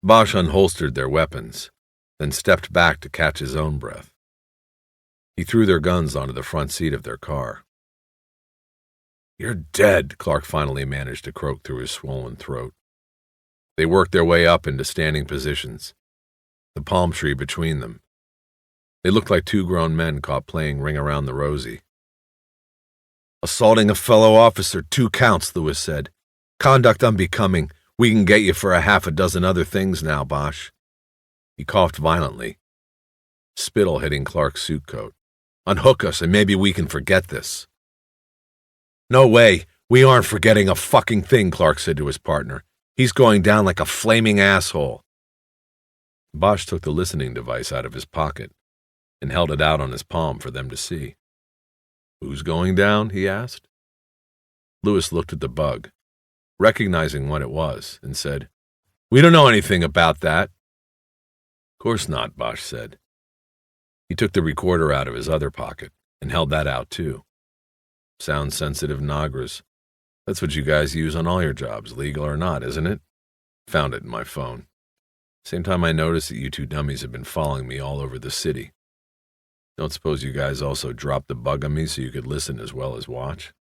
Bosch unholstered their weapons, then stepped back to catch his own breath. He threw their guns onto the front seat of their car. "You're dead," Clark finally managed to croak through his swollen throat. They worked their way up into standing positions, the palm tree between them. They looked like two grown men caught playing Ring Around the Rosie. "Assaulting a fellow officer, 2 counts, Lewis said. "Conduct unbecoming. We can get you for a half a dozen other things now, Bosch." He coughed violently, spittle hitting Clark's suit coat. "Unhook us and maybe we can forget this." "No way. We aren't forgetting a fucking thing," Clark said to his partner. "He's going down like a flaming asshole." Bosch took the listening device out of his pocket and held it out on his palm for them to see. "Who's going down?" he asked. Lewis looked at the bug, recognizing what it was, and said, "We don't know anything about that." "Of course not," Bosch said. He took the recorder out of his other pocket and held that out too. "Sound-sensitive Nagras. That's what you guys use on all your jobs, legal or not, isn't it? Found it in my phone. Same time I noticed that you two dummies have been following me all over the city. Don't suppose you guys also dropped the bug on me so you could listen as well as watch?"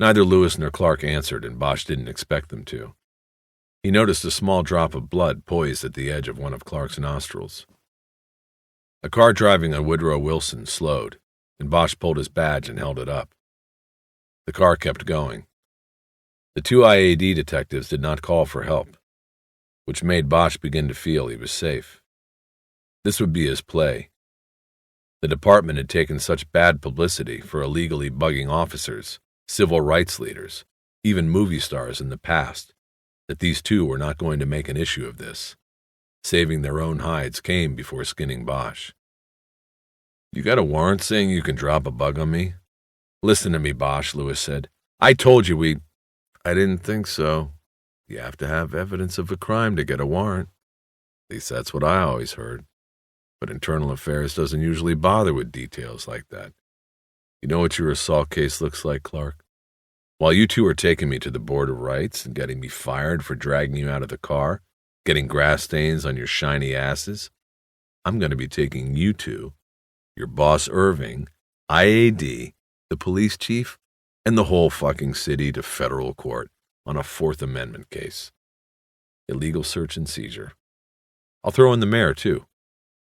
Neither Lewis nor Clark answered, and Bosch didn't expect them to. He noticed a small drop of blood poised at the edge of one of Clark's nostrils. A car driving on Woodrow Wilson slowed, and Bosch pulled his badge and held it up. The car kept going. The 2 IAD detectives did not call for help, which made Bosch begin to feel he was safe. This would be his play. The department had taken such bad publicity for illegally bugging officers, civil rights leaders, even movie stars in the past, that these two were not going to make an issue of this. Saving their own hides came before skinning Bosch. "You got a warrant saying you can drop a bug on me?" "Listen to me, Bosch," Lewis said. "I told you I didn't think so. You have to have evidence of a crime to get a warrant. At least that's what I always heard. But Internal Affairs doesn't usually bother with details like that. You know what your assault case looks like, Clark? While you two are taking me to the Board of Rights and getting me fired for dragging you out of the car, getting grass stains on your shiny asses, I'm going to be taking you two, your boss Irving, IAD, the police chief, and the whole fucking city to federal court on a Fourth Amendment case. Illegal search and seizure. I'll throw in the mayor, too.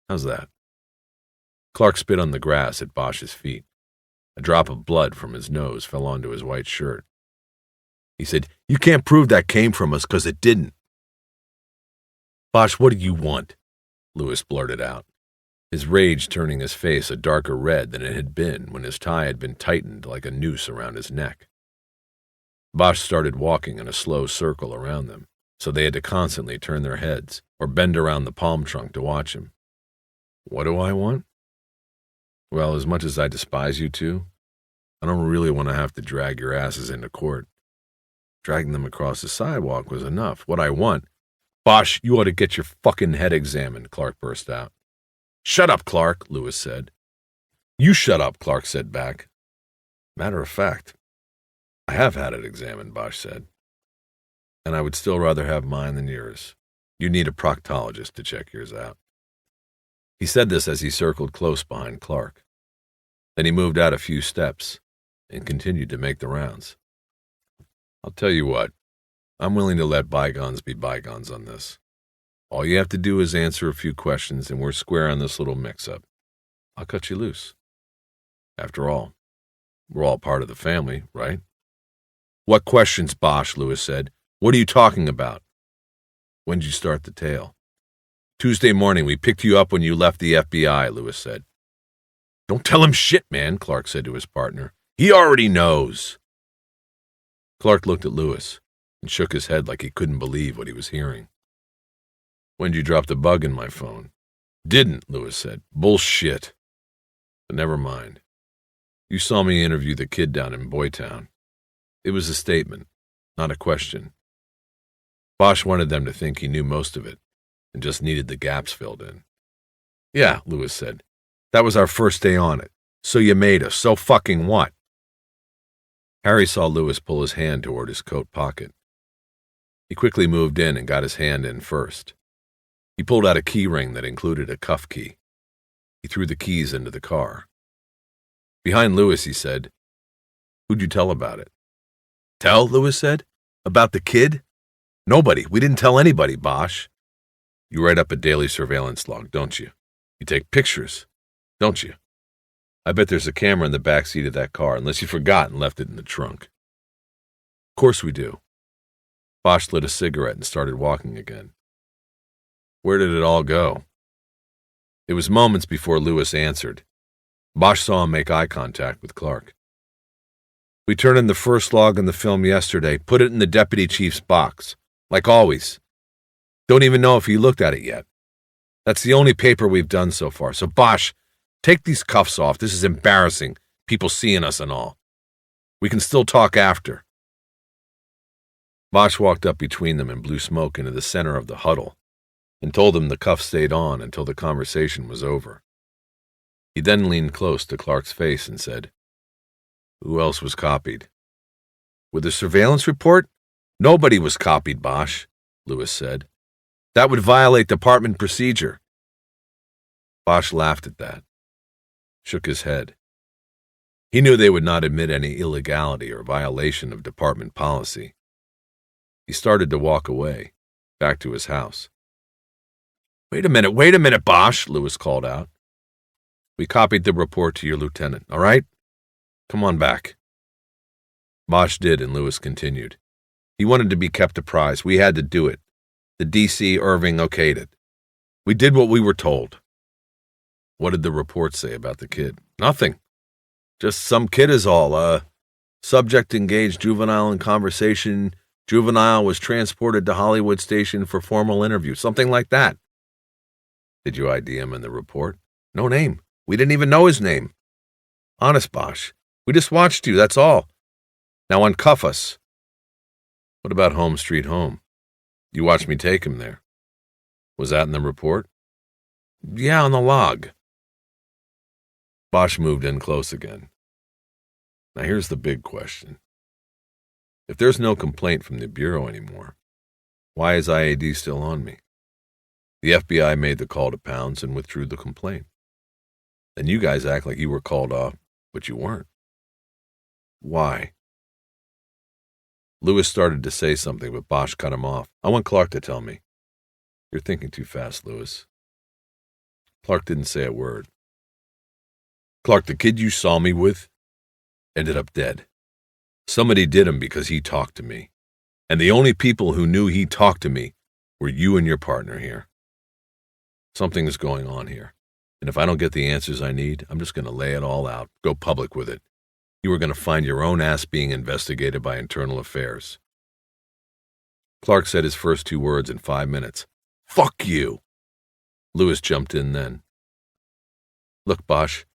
How's that?" Clark spit on the grass at Bosch's feet. A drop of blood from his nose fell onto his white shirt. He said, "You can't prove that came from us because it didn't." "Bosch, what do you want?" Lewis blurted out, his rage turning his face a darker red than it had been when his tie had been tightened like a noose around his neck. Bosch started walking in a slow circle around them, so they had to constantly turn their heads or bend around the palm trunk to watch him. "What do I want? Well, as much as I despise you two, I don't really want to have to drag your asses into court. Dragging them across the sidewalk was enough. What I want—" "Bosch, you ought to get your fucking head examined," Clark burst out. "Shut up, Clark," Lewis said. "You shut up," Clark said back. "Matter of fact, I have had it examined," Bosch said. "And I would still rather have mine than yours. You need a proctologist to check yours out." He said this as he circled close behind Clark. Then he moved out a few steps and continued to make the rounds. "I'll tell you what, I'm willing to let bygones be bygones on this. All you have to do is answer a few questions and we're square on this little mix-up. I'll cut you loose. After all, we're all part of the family, right?" "What questions, Bosch?" Lewis said. "What are you talking about?" "When'd you start the tale?" "Tuesday morning. We picked you up when you left the FBI," Lewis said. "Don't tell him shit, man," Clark said to his partner. "He already knows." Clark looked at Lewis and shook his head like he couldn't believe what he was hearing. "When'd you drop the bug in my phone?" "Didn't," Lewis said. "Bullshit. But never mind. You saw me interview the kid down in Boytown. It was a statement, not a question. Bosch wanted them to think he knew most of it and just needed the gaps filled in." "Yeah," Lewis said. "That was our first day on it. So you made us. So fucking what?" Harry saw Lewis pull his hand toward his coat pocket. He quickly moved in and got his hand in first. He pulled out a key ring that included a cuff key. He threw the keys into the car. Behind Lewis, he said, "Who'd you tell about it?" "Tell?" Lewis said. "About the kid? Nobody. We didn't tell anybody, Bosch." "You write up a daily surveillance log, don't you? You take pictures, don't you? I bet there's a camera in the back seat of that car, unless you forgot and left it in the trunk." "Of course we do." Bosch lit a cigarette and started walking again. "Where did it all go?" It was moments before Lewis answered. Bosch saw him make eye contact with Clark. "We turned in the first log on the film yesterday, put it in the deputy chief's box, like always. Don't even know if he looked at it yet. That's the only paper we've done so far. So, Bosch, take these cuffs off. This is embarrassing, people seeing us and all. We can still talk after." Bosch walked up between them and blew smoke into the center of the huddle and told them the cuffs stayed on until the conversation was over. He then leaned close to Clark's face and said, "Who else was copied?" "With the surveillance report? Nobody was copied, Bosch," Lewis said. "That would violate department procedure." Bosch laughed at that, shook his head. He knew they would not admit any illegality or violation of department policy. He started to walk away, back to his house. Wait a minute, Bosch," Lewis called out. "We copied the report to your lieutenant, all right? Come on back." Bosch did, and Lewis continued. "He wanted to be kept apprised. We had to do it. The D.C. Irving okayed it. We did what we were told." "What did the report say about the kid?" "Nothing. Just some kid is all. Subject engaged juvenile in conversation. Juvenile was transported to Hollywood Station for formal interview. Something like that." "Did you ID him in the report?" "No name. We didn't even know his name. Honest, Bosch. We just watched you, that's all. Now uncuff us." "What about Home Street Home? You watched me take him there. Was that in the report?" "Yeah, on the log." Bosch moved in close again. "Now here's the big question. If there's no complaint from the Bureau anymore, why is IAD still on me? The FBI made the call to Pounds and withdrew the complaint. Then you guys act like you were called off, but you weren't. Why?" Lewis started to say something, but Bosch cut him off. "I want Clark to tell me." "You're thinking too fast, Lewis." Clark didn't say a word. "Clark, the kid you saw me with ended up dead. Somebody did him because he talked to me. And the only people who knew he talked to me were you and your partner here. Something is going on here. And if I don't get the answers I need, I'm just going to lay it all out, go public with it. You are going to find your own ass being investigated by Internal Affairs." Clark said his first two words in 5 minutes. "Fuck you!" Lewis jumped in then. "Look, Bosch,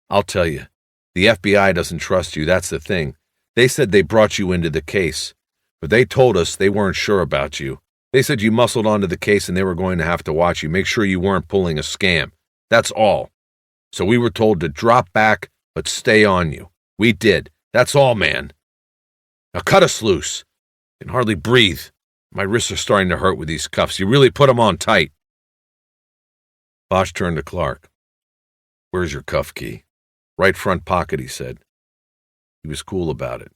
I'll tell you. The FBI doesn't trust you, that's the thing. They said they brought you into the case, but they told us they weren't sure about you. They said you muscled onto the case and they were going to have to watch you, make sure you weren't pulling a scam. That's all. So we were told to drop back, but stay on you. We did. That's all, man. Now cut us loose. I can hardly breathe. My wrists are starting to hurt with these cuffs. You really put them on tight." Bosch turned to Clark. "Where's your cuff key?" "Right front pocket," he said. He was cool about it,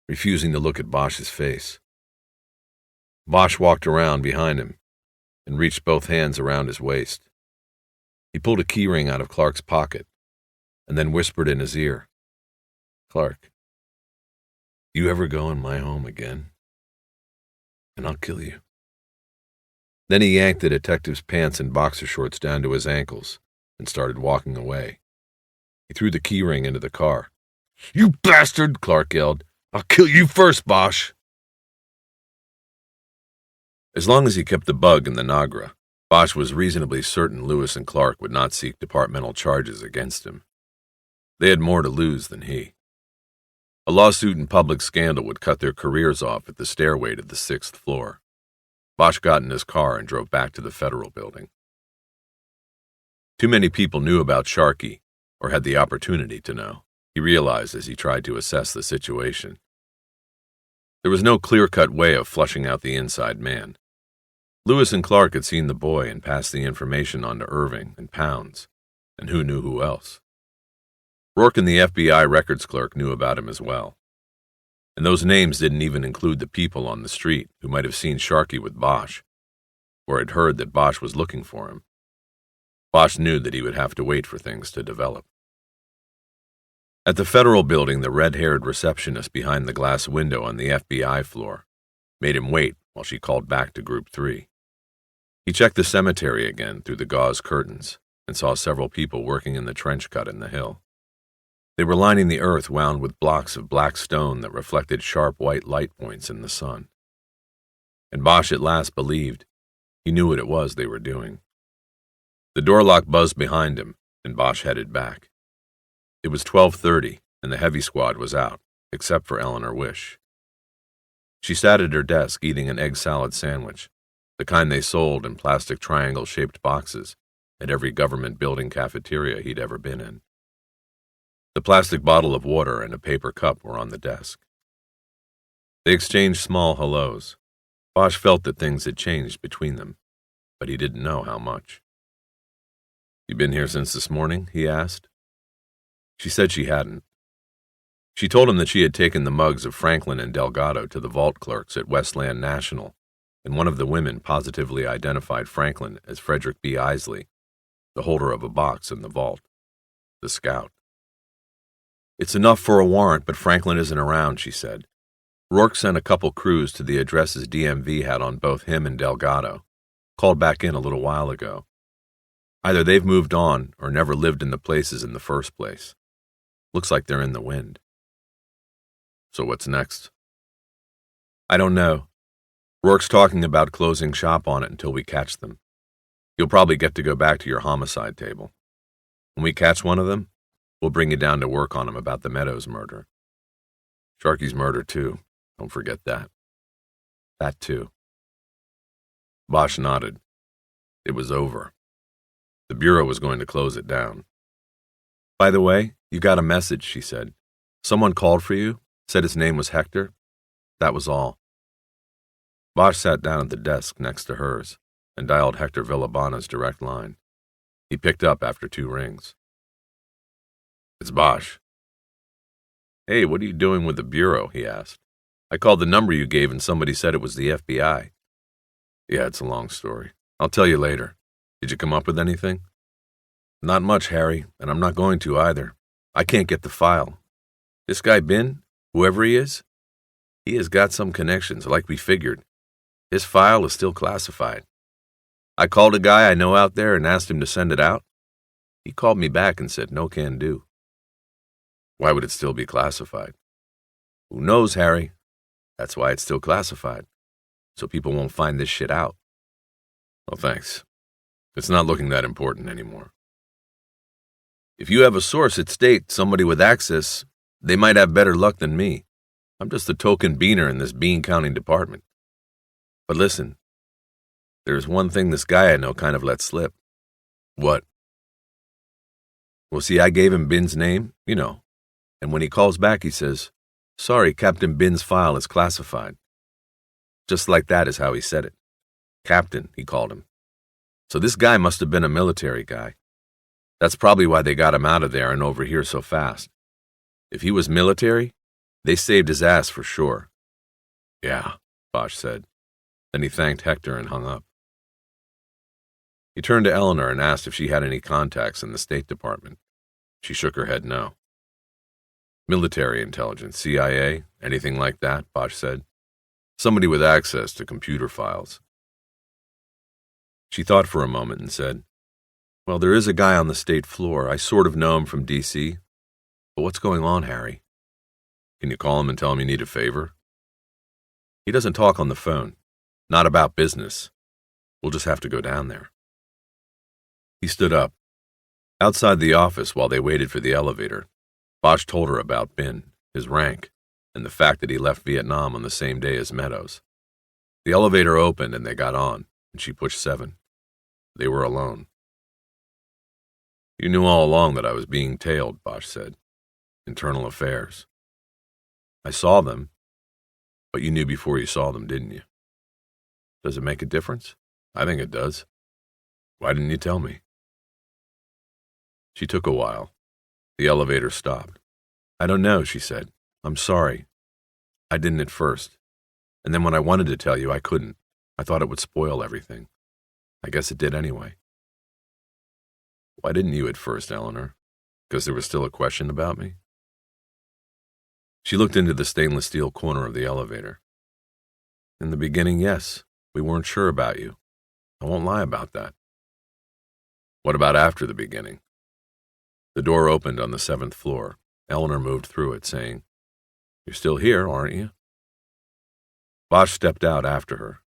refusing to look at Bosch's face. Bosch walked around behind him and reached both hands around his waist. He pulled a key ring out of Clark's pocket and then whispered in his ear, "Clark, you ever go in my home again, and I'll kill you." Then he yanked the detective's pants and boxer shorts down to his ankles and started walking away. He threw the key ring into the car. "You bastard!" Clark yelled. "I'll kill you first, Bosch." As long as he kept the bug in the Nagra, Bosch was reasonably certain Lewis and Clark would not seek departmental charges against him. They had more to lose than he. A lawsuit and public scandal would cut their careers off at the stairway to the 6th floor. Bosch got in his car and drove back to the Federal Building. Too many people knew about Sharkey, or had the opportunity to know, he realized as he tried to assess the situation. There was no clear-cut way of flushing out the inside man. Lewis and Clark had seen the boy and passed the information on to Irving and Pounds, and who knew who else. Rourke and the FBI records clerk knew about him as well. And those names didn't even include the people on the street who might have seen Sharkey with Bosch, or had heard that Bosch was looking for him. Bosch knew that he would have to wait for things to develop. At the Federal Building, the red-haired receptionist behind the glass window on the FBI floor made him wait while she called back to Group 3. He checked the cemetery again through the gauze curtains and saw several people working in the trench cut in the hill. They were lining the earth wound with blocks of black stone that reflected sharp white light points in the sun. And Bosch at last believed he knew what it was they were doing. The door lock buzzed behind him, and Bosch headed back. It was 12:30, and the heavy squad was out, except for Eleanor Wish. She sat at her desk eating an egg salad sandwich, the kind they sold in plastic triangle-shaped boxes at every government building cafeteria he'd ever been in. The plastic bottle of water and a paper cup were on the desk. They exchanged small hellos. Bosch felt that things had changed between them, but he didn't know how much. "You been here since this morning?" he asked. She said she hadn't. She told him that she had taken the mugs of Franklin and Delgado to the vault clerks at Westland National, and one of the women positively identified Franklin as Frederick B. Isley, the holder of a box in the vault, the scout. "It's enough for a warrant, but Franklin isn't around," she said. "Rourke sent a couple crews to the addresses DMV had on both him and Delgado. Called back in a little while ago. Either they've moved on or never lived in the places in the first place. Looks like they're in the wind." "So what's next?" "I don't know. Rourke's talking about closing shop on it until we catch them. You'll probably get to go back to your homicide table. When we catch one of them, we'll bring you down to work on him about the Meadows murder. Sharkey's murder, too. Don't forget that. That, too." Bosch nodded. It was over. The Bureau was going to close it down. "By the way, you got a message," she said. "Someone called for you, said his name was Hector. That was all." Bosch sat down at the desk next to hers and dialed Hector Villabana's direct line. He picked up after 2 rings. "It's Bosch." "Hey, what are you doing with the Bureau?" he asked. "I called the number you gave and somebody said it was the FBI. "Yeah, it's a long story. I'll tell you later. Did you come up with anything?" "Not much, Harry, and I'm not going to either. I can't get the file. This guy Bin, whoever he is, he has got some connections, like we figured. His file is still classified. I called a guy I know out there and asked him to send it out. He called me back and said no can do." "Why would it still be classified?" "Who knows, Harry? That's why it's still classified, so people won't find this shit out." "Well, thanks. It's not looking that important anymore." "If you have a source at state, somebody with access, they might have better luck than me. I'm just a token beaner in this bean-counting department. But listen, there's one thing this guy I know kind of let slip." "What?" "Well, see, I gave him Bin's name, you know, and when he calls back he says, 'Sorry, Captain Bin's file is classified.' Just like that is how he said it. Captain, he called him. So this guy must have been a military guy. That's probably why they got him out of there and over here so fast. If he was military, they saved his ass for sure." "Yeah," Bosch said. Then he thanked Hector and hung up. He turned to Eleanor and asked if she had any contacts in the State Department. She shook her head no. "Military intelligence, CIA, anything like that," Bosch said. "Somebody with access to computer files." She thought for a moment and said, "Well, there is a guy on the state floor. I sort of know him from D.C. But what's going on, Harry?" "Can you call him and tell him you need a favor?" "He doesn't talk on the phone. Not about business. We'll just have to go down there." He stood up. Outside the office while they waited for the elevator, Bosch told her about Bin, his rank, and the fact that he left Vietnam on the same day as Meadows. The elevator opened and they got on, and she pushed 7. They were alone. "You knew all along that I was being tailed," Bosch said. "Internal affairs." "I saw them." But you knew before you saw them, didn't you? Does it make a difference? I think it does. Why didn't you tell me? She took a while. The elevator stopped. I don't know, she said. I'm sorry. I didn't at first. And then when I wanted to tell you, I couldn't. I thought it would spoil everything. I guess it did anyway. Why didn't you at first, Eleanor? Because there was still a question about me? She looked into the stainless steel corner of the elevator. In the beginning, yes. We weren't sure about you. I won't lie about that. What about after the beginning? The door opened on the 7th floor. Eleanor moved through it, saying, You're still here, aren't you? Bosch stepped out after her.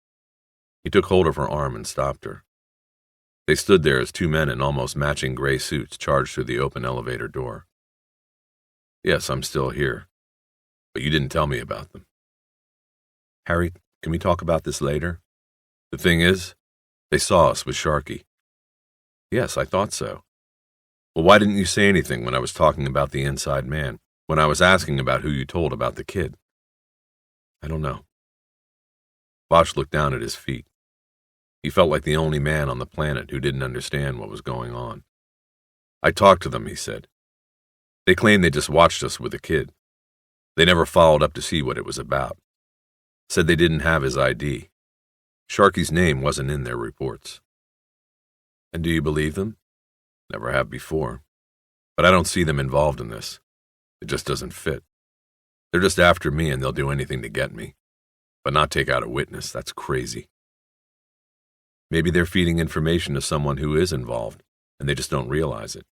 He took hold of her arm and stopped her. They stood there as two men in almost matching gray suits charged through the open elevator door. Yes, I'm still here. But you didn't tell me about them. Harry, can we talk about this later? The thing is, they saw us with Sharky. Yes, I thought so. Well, why didn't you say anything when I was talking about the inside man, when I was asking about who you told about the kid? I don't know. Bosch looked down at his feet. He felt like the only man on the planet who didn't understand what was going on. I talked to them, he said. They claimed they just watched us with the kid. They never followed up to see what it was about. Said they didn't have his ID. Sharky's name wasn't in their reports. And do you believe them? Never have before. But I don't see them involved in this. It just doesn't fit. They're just after me and they'll do anything to get me. But not take out a witness. That's crazy. Maybe they're feeding information to someone who is involved, and they just don't realize it.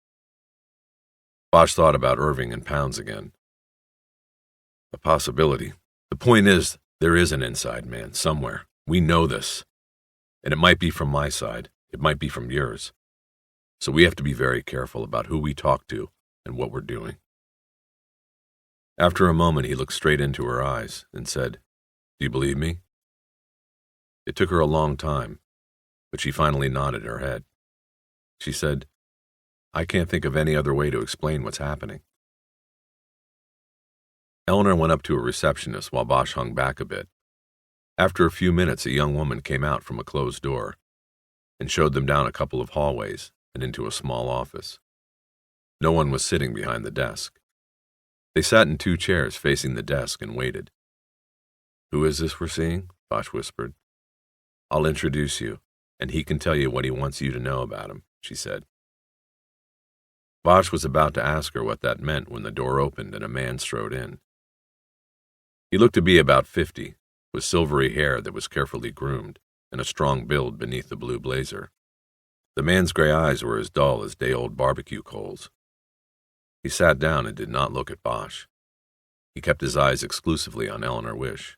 Bosch thought about Irving and Pounds again. A possibility. The point is, there is an inside man somewhere. We know this. And it might be from my side. It might be from yours. So we have to be very careful about who we talk to and what we're doing. After a moment, he looked straight into her eyes and said, Do you believe me? It took her a long time, but she finally nodded her head. She said, I can't think of any other way to explain what's happening. Eleanor went up to a receptionist while Bosch hung back a bit. After a few minutes, a young woman came out from a closed door and showed them down a couple of hallways and into a small office. No one was sitting behind the desk. They sat in two chairs facing the desk and waited. Who is this we're seeing? Bosch whispered. I'll introduce you, and he can tell you what he wants you to know about him, she said. Bosch was about to ask her what that meant when the door opened and a man strode in. He looked to be about 50, with silvery hair that was carefully groomed and a strong build beneath the blue blazer. The man's gray eyes were as dull as day-old barbecue coals. He sat down and did not look at Bosch. He kept his eyes exclusively on Eleanor Wish.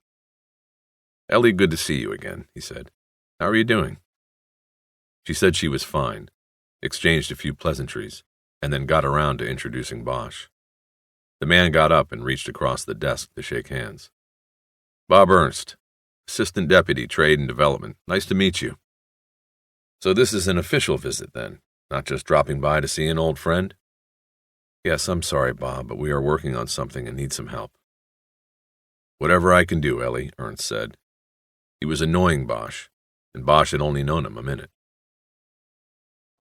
Ellie, good to see you again, he said. How are you doing? She said she was fine, exchanged a few pleasantries, and then got around to introducing Bosch. The man got up and reached across the desk to shake hands. Bob Ernst, Assistant Deputy, Trade and Development. Nice to meet you. So this is an official visit, then, not just dropping by to see an old friend? Yes, I'm sorry, Bob, but we are working on something and need some help. Whatever I can do, Ellie, Ernst said. He was annoying Bosch, and Bosch had only known him a minute.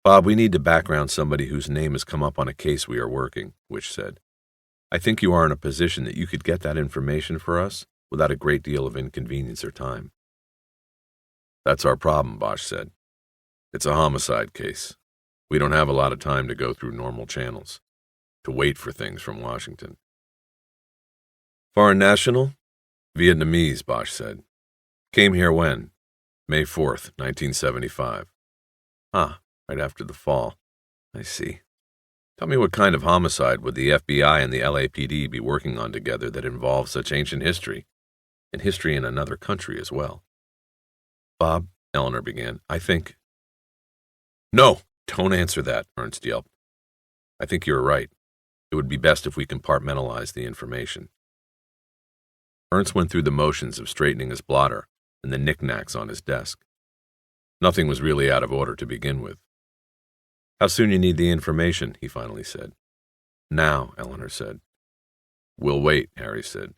Bob, we need to background somebody whose name has come up on a case we are working, Wish said. I think you are in a position that you could get that information for us without a great deal of inconvenience or time. That's our problem, Bosch said. It's a homicide case. We don't have a lot of time to go through normal channels, to wait for things from Washington. Foreign national? Vietnamese, Bosch said. Came here when? May 4th, 1975. Ah, right after the fall. I see. Tell me what kind of homicide would the FBI and the LAPD be working on together that involves such ancient history, and history in another country as well? Bob, Eleanor began, I think... No, don't answer that, Ernst yelped. I think you're right. It would be best if we compartmentalize the information. Ernst went through the motions of straightening his blotter and the knickknacks on his desk. Nothing was really out of order to begin with. How soon you need the information, he finally said. Now, Eleanor said. We'll wait, Harry said.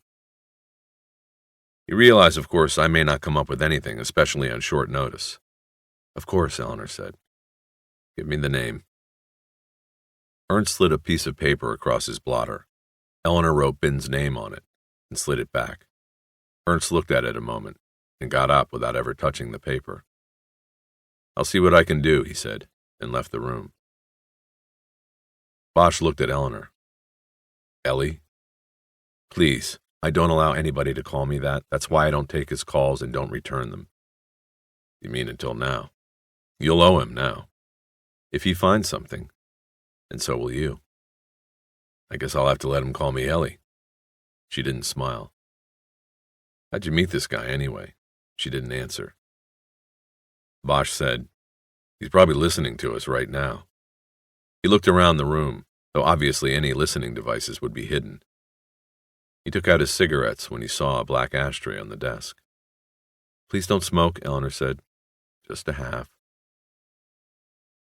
You realize, of course, I may not come up with anything, especially on short notice. Of course, Eleanor said. Give me the name. Ernst slid a piece of paper across his blotter. Eleanor wrote Bin's name on it and slid it back. Ernst looked at it a moment and got up without ever touching the paper. I'll see what I can do, he said, and left the room. Bosch looked at Eleanor. Ellie? Please, I don't allow anybody to call me that. That's why I don't take his calls and don't return them. You mean until now? You'll owe him now. If he finds something, and so will you. I guess I'll have to let him call me Ellie. She didn't smile. How'd you meet this guy anyway? She didn't answer. Bosch said, He's probably listening to us right now. He looked around the room, though obviously any listening devices would be hidden. He took out his cigarettes when he saw a black ashtray on the desk. Please don't smoke, Eleanor said. Just a half.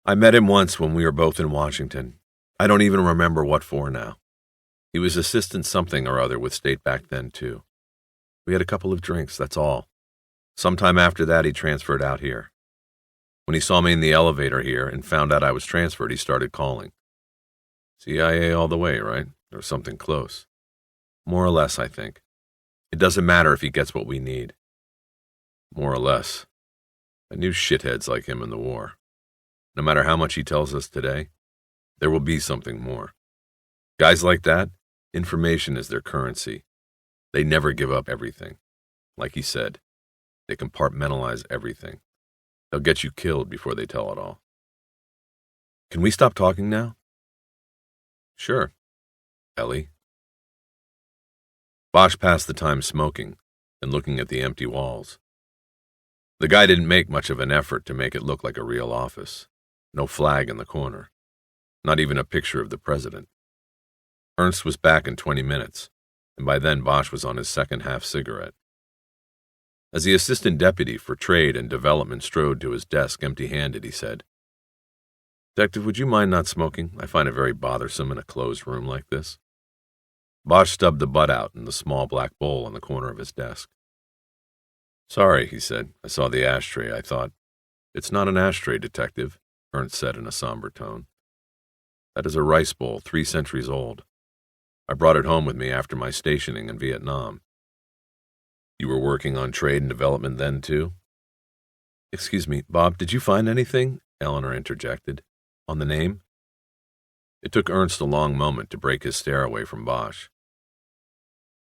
I met him once when we were both in Washington. I don't even remember what for now. He was assistant something or other with State back then, too. We had a couple of drinks, that's all. Sometime after that, he transferred out here. When he saw me in the elevator here and found out I was transferred, he started calling. CIA all the way, right? Or something close. More or less, I think. It doesn't matter if he gets what we need. More or less. I knew shitheads like him in the war. No matter how much he tells us today, there will be something more. Guys like that, information is their currency. They never give up everything. Like he said, they compartmentalize everything. They'll get you killed before they tell it all. Can we stop talking now? Sure. Ellie. Bosch passed the time smoking and looking at the empty walls. The guy didn't make much of an effort to make it look like a real office. No flag in the corner. Not even a picture of the president. Ernst was back in 20 minutes, and by then Bosch was on his second half cigarette. As the assistant deputy for trade and development strode to his desk empty-handed, he said, Detective, would you mind not smoking? I find it very bothersome in a closed room like this. Bosch stubbed the butt out in the small black bowl on the corner of his desk. Sorry, he said. I saw the ashtray. I thought, It's not an ashtray, Detective, Ernst said in a somber tone. That is a rice bowl 3 centuries old. I brought it home with me after my stationing in Vietnam. You were working on trade and development then, too? Excuse me, Bob, did you find anything? Eleanor interjected. On the name? It took Ernst a long moment to break his stare away from Bosch.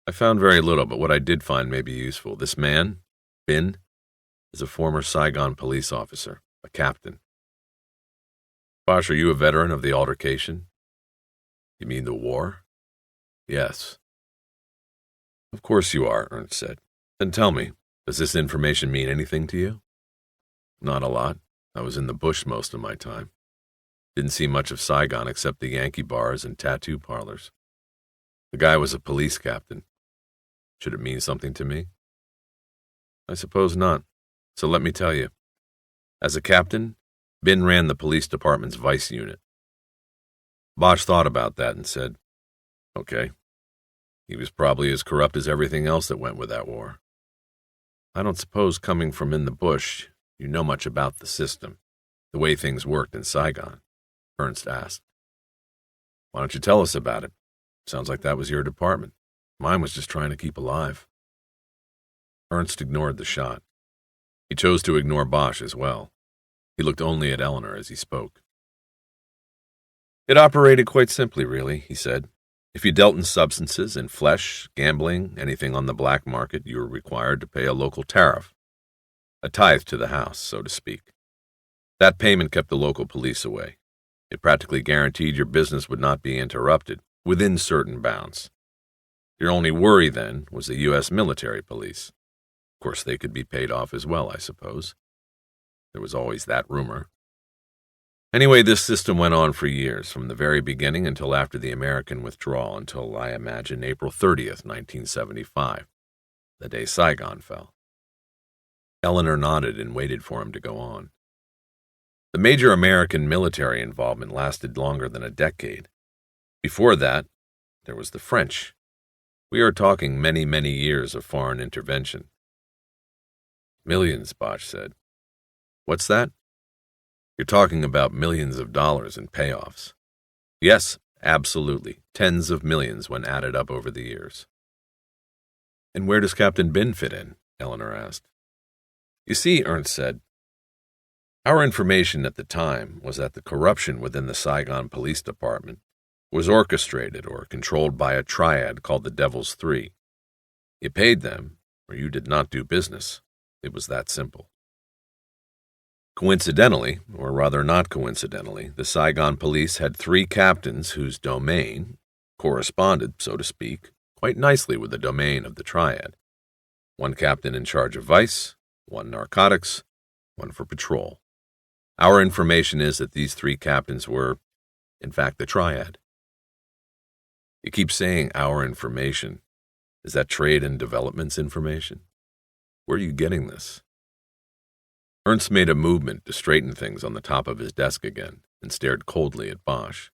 I found very little, but what I did find may be useful. This man, Bin, is a former Saigon police officer, a captain. Bosch, are you a veteran of the altercation? You mean the war? Yes. Of course you are, Ernst said. Then tell me, does this information mean anything to you? Not a lot. I was in the bush most of my time. Didn't see much of Saigon except the Yankee bars and tattoo parlors. The guy was a police captain. Should it mean something to me? I suppose not. So let me tell you. As a captain, Bin ran the police department's vice unit. Bosch thought about that and said, Okay. He was probably as corrupt as everything else that went with that war. I don't suppose coming from in the bush, you know much about the system, the way things worked in Saigon, Ernst asked. Why don't you tell us about it? Sounds like that was your department. Mine was just trying to keep alive. Ernst ignored the shot. He chose to ignore Bosch as well. He looked only at Eleanor as he spoke. It operated quite simply, really, he said. If you dealt in substances, in flesh, gambling, anything on the black market, you were required to pay a local tariff, a tithe to the house, so to speak. That payment kept the local police away. It practically guaranteed your business would not be interrupted, within certain bounds. Your only worry, then, was the U.S. military police. Of course, they could be paid off as well, I suppose. There was always that rumor. Anyway, this system went on for years, from the very beginning until after the American withdrawal, until, I imagine, April 30th, 1975, the day Saigon fell. Eleanor nodded and waited for him to go on. The major American military involvement lasted longer than a decade. Before that, there was the French. We are talking many, many years of foreign intervention. Millions, Bosch said. What's that? You're talking about millions of dollars in payoffs. Yes, absolutely. Tens of millions when added up over the years. And where does Captain Bin fit in? Eleanor asked. You see, Ernst said, our information at the time was that the corruption within the Saigon Police Department was orchestrated or controlled by a triad called the Devil's Three. You paid them, or you did not do business. It was that simple. Coincidentally, or rather not coincidentally, the Saigon Police had 3 captains whose domain corresponded, so to speak, quite nicely with the domain of the triad. 1 captain in charge of vice, 1 narcotics, 1 for patrol. Our information is that these 3 captains were, in fact, the triad. You keep saying our information. Is that trade and development's information? Where are you getting this? Ernst made a movement to straighten things on the top of his desk again and stared coldly at Bosch.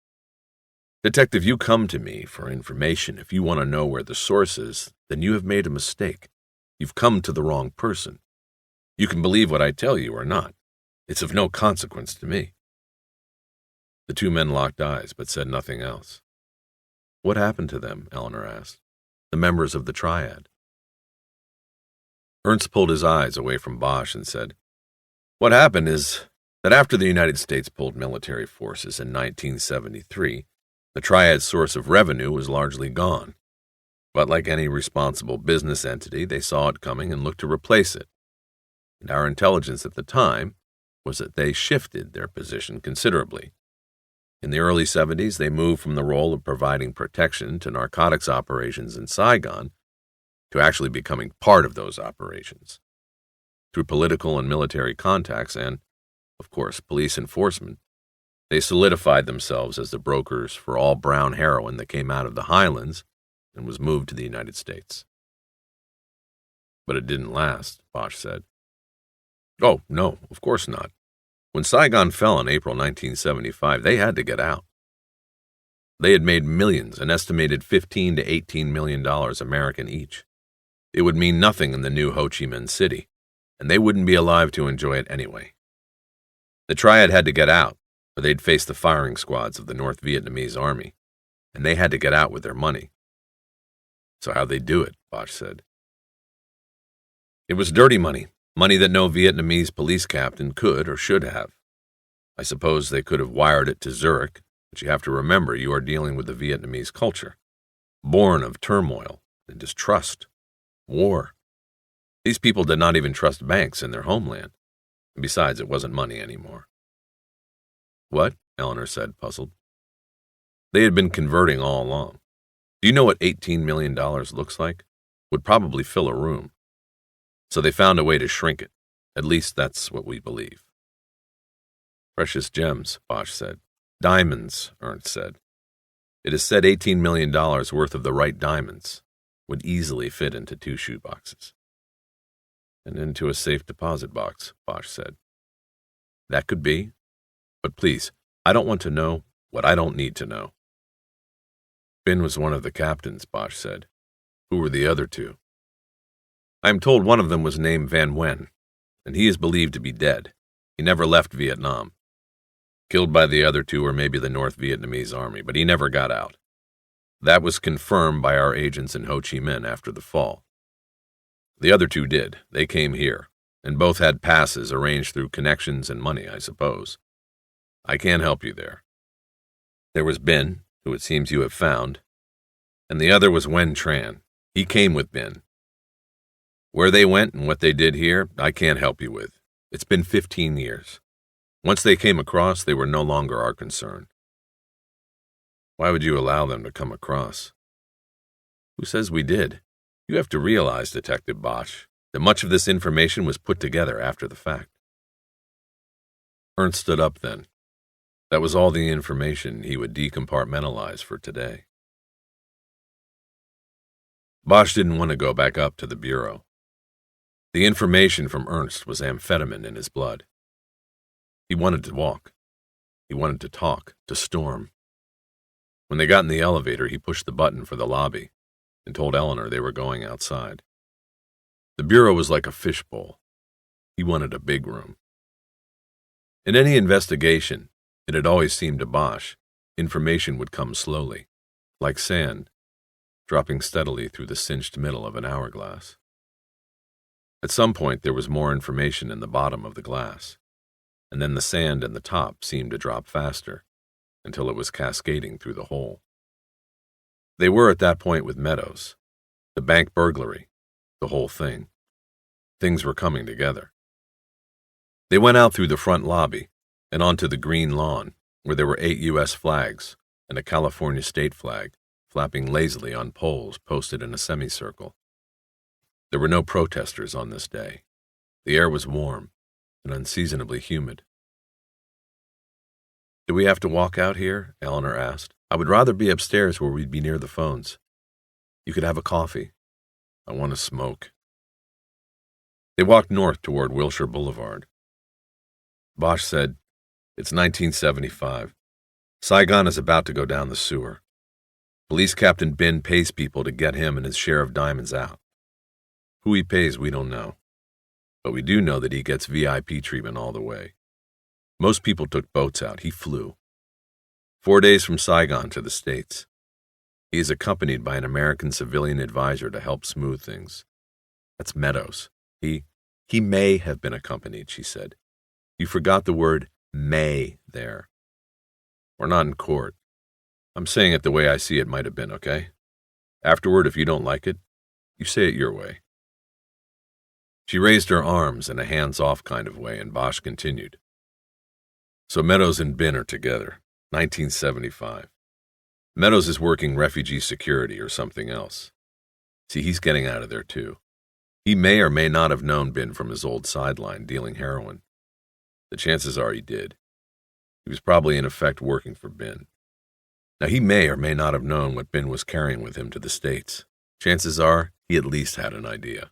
Detective, you come to me for information. If you want to know where the source is, then you have made a mistake. You've come to the wrong person. You can believe what I tell you or not. It's of no consequence to me. The 2 men locked eyes but said nothing else. What happened to them? Eleanor asked. The members of the triad. Ernst pulled his eyes away from Bosch and said, what happened is that after the United States pulled military forces in 1973, the triad's source of revenue was largely gone. But like any responsible business entity, they saw it coming and looked to replace it. And our intelligence at the time was that they shifted their position considerably. In the early 70s, they moved from the role of providing protection to narcotics operations in Saigon to actually becoming part of those operations. Through political and military contacts and, of course, police enforcement, they solidified themselves as the brokers for all brown heroin that came out of the highlands and was moved to the United States. But it didn't last, Bosch said. Oh, no, of course not. When Saigon fell in April 1975, they had to get out. They had made millions, an estimated $15 to $18 million American each. It would mean nothing in the new Ho Chi Minh City, and they wouldn't be alive to enjoy it anyway. The triad had to get out, or they'd face the firing squads of the North Vietnamese army, and they had to get out with their money. So how'd they do it? Bosch said. It was dirty money, money that no Vietnamese police captain could or should have. I suppose they could have wired it to Zurich, but you have to remember you are dealing with the Vietnamese culture, born of turmoil and distrust, war. These people did not even trust banks in their homeland. And besides, it wasn't money anymore. What? Eleanor said, puzzled. They had been converting all along. Do you know what $18 million looks like? Would probably fill a room. So they found a way to shrink it. At least that's what we believe. Precious gems, Bosch said. Diamonds, Ernst said. It is said $18 million worth of the right diamonds would easily fit into 2 shoeboxes. And into a safe deposit box, Bosch said. That could be. But please, I don't want to know what I don't need to know. Bin was one of the captains, Bosch said. Who were the other 2? I am told one of them was named Van Wen, and he is believed to be dead. He never left Vietnam. Killed by the other 2 or maybe the North Vietnamese army, but he never got out. That was confirmed by our agents in Ho Chi Minh after the fall. The other 2 did. They came here, and both had passes arranged through connections and money, I suppose. I can't help you there. There was Bin, who it seems you have found, and the other was Wen Tran. He came with Bin. Where they went and what they did here, I can't help you with. It's been 15 years. Once they came across, they were no longer our concern. Why would you allow them to come across? Who says we did? You have to realize, Detective Bosch, that much of this information was put together after the fact. Ernst stood up then. That was all the information he would decompartmentalize for today. Bosch didn't want to go back up to the bureau. The information from Ernst was amphetamine in his blood. He wanted to walk. He wanted to talk, to storm. When they got in the elevator, he pushed the button for the lobby, and told Eleanor they were going outside. The bureau was like a fishbowl. He wanted a big room. In any investigation, it had always seemed to Bosch, information would come slowly, like sand, dropping steadily through the cinched middle of an hourglass. At some point there was more information in the bottom of the glass, and then the sand and the top seemed to drop faster, until it was cascading through the hole. They were at that point with Meadows, the bank burglary, the whole thing. Things were coming together. They went out through the front lobby and onto the green lawn, where there were 8 U.S. flags and a California state flag flapping lazily on poles posted in a semicircle. There were no protesters on this day. The air was warm and unseasonably humid. "Do we have to walk out here?" Eleanor asked. "I would rather be upstairs where we'd be near the phones. You could have a coffee. I want to smoke." They walked north toward Wilshire Boulevard. Bosch said, "It's 1975. Saigon is about to go down the sewer. Police Captain Bin pays people to get him and his share of diamonds out. Who he pays, we don't know. But we do know that he gets VIP treatment all the way. Most people took boats out. He flew. 4 days from Saigon to the States. He is accompanied by an American civilian advisor to help smooth things. That's Meadows. He may have been accompanied," she said. "You forgot the word may there. We're not in court. I'm saying it the way I see it might have been, okay? Afterward, if you don't like it, you say it your way." She raised her arms in a hands-off kind of way, and Bosch continued. "So Meadows and Bin are together, 1975. Meadows is working refugee security or something else. See, he's getting out of there too. He may or may not have known Bin from his old sideline dealing heroin. The chances are he did. He was probably in effect working for Bin. Now he may or may not have known what Bin was carrying with him to the States. Chances are he at least had an idea."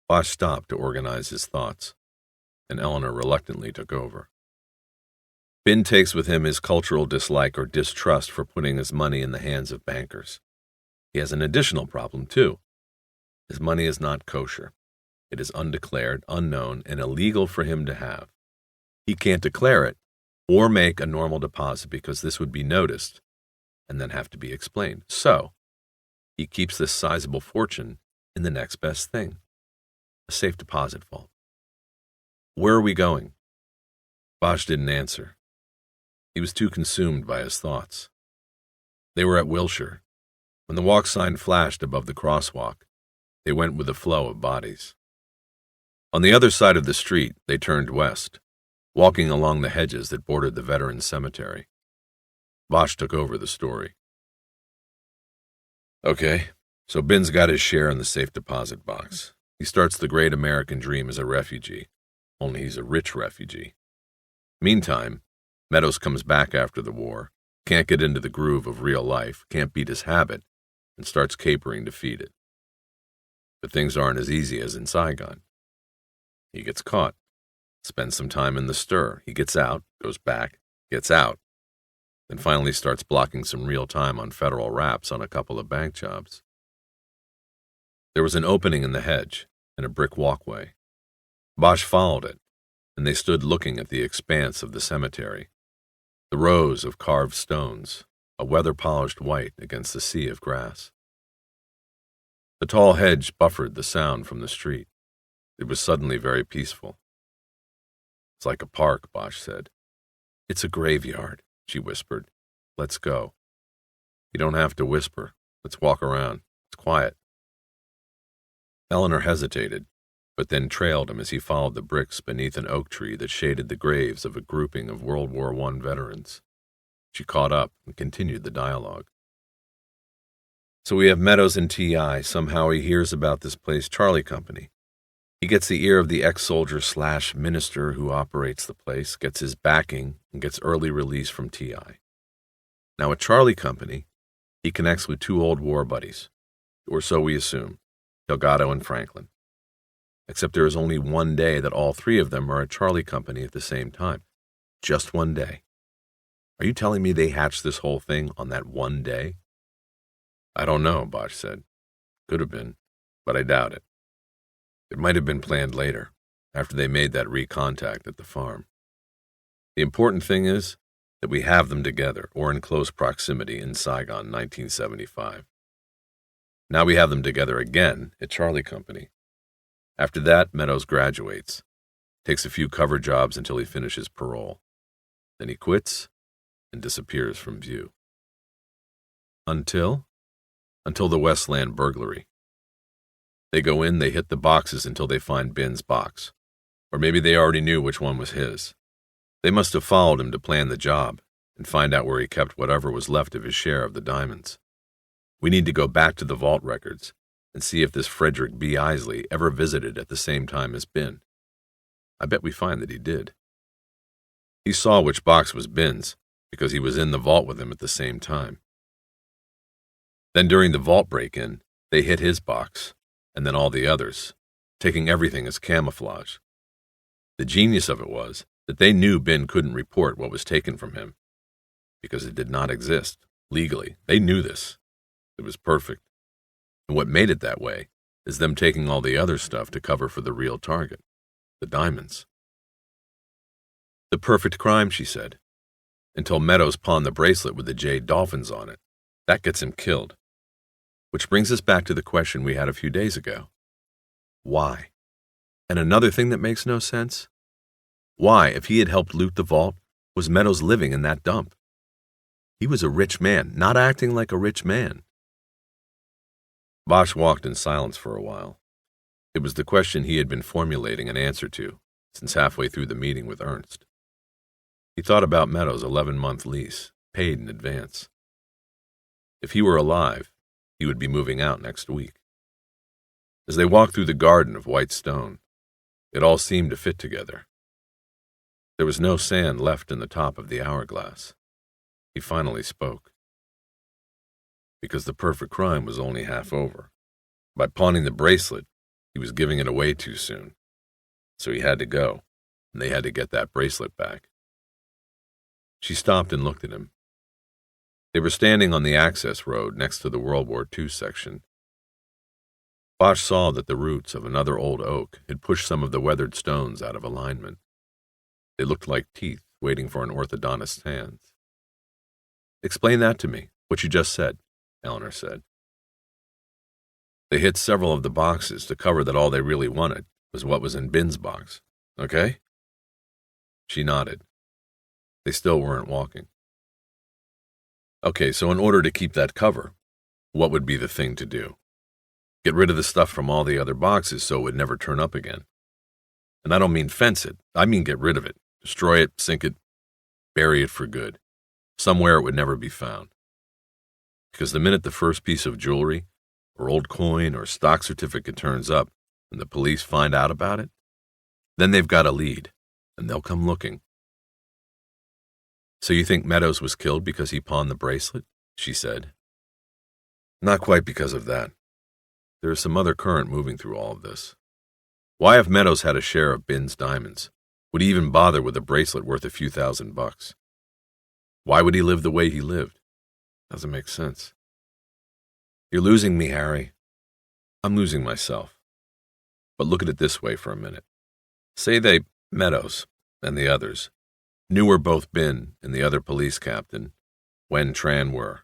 Bosch stopped to organize his thoughts, and Eleanor reluctantly took over. "Bin takes with him his cultural dislike or distrust for putting his money in the hands of bankers. He has an additional problem, too. His money is not kosher. It is undeclared, unknown, and illegal for him to have. He can't declare it or make a normal deposit because this would be noticed and then have to be explained. So, he keeps this sizable fortune in the next best thing, a safe deposit vault. Where are we going?" Bosch didn't answer. He was too consumed by his thoughts. They were at Wilshire. When the walk sign flashed above the crosswalk, they went with the flow of bodies. On the other side of the street, they turned west, walking along the hedges that bordered the Veterans Cemetery. Bosch took over the story. "Okay, so Bin's got his share in the safe deposit box. He starts the great American dream as a refugee, only he's a rich refugee. Meantime, Meadows comes back after the war, can't get into the groove of real life, can't beat his habit, and starts capering to feed it. But things aren't as easy as in Saigon. He gets caught, spends some time in the stir. He gets out, goes back, gets out, then finally starts blocking some real time on federal raps on a couple of bank jobs. There was an opening in the hedge and a brick walkway. Bosch followed it, and they stood looking at the expanse of the cemetery, the rows of carved stones, a weather-polished white against the sea of grass. The tall hedge buffered the sound from the street. It was suddenly very peaceful. "It's like a park," Bosch said. "It's a graveyard," she whispered. "Let's go." "You don't have to whisper. Let's walk around. It's quiet." Eleanor hesitated, but then trailed him as he followed the bricks beneath an oak tree that shaded the graves of a grouping of World War I veterans. She caught up and continued the dialogue. "So we have Meadows and T.I. Somehow he hears about this place Charlie Company. He gets the ear of the ex-soldier/minister who operates the place, gets his backing, and gets early release from T.I. Now at Charlie Company, he connects with 2 old war buddies, or so we assume, Delgado and Franklin. Except there is only one day that all 3 of them are at Charlie Company at the same time. Just one day. Are you telling me they hatched this whole thing on that one day?" "I don't know," Bosch said. Could have been, but I doubt it. It might have been planned later, after they made that recontact at the farm. The important thing is that we have them together or in close proximity in Saigon, 1975. Now we have them together again at Charlie Company. After that, Meadows graduates, takes a few cover jobs until he finishes parole. Then he quits and disappears from view. Until the Westland burglary. They go in, they hit the boxes until they find Ben's box. Or maybe they already knew which one was his. They must have followed him to plan the job and find out where he kept whatever was left of his share of the diamonds. We need to go back to the vault records and see if this Frederick B. Isley ever visited at the same time as Ben. I bet we find that he did. He saw which box was Ben's because he was in the vault with him at the same time. Then during the vault break-in, they hit his box, and then all the others, taking everything as camouflage. The genius of it was that they knew Ben couldn't report what was taken from him, because it did not exist, legally. They knew this. It was perfect. And what made it that way is them taking all the other stuff to cover for the real target, the diamonds. The perfect crime, she said, until Meadows pawned the bracelet with the jade dolphins on it. That gets him killed. Which brings us back to the question we had a few days ago. Why? And another thing that makes no sense? Why, if he had helped loot the vault, was Meadows living in that dump? He was a rich man, not acting like a rich man. Bosch walked in silence for a while. It was the question he had been formulating an answer to since halfway through the meeting with Ernst. He thought about Meadows' 11-month lease, paid in advance. If he were alive, he would be moving out next week. As they walked through the garden of white stone, it all seemed to fit together. There was no sand left in the top of the hourglass. He finally spoke. Because the perfect crime was only half over. By pawning the bracelet, he was giving it away too soon. So he had to go, and they had to get that bracelet back. She stopped and looked at him. They were standing on the access road next to the World War II section. Bosch saw that the roots of another old oak had pushed some of the weathered stones out of alignment. They looked like teeth waiting for an orthodontist's hands. Explain that to me, what you just said, Eleanor said. They hit several of the boxes to cover that all they really wanted was what was in Ben's box, okay? She nodded. They still weren't walking. Okay, so in order to keep that cover, what would be the thing to do? Get rid of the stuff from all the other boxes so it would never turn up again. And I don't mean fence it, I mean get rid of it. Destroy it, sink it, bury it for good. Somewhere it would never be found. Because the minute the first piece of jewelry, or old coin, or stock certificate turns up, and the police find out about it, then they've got a lead, and they'll come looking. So you think Meadows was killed because he pawned the bracelet? She said. Not quite because of that. There is some other current moving through all of this. Why, if Meadows had a share of Ben's diamonds, would he even bother with a bracelet worth a few $1,000s? Why would he live the way he lived? Doesn't make sense. You're losing me, Harry. I'm losing myself. But look at it this way for a minute. Say they, Meadows, and the others, knew where both Ben and the other police captain, Wen Tran, were,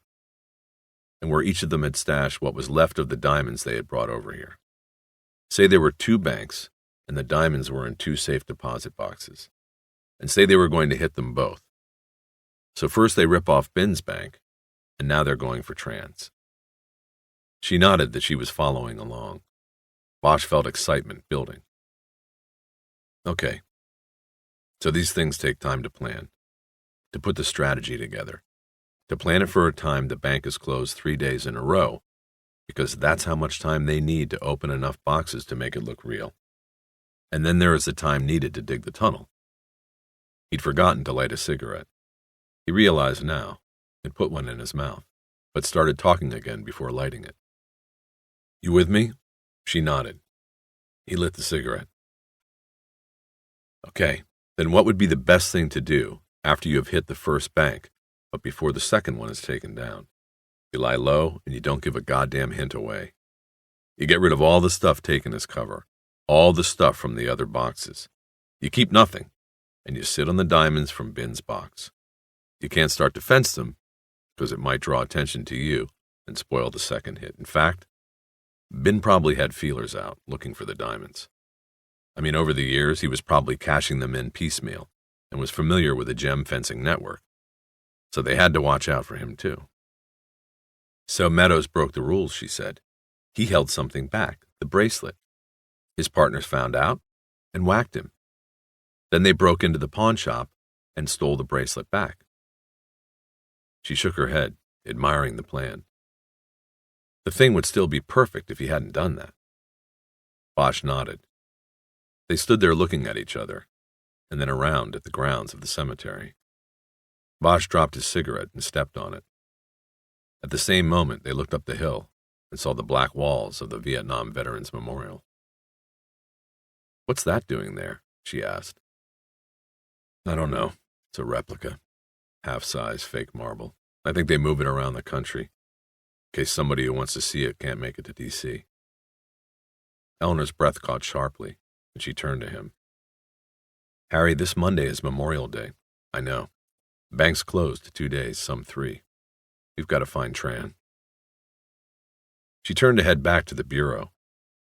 and where each of them had stashed what was left of the diamonds they had brought over here. Say there were 2 banks, and the diamonds were in 2 safe deposit boxes, and say they were going to hit them both. So first they rip off Ben's bank, and now they're going for Tran's. She nodded that she was following along. Bosch felt excitement building. Okay. So these things take time to plan, to put the strategy together, to plan it for a time the bank is closed 3 days in a row, because that's how much time they need to open enough boxes to make it look real. And then there is the time needed to dig the tunnel. He'd forgotten to light a cigarette. He realized now, and put one in his mouth, but started talking again before lighting it. You with me? She nodded. He lit the cigarette. Okay. Then what would be the best thing to do after you have hit the first bank, but before the second one is taken down? You lie low and you don't give a goddamn hint away. You get rid of all the stuff taken as cover, all the stuff from the other boxes. You keep nothing, and you sit on the diamonds from Bin's box. You can't start to fence them, because it might draw attention to you and spoil the second hit. In fact, Bin probably had feelers out, looking for the diamonds. I mean, over the years, he was probably cashing them in piecemeal, and was familiar with the gem fencing network, so they had to watch out for him too. So Meadows broke the rules, she said. He held something back, the bracelet. His partners found out and whacked him. Then they broke into the pawn shop and stole the bracelet back. She shook her head, admiring the plan. The thing would still be perfect if he hadn't done that. Bosch nodded. They stood there looking at each other, and then around at the grounds of the cemetery. Bosch dropped his cigarette and stepped on it. At the same moment, they looked up the hill and saw the black walls of the Vietnam Veterans Memorial. "What's that doing there?" she asked. "I don't know. It's a replica. Half-size fake marble. I think they move it around the country, in case somebody who wants to see it can't make it to D.C. Eleanor's breath caught sharply, and she turned to him. "Harry, this Monday is Memorial Day. I know. Bank's closed 2 days, some 3. We've got to find Tran." She turned to head back to the bureau.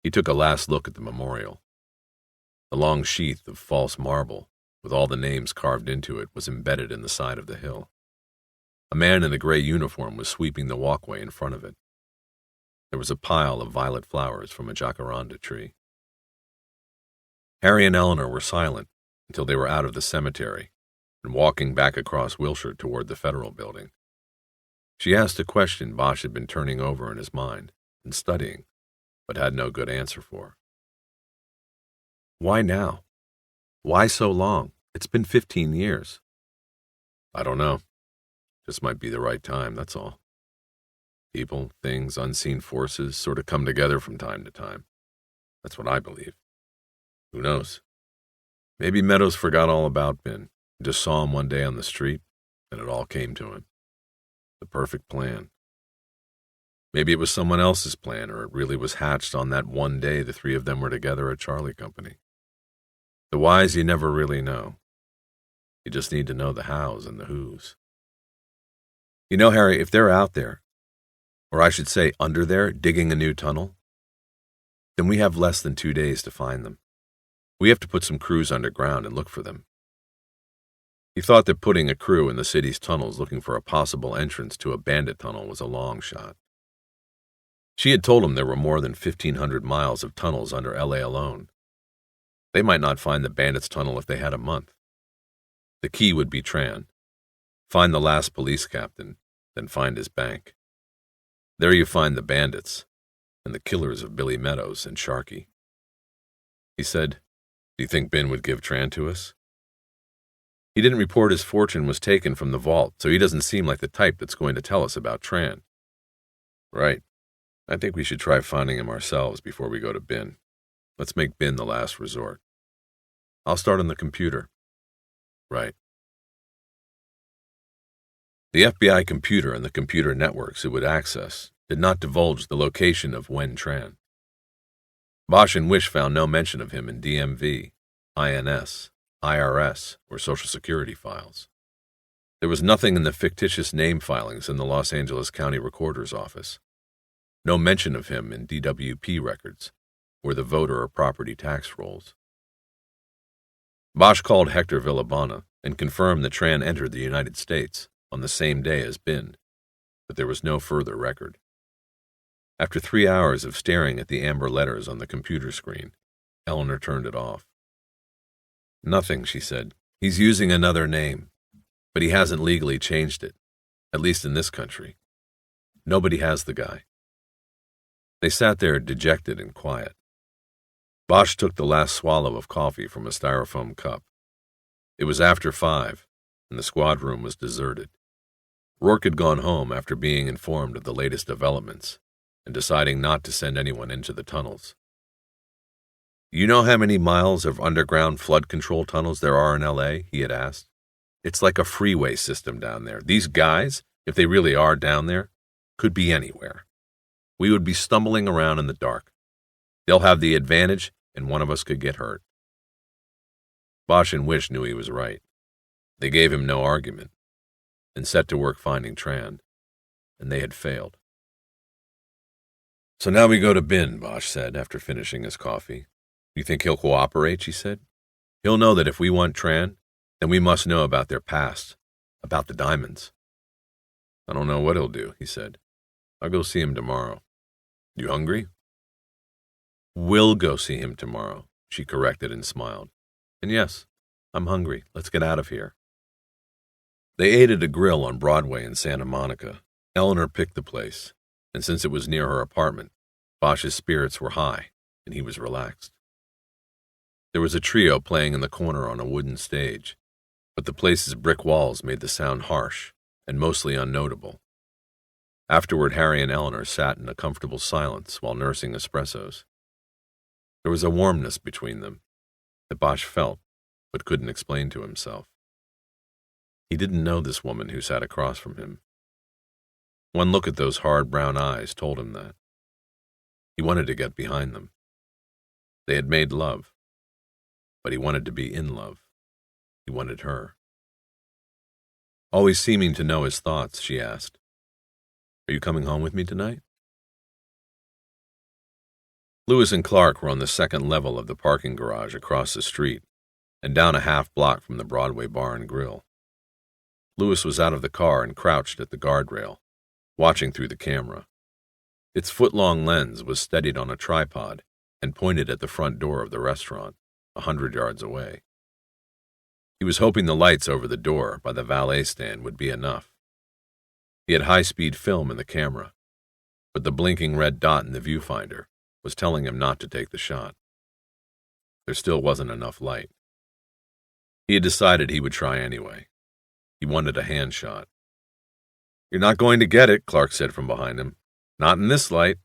He took a last look at the memorial. A long sheath of false marble, with all the names carved into it, was embedded in the side of the hill. A man in a gray uniform was sweeping the walkway in front of it. There was a pile of violet flowers from a jacaranda tree. Harry and Eleanor were silent until they were out of the cemetery and walking back across Wilshire toward the Federal Building. She asked a question Bosch had been turning over in his mind and studying, but had no good answer for. "Why now? Why so long? It's been 15 years. "I don't know. Just might be the right time, that's all. People, things, unseen forces sort of come together from time to time. That's what I believe. Who knows? Maybe Meadows forgot all about Ben, just saw him one day on the street, and it all came to him. The perfect plan. Maybe it was someone else's plan, or it really was hatched on that one day the 3 of them were together at Charlie Company. The whys you never really know. You just need to know the hows and the whos. You know, Harry, if they're out there, or I should say under there, digging a new tunnel, then we have less than 2 days to find them. We have to put some crews underground and look for them." He thought that putting a crew in the city's tunnels looking for a possible entrance to a bandit tunnel was a long shot. She had told him there were more than 1,500 miles of tunnels under L.A. alone. They might not find the bandits' tunnel if they had a month. The key would be Tran. Find the last police captain, then find his bank. There you find the bandits, and the killers of Billy Meadows and Sharkey. He said, "Do you think Ben would give Tran to us?" "He didn't report his fortune was taken from the vault, so he doesn't seem like the type that's going to tell us about Tran." "Right. I think we should try finding him ourselves before we go to Ben. Let's make Ben the last resort. I'll start on the computer." "Right." The FBI computer and the computer networks it would access did not divulge the location of Wen Tran. Bosch and Wish found no mention of him in DMV, INS, IRS, or Social Security files. There was nothing in the fictitious name filings in the Los Angeles County Recorder's Office. No mention of him in DWP records, or the voter or property tax rolls. Bosch called Hector Villabona and confirmed that Tran entered the United States on the same day as Bin, but there was no further record. After 3 hours of staring at the amber letters on the computer screen, Eleanor turned it off. "Nothing," she said. "He's using another name, but he hasn't legally changed it, at least in this country. Nobody has the guy." They sat there dejected and quiet. Bosch took the last swallow of coffee from a styrofoam cup. It was after 5, and the squad room was deserted. Rourke had gone home after being informed of the latest developments and deciding not to send anyone into the tunnels. "You know how many miles of underground flood control tunnels there are in L.A.?" he had asked. "It's like a freeway system down there. These guys, if they really are down there, could be anywhere." We would be stumbling around in the dark. They'll have the advantage, and one of us could get hurt. Bosch and Wish knew he was right. They gave him no argument, and set to work finding Tran, and they had failed. So now we go to Bin, Bosch said, after finishing his coffee. You think he'll cooperate, she said. He'll know that if we want Tran, then we must know about their past, about the diamonds. I don't know what he'll do, he said. I'll go see him tomorrow. You hungry? We'll go see him tomorrow, she corrected and smiled. And yes, I'm hungry. Let's get out of here. They ate at a grill on Broadway in Santa Monica. Eleanor picked the place, and since it was near her apartment, Bosch's spirits were high, and he was relaxed. There was a trio playing in the corner on a wooden stage, but the place's brick walls made the sound harsh and mostly unnotable. Afterward, Harry and Eleanor sat in a comfortable silence while nursing espressos. There was a warmness between them that Bosch felt but couldn't explain to himself. He didn't know this woman who sat across from him. One look at those hard brown eyes told him that. He wanted to get behind them. They had made love, but he wanted to be in love. He wanted her. Always seeming to know his thoughts, she asked, Are you coming home with me tonight? Lewis and Clark were on the second level of the parking garage across the street and down a half block from the Broadway Bar and Grill. Lewis was out of the car and crouched at the guardrail, watching through the camera. Its foot-long lens was steadied on a tripod and pointed at the front door of the restaurant, 100 yards away. He was hoping the lights over the door by the valet stand would be enough. He had high-speed film in the camera, but the blinking red dot in the viewfinder was telling him not to take the shot. There still wasn't enough light. He had decided he would try anyway. He wanted a hand shot. You're not going to get it, Clark said from behind him. Not in this light.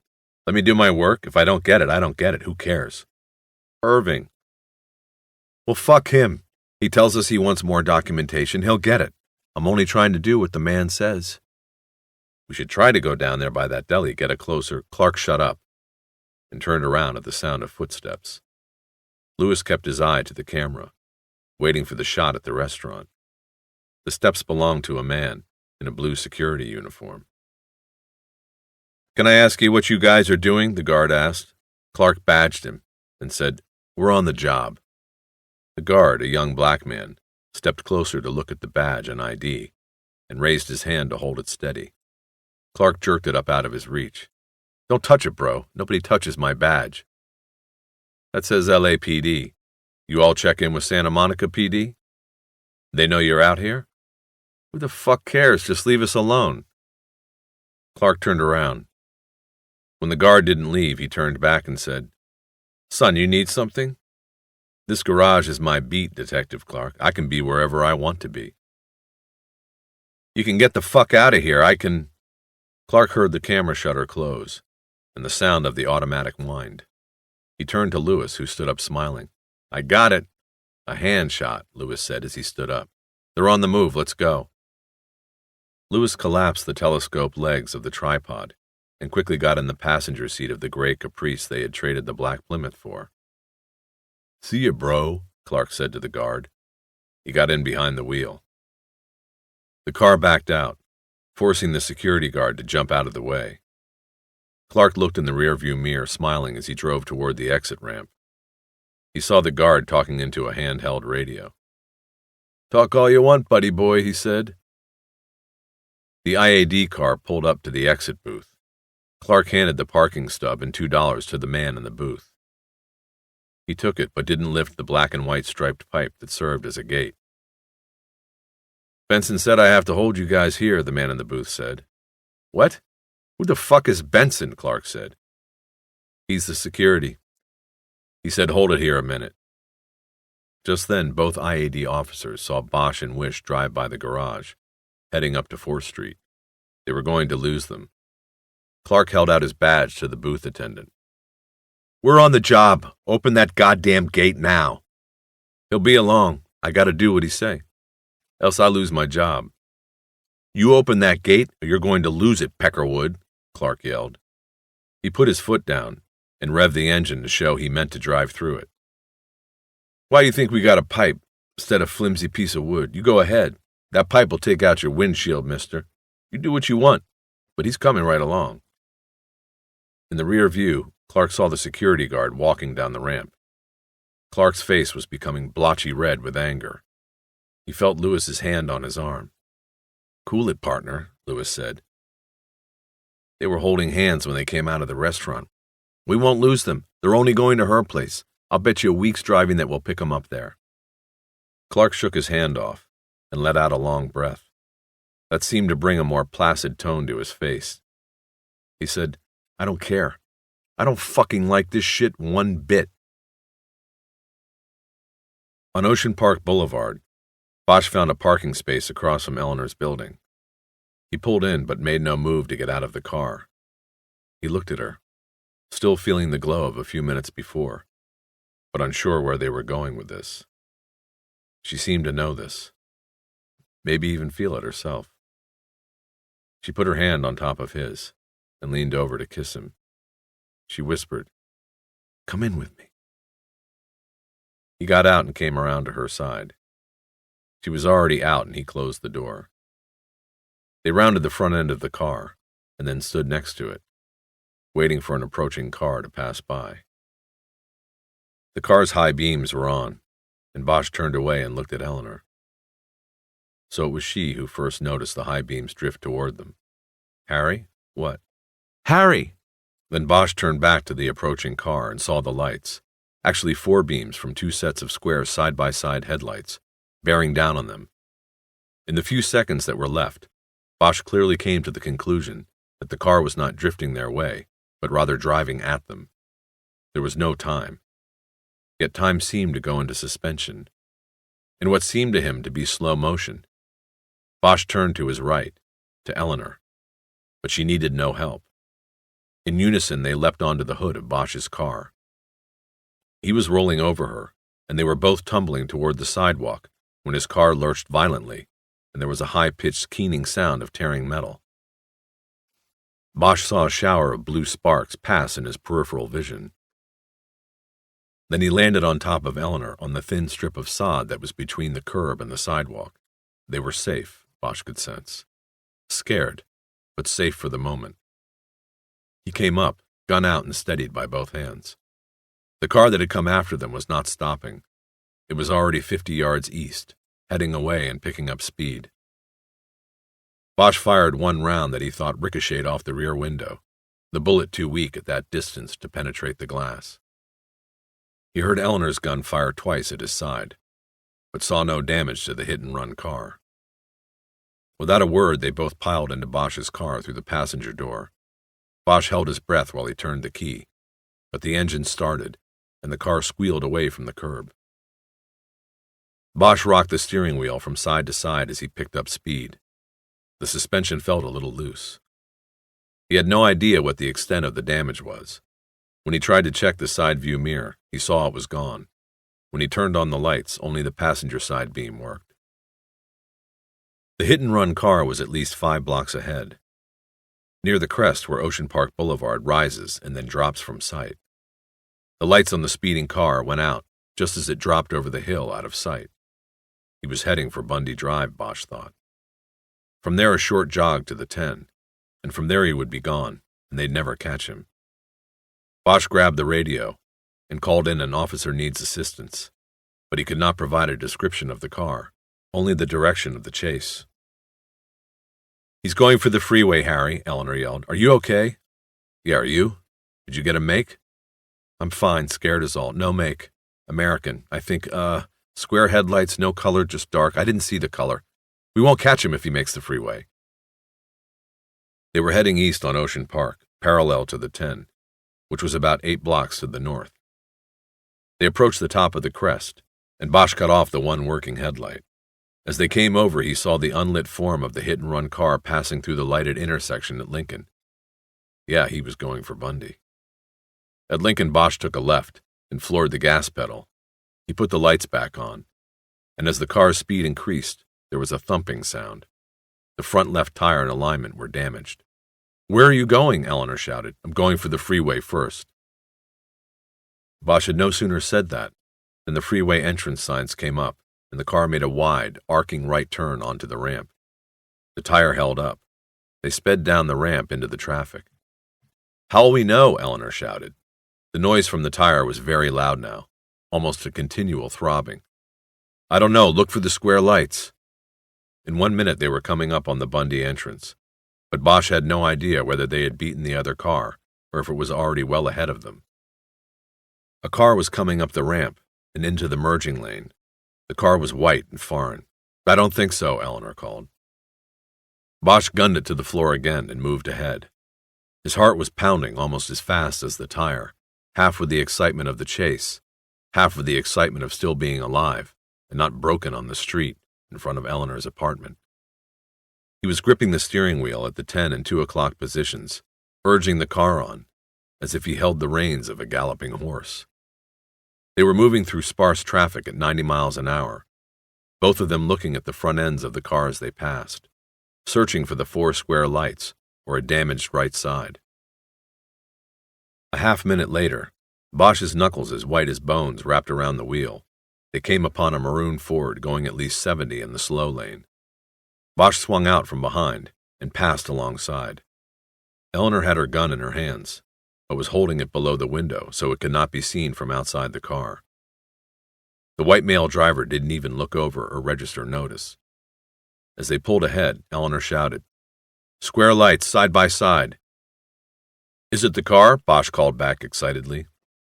Let me do my work. If I don't get it, I don't get it. Who cares? Irving. Well, fuck him. He tells us he wants more documentation. He'll get it. I'm only trying to do what the man says. We should try to go down there by that deli, get a closer. Clark shut up and turned around at the sound of footsteps. Lewis kept his eye to the camera, waiting for the shot at the restaurant. The steps belonged to a man in a blue security uniform. Can I ask you what you guys are doing? The guard asked. Clark badged him and said, We're on the job. The guard, a young black man, stepped closer to look at the badge and ID and raised his hand to hold it steady. Clark jerked it up out of his reach. Don't touch it, bro. Nobody touches my badge. That says LAPD. You all check in with Santa Monica PD? They know you're out here? Who the fuck cares? Just leave us alone. Clark turned around. When the guard didn't leave, he turned back and said, Son, you need something? This garage is my beat, Detective Clark. I can be wherever I want to be. You can get the fuck out of here. I can... Clark heard the camera shutter close and the sound of the automatic wind. He turned to Lewis, who stood up smiling. I got it. A hand shot, Lewis said as he stood up. They're on the move. Let's go. Lewis collapsed the telescope legs of the tripod and quickly got in the passenger seat of the gray Caprice they had traded the black Plymouth for. See ya, bro, Clark said to the guard. He got in behind the wheel. The car backed out, forcing the security guard to jump out of the way. Clark looked in the rearview mirror, smiling as he drove toward the exit ramp. He saw the guard talking into a handheld radio. Talk all you want, buddy boy, he said. The IAD car pulled up to the exit booth. Clark handed the parking stub and $2 to the man in the booth. He took it, but didn't lift the black and white striped pipe that served as a gate. Benson said I have to hold you guys here, the man in the booth said. What? Who the fuck is Benson? Clark said. He's the security. He said hold it here a minute. Just then, both IAD officers saw Bosch and Wish drive by the garage, heading up to 4th Street. They were going to lose them. Clark held out his badge to the booth attendant. We're on the job. Open that goddamn gate now. He'll be along. I gotta do what he say. Else I lose my job. You open that gate or you're going to lose it, Peckerwood, Clark yelled. He put his foot down and revved the engine to show he meant to drive through it. "Why do you think we got a pipe instead of flimsy piece of wood? You go ahead. That pipe will take out your windshield, mister. You do what you want, but he's coming right along." In the rear view, Clark saw the security guard walking down the ramp. Clark's face was becoming blotchy red with anger. He felt Lewis's hand on his arm. "Cool it, partner," Lewis said. They were holding hands when they came out of the restaurant. "We won't lose them. They're only going to her place. I'll bet you a week's driving that we'll pick them up there." Clark shook his hand off and let out a long breath. That seemed to bring a more placid tone to his face. He said, "I don't care. I don't fucking like this shit one bit." On Ocean Park Boulevard, Bosch found a parking space across from Eleanor's building. He pulled in but made no move to get out of the car. He looked at her, still feeling the glow of a few minutes before, but unsure where they were going with this. She seemed to know this, maybe even feel it herself. She put her hand on top of his and leaned over to kiss him. She whispered, "Come in with me." He got out and came around to her side. She was already out and he closed the door. They rounded the front end of the car and then stood next to it, waiting for an approaching car to pass by. The car's high beams were on, and Bosch turned away and looked at Eleanor. So it was she who first noticed the high beams drift toward them. "Harry? What?" "Harry!" Then Bosch turned back to the approaching car and saw the lights, actually 4 beams from 2 sets of square side-by-side headlights, bearing down on them. In the few seconds that were left, Bosch clearly came to the conclusion that the car was not drifting their way, but rather driving at them. There was no time. Yet time seemed to go into suspension. In what seemed to him to be slow motion, Bosch turned to his right, to Eleanor, but she needed no help. In unison, they leapt onto the hood of Bosch's car. He was rolling over her, and they were both tumbling toward the sidewalk when his car lurched violently, and there was a high-pitched keening sound of tearing metal. Bosch saw a shower of blue sparks pass in his peripheral vision. Then he landed on top of Eleanor on the thin strip of sod that was between the curb and the sidewalk. They were safe, Bosch could sense. Scared, but safe for the moment. He came up, gun out and steadied by both hands. The car that had come after them was not stopping. It was already 50 yards east, heading away and picking up speed. Bosch fired one round that he thought ricocheted off the rear window, the bullet too weak at that distance to penetrate the glass. He heard Eleanor's gun fire twice at his side, but saw no damage to the hit-and-run car. Without a word, they both piled into Bosch's car through the passenger door. Bosch held his breath while he turned the key, but the engine started, and the car squealed away from the curb. Bosch rocked the steering wheel from side to side as he picked up speed. The suspension felt a little loose. He had no idea what the extent of the damage was. When he tried to check the side view mirror, he saw it was gone. When he turned on the lights, only the passenger side beam worked. The hit-and-run car was at least 5 blocks ahead, near the crest where Ocean Park Boulevard rises and then drops from sight. The lights on the speeding car went out just as it dropped over the hill out of sight. He was heading for Bundy Drive, Bosch thought. From there a short jog to the 10, and from there he would be gone, and they'd never catch him. Bosch grabbed the radio and called in an officer needs assistance, but he could not provide a description of the car, only the direction of the chase. "He's going for the freeway, Harry," Eleanor yelled. "Are you okay?" "Yeah, are you? Did you get a make?" "I'm fine, scared is all. No make. American, I think, square headlights, no color, just dark. I didn't see the color. We won't catch him if he makes the freeway." They were heading east on Ocean Park, parallel to the 10, which was about 8 blocks to the north. They approached the top of the crest, and Bosch cut off the one working headlight. As they came over, he saw the unlit form of the hit-and-run car passing through the lighted intersection at Lincoln. Yeah, he was going for Bundy. At Lincoln, Bosch took a left and floored the gas pedal. He put the lights back on, and as the car's speed increased, there was a thumping sound. The front left tire and alignment were damaged. "Where are you going?" Eleanor shouted. "I'm going for the freeway first." Bosch had no sooner said that than the freeway entrance signs came up, and the car made a wide, arcing right turn onto the ramp. The tire held up. They sped down the ramp into the traffic. "How'll we know?" Eleanor shouted. The noise from the tire was very loud now, almost a continual throbbing. "I don't know. Look for the square lights." In 1 minute they were coming up on the Bundy entrance, but Bosch had no idea whether they had beaten the other car or if it was already well ahead of them. A car was coming up the ramp and into the merging lane. The car was white and foreign. "I don't think so," Eleanor called. Bosch gunned it to the floor again and moved ahead. His heart was pounding almost as fast as the tire, half with the excitement of the chase, half with the excitement of still being alive and not broken on the street in front of Eleanor's apartment. He was gripping the steering wheel at the 10 and 2 o'clock positions, urging the car on, as if he held the reins of a galloping horse. They were moving through sparse traffic at 90 miles an hour, both of them looking at the front ends of the cars they passed, searching for the 4 square lights or a damaged right side. A half-minute later, Bosch's knuckles as white as bones wrapped around the wheel. They came upon a maroon Ford going at least 70 in the slow lane. Bosch swung out from behind and passed alongside. Eleanor had her gun in her hands, but was holding it below the window so it could not be seen from outside the car. The white male driver didn't even look over or register notice. As they pulled ahead, Eleanor shouted, "Square lights, side by side." "Is it the car?" Bosch called back excitedly.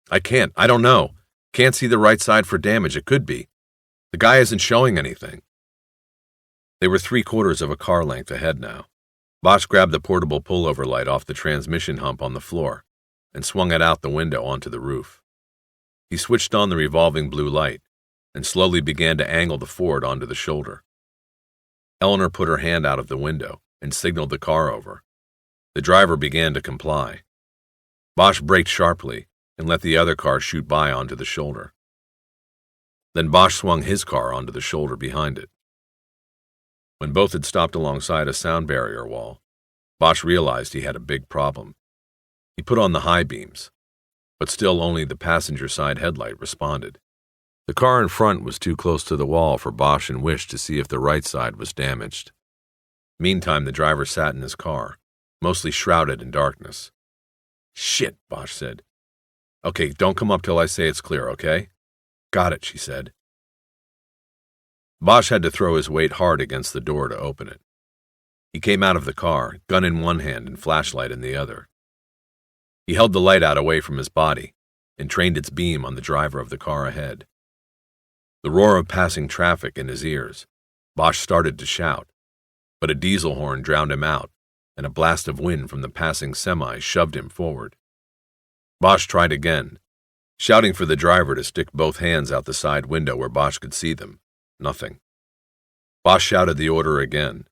I don't know. Can't see the right side for damage. It could be. The guy isn't showing anything." They were 3/4 of a car length ahead now. Bosch grabbed the portable pullover light off the transmission hump on the floor and swung it out the window onto the roof. He switched on the revolving blue light and slowly began to angle the Ford onto the shoulder. Eleanor put her hand out of the window and signaled the car over. The driver began to comply. Bosch braked sharply and let the other car shoot by onto the shoulder. Then Bosch swung his car onto the shoulder behind it. When both had stopped alongside a sound barrier wall, Bosch realized he had a big problem. He put on the high beams, but still only the passenger side headlight responded. The car in front was too close to the wall for Bosch and Wish to see if the right side was damaged. Meantime, the driver sat in his car, mostly shrouded in darkness. "Shit," Bosch said. "Okay, don't come up till I say it's clear, okay?" "Got it," she said. Bosch had to throw his weight hard against the door to open it. He came out of the car, gun in one hand and flashlight in the other. He held the light out away from his body and trained its beam on the driver of the car ahead. The roar of passing traffic in his ears, Bosch started to shout, but a diesel horn drowned him out, and a blast of wind from the passing semi shoved him forward. Bosch tried again, shouting for the driver to stick both hands out the side window where Bosch could see them. Nothing. Bosch shouted the order again.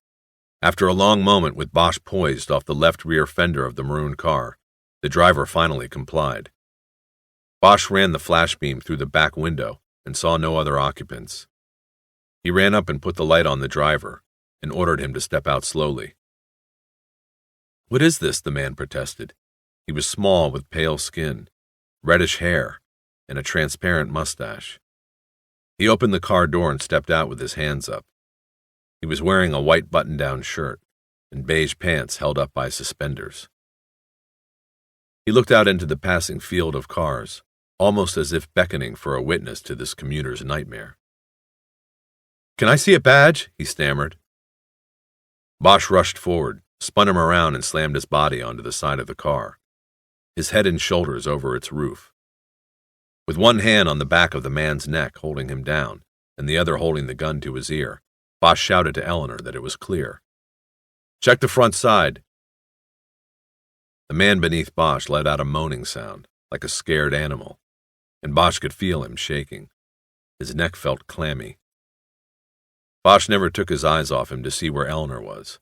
After a long moment with Bosch poised off the left rear fender of the maroon car, the driver finally complied. Bosch ran the flash beam through the back window and saw no other occupants. He ran up and put the light on the driver and ordered him to step out slowly. "What is this?" the man protested. He was small with pale skin, reddish hair, and a transparent mustache. He opened the car door and stepped out with his hands up. He was wearing a white button-down shirt and beige pants held up by suspenders. He looked out into the passing field of cars, almost as if beckoning for a witness to this commuter's nightmare. "Can I see a badge?" he stammered. Bosch rushed forward, spun him around and slammed his body onto the side of the car, his head and shoulders over its roof. With one hand on the back of the man's neck holding him down, and the other holding the gun to his ear, Bosch shouted to Eleanor that it was clear. "Check the front side." The man beneath Bosch let out a moaning sound, like a scared animal, and Bosch could feel him shaking. His neck felt clammy. Bosch never took his eyes off him to see where Eleanor was.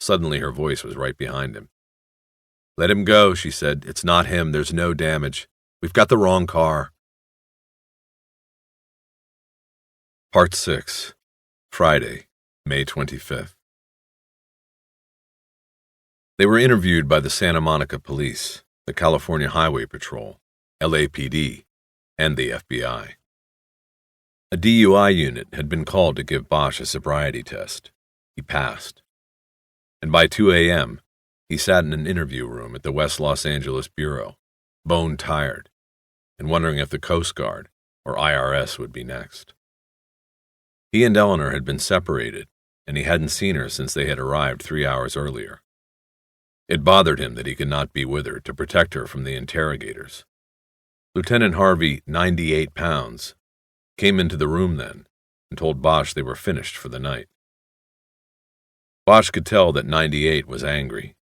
Suddenly her voice was right behind him. "Let him go," she said. "It's not him. There's no damage. We've got the wrong car." Part 6. Friday, May 25th. They were interviewed by the Santa Monica Police, the California Highway Patrol, LAPD, and the FBI. A DUI unit had been called to give Bosch a sobriety test. He passed. And by 2 a.m., he sat in an interview room at the West Los Angeles Bureau, bone-tired, and wondering if the Coast Guard or IRS would be next. He and Eleanor had been separated, and he hadn't seen her since they had arrived 3 hours earlier. It bothered him that he could not be with her to protect her from the interrogators. Lieutenant Harvey, 98 pounds, came into the room then and told Bosch they were finished for the night. Bosch could tell that 98 was angry,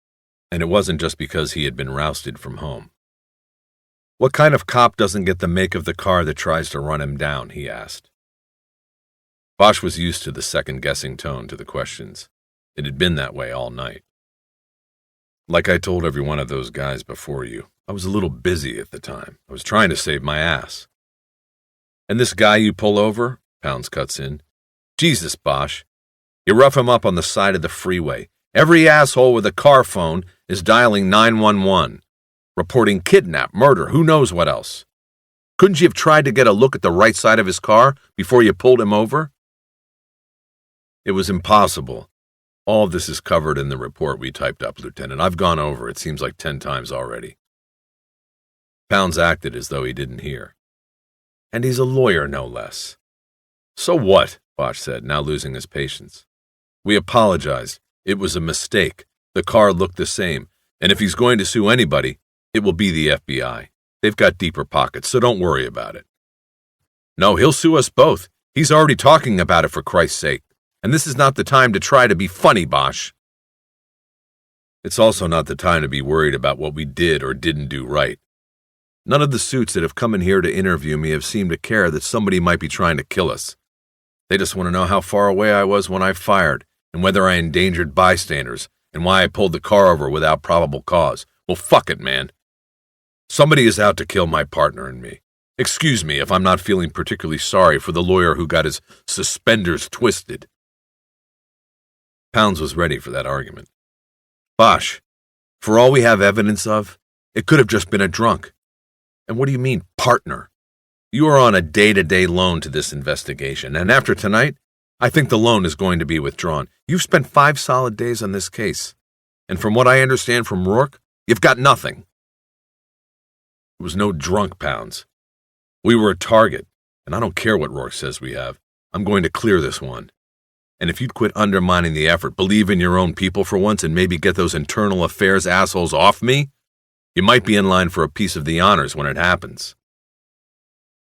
and it wasn't just because he had been rousted from home. "What kind of cop doesn't get the make of the car that tries to run him down?" he asked. Bosch was used to the second-guessing tone to the questions. It had been that way all night. "Like I told every one of those guys before you, I was a little busy at the time. I was trying to save my ass." "And this guy you pull over?" Pounds cuts in. "Jesus, Bosch. You rough him up on the side of the freeway. Every asshole with a car phone is dialing 911, reporting kidnap, murder, who knows what else. Couldn't you have tried to get a look at the right side of his car before you pulled him over?" "It was impossible. All of this is covered in the report we typed up, Lieutenant. I've gone over it seems like 10 times already." Pounds acted as though he didn't hear. "And he's a lawyer, no less." "So what?" Bosch said, now losing his patience. "We apologized. It was a mistake. The car looked the same, and if he's going to sue anybody, it will be the FBI. They've got deeper pockets, so don't worry about it." "No, he'll sue us both. He's already talking about it, for Christ's sake. And this is not the time to try to be funny, Bosch." "It's also not the time to be worried about what we did or didn't do right. None of the suits that have come in here to interview me have seemed to care that somebody might be trying to kill us. They just want to know how far away I was when I fired, and whether I endangered bystanders, and why I pulled the car over without probable cause. Well, fuck it, man. Somebody is out to kill my partner and me. Excuse me if I'm not feeling particularly sorry for the lawyer who got his suspenders twisted." Pounds was ready for that argument. "Bosch, for all we have evidence of, it could have just been a drunk. And what do you mean, partner? You are on a day-to-day loan to this investigation, and after tonight, I think the loan is going to be withdrawn. You've spent 5 solid days on this case, and from what I understand from Rourke, you've got nothing." "It was no drunk, Pounds. We were a target, and I don't care what Rourke says we have. I'm going to clear this one. And if you'd quit undermining the effort, believe in your own people for once, and maybe get those internal affairs assholes off me, you might be in line for a piece of the honors when it happens."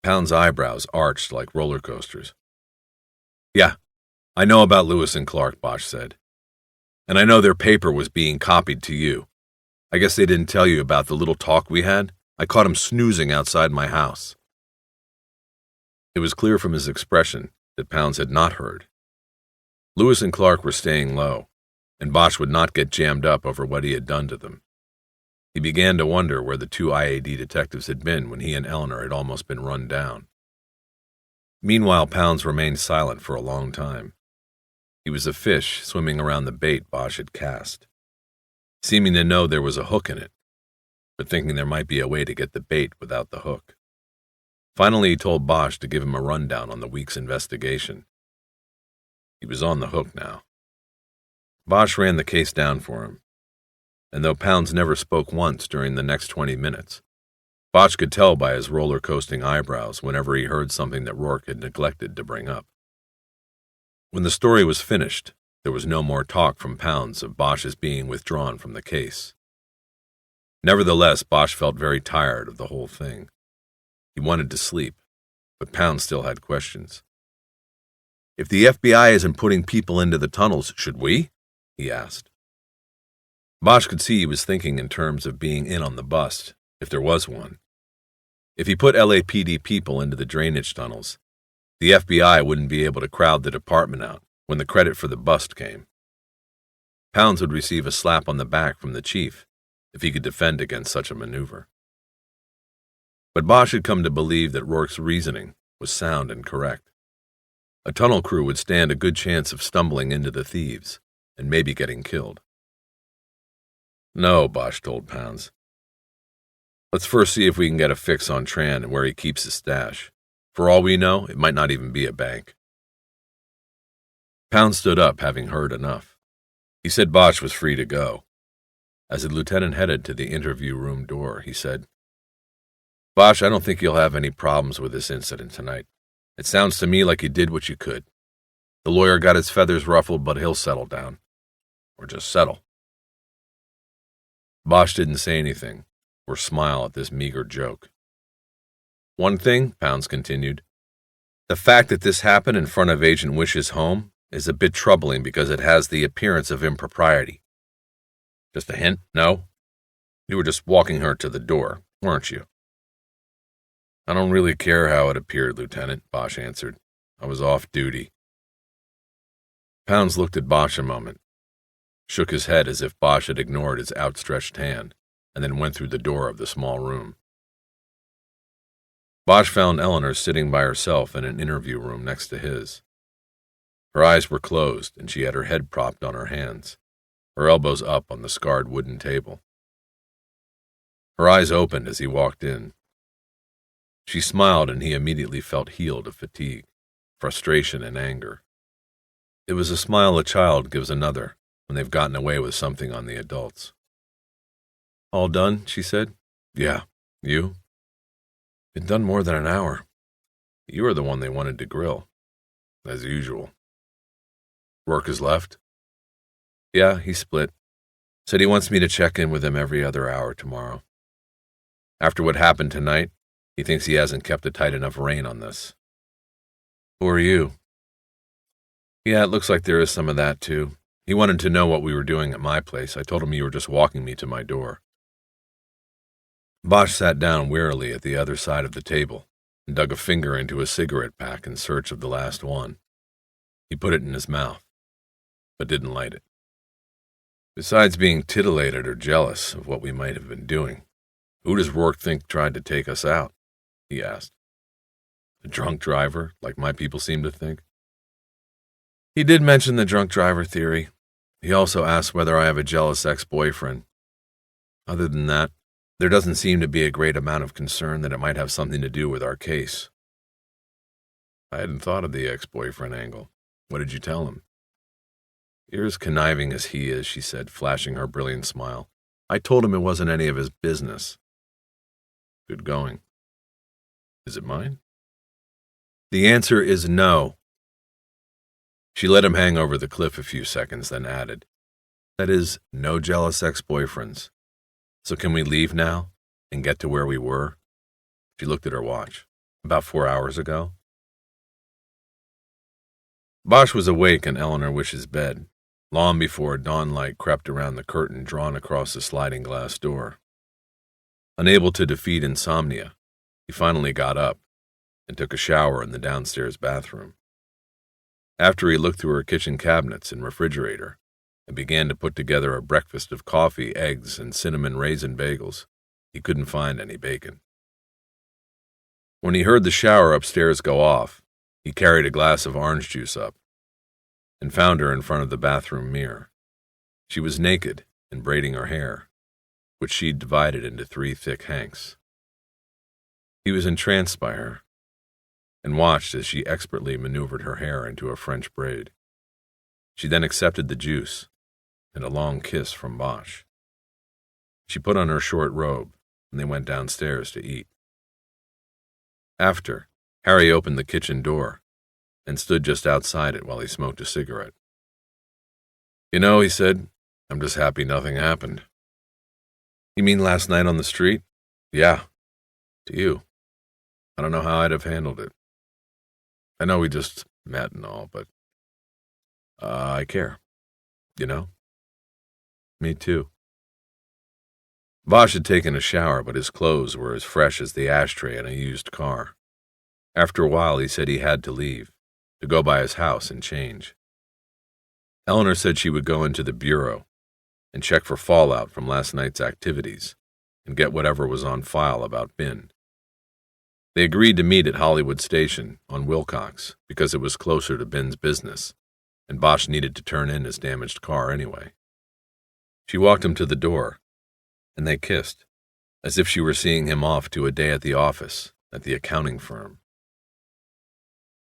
Pound's eyebrows arched like roller coasters. "Yeah, I know about Lewis and Clark," Bosch said. "And I know their paper was being copied to you. I guess they didn't tell you about the little talk we had. I caught him snoozing outside my house." It was clear from his expression that Pounds had not heard. Lewis and Clark were staying low, and Bosch would not get jammed up over what he had done to them. He began to wonder where the 2 IAD detectives had been when he and Eleanor had almost been run down. Meanwhile, Pounds remained silent for a long time. He was a fish swimming around the bait Bosch had cast, seeming to know there was a hook in it, but thinking there might be a way to get the bait without the hook. Finally, he told Bosch to give him a rundown on the week's investigation. He was on the hook now. Bosch ran the case down for him, and though Pounds never spoke once during the next 20 minutes, Bosch could tell by his roller-coasting eyebrows whenever he heard something that Rourke had neglected to bring up. When the story was finished, there was no more talk from Pounds of Bosch's being withdrawn from the case. Nevertheless, Bosch felt very tired of the whole thing. He wanted to sleep, but Pounds still had questions. "If the FBI isn't putting people into the tunnels, should we?" he asked. Bosch could see he was thinking in terms of being in on the bust, if there was one. If he put LAPD people into the drainage tunnels, the FBI wouldn't be able to crowd the department out when the credit for the bust came. Pounds would receive a slap on the back from the chief if he could defend against such a maneuver. But Bosch had come to believe that Rourke's reasoning was sound and correct. A tunnel crew would stand a good chance of stumbling into the thieves and maybe getting killed. No, Bosch told Pounds. Let's first see if we can get a fix on Tran and where he keeps his stash. For all we know, it might not even be a bank. Pounds stood up, having heard enough. He said Bosch was free to go. As the lieutenant headed to the interview room door, he said, Bosch, I don't think you'll have any problems with this incident tonight. It sounds to me like you did what you could. The lawyer got his feathers ruffled, but he'll settle down. Or just settle. Bosch didn't say anything, or smile at this meager joke. One thing, Pounds continued, the fact that this happened in front of Agent Wish's home is a bit troubling because it has the appearance of impropriety. Just a hint, no? You were just walking her to the door, weren't you? I don't really care how it appeared, Lieutenant, Bosch answered. I was off duty. Pounds looked at Bosch a moment, shook his head as if Bosch had ignored his outstretched hand, and then went through the door of the small room. Bosch found Eleanor sitting by herself in an interview room next to his. Her eyes were closed, and she had her head propped on her hands, her elbows up on the scarred wooden table. Her eyes opened as he walked in. She smiled, and he immediately felt healed of fatigue, frustration, and anger. It was a smile a child gives another when they've gotten away with something on the adults. All done, she said. Yeah. You? Been done more than an hour. You were the one they wanted to grill. As usual. Work is left? Yeah, he split. Said he wants me to check in with him every other hour tomorrow. After what happened tonight, he thinks he hasn't kept a tight enough rein on this. Who are you? Yeah, it looks like there is some of that, too. He wanted to know what we were doing at my place. I told him you were just walking me to my door. Bosch sat down wearily at the other side of the table and dug a finger into a cigarette pack in search of the last one. He put it in his mouth, but didn't light it. Besides being titillated or jealous of what we might have been doing, who does Rourke think tried to take us out? He asked. A drunk driver, like my people seem to think? He did mention the drunk driver theory. He also asked whether I have a jealous ex-boyfriend. Other than that, there doesn't seem to be a great amount of concern that it might have something to do with our case. I hadn't thought of the ex-boyfriend angle. What did you tell him? You're as conniving as he is, she said, flashing her brilliant smile. I told him it wasn't any of his business. Good going. Is it mine? The answer is no. She let him hang over the cliff a few seconds, then added, that is, no jealous ex-boyfriends. So can we leave now and get to where we were? She looked at her watch. About 4 hours ago. Bosch was awake in Eleanor Wish's bed, long before dawnlight crept around the curtain drawn across the sliding glass door. Unable to defeat insomnia, he finally got up and took a shower in the downstairs bathroom. After he looked through her kitchen cabinets and refrigerator and began to put together a breakfast of coffee, eggs, and cinnamon raisin bagels, he couldn't find any bacon. When he heard the shower upstairs go off, he carried a glass of orange juice up and found her in front of the bathroom mirror. She was naked and braiding her hair, which she'd divided into 3 thick hanks. He was entranced by her and watched as she expertly maneuvered her hair into a French braid. She then accepted the juice and a long kiss from Bosch. She put on her short robe, and they went downstairs to eat. After, Harry opened the kitchen door and stood just outside it while he smoked a cigarette. You know, he said, I'm just happy nothing happened. You mean last night on the street? Yeah. To you. I don't know how I'd have handled it. I know we just met and all, but I care. You know? Me too. Bosch had taken a shower, but his clothes were as fresh as the ashtray in a used car. After a while, he said he had to leave, to go by his house and change. Eleanor said she would go into the bureau and check for fallout from last night's activities and get whatever was on file about Ben. They agreed to meet at Hollywood Station on Wilcox because it was closer to Ben's business, and Bosch needed to turn in his damaged car anyway. She walked him to the door, and they kissed, as if she were seeing him off to a day at the office, at the accounting firm.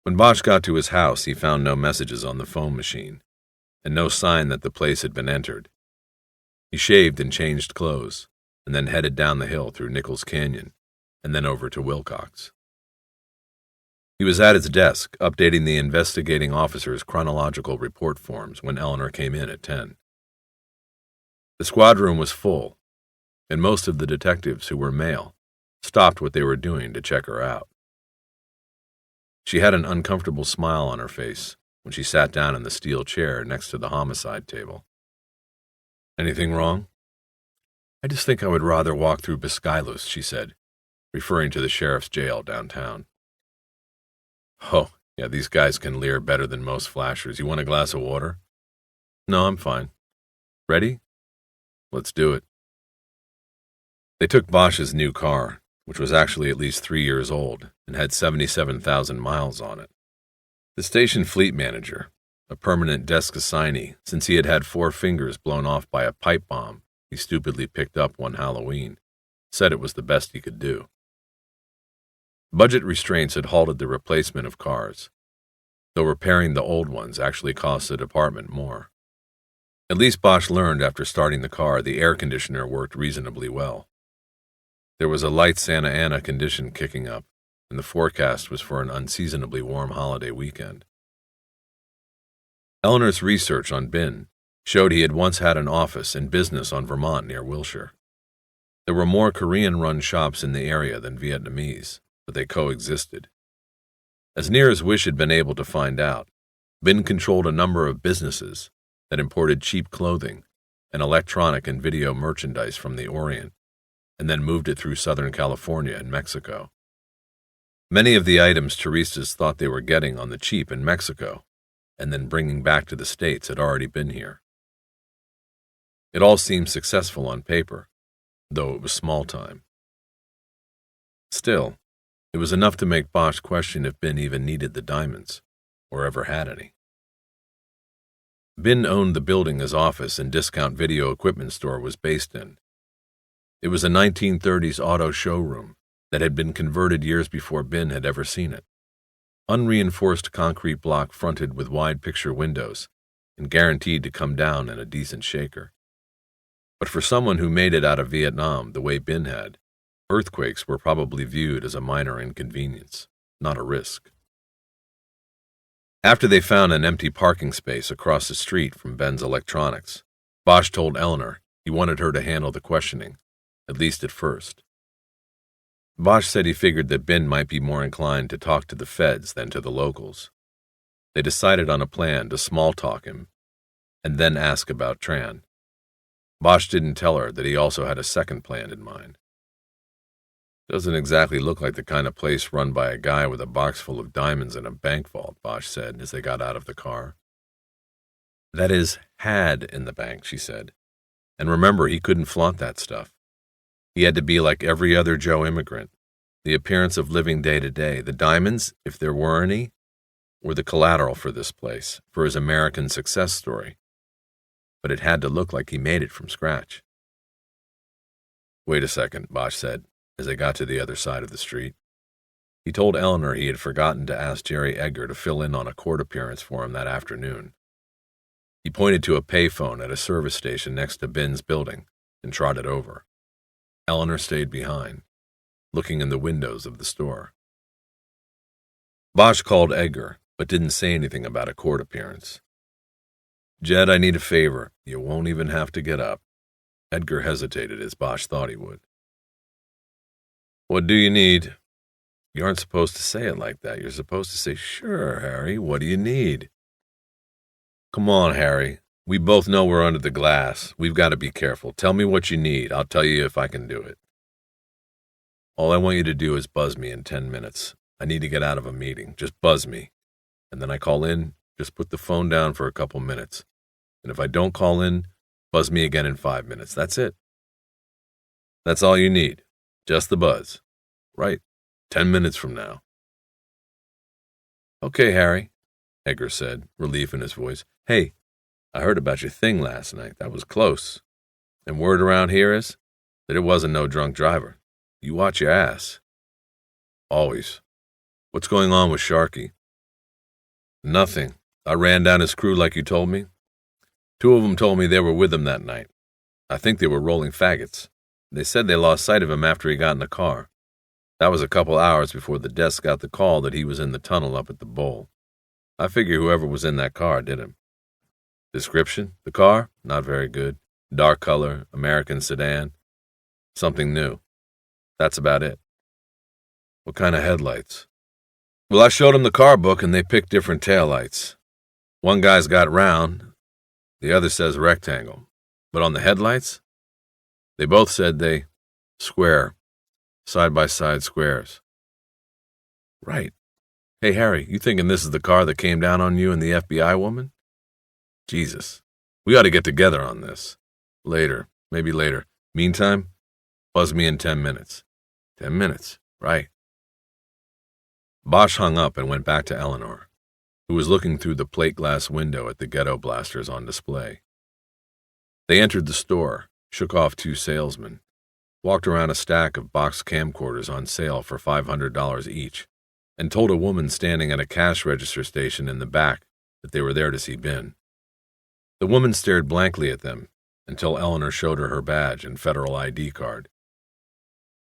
When Bosch got to his house, he found no messages on the phone machine, and no sign that the place had been entered. He shaved and changed clothes, and then headed down the hill through Nichols Canyon, and then over to Wilcox. He was at his desk, updating the investigating officer's chronological report forms when Eleanor came in at 10. The squad room was full, and most of the detectives, who were male, stopped what they were doing to check her out. She had an uncomfortable smile on her face when she sat down in the steel chair next to the homicide table. "Anything wrong?" "I just think I would rather walk through Biscaylos," she said, referring to the sheriff's jail downtown. "Oh, yeah, these guys can leer better than most flashers. You want a glass of water?" "No, I'm fine." "Ready?" "Let's do it." They took Bosch's new car, which was actually at least 3 years old and had 77,000 miles on it. The station fleet manager, a permanent desk assignee since he had had 4 fingers blown off by a pipe bomb he stupidly picked up one Halloween, said it was the best he could do. Budget restraints had halted the replacement of cars, though repairing the old ones actually cost the department more. At least Bosch learned after starting the car the air conditioner worked reasonably well. There was a light Santa Ana condition kicking up, and the forecast was for an unseasonably warm holiday weekend. Eleanor's research on Bin showed he had once had an office and business on Vermont near Wilshire. There were more Korean-run shops in the area than Vietnamese, but they coexisted. As near as Wish had been able to find out, Bin controlled a number of businesses that imported cheap clothing and electronic and video merchandise from the Orient, and then moved it through Southern California and Mexico. Many of the items Teresa's thought they were getting on the cheap in Mexico and then bringing back to the States had already been here. It all seemed successful on paper, though it was small time. Still, it was enough to make Bosch question if Bin even needed the diamonds, or ever had any. Bin owned the building his office and discount video equipment store was based in. It was a 1930s auto showroom that had been converted years before Bin had ever seen it. Unreinforced concrete block fronted with wide picture windows and guaranteed to come down in a decent shaker. But for someone who made it out of Vietnam the way Bin had, earthquakes were probably viewed as a minor inconvenience, not a risk. After they found an empty parking space across the street from Ben's electronics, Bosch told Eleanor he wanted her to handle the questioning, at least at first. Bosch said he figured that Ben might be more inclined to talk to the feds than to the locals. They decided on a plan to small-talk him, and then ask about Tran. Bosch didn't tell her that he also had a second plan in mind. "Doesn't exactly look like the kind of place run by a guy with a box full of diamonds in a bank vault," Bosch said as they got out of the car. "That is, had in the bank," she said. "And remember, he couldn't flaunt that stuff. He had to be like every other Joe immigrant, the appearance of living day to day. The diamonds, if there were any, were the collateral for this place, for his American success story. But it had to look like he made it from scratch." "Wait a second," Bosch said, as they got to the other side of the street. He told Eleanor he had forgotten to ask Jerry Edgar to fill in on a court appearance for him that afternoon. He pointed to a payphone at a service station next to Bin's building and trotted over. Eleanor stayed behind, looking in the windows of the store. Bosch called Edgar, but didn't say anything about a court appearance. "Jed, I need a favor. You won't even have to get up." Edgar hesitated as Bosch thought he would. "What do you need?" "You aren't supposed to say it like that. You're supposed to say, 'Sure, Harry, what do you need?'" "Come on, Harry. We both know we're under the glass. We've got to be careful. Tell me what you need. I'll tell you if I can do it." "All I want you to do is buzz me in 10 minutes. I need to get out of a meeting. Just buzz me. And then I call in, just put the phone down for a couple minutes. And if I don't call in, buzz me again in 5 minutes. That's it. That's all you need. Just the buzz. Right. 10 minutes from now." "Okay, Harry," Edgar said, relief in his voice. "Hey, I heard about your thing last night. That was close. And word around here is that it wasn't no drunk driver. You watch your ass. Always. What's going on with Sharky? Nothing. I ran down his crew like you told me. 2 of them told me they were with him that night. I think they were rolling faggots. They said they lost sight of him after he got in the car. That was a couple hours before the desk got the call that he was in the tunnel up at the bowl. I figure whoever was in that car did him. Description? The car? Not very good. Dark color, American sedan. Something new. That's about it. What kind of headlights? Well, I showed them the car book and they picked different taillights. One guy's got round, the other says rectangle. But on the headlights, they both said they square, side-by-side squares. Right. Hey, Harry, you thinking this is the car that came down on you and the FBI woman? Jesus, we ought to get together on this. Later, maybe later. Meantime, buzz me in 10 minutes. 10 minutes, right. Bosch hung up and went back to Eleanor, who was looking through the plate glass window at the ghetto blasters on display. They entered the store, shook off 2 salesmen, walked around a stack of box camcorders on sale for $500 each, and told a woman standing at a cash register station in the back that they were there to see Ben. The woman stared blankly at them until Eleanor showed her badge and federal ID card.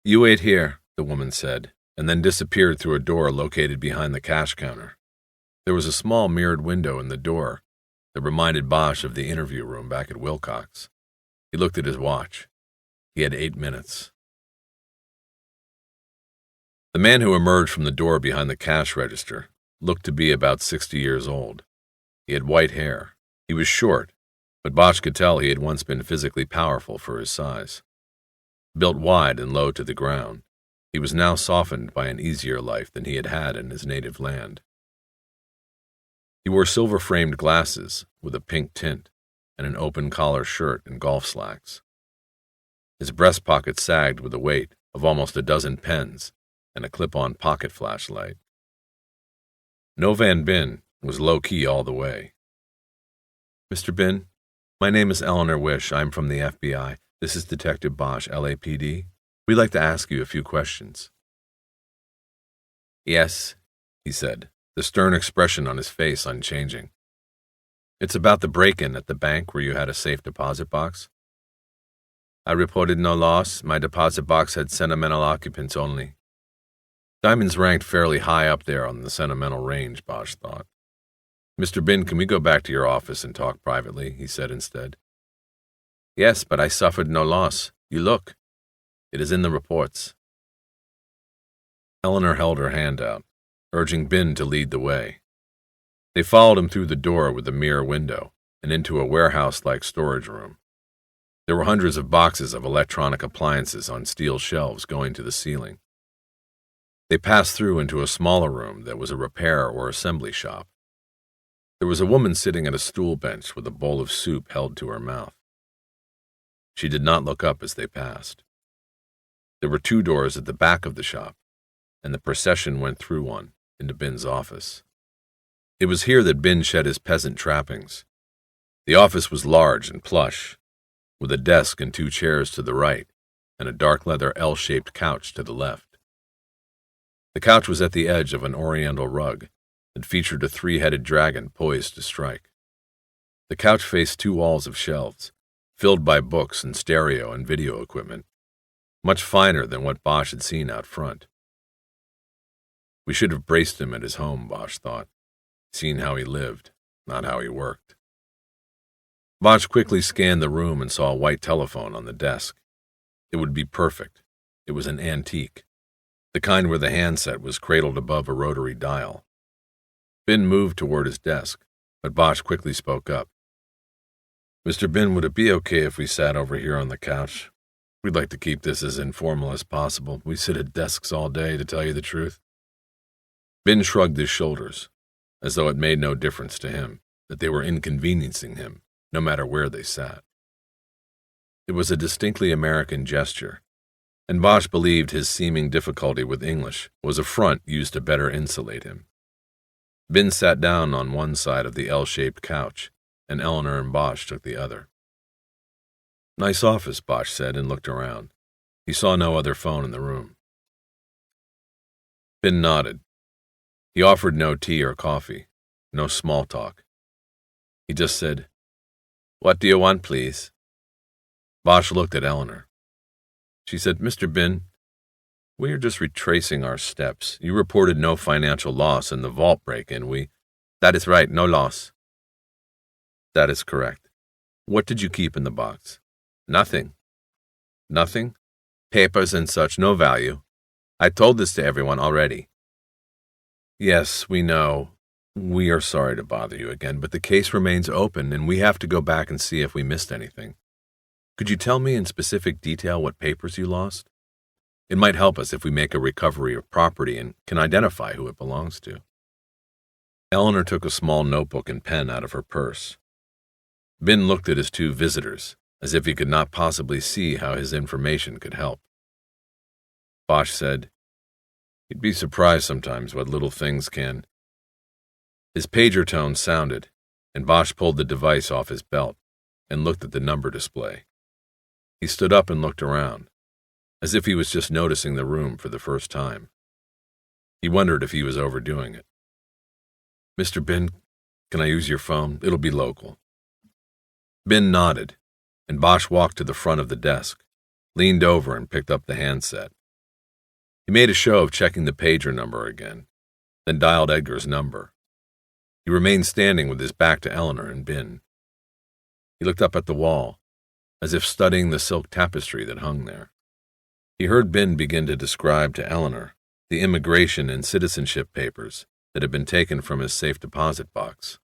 You wait here, the woman said, and then disappeared through a door located behind the cash counter. There was a small mirrored window in the door that reminded Bosch of the interview room back at Wilcox. He looked at his watch. He had 8 minutes. The man who emerged from the door behind the cash register looked to be about 60 years old. He had white hair. He was short, but Bosch could tell he had once been physically powerful for his size. Built wide and low to the ground, he was now softened by an easier life than he had had in his native land. He wore silver-framed glasses with a pink tint and an open-collar shirt and golf slacks. His breast pocket sagged with the weight of almost a dozen pens and a clip-on pocket flashlight. No Van Bin was low-key all the way. Mr. Bin, my name is Eleanor Wish. I'm from the FBI. This is Detective Bosch, LAPD. We'd like to ask you a few questions. Yes, he said, the stern expression on his face unchanging. It's about the break-in at the bank where you had a safe deposit box. I reported no loss. My deposit box had sentimental occupants only. Diamonds ranked fairly high up there on the sentimental range, Bosch thought. Mr. Bin, can we go back to your office and talk privately? He said instead. Yes, but I suffered no loss. You look. It is in the reports. Eleanor held her hand out, urging Bin to lead the way. They followed him through the door with the mirror window and into a warehouse-like storage room. There were hundreds of boxes of electronic appliances on steel shelves going to the ceiling. They passed through into a smaller room that was a repair or assembly shop. There was a woman sitting at a stool bench with a bowl of soup held to her mouth. She did not look up as they passed. There were 2 doors at the back of the shop, and the procession went through one into Bin's office. It was here that Bin shed his peasant trappings. The office was large and plush, with a desk and 2 chairs to the right and a dark leather L-shaped couch to the left. The couch was at the edge of an oriental rug that featured a 3-headed dragon poised to strike. The couch faced 2 walls of shelves, filled by books and stereo and video equipment, much finer than what Bosch had seen out front. We should have braced him at his home, Bosch thought, seen how he lived, not how he worked. Bosch quickly scanned the room and saw a white telephone on the desk. It would be perfect. It was an antique, the kind where the handset was cradled above a rotary dial. Bin moved toward his desk, but Bosch quickly spoke up. Mr. Bin, would it be okay if we sat over here on the couch? We'd like to keep this as informal as possible. We sit at desks all day, to tell you the truth. Bin shrugged his shoulders, as though it made no difference to him, that they were inconveniencing him, no matter where they sat. It was a distinctly American gesture, and Bosch believed his seeming difficulty with English was a front used to better insulate him. Bin sat down on one side of the L-shaped couch, and Eleanor and Bosch took the other. Nice office, Bosch said and looked around. He saw no other phone in the room. Bin nodded. He offered no tea or coffee, no small talk. He just said, "What do you want, please?" Bosch looked at Eleanor. She said, "Mr. Bin, we are just retracing our steps. You reported no financial loss in the vault break-in. That is right, no loss." "That is correct. What did you keep in the box?" "Nothing." "Nothing? Papers and such, no value. I told this to everyone already." "Yes, we know. We are sorry to bother you again, but the case remains open and we have to go back and see if we missed anything. Could you tell me in specific detail what papers you lost? It might help us if we make a recovery of property and can identify who it belongs to." Eleanor took a small notebook and pen out of her purse. Bin looked at his two visitors, as if he could not possibly see how his information could help. Bosch said, "You'd be surprised sometimes what little things can." His pager tone sounded, and Bosch pulled the device off his belt and looked at the number display. He stood up and looked around, as if he was just noticing the room for the first time. He wondered if he was overdoing it. "Mr. Bin, can I use your phone? It'll be local." Bin nodded, and Bosch walked to the front of the desk, leaned over and picked up the handset. He made a show of checking the pager number again, then dialed Edgar's number. He remained standing with his back to Eleanor and Bin. He looked up at the wall, as if studying the silk tapestry that hung there. He heard Bin begin to describe to Eleanor the immigration and citizenship papers that had been taken from his safe deposit box.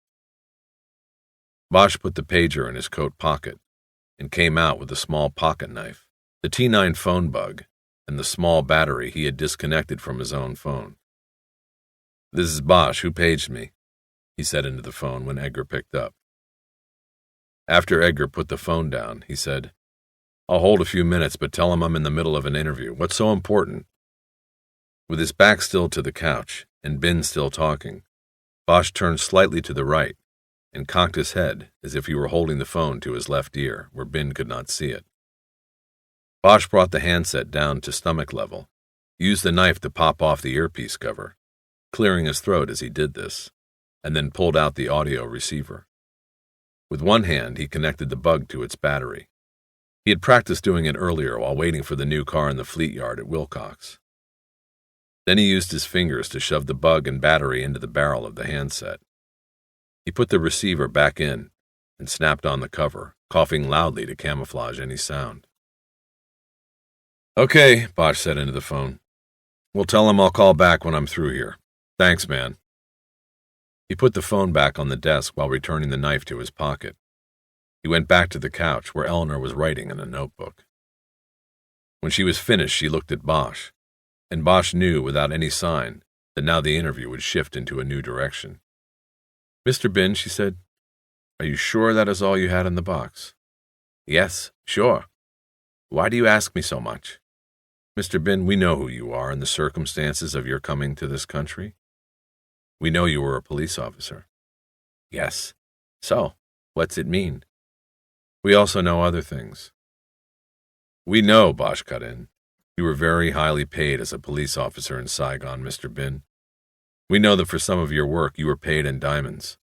Bosch put the pager in his coat pocket and came out with a small pocket knife, the T9 phone bug, and the small battery he had disconnected from his own phone. "This is Bosch. Who paged me?" he said into the phone when Edgar picked up. After Edgar put the phone down, he said, "I'll hold a few minutes, but tell him I'm in the middle of an interview. What's so important?" With his back still to the couch and Bin still talking, Bosch turned slightly to the right and cocked his head as if he were holding the phone to his left ear, where Bin could not see it. Bosch brought the handset down to stomach level, used the knife to pop off the earpiece cover, clearing his throat as he did this, and then pulled out the audio receiver. With one hand, he connected the bug to its battery. He had practiced doing it earlier while waiting for the new car in the fleet yard at Wilcox. Then he used his fingers to shove the bug and battery into the barrel of the handset. He put the receiver back in and snapped on the cover, coughing loudly to camouflage any sound. "Okay," Bosch said into the phone. "We'll tell him I'll call back when I'm through here. Thanks, man." He put the phone back on the desk while returning the knife to his pocket. He went back to the couch where Eleanor was writing in a notebook. When she was finished, she looked at Bosch, and Bosch knew without any sign that now the interview would shift into a new direction. "Mr. Bin," she said, "are you sure that is all you had in the box?" "Yes, sure. Why do you ask me so much?" "Mr. Bin, we know who you are and the circumstances of your coming to this country. We know you were a police officer." "Yes. So, what's it mean?" "We also know other things." "We know," Bosch cut in. "You were very highly paid as a police officer in Saigon, Mr. Bin. We know that for some of your work you were paid in diamonds."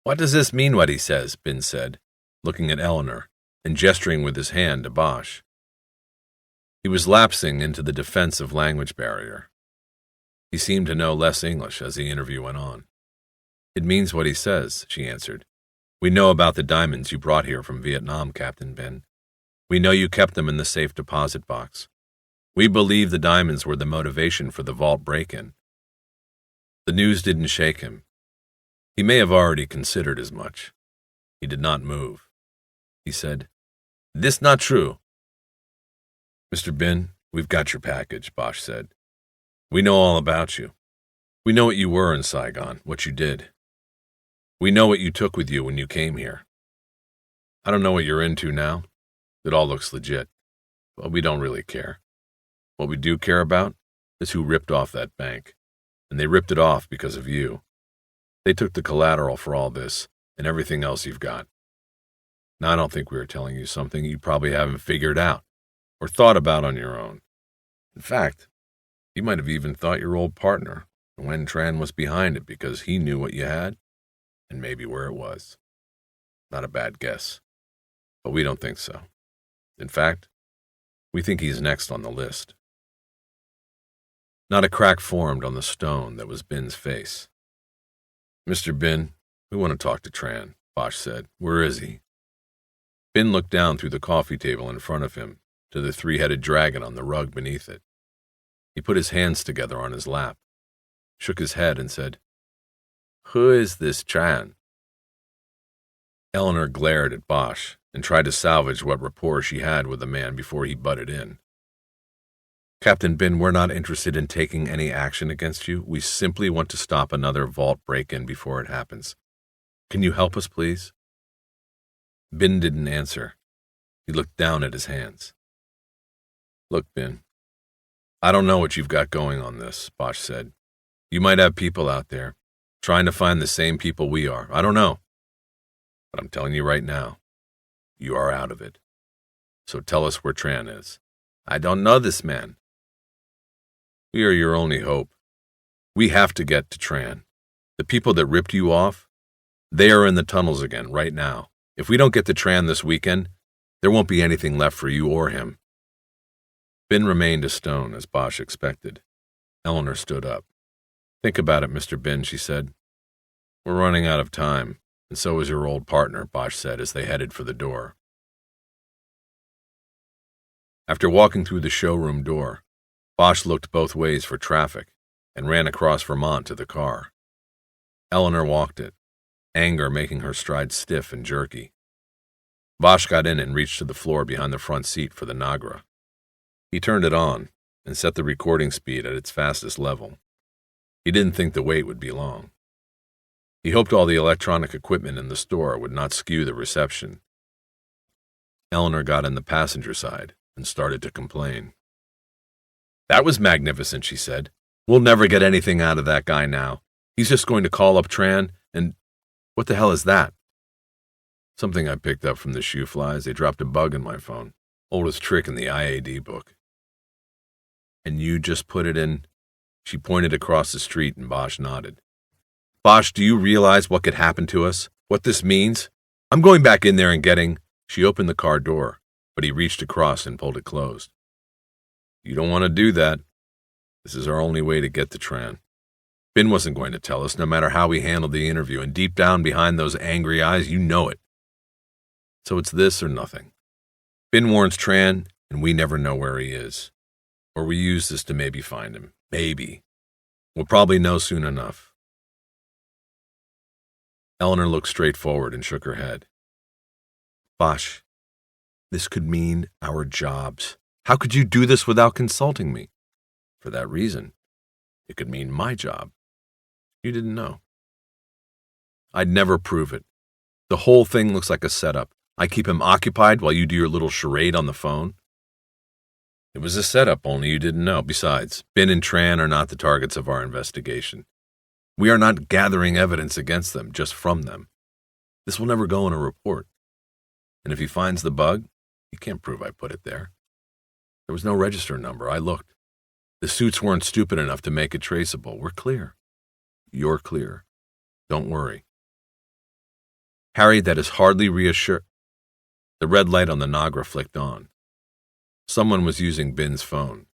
"What does this mean, what he says?" Bin said, looking at Eleanor and gesturing with his hand to Bosch. He was lapsing into the defensive language barrier. He seemed to know less English as the interview went on. "It means what he says," she answered. "We know about the diamonds you brought here from Vietnam, Captain Bin. We know you kept them in the safe deposit box. We believe the diamonds were the motivation for the vault break-in." The news didn't shake him. He may have already considered as much. He did not move. He said, "This not true." "Mr. Bin, we've got your package," Bosch said. "We know all about you. We know what you were in Saigon, what you did. We know what you took with you when you came here. I don't know what you're into now. It all looks legit, but we don't really care. What we do care about is who ripped off that bank, and they ripped it off because of you. They took the collateral for all this and everything else you've got. Now, I don't think we were telling you something you probably haven't figured out or thought about on your own. In fact, you might have even thought your old partner, Wen Tran, was behind it because he knew what you had and maybe where it was. Not a bad guess, but we don't think so. In fact, we think he's next on the list. Not a crack formed on the stone that was Bin's face. "Mr. Bin, we want to talk to Tran," Bosch said. "Where is he?" Bin looked down through the coffee table in front of him to the three-headed dragon on the rug beneath it. He put his hands together on his lap, shook his head, and said, "Who is this Tran?" Eleanor glared at Bosch and tried to salvage what rapport she had with the man before he butted in. "Captain Bin, we're not interested in taking any action against you. We simply want to stop another vault break-in before it happens. Can you help us, please?" Bin didn't answer. He looked down at his hands. "Look, Bin, I don't know what you've got going on this," Bosch said. "You might have people out there trying to find the same people we are. I don't know. But I'm telling you right now, you are out of it. So tell us where Tran is." "I don't know this man." "We are your only hope. We have to get to Tran. The people that ripped you off, they are in the tunnels again right now. If we don't get to Tran this weekend, there won't be anything left for you or him." Bin remained a stone, as Bosch expected. Eleanor stood up. "Think about it, Mr. Bin," she said. "We're running out of time, and so is your old partner," Bosch said as they headed for the door. After walking through the showroom door, Bosch looked both ways for traffic and ran across Vermont to the car. Eleanor walked it, anger making her stride stiff and jerky. Bosch got in and reached to the floor behind the front seat for the Nagra. He turned it on and set the recording speed at its fastest level. He didn't think the wait would be long. He hoped all the electronic equipment in the store would not skew the reception. Eleanor got in the passenger side and started to complain. "That was magnificent," she said. "We'll never get anything out of that guy now. He's just going to call up Tran and... What the hell is that?" "Something I picked up from the shoe flies. They dropped a bug in my phone. Oldest trick in the IAD book." "And you just put it in?" She pointed across the street and Bosch nodded. "Bosch, do you realize what could happen to us? What this means? I'm going back in there and getting..." She opened the car door, but he reached across and pulled it closed. "You don't want to do that. This is our only way to get to Tran. Bin wasn't going to tell us, no matter how we handled the interview, and deep down behind those angry eyes, you know it. So it's this or nothing. Bin warns Tran, and we never know where he is. Or we use this to maybe find him. Maybe. We'll probably know soon enough." Eleanor looked straight forward and shook her head. "Bosch, this could mean our jobs. How could you do this without consulting me?" "For that reason, it could mean my job. You didn't know." "I'd never prove it. The whole thing looks like a setup. I keep him occupied while you do your little charade on the phone." "It was a setup, only you didn't know. Besides, Bin and Tran are not the targets of our investigation. We are not gathering evidence against them, just from them. This will never go in a report. And if he finds the bug, he can't prove I put it there. There was no register number. I looked. The suits weren't stupid enough to make it traceable. We're clear. You're clear. Don't worry." "Harry, that is hardly reassuring." The red light on the Nagra flicked on. Someone was using Bin's phone.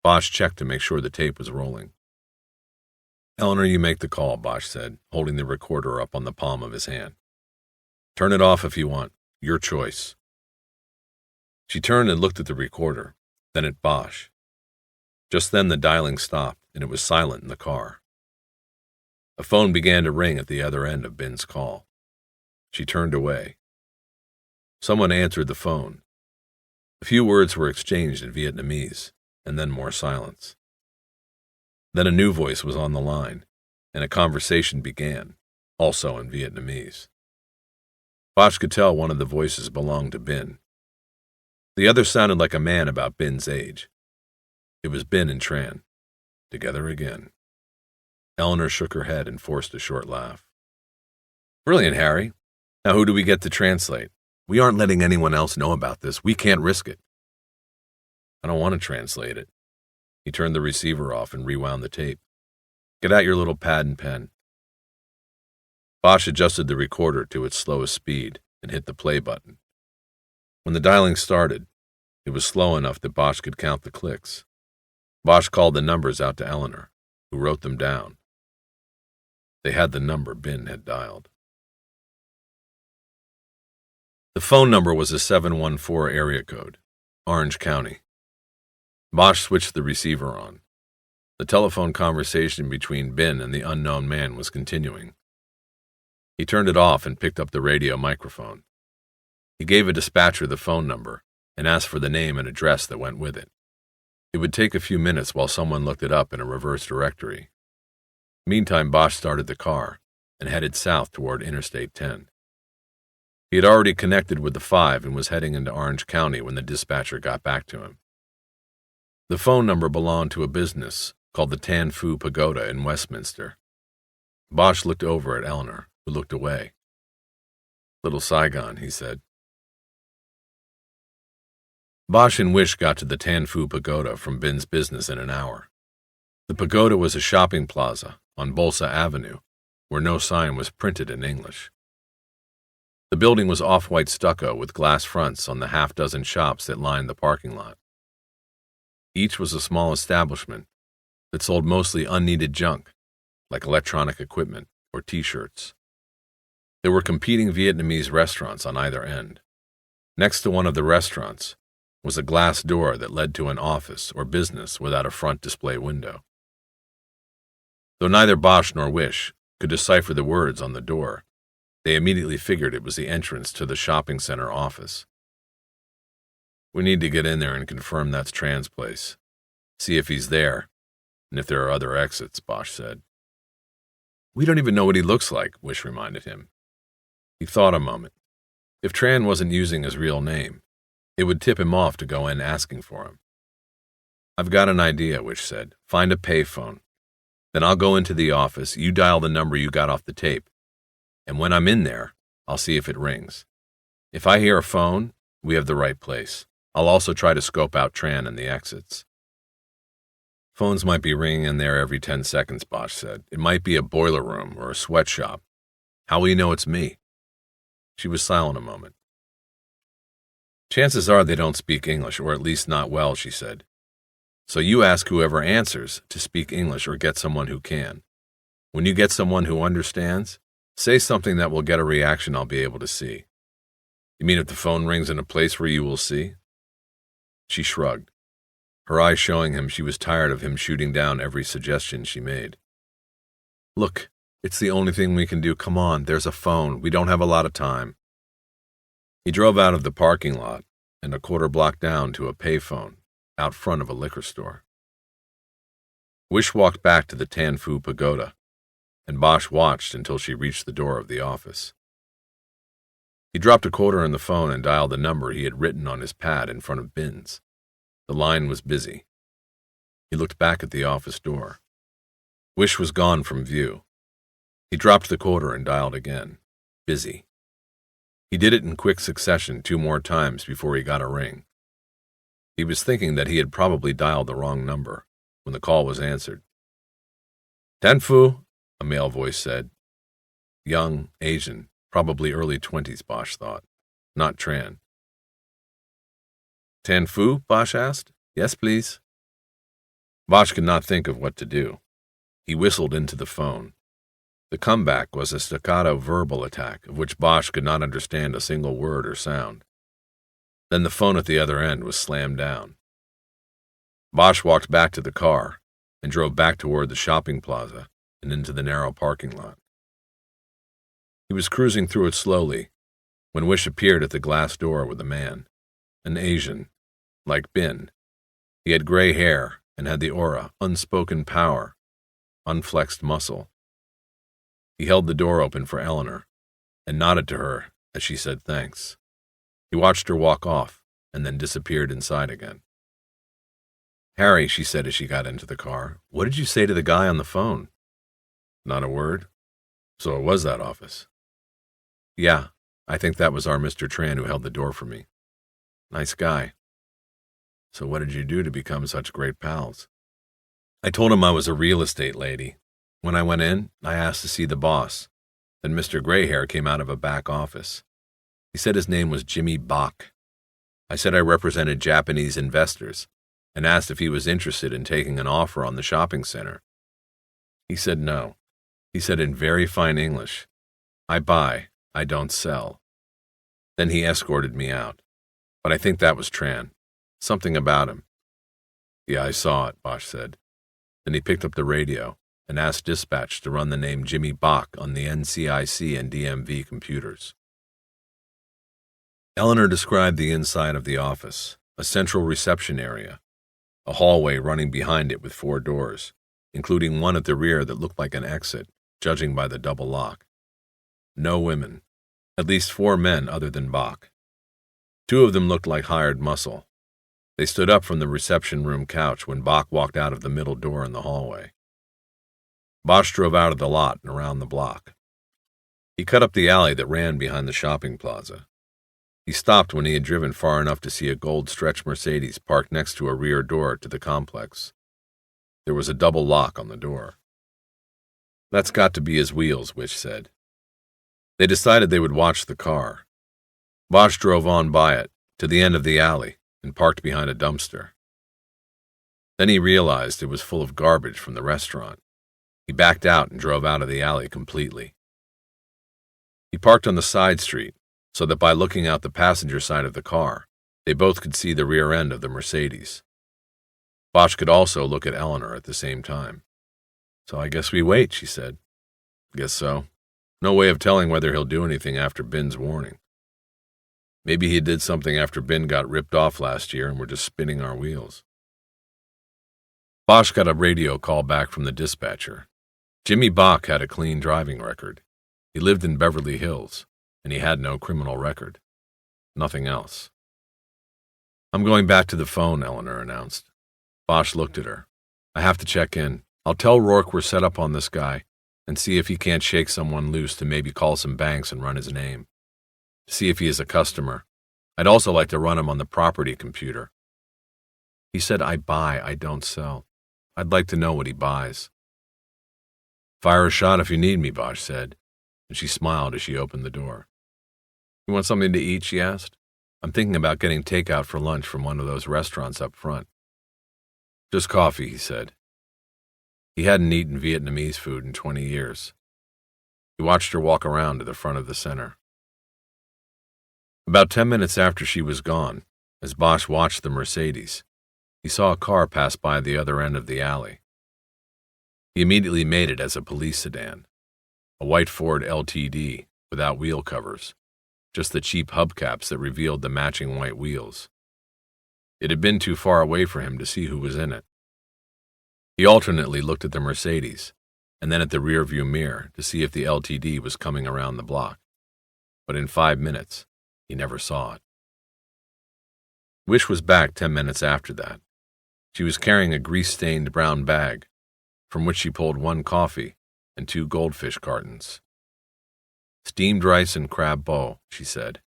Bosch checked to make sure the tape was rolling. "Eleanor, you make the call," Bosch said, holding the recorder up on the palm of his hand. "Turn it off if you want. Your choice." She turned and looked at the recorder, then at Bosch. Just then the dialing stopped, and it was silent in the car. A phone began to ring at the other end of Bin's call. She turned away. Someone answered the phone. A few words were exchanged in Vietnamese, and then more silence. Then a new voice was on the line, and a conversation began, also in Vietnamese. Bosch could tell one of the voices belonged to Bin. The other sounded like a man about Bin's age. It was Bin and Tran, together again. Eleanor shook her head and forced a short laugh. "Brilliant, Harry. Now who do we get to translate?" We aren't letting anyone else know about this. We can't risk it. I don't want to translate it. He turned the receiver off and rewound the tape. Get out your little pad and pen. Bosch adjusted the recorder to its slowest speed and hit the play button. When the dialing started, it was slow enough that Bosch could count the clicks. Bosch called the numbers out to Eleanor, who wrote them down. They had the number Ben had dialed. The phone number was a 714 area code, Orange County. Bosch switched the receiver on. The telephone conversation between Ben and the unknown man was continuing. He turned it off and picked up the radio microphone. He gave a dispatcher the phone number and asked for the name and address that went with it. It would take a few minutes while someone looked it up in a reverse directory. Meantime, Bosch started the car and headed south toward Interstate 10. He had already connected with the 5 and was heading into Orange County when the dispatcher got back to him. The phone number belonged to a business called the Tan Fu Pagoda in Westminster. Bosch looked over at Eleanor, who looked away. Little Saigon, he said. Bosch and Wish got to the Tan Fu Pagoda from Ben's business in an hour. The pagoda was a shopping plaza on Bolsa Avenue, where no sign was printed in English. The building was off-white stucco with glass fronts on the half-dozen shops that lined the parking lot. Each was a small establishment that sold mostly unneeded junk, like electronic equipment or T-shirts. There were competing Vietnamese restaurants on either end. Next to one of the restaurants was a glass door that led to an office or business without a front display window. Though neither Bosch nor Wish could decipher the words on the door, they immediately figured it was the entrance to the shopping center office. We need to get in there and confirm that's Tran's place. See if he's there, and if there are other exits, Bosch said. We don't even know what he looks like, Wish reminded him. He thought a moment. If Tran wasn't using his real name, it would tip him off to go in asking for him. I've got an idea, Wish said. Find a payphone. Then I'll go into the office, you dial the number you got off the tape, and when I'm in there, I'll see if it rings. If I hear a phone, we have the right place. I'll also try to scope out Tran and the exits. Phones might be ringing in there every 10 seconds, Bosch said. It might be a boiler room or a sweatshop. How will you know it's me? She was silent a moment. Chances are they don't speak English, or at least not well, she said. So you ask whoever answers to speak English or get someone who can. When you get someone who understands, say something that will get a reaction I'll be able to see. You mean if the phone rings in a place where you will see? She shrugged, her eyes showing him she was tired of him shooting down every suggestion she made. Look, it's the only thing we can do. Come on, there's a phone. We don't have a lot of time. He drove out of the parking lot and a quarter block down to a payphone out front of a liquor store. Wish walked back to the Tan Fu Pagoda, and Bosch watched until she reached the door of the office. He dropped a quarter in the phone and dialed the number he had written on his pad in front of Bin's. The line was busy. He looked back at the office door. Wish was gone from view. He dropped the quarter and dialed again. Busy. He did it in quick succession 2 more times before he got a ring. He was thinking that he had probably dialed the wrong number when the call was answered. Tan Fu, a male voice said. Young, Asian, probably early 20s, Bosch thought. Not Tran. Tan Fu? Bosch asked. Yes, please. Bosch could not think of what to do. He whistled into the phone. The comeback was a staccato verbal attack of which Bosch could not understand a single word or sound. Then the phone at the other end was slammed down. Bosch walked back to the car and drove back toward the shopping plaza and into the narrow parking lot. He was cruising through it slowly when Wish appeared at the glass door with a man, an Asian, like Bin. He had gray hair and had the aura, unspoken power, unflexed muscle. He held the door open for Eleanor and nodded to her as she said thanks. He watched her walk off and then disappeared inside again. Harry, she said as she got into the car, what did you say to the guy on the phone? Not a word. So it was that office. Yeah, I think that was our Mr. Tran who held the door for me. Nice guy. So what did you do to become such great pals? I told him I was a real estate lady. When I went in, I asked to see the boss. Then Mr. Grayhair came out of a back office. He said his name was Jimmy Bach. I said I represented Japanese investors and asked if he was interested in taking an offer on the shopping center. He said no. He said in very fine English, I buy, I don't sell. Then he escorted me out. But I think that was Tran. Something about him. Yeah, I saw it, Bosch said. Then he picked up the radio and asked dispatch to run the name Jimmy Bach on the NCIC and DMV computers. Eleanor described the inside of the office, a central reception area, a hallway running behind it with 4 doors, including one at the rear that looked like an exit, judging by the double lock. No women, at least 4 men other than Bach. 2 of them looked like hired muscle. They stood up from the reception room couch when Bach walked out of the middle door in the hallway. Bosch drove out of the lot and around the block. He cut up the alley that ran behind the shopping plaza. He stopped when he had driven far enough to see a gold stretch Mercedes parked next to a rear door to the complex. There was a double lock on the door. That's got to be his wheels, Wish said. They decided they would watch the car. Bosch drove on by it, to the end of the alley, and parked behind a dumpster. Then he realized it was full of garbage from the restaurant. He backed out and drove out of the alley completely. He parked on the side street, so that by looking out the passenger side of the car, they both could see the rear end of the Mercedes. Bosch could also look at Eleanor at the same time. So I guess we wait, she said. Guess so. No way of telling whether he'll do anything after Bin's warning. Maybe he did something after Bin got ripped off last year and we're just spinning our wheels. Bosch got a radio call back from the dispatcher. Jimmy Bach had a clean driving record. He lived in Beverly Hills, and he had no criminal record. Nothing else. I'm going back to the phone, Eleanor announced. Bosch looked at her. I have to check in. I'll tell Rourke we're set up on this guy and see if he can't shake someone loose to maybe call some banks and run his name. See if he is a customer. I'd also like to run him on the property computer. He said, I buy, I don't sell. I'd like to know what he buys. Fire a shot if you need me, Bosch said, and she smiled as she opened the door. You want something to eat, she asked. I'm thinking about getting takeout for lunch from one of those restaurants up front. Just coffee, he said. He hadn't eaten Vietnamese food in 20 years. He watched her walk around to the front of the center. About 10 minutes after she was gone, as Bosch watched the Mercedes, he saw a car pass by the other end of the alley. He immediately made it as a police sedan, a white Ford LTD without wheel covers, just the cheap hubcaps that revealed the matching white wheels. It had been too far away for him to see who was in it. He alternately looked at the Mercedes and then at the rearview mirror to see if the LTD was coming around the block. But in 5 minutes, he never saw it. Wish was back 10 minutes after that. She was carrying a grease-stained brown bag, from which she pulled 1 coffee and 2 goldfish cartons. Steamed rice and crab bowl, she said.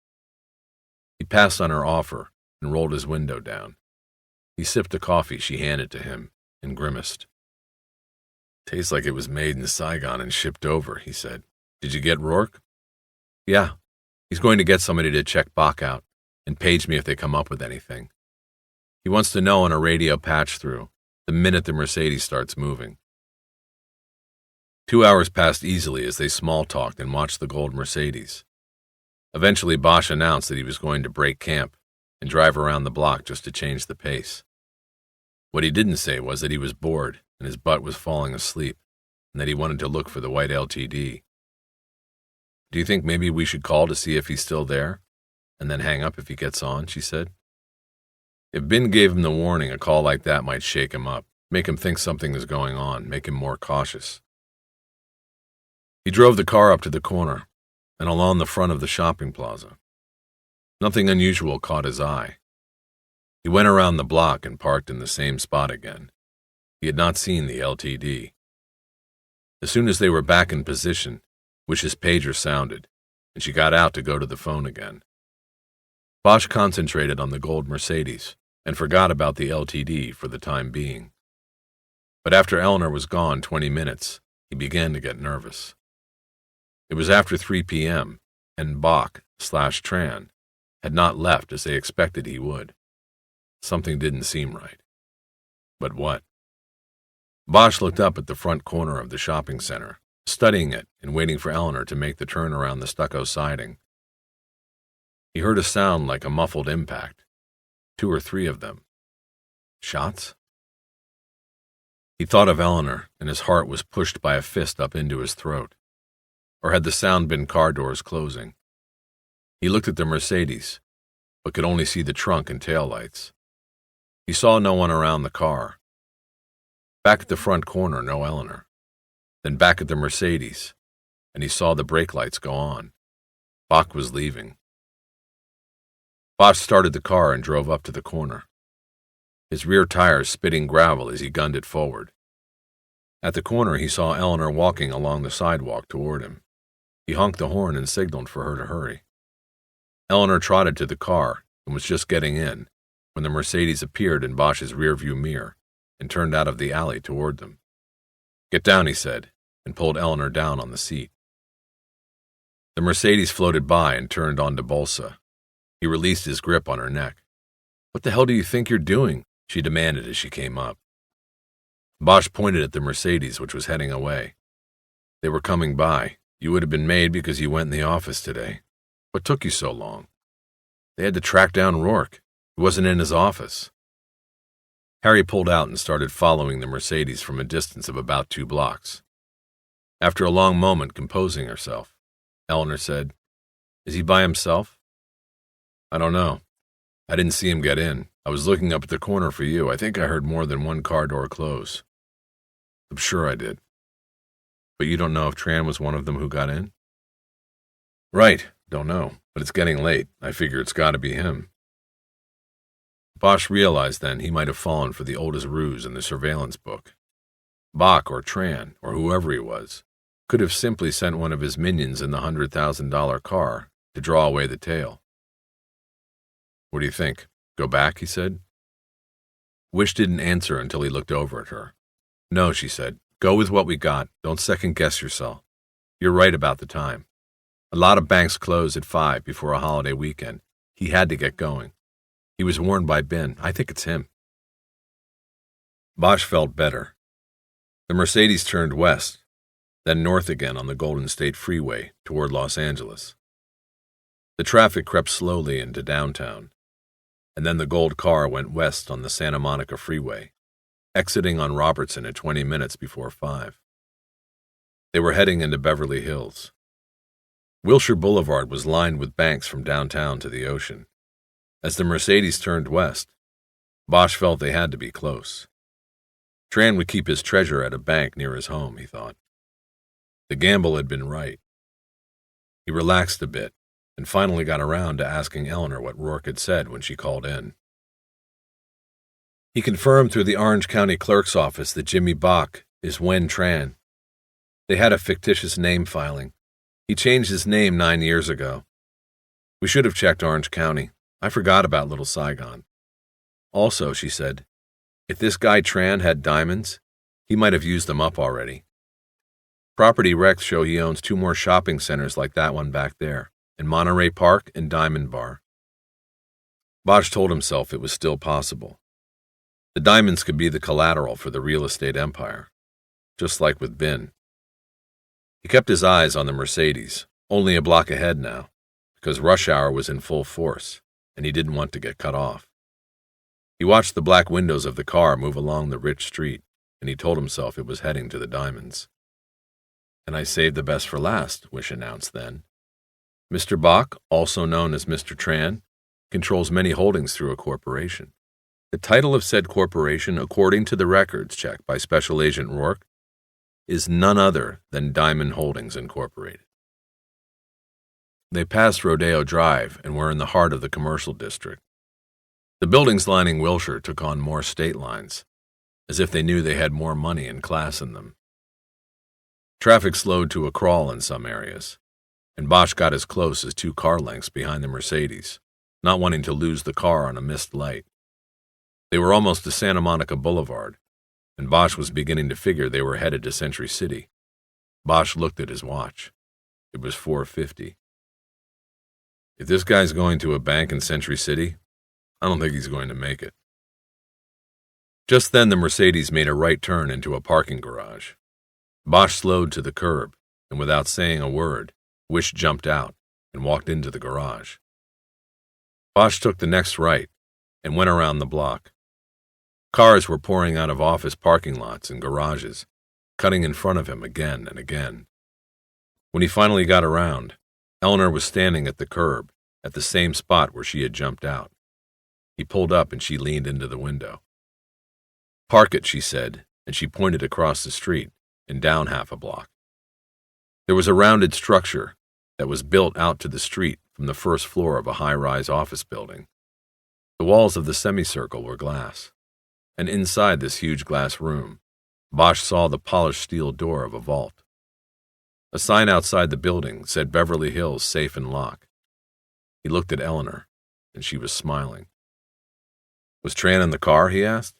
He passed on her offer and rolled his window down. He sipped the coffee she handed to him and grimaced. Tastes like it was made in Saigon and shipped over, he said. Did you get Rourke? Yeah. He's going to get somebody to check Bach out and page me if they come up with anything. He wants to know on a radio patch-through the minute the Mercedes starts moving. 2 hours passed easily as they small-talked and watched the gold Mercedes. Eventually, Bosch announced that he was going to break camp and drive around the block just to change the pace. What he didn't say was that he was bored and his butt was falling asleep and that he wanted to look for the white LTD. Do you think maybe we should call to see if he's still there and then hang up if he gets on, she said. If Bin gave him the warning, a call like that might shake him up, make him think something is going on, make him more cautious. He drove the car up to the corner and along the front of the shopping plaza. Nothing unusual caught his eye. He went around the block and parked in the same spot again. He had not seen the LTD. As soon as they were back in position, Wish's pager sounded, and she got out to go to the phone again. Bosch concentrated on the gold Mercedes and forgot about the LTD for the time being. But after Eleanor was gone 20 minutes, he began to get nervous. It was after 3 p.m., and Bach/Tran had not left as they expected he would. Something didn't seem right. But what? Bosch looked up at the front corner of the shopping center, studying it and waiting for Eleanor to make the turn around the stucco siding. He heard a sound like a muffled impact. 2 or 3 of them. Shots? He thought of Eleanor, and his heart was pushed by a fist up into his throat. Or had the sound been car doors closing? He looked at the Mercedes, but could only see the trunk and taillights. He saw no one around the car. Back at the front corner, no Eleanor. Then back at the Mercedes, and he saw the brake lights go on. Bach was leaving. Bosch started the car and drove up to the corner, his rear tires spitting gravel as he gunned it forward. At the corner, he saw Eleanor walking along the sidewalk toward him. He honked the horn and signaled for her to hurry. Eleanor trotted to the car and was just getting in when the Mercedes appeared in Bosch's rearview mirror and turned out of the alley toward them. "Get down," he said, and pulled Eleanor down on the seat. The Mercedes floated by and turned onto Bolsa. He released his grip on her neck. "What the hell do you think you're doing?" she demanded as she came up. Bosch pointed at the Mercedes, which was heading away. "They were coming by. You would have been made because you went in the office today. What took you so long?" "They had to track down Rourke. He wasn't in his office." Harry pulled out and started following the Mercedes from a distance of about 2 blocks. After a long moment composing herself, Eleanor said, "Is he by himself?" "I don't know. I didn't see him get in. I was looking up at the corner for you. I think I heard more than one car door close." "I'm sure I did." "But you don't know if Tran was one of them who got in?" "Right, don't know, but it's getting late. I figure it's got to be him." Bosch realized then he might have fallen for the oldest ruse in the surveillance book. Bach or Tran, or whoever he was, could have simply sent one of his minions in the $100,000 car to draw away the tail. "What do you think? Go back?" he said. Wish didn't answer until he looked over at her. "No," she said. "Go with what we got. Don't second-guess yourself. You're right about the time. A lot of banks close at 5 before a holiday weekend. He had to get going. He was warned by Ben. I think it's him." Bosch felt better. The Mercedes turned west, then north again on the Golden State Freeway toward Los Angeles. The traffic crept slowly into downtown, and then the gold car went west on the Santa Monica Freeway, exiting on Robertson at 20 minutes before 5. They were heading into Beverly Hills. Wilshire Boulevard was lined with banks from downtown to the ocean. As the Mercedes turned west, Bosch felt they had to be close. Tran would keep his treasure at a bank near his home, he thought. The gamble had been right. He relaxed a bit and finally got around to asking Eleanor what Rourke had said when she called in. He confirmed through the Orange County Clerk's office that Jimmy Bach is Wen Tran. They had a fictitious name filing. He changed his name 9 years ago. We should have checked Orange County. I forgot about Little Saigon. Also, she said, if this guy Tran had diamonds, he might have used them up already. Property recs show he owns 2 more shopping centers like that one back there, in Monterey Park and Diamond Bar. Bosch told himself it was still possible. The diamonds could be the collateral for the real estate empire, just like with Ben. He kept his eyes on the Mercedes, only a block ahead now, because rush hour was in full force, and he didn't want to get cut off. He watched the black windows of the car move along the rich street, and he told himself it was heading to the diamonds. And I saved the best for last, Wish announced then. Mr. Bach, also known as Mr. Tran, controls many holdings through a corporation. The title of said corporation, according to the records checked by Special Agent Rourke, is none other than Diamond Holdings Incorporated. They passed Rodeo Drive and were in the heart of the commercial district. The buildings lining Wilshire took on more state lines, as if they knew they had more money and class in them. Traffic slowed to a crawl in some areas, and Bosch got as close as 2 car lengths behind the Mercedes, not wanting to lose the car on a missed light. They were almost to Santa Monica Boulevard, and Bosch was beginning to figure they were headed to Century City. Bosch looked at his watch. It was 4:50. If this guy's going to a bank in Century City, I don't think he's going to make it. Just then the Mercedes made a right turn into a parking garage. Bosch slowed to the curb, and without saying a word, Wish jumped out and walked into the garage. Bosch took the next right and went around the block. Cars were pouring out of office parking lots and garages, cutting in front of him again and again. When he finally got around, Eleanor was standing at the curb, at the same spot where she had jumped out. He pulled up and she leaned into the window. "Park it," she said, and she pointed across the street and down half a block. There was a rounded structure that was built out to the street from the first floor of a high-rise office building. The walls of the semicircle were glass, and inside this huge glass room, Bosch saw the polished steel door of a vault. A sign outside the building said Beverly Hills Safe and Lock. He looked at Eleanor, and she was smiling. "Was Tran in the car?" he asked.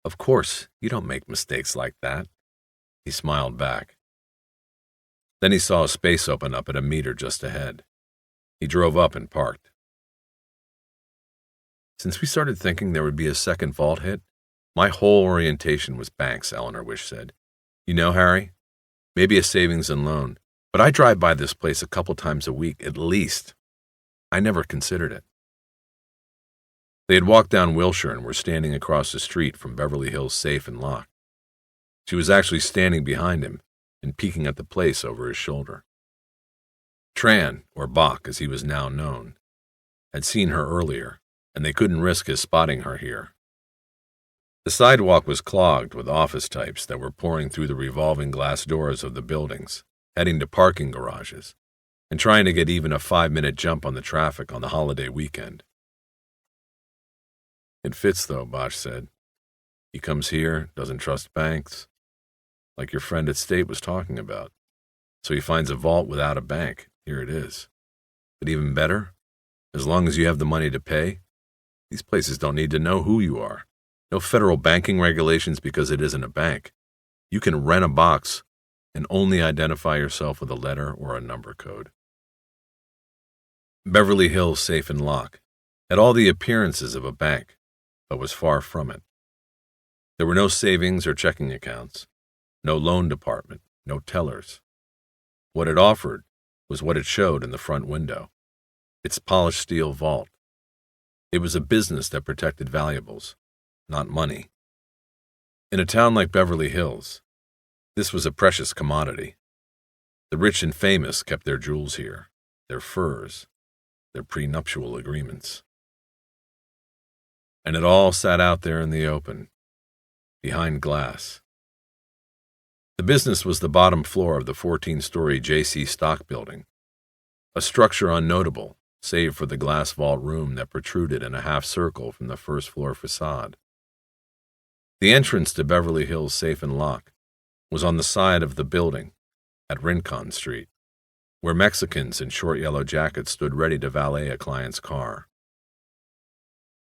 "Of course, you don't make mistakes like that." He smiled back. Then he saw a space open up at a meter just ahead. He drove up and parked. "Since we started thinking there would be a second vault hit, my whole orientation was banks," Eleanor Wish said. "You know, Harry, maybe a savings and loan, but I drive by this place a couple times a week at least. I never considered it." They had walked down Wilshire and were standing across the street from Beverly Hills Safe and Lock. She was actually standing behind him and peeking at the place over his shoulder. Tran, or Bach as he was now known, had seen her earlier, and they couldn't risk his spotting her here. The sidewalk was clogged with office types that were pouring through the revolving glass doors of the buildings, heading to parking garages, and trying to get even a 5-minute jump on the traffic on the holiday weekend. "It fits, though," Bosch said. "He comes here, doesn't trust banks, like your friend at State was talking about. So he finds a vault without a bank. Here it is. But even better, as long as you have the money to pay, these places don't need to know who you are. No federal banking regulations because it isn't a bank. You can rent a box and only identify yourself with a letter or a number code." Beverly Hills Safe and Lock had all the appearances of a bank, but was far from it. There were no savings or checking accounts, no loan department, no tellers. What it offered was what it showed in the front window, its polished steel vault. It was a business that protected valuables, not money. In a town like Beverly Hills, this was a precious commodity. The rich and famous kept their jewels here, their furs, their prenuptial agreements. And it all sat out there in the open, behind glass. The business was the bottom floor of the 14-story J.C. Stock building, a structure unnotable save for the glass vault room that protruded in a half-circle from the first-floor facade. The entrance to Beverly Hills Safe and Lock was on the side of the building at Rincon Street, where Mexicans in short yellow jackets stood ready to valet a client's car.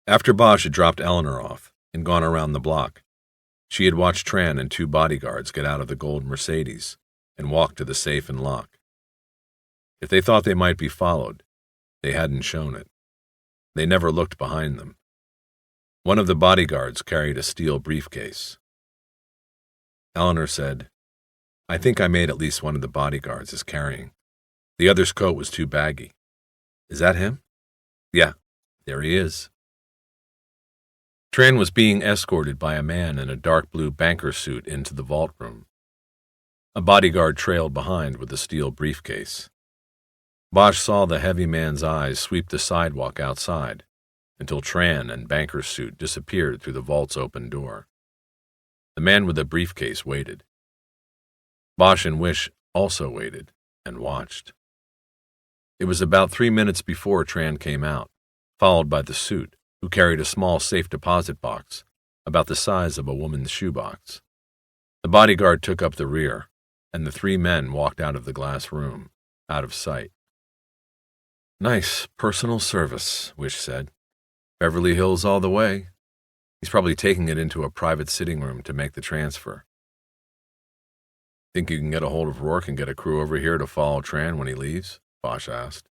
After Bosch had dropped Eleanor off and gone around the block, she had watched Tran and 2 bodyguards get out of the gold Mercedes and walk to the Safe and Lock. If they thought they might be followed, they hadn't shown it. They never looked behind them. One of the bodyguards carried a steel briefcase. Eleanor said, "I think I made at least one of the bodyguards is carrying. The other's coat was too baggy. Is that him?" "Yeah, there he is." Tran was being escorted by a man in a dark blue banker suit into the vault room. A bodyguard trailed behind with a steel briefcase. Bosch saw the heavy man's eyes sweep the sidewalk outside until Tran and banker's suit disappeared through the vault's open door. The man with the briefcase waited. Bosch and Wish also waited and watched. It was about 3 minutes before Tran came out, followed by the suit, who carried a small safe deposit box about the size of a woman's shoebox. The bodyguard took up the rear, and the 3 men walked out of the glass room. out of sight. Nice personal service, Wish said. Beverly Hills all the way. He's probably taking it into a private sitting room to make the transfer. Think you can get a hold of Rourke and get a crew over here to follow Tran when he leaves? Bosch asked.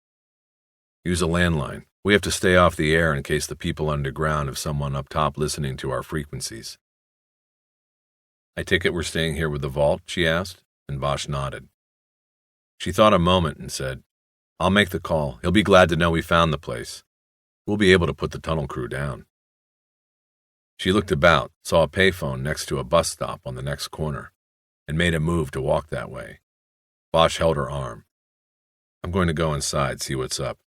Use a landline. We have to stay off the air in case the people underground have someone up top listening to our frequencies. I take it we're staying here with the vault, she asked, and Bosch nodded. She thought a moment and said, I'll make the call. He'll be glad to know we found the place. We'll be able to put the tunnel crew down. She looked about, saw a payphone next to a bus stop on the next corner, and made a move to walk that way. Bosch held her arm. I'm going to go inside, see what's up.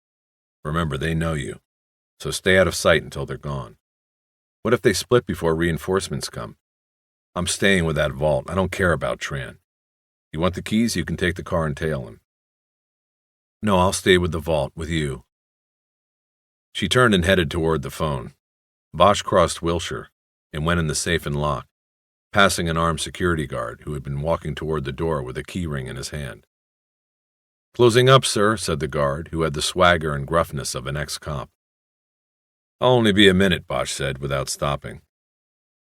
Remember, they know you, so stay out of sight until they're gone. What if they split before reinforcements come? I'm staying with that vault. I don't care about Tran. You want the keys? You can take the car and tail him. No, I'll stay with the vault, with you. She turned and headed toward the phone. Bosch crossed Wilshire and went in the safe and lock, passing an armed security guard who had been walking toward the door with a key ring in his hand. Closing up, sir, said the guard, who had the swagger and gruffness of an ex-cop. I'll only be a minute, Bosch said, without stopping.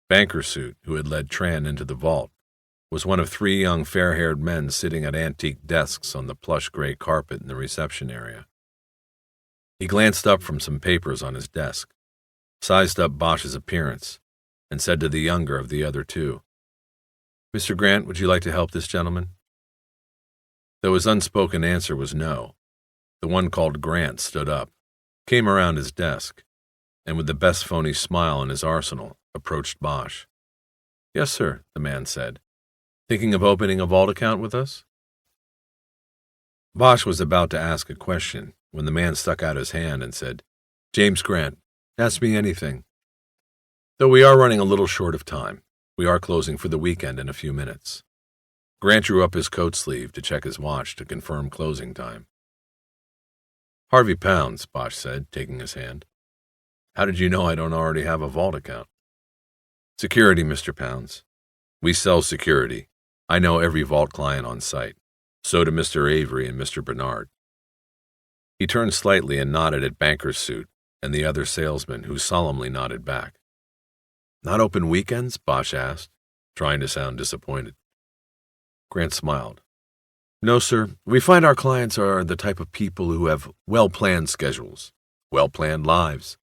Bankersuit, who had led Tran into the vault, was one of 3 young fair-haired men sitting at antique desks on the plush gray carpet in the reception area. He glanced up from some papers on his desk, sized up Bosch's appearance, and said to the younger of the other 2, Mr. Grant, would you like to help this gentleman? Though his unspoken answer was no, the one called Grant stood up, came around his desk, and with the best phony smile in his arsenal, approached Bosch. Yes, sir, the man said. Thinking of opening a vault account with us? Bosch was about to ask a question when the man stuck out his hand and said, James Grant, ask me anything. Though we are running a little short of time, we are closing for the weekend in a few minutes. Grant drew up his coat sleeve to check his watch to confirm closing time. Harvey Pounds, Bosch said, taking his hand. How did you know I don't already have a vault account? Security, Mr. Pounds. We sell security. I know every vault client on site. So do Mr. Avery and Mr. Bernard. He turned slightly and nodded at Bankersuit and the other salesman, who solemnly nodded back. Not open weekends? Bosch asked, trying to sound disappointed. Grant smiled. No, sir. We find our clients are the type of people who have well-planned schedules, well-planned lives.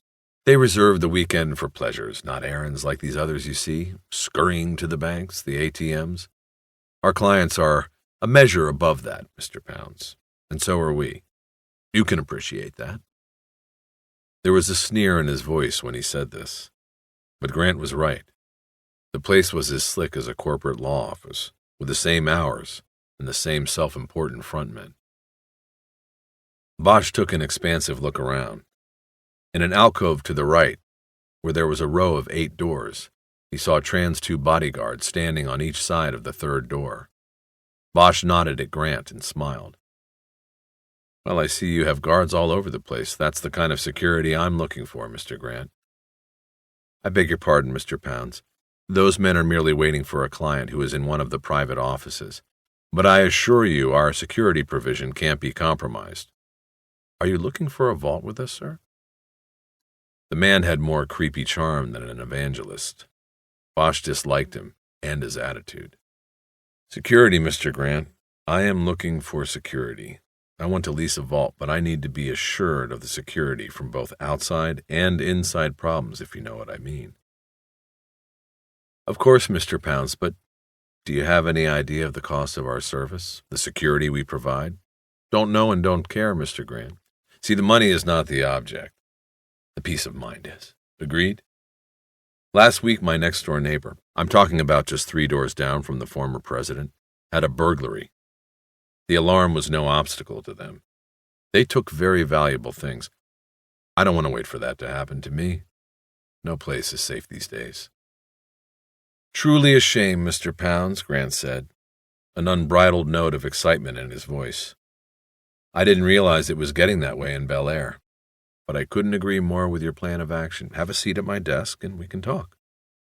They reserve the weekend for pleasures, not errands like these others you see, scurrying to the banks, the ATMs. Our clients are a measure above that, Mr. Pounds, and so are we. You can appreciate that. There was a sneer in his voice when he said this, but Grant was right. The place was as slick as a corporate law office, with the same hours and the same self-important frontmen. Bosch took an expansive look around. In an alcove to the right, where there was a row of 8 doors, he saw Tran's 2 bodyguards standing on each side of the 3rd door. Bosch nodded at Grant and smiled. Well, I see you have guards all over the place. That's the kind of security I'm looking for, Mr. Grant. I beg your pardon, Mr. Pounds. Those men are merely waiting for a client who is in one of the private offices. But I assure you our security provision can't be compromised. Are you looking for a vault with us, sir? The man had more creepy charm than an evangelist. Bosch disliked him and his attitude. Security, Mr. Grant. I am looking for security. I want to lease a vault, but I need to be assured of the security from both outside and inside problems, if you know what I mean. Of course, Mr. Pounds, but do you have any idea of the cost of our service, the security we provide? Don't know and don't care, Mr. Grant. See, the money is not the object. The peace of mind is. Agreed? Last week, my next-door neighbor, I'm talking about just 3 doors down from the former president, had a burglary. The alarm was no obstacle to them. They took very valuable things. I don't want to wait for that to happen to me. No place is safe these days. Truly a shame, Mr. Pounds, Grant said, an unbridled note of excitement in his voice. I didn't realize it was getting that way in Bel Air, but I couldn't agree more with your plan of action. Have a seat at my desk and we can talk.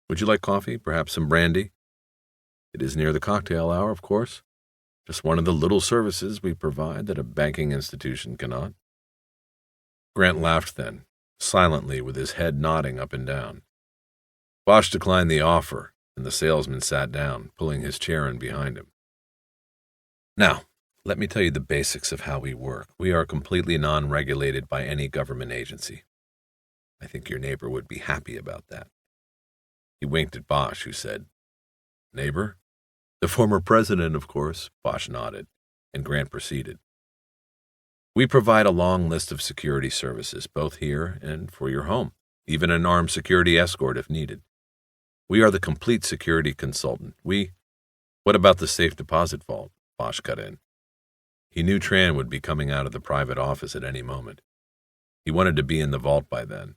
Would you like coffee, perhaps some brandy? It is near the cocktail hour, of course. Just one of the little services we provide that a banking institution cannot." Grant laughed then, silently with his head nodding up and down. Bosch declined the offer, and the salesman sat down, pulling his chair in behind him. "Now, let me tell you the basics of how we work. We are completely non-regulated by any government agency. I think your neighbor would be happy about that." He winked at Bosch, who said, "Neighbor?" "The former president, of course." Bosch nodded, and Grant proceeded. "We provide a long list of security services, both here and for your home, even an armed security escort if needed. We are the complete security consultant. What about the safe deposit vault?" Bosch cut in. He knew Tran would be coming out of the private office at any moment. He wanted to be in the vault by then.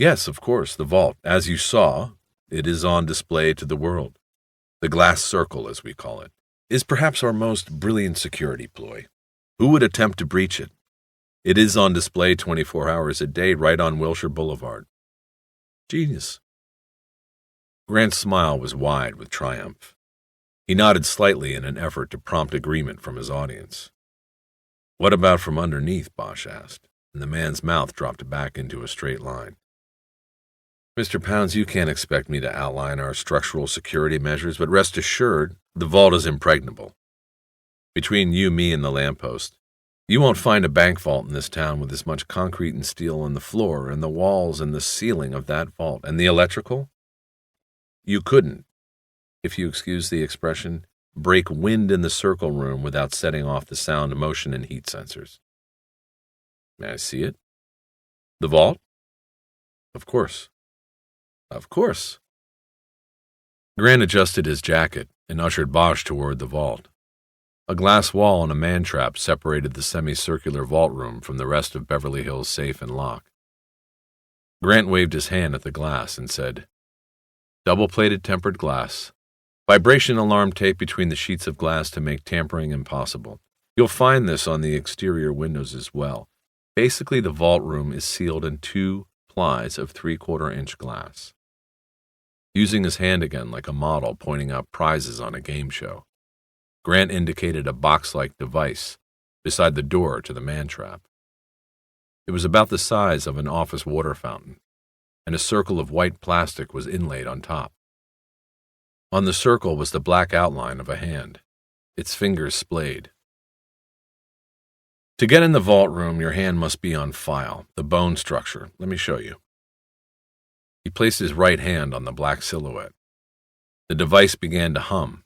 "Yes, of course, the vault. As you saw, it is on display to the world. The glass circle, as we call it, is perhaps our most brilliant security ploy. Who would attempt to breach it? It is on display 24 hours a day right on Wilshire Boulevard. Genius." Grant's smile was wide with triumph. He nodded slightly in an effort to prompt agreement from his audience. "What about from underneath?" Bosch asked, and the man's mouth dropped back into a straight line. "Mr. Pounds, you can't expect me to outline our structural security measures, but rest assured, the vault is impregnable. Between you, me, and the lamppost, you won't find a bank vault in this town with as much concrete and steel on the floor and the walls and the ceiling of that vault. And the electrical? You couldn't, if you excuse the expression, break wind in the circle room without setting off the sound, motion, and heat sensors." "May I see it?" "The vault?" "Of course. Of course." Grant adjusted his jacket and ushered Bosch toward the vault. A glass wall and a man-trap separated the semicircular vault room from the rest of Beverly Hills' safe and lock. Grant waved his hand at the glass and said, "Double-plated tempered glass. Vibration alarm tape between the sheets of glass to make tampering impossible. You'll find this on the exterior windows as well. Basically, the vault room is sealed in 2 plies of 3/4-inch glass." Using his hand again like a model pointing out prizes on a game show, Grant indicated a box-like device beside the door to the man-trap. It was about the size of an office water fountain, and a circle of white plastic was inlaid on top. On the circle was the black outline of a hand, its fingers splayed. "To get in the vault room, your hand must be on file, the bone structure. Let me show you." He placed his right hand on the black silhouette. The device began to hum,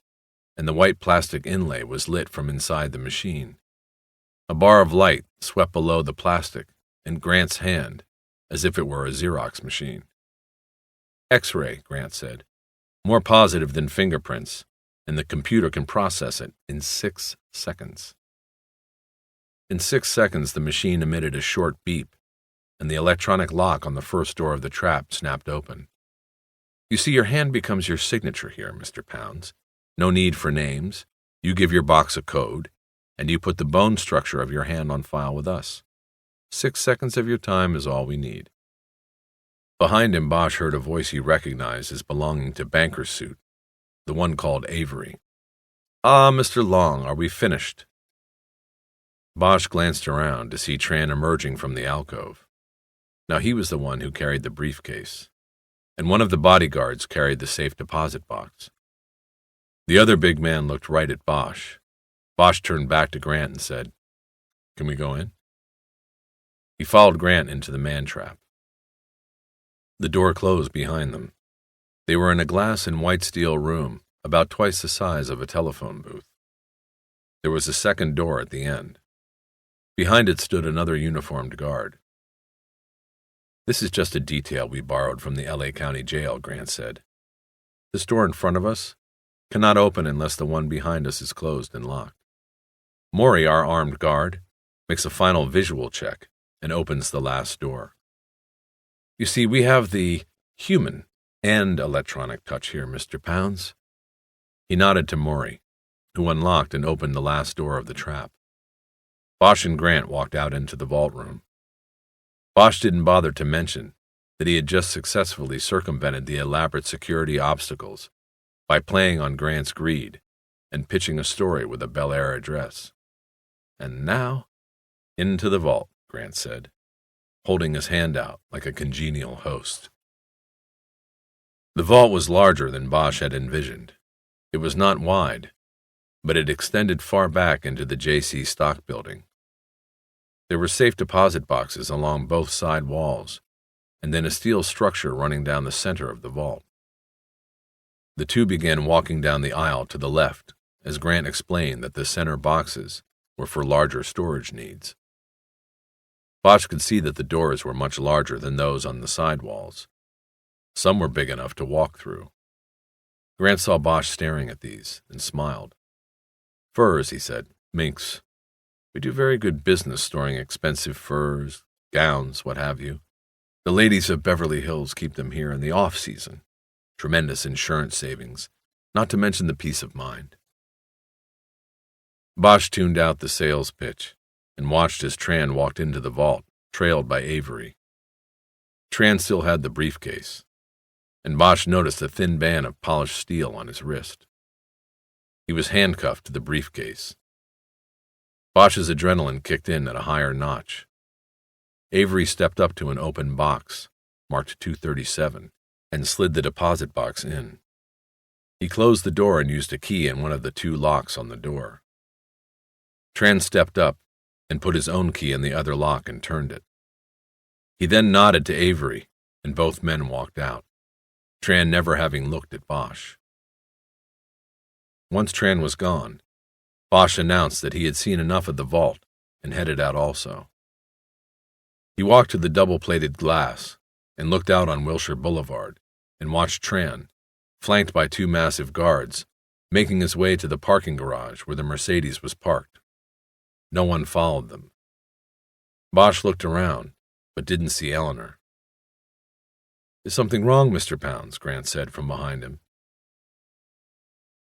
and the white plastic inlay was lit from inside the machine. A bar of light swept below the plastic and Grant's hand, as if it were a Xerox machine. "X-ray," Grant said. "More positive than fingerprints, and the computer can process it in 6 seconds." In 6 seconds, the machine emitted a short beep, and the electronic lock on the first door of the trap snapped open. "You see, your hand becomes your signature here, Mr. Pounds. No need for names. You give your box a code, and you put the bone structure of your hand on file with us. 6 seconds of your time is all we need." Behind him, Bosch heard a voice he recognized as belonging to banker's suit, the one called Avery. "Ah, Mr. Long, are we finished?" Bosch glanced around to see Tran emerging from the alcove. Now he was the one who carried the briefcase, and one of the bodyguards carried the safe deposit box. The other big man looked right at Bosch. Bosch turned back to Grant and said, "Can we go in?" He followed Grant into the man-trap. The door closed behind them. They were in a glass and white steel room, about twice the size of a telephone booth. There was a second door at the end. Behind it stood another uniformed guard. "This is just a detail we borrowed from the LA County Jail," Grant said. "This door in front of us cannot open unless the one behind us is closed and locked. Maury, our armed guard, makes a final visual check and opens the last door. You see, we have the human and electronic touch here, Mr. Pounds." He nodded to Maury, who unlocked and opened the last door of the trap. Bosch and Grant walked out into the vault room. Bosch didn't bother to mention that he had just successfully circumvented the elaborate security obstacles by playing on Grant's greed and pitching a story with a Bel Air address. And now, into the vault, Grant said, holding his hand out like a congenial host. The vault was larger than Bosch had envisioned. It was not wide, but it extended far back into the J.C. Stock building. There were safe deposit boxes along both side walls, and then a steel structure running down the center of the vault. The two began walking down the aisle to the left as Grant explained that the center boxes were for larger storage needs. Bosch could see that the doors were much larger than those on the side walls. Some were big enough to walk through. Grant saw Bosch staring at these and smiled. Furs, he said, minks. We do very good business storing expensive furs, gowns, what have you. The ladies of Beverly Hills keep them here in the off-season. Tremendous insurance savings, not to mention the peace of mind. Bosch tuned out the sales pitch and watched as Tran walked into the vault, trailed by Avery. Tran still had the briefcase, and Bosch noticed a thin band of polished steel on his wrist. He was handcuffed to the briefcase. Bosch's adrenaline kicked in at a higher notch. Avery stepped up to an open box, marked 237, and slid the deposit box in. He closed the door and used a key in one of the two locks on the door. Tran stepped up and put his own key in the other lock and turned it. He then nodded to Avery, and both men walked out, Tran never having looked at Bosch. Once Tran was gone, Bosch announced that he had seen enough of the vault and headed out also. He walked to the double-plated glass and looked out on Wilshire Boulevard and watched Tran, flanked by two massive guards, making his way to the parking garage where the Mercedes was parked. No one followed them. Bosch looked around, but didn't see Eleanor. Is something wrong, Mr. Pounds? Grant said from behind him.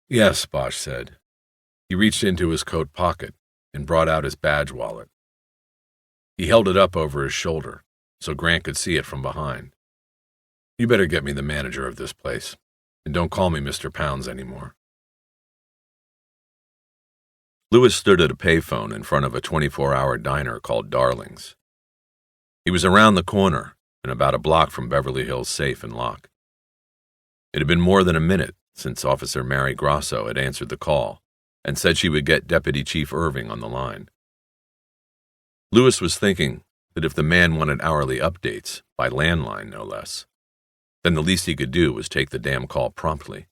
Yes, Bosch said. He reached into his coat pocket and brought out his badge wallet. He held it up over his shoulder so Grant could see it from behind. You better get me the manager of this place, and don't call me Mr. Pounds anymore. Lewis stood at a payphone in front of a 24-hour diner called Darling's. He was around the corner and about a block from Beverly Hills Safe and Lock. It had been more than a minute since Officer Mary Grosso had answered the call and said she would get Deputy Chief Irving on the line. Lewis was thinking that if the man wanted hourly updates, by landline no less, then the least he could do was take the damn call promptly.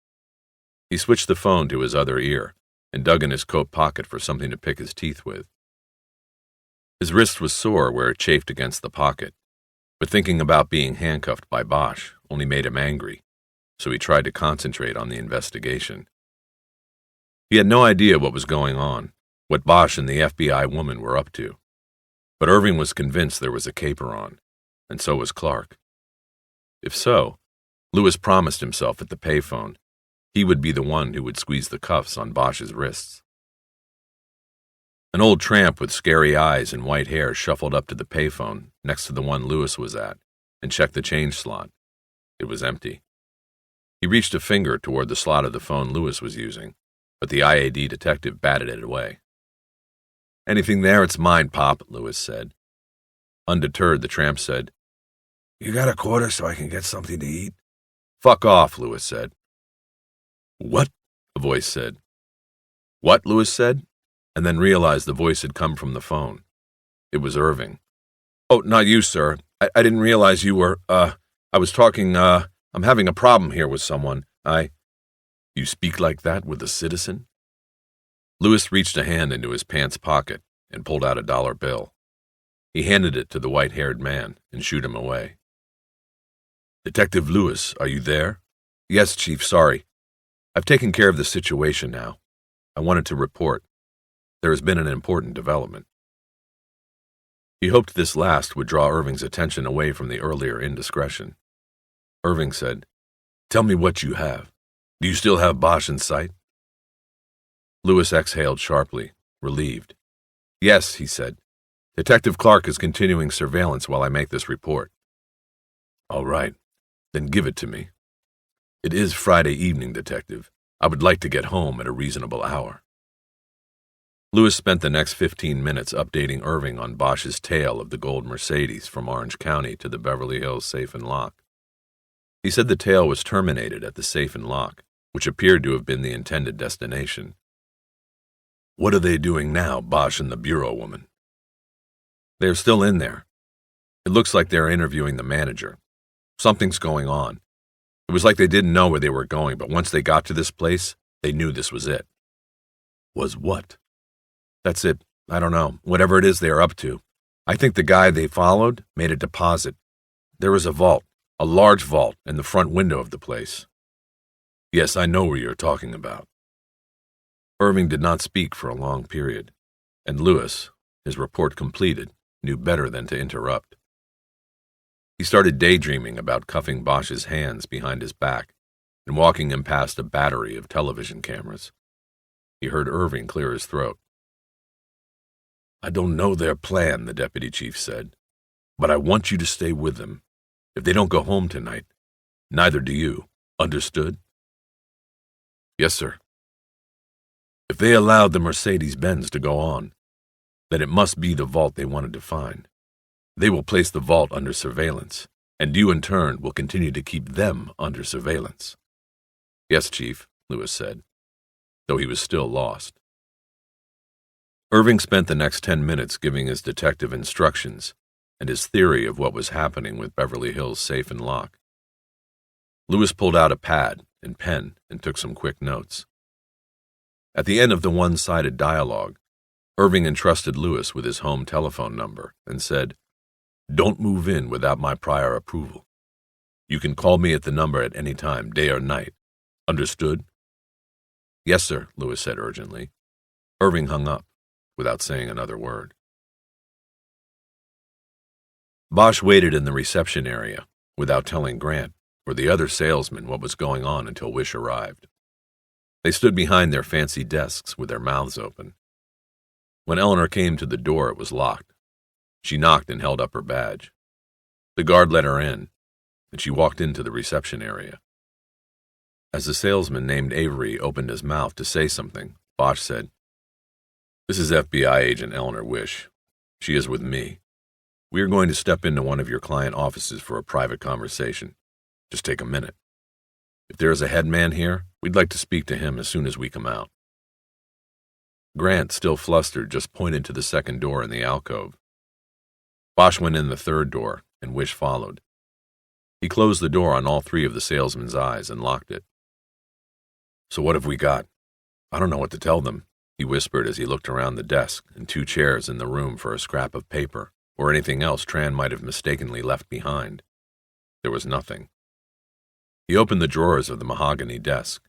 He switched the phone to his other ear and dug in his coat pocket for something to pick his teeth with. His wrist was sore where it chafed against the pocket, but thinking about being handcuffed by Bosch only made him angry, so he tried to concentrate on the investigation. He had no idea what was going on, what Bosch and the FBI woman were up to, but Irving was convinced there was a caper on, and so was Clark. If so, Lewis promised himself at the payphone he would be the one who would squeeze the cuffs on Bosch's wrists. An old tramp with scary eyes and white hair shuffled up to the payphone next to the one Lewis was at and checked the change slot. It was empty. He reached a finger toward the slot of the phone Lewis was using, but the IAD detective batted it away. Anything there, it's mine, Pop, Lewis said. Undeterred, the tramp said, You got a quarter so I can get something to eat? Fuck off, Lewis said. What? A voice said. What? Lewis said, and then realized the voice had come from the phone. It was Irving. Oh, not you, sir. I didn't realize you were, I was talking, I'm having a problem here with someone. You speak like that with a citizen? Lewis reached a hand into his pants pocket and pulled out a dollar bill. He handed it to the white-haired man and shooed him away. Detective Lewis, are you there? Yes, Chief, sorry. I've taken care of the situation now. I wanted to report. There has been an important development. He hoped this last would draw Irving's attention away from the earlier indiscretion. Irving said, Tell me what you have. Do you still have Bosch in sight? Lewis exhaled sharply, relieved. Yes, he said. Detective Clark is continuing surveillance while I make this report. All right, then give it to me. It is Friday evening, Detective, I would like to get home at a reasonable hour." Lewis spent the next 15 minutes updating Irving on Bosch's tale of the gold Mercedes from Orange County to the Beverly Hills safe and lock. He said the tale was terminated at the safe and lock, which appeared to have been the intended destination. "What are they doing now, Bosch and the bureau woman?" "They're still in there. It looks like they're interviewing the manager. Something's going on. It was like they didn't know where they were going, but once they got to this place, they knew this was it." "Was what?" "That's it. I don't know. Whatever it is they are up to. I think the guy they followed made a deposit. There is a vault, a large vault, in the front window of the place." "Yes, I know where you're talking about." Irving did not speak for a long period, and Lewis, his report completed, knew better than to interrupt. He started daydreaming about cuffing Bosch's hands behind his back and walking him past a battery of television cameras. He heard Irving clear his throat. "I don't know their plan," the deputy chief said, "but I want you to stay with them. If they don't go home tonight, neither do you. Understood?" "Yes, sir." "If they allowed the Mercedes-Benz to go on, then it must be the vault they wanted to find. They will place the vault under surveillance, and you in turn will continue to keep them under surveillance." "Yes, Chief," Lewis said, though he was still lost. Irving spent the next 10 minutes giving his detective instructions and his theory of what was happening with Beverly Hills safe and lock. Lewis pulled out a pad and pen and took some quick notes. At the end of the one-sided dialogue, Irving entrusted Lewis with his home telephone number and said, "Don't move in without my prior approval. You can call me at the number at any time, day or night. Understood?" "Yes, sir," Lewis said urgently. Irving hung up without saying another word. Bosch waited in the reception area without telling Grant or the other salesman what was going on until Wish arrived. They stood behind their fancy desks with their mouths open. When Eleanor came to the door, it was locked. She knocked and held up her badge. The guard let her in, and she walked into the reception area. As the salesman named Avery opened his mouth to say something, Bosch said, "This is FBI agent Eleanor Wish. She is with me. We are going to step into one of your client offices for a private conversation. Just take a minute. If there is a head man here, we'd like to speak to him as soon as we come out." Grant, still flustered, just pointed to the second door in the alcove. Bosch went in the third door, and Wish followed. He closed the door on all three of the salesman's eyes and locked it. "So what have we got? I don't know what to tell them," he whispered as he looked around the desk and two chairs in the room for a scrap of paper or anything else Tran might have mistakenly left behind. There was nothing. He opened the drawers of the mahogany desk.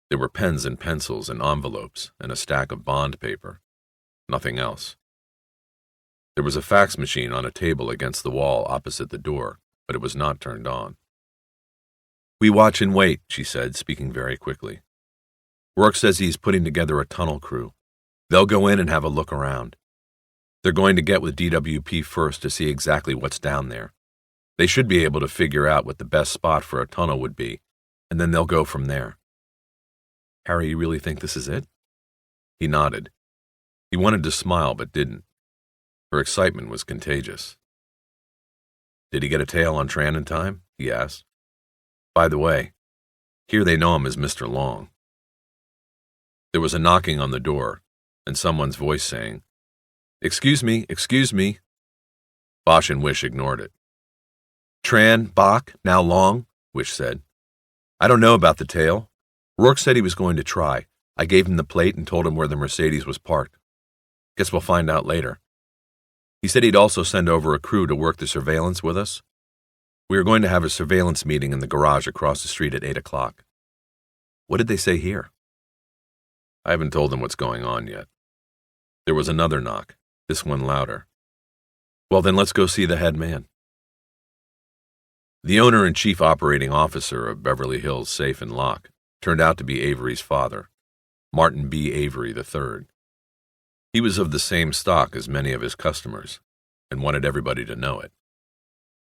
There were pens and pencils and envelopes and a stack of bond paper. Nothing else. There was a fax machine on a table against the wall opposite the door, but it was not turned on. "We watch and wait," she said, speaking very quickly. "Rourke says he's putting together a tunnel crew. They'll go in and have a look around. They're going to get with DWP first to see exactly what's down there. They should be able to figure out what the best spot for a tunnel would be, and then they'll go from there." "Harry, you really think this is it?" He nodded. He wanted to smile but didn't. Her excitement was contagious. "Did he get a tail on Tran in time?" he asked. "By the way, here they know him as Mr. Long." There was a knocking on the door, and someone's voice saying, "Excuse me, excuse me." Bosch and Wish ignored it. "Tran, Bach, now Long," Wish said. "I don't know about the tail. Rourke said he was going to try. I gave him the plate and told him where the Mercedes was parked. Guess we'll find out later. He said he'd also send over a crew to work the surveillance with us. We are going to have a surveillance meeting in the garage across the street at 8 o'clock. What did they say here?" "I haven't told them what's going on yet." There was another knock, this one louder. "Well, then let's go see the head man." The owner and chief operating officer of Beverly Hills Safe and Lock turned out to be Avery's father, Martin B. Avery III. He was of the same stock as many of his customers and wanted everybody to know it.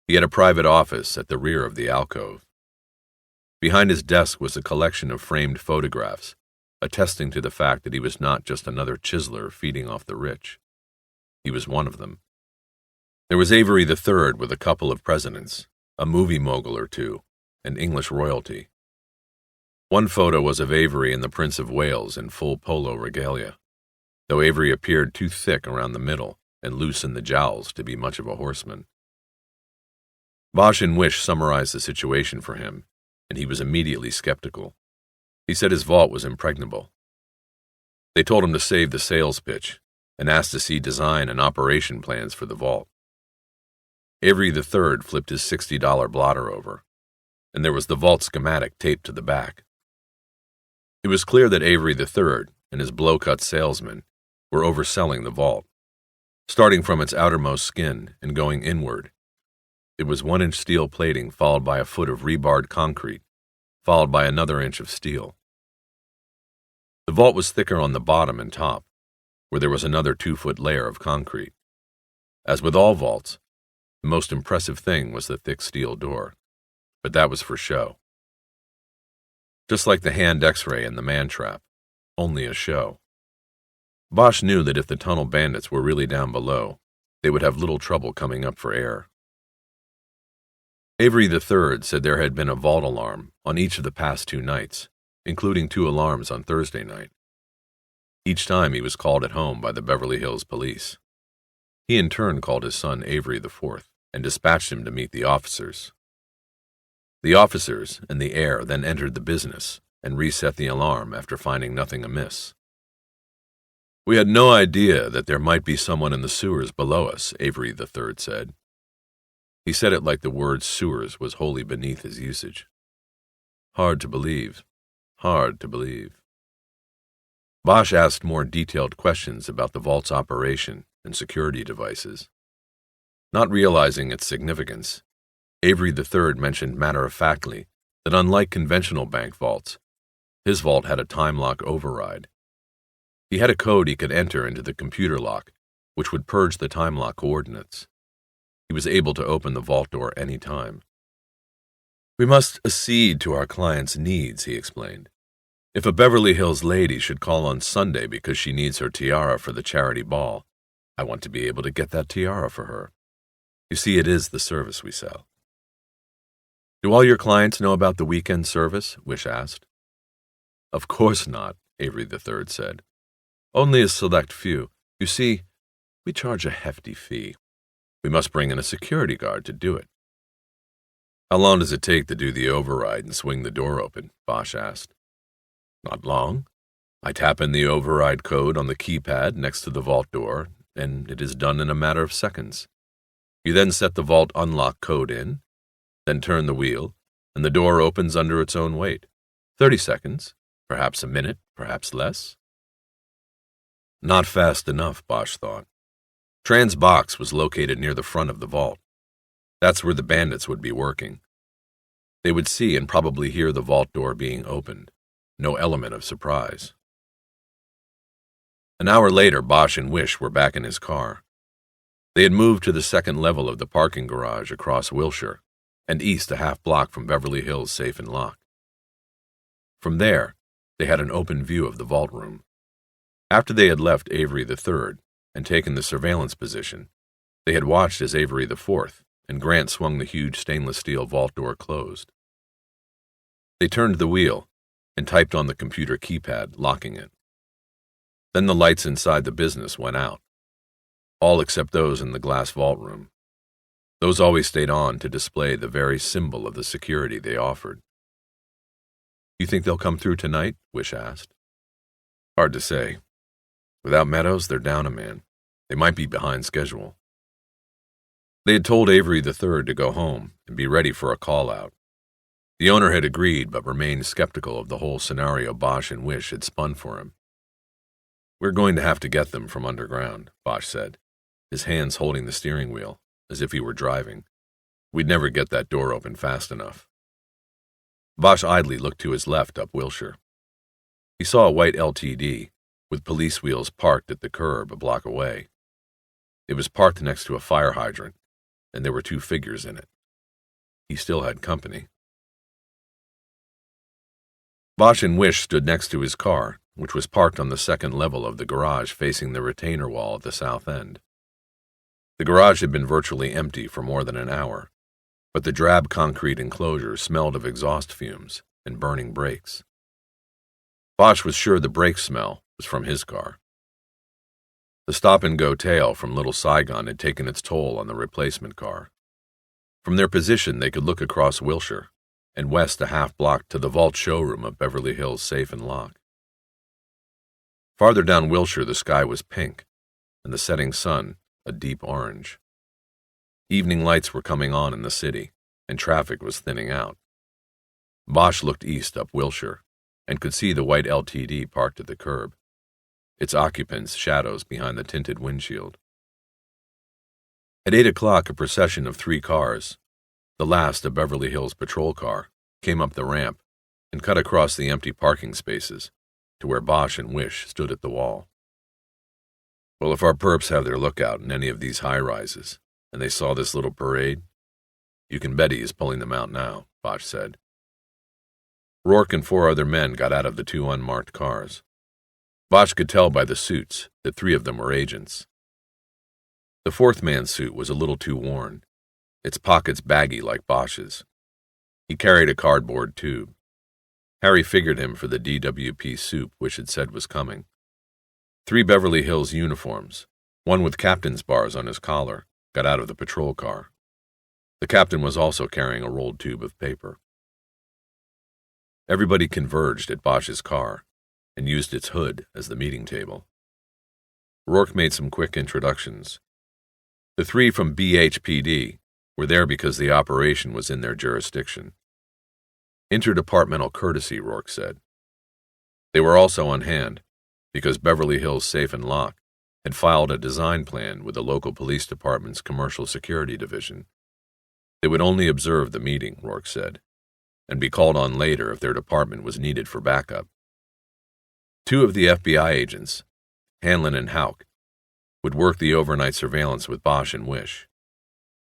He had a private office at the rear of the alcove. Behind his desk was a collection of framed photographs, attesting to the fact that he was not just another chiseler feeding off the rich. He was one of them. There was Avery III with a couple of presidents, a movie mogul or two, and English royalty. One photo was of Avery and the Prince of Wales in full polo regalia, though Avery appeared too thick around the middle and loose in the jowls to be much of a horseman. Bosch and Wish summarized the situation for him, and he was immediately skeptical. He said his vault was impregnable. They told him to save the sales pitch and asked to see design and operation plans for the vault. Avery III flipped his $60 blotter over, and there was the vault schematic taped to the back. It was clear that Avery III and his blow-cut salesmen were overselling the vault, starting from its outermost skin and going inward. It was 1-inch steel plating followed by a foot of rebarred concrete, followed by another inch of steel. The vault was thicker on the bottom and top, where there was another 2-foot layer of concrete. As with all vaults, the most impressive thing was the thick steel door, but that was for show. Just like the hand X-ray and the man-trap, only a show. Bosch knew that if the tunnel bandits were really down below, they would have little trouble coming up for air. Avery III said there had been a vault alarm on each of the past 2 nights, including 2 alarms on Thursday night. Each time he was called at home by the Beverly Hills police. He in turn called his son Avery IV and dispatched him to meet the officers. The officers and the heir then entered the business and reset the alarm after finding nothing amiss. "We had no idea that there might be someone in the sewers below us," Avery III said. He said it like the word sewers was wholly beneath his usage. Hard to believe. Hard to believe. Bosch asked more detailed questions about the vault's operation and security devices. Not realizing its significance, Avery III mentioned matter-of-factly that unlike conventional bank vaults, his vault had a time lock override. He had a code he could enter into the computer lock, which would purge the time lock coordinates. He was able to open the vault door any time. "We must accede to our client's needs," he explained. "If a Beverly Hills lady should call on Sunday because she needs her tiara for the charity ball, I want to be able to get that tiara for her. You see, it is the service we sell." "Do all your clients know about the weekend service?" Wish asked. "Of course not," Avery III said. "Only a select few. You see, we charge a hefty fee. We must bring in a security guard to do it." "How long does it take to do the override and swing the door open?" Bosch asked. "Not long. I tap in the override code on the keypad next to the vault door, and it is done in a matter of seconds. You then set the vault unlock code in, then turn the wheel, and the door opens under its own weight. 30 seconds, perhaps a minute, perhaps less." Not fast enough, Bosch thought. Tran's box was located near the front of the vault. That's where the bandits would be working. They would see and probably hear the vault door being opened. No element of surprise. An hour later, Bosch and Wish were back in his car. They had moved to the second level of the parking garage across Wilshire and east a half block from Beverly Hills Safe and Lock. From there, they had an open view of the vault room. After they had left Avery III and taken the surveillance position, they had watched as Avery IV and Grant swung the huge stainless steel vault door closed. They turned the wheel and typed on the computer keypad, locking it. Then the lights inside the business went out, all except those in the glass vault room. Those always stayed on to display the very symbol of the security they offered. "You think they'll come through tonight?" Wish asked. "Hard to say. Without Meadows, they're down a man. They might be behind schedule." They had told Avery III to go home and be ready for a call-out. The owner had agreed but remained skeptical of the whole scenario Bosch and Wish had spun for him. "We're going to have to get them from underground," Bosch said, his hands holding the steering wheel, as if he were driving. "We'd never get that door open fast enough." Bosch idly looked to his left up Wilshire. He saw a white LTD, with police wheels parked at the curb a block away. It was parked next to a fire hydrant, and there were 2 figures in it. He still had company. Bosch and Wish stood next to his car, which was parked on the second level of the garage facing the retainer wall at the south end. The garage had been virtually empty for more than an hour, but the drab concrete enclosure smelled of exhaust fumes and burning brakes. Bosch was sure the brake smell was from his car. The stop-and-go tail from Little Saigon had taken its toll on the replacement car. From their position, they could look across Wilshire and west a half block to the vault showroom of Beverly Hills Safe and Lock. Farther down Wilshire, the sky was pink, and the setting sun a deep orange. Evening lights were coming on in the city, and traffic was thinning out. Bosch looked east up Wilshire and could see the white LTD parked at the curb, its occupants shadows behind the tinted windshield. At 8 o'clock, a procession of 3 cars, the last a Beverly Hills patrol car, came up the ramp and cut across the empty parking spaces to where Bosch and Wish stood at the wall. Well, if our perps have their lookout in any of these high-rises, and they saw this little parade, you can bet he is pulling them out now, Bosch said. Rourke and 4 other men got out of the 2 unmarked cars. Bosch could tell by the suits that 3 of them were agents. The 4th man's suit was a little too worn, its pockets baggy like Bosch's. He carried a cardboard tube. Harry figured him for the DWP soup Wish had said was coming. 3 Beverly Hills uniforms, one with captain's bars on his collar, got out of the patrol car. The captain was also carrying a rolled tube of paper. Everybody converged at Bosch's car and used its hood as the meeting table. Rourke made some quick introductions. The 3 from BHPD were there because the operation was in their jurisdiction. Interdepartmental courtesy, Rourke said. They were also on hand because Beverly Hills Safe and Lock had filed a design plan with the local police department's commercial security division. They would only observe the meeting, Rourke said, and be called on later if their department was needed for backup. 2 of the FBI agents, Hanlon and Houck, would work the overnight surveillance with Bosch and Wish.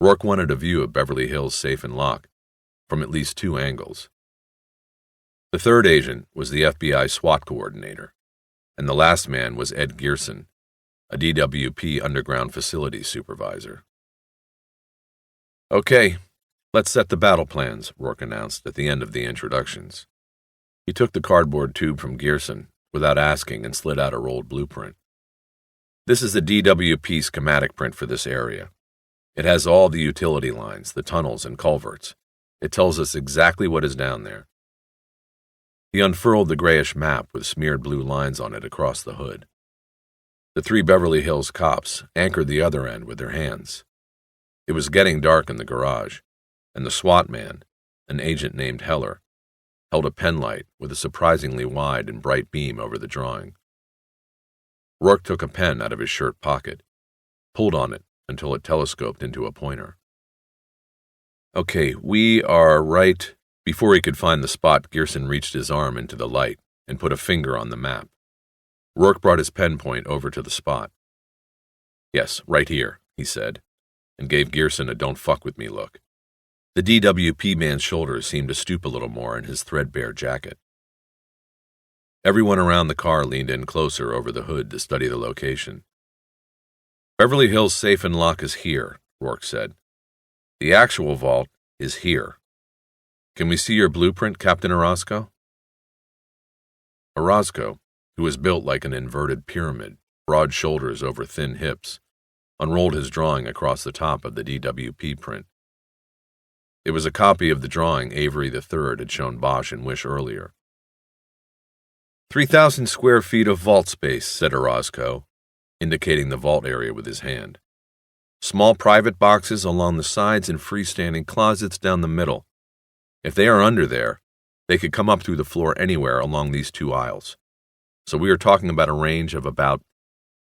Rourke wanted a view of Beverly Hills Safe and Lock from at least 2 angles. The 3rd agent was the FBI SWAT coordinator, and the last man was Ed Gearson, a DWP underground facilities supervisor. "Okay, let's set the battle plans," Rourke announced at the end of the introductions. He took the cardboard tube from Gearson without asking and slid out a rolled blueprint. "This is the DWP schematic print for this area. It has all the utility lines, the tunnels, and culverts. It tells us exactly what is down there." He unfurled the grayish map with smeared blue lines on it across the hood. The 3 Beverly Hills cops anchored the other end with their hands. It was getting dark in the garage, and the SWAT man, an agent named Heller, held a penlight with a surprisingly wide and bright beam over the drawing. Rourke took a pen out of his shirt pocket, pulled on it until it telescoped into a pointer. "Okay, we are right..." Before he could find the spot, Gearson reached his arm into the light and put a finger on the map. Rourke brought his pen point over to the spot. "Yes, right here," he said, and gave Gearson a "don't fuck with me" look. The DWP man's shoulders seemed to stoop a little more in his threadbare jacket. Everyone around the car leaned in closer over the hood to study the location. "Beverly Hills Safe and Lock is here," Rourke said. "The actual vault is here. Can we see your blueprint, Captain Orozco?" Orozco, who was built like an inverted pyramid, broad shoulders over thin hips, unrolled his drawing across the top of the DWP print. It was a copy of the drawing Avery III had shown Bosch and Wish earlier. 3,000 square feet of vault space, said Orozco, indicating the vault area with his hand. Small private boxes along the sides and freestanding closets down the middle. If they are under there, they could come up through the floor anywhere along these 2 aisles. So we are talking about a range of about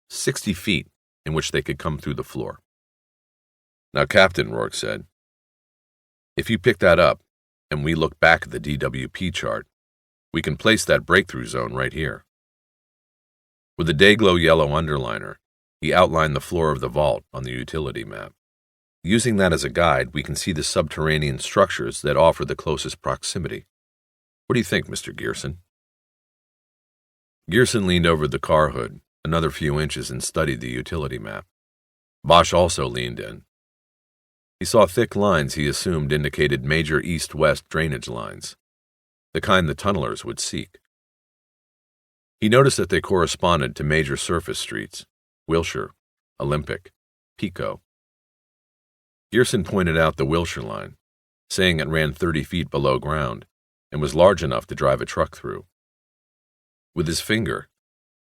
60 feet in which they could come through the floor. "Now, Captain," Rourke said, "if you pick that up and we look back at the DWP chart, we can place that breakthrough zone right here." With the Dayglow yellow underliner, he outlined the floor of the vault on the utility map. Using that as a guide, we can see the subterranean structures that offer the closest proximity. What do you think, Mr. Gearson? Gearson leaned over the car hood another few inches and studied the utility map. Bosch also leaned in. He saw thick lines he assumed indicated major east-west drainage lines, the kind the tunnelers would seek. He noticed that they corresponded to major surface streets: Wilshire, Olympic, Pico. Gearson pointed out the Wilshire line, saying it ran 30 feet below ground and was large enough to drive a truck through. With his finger,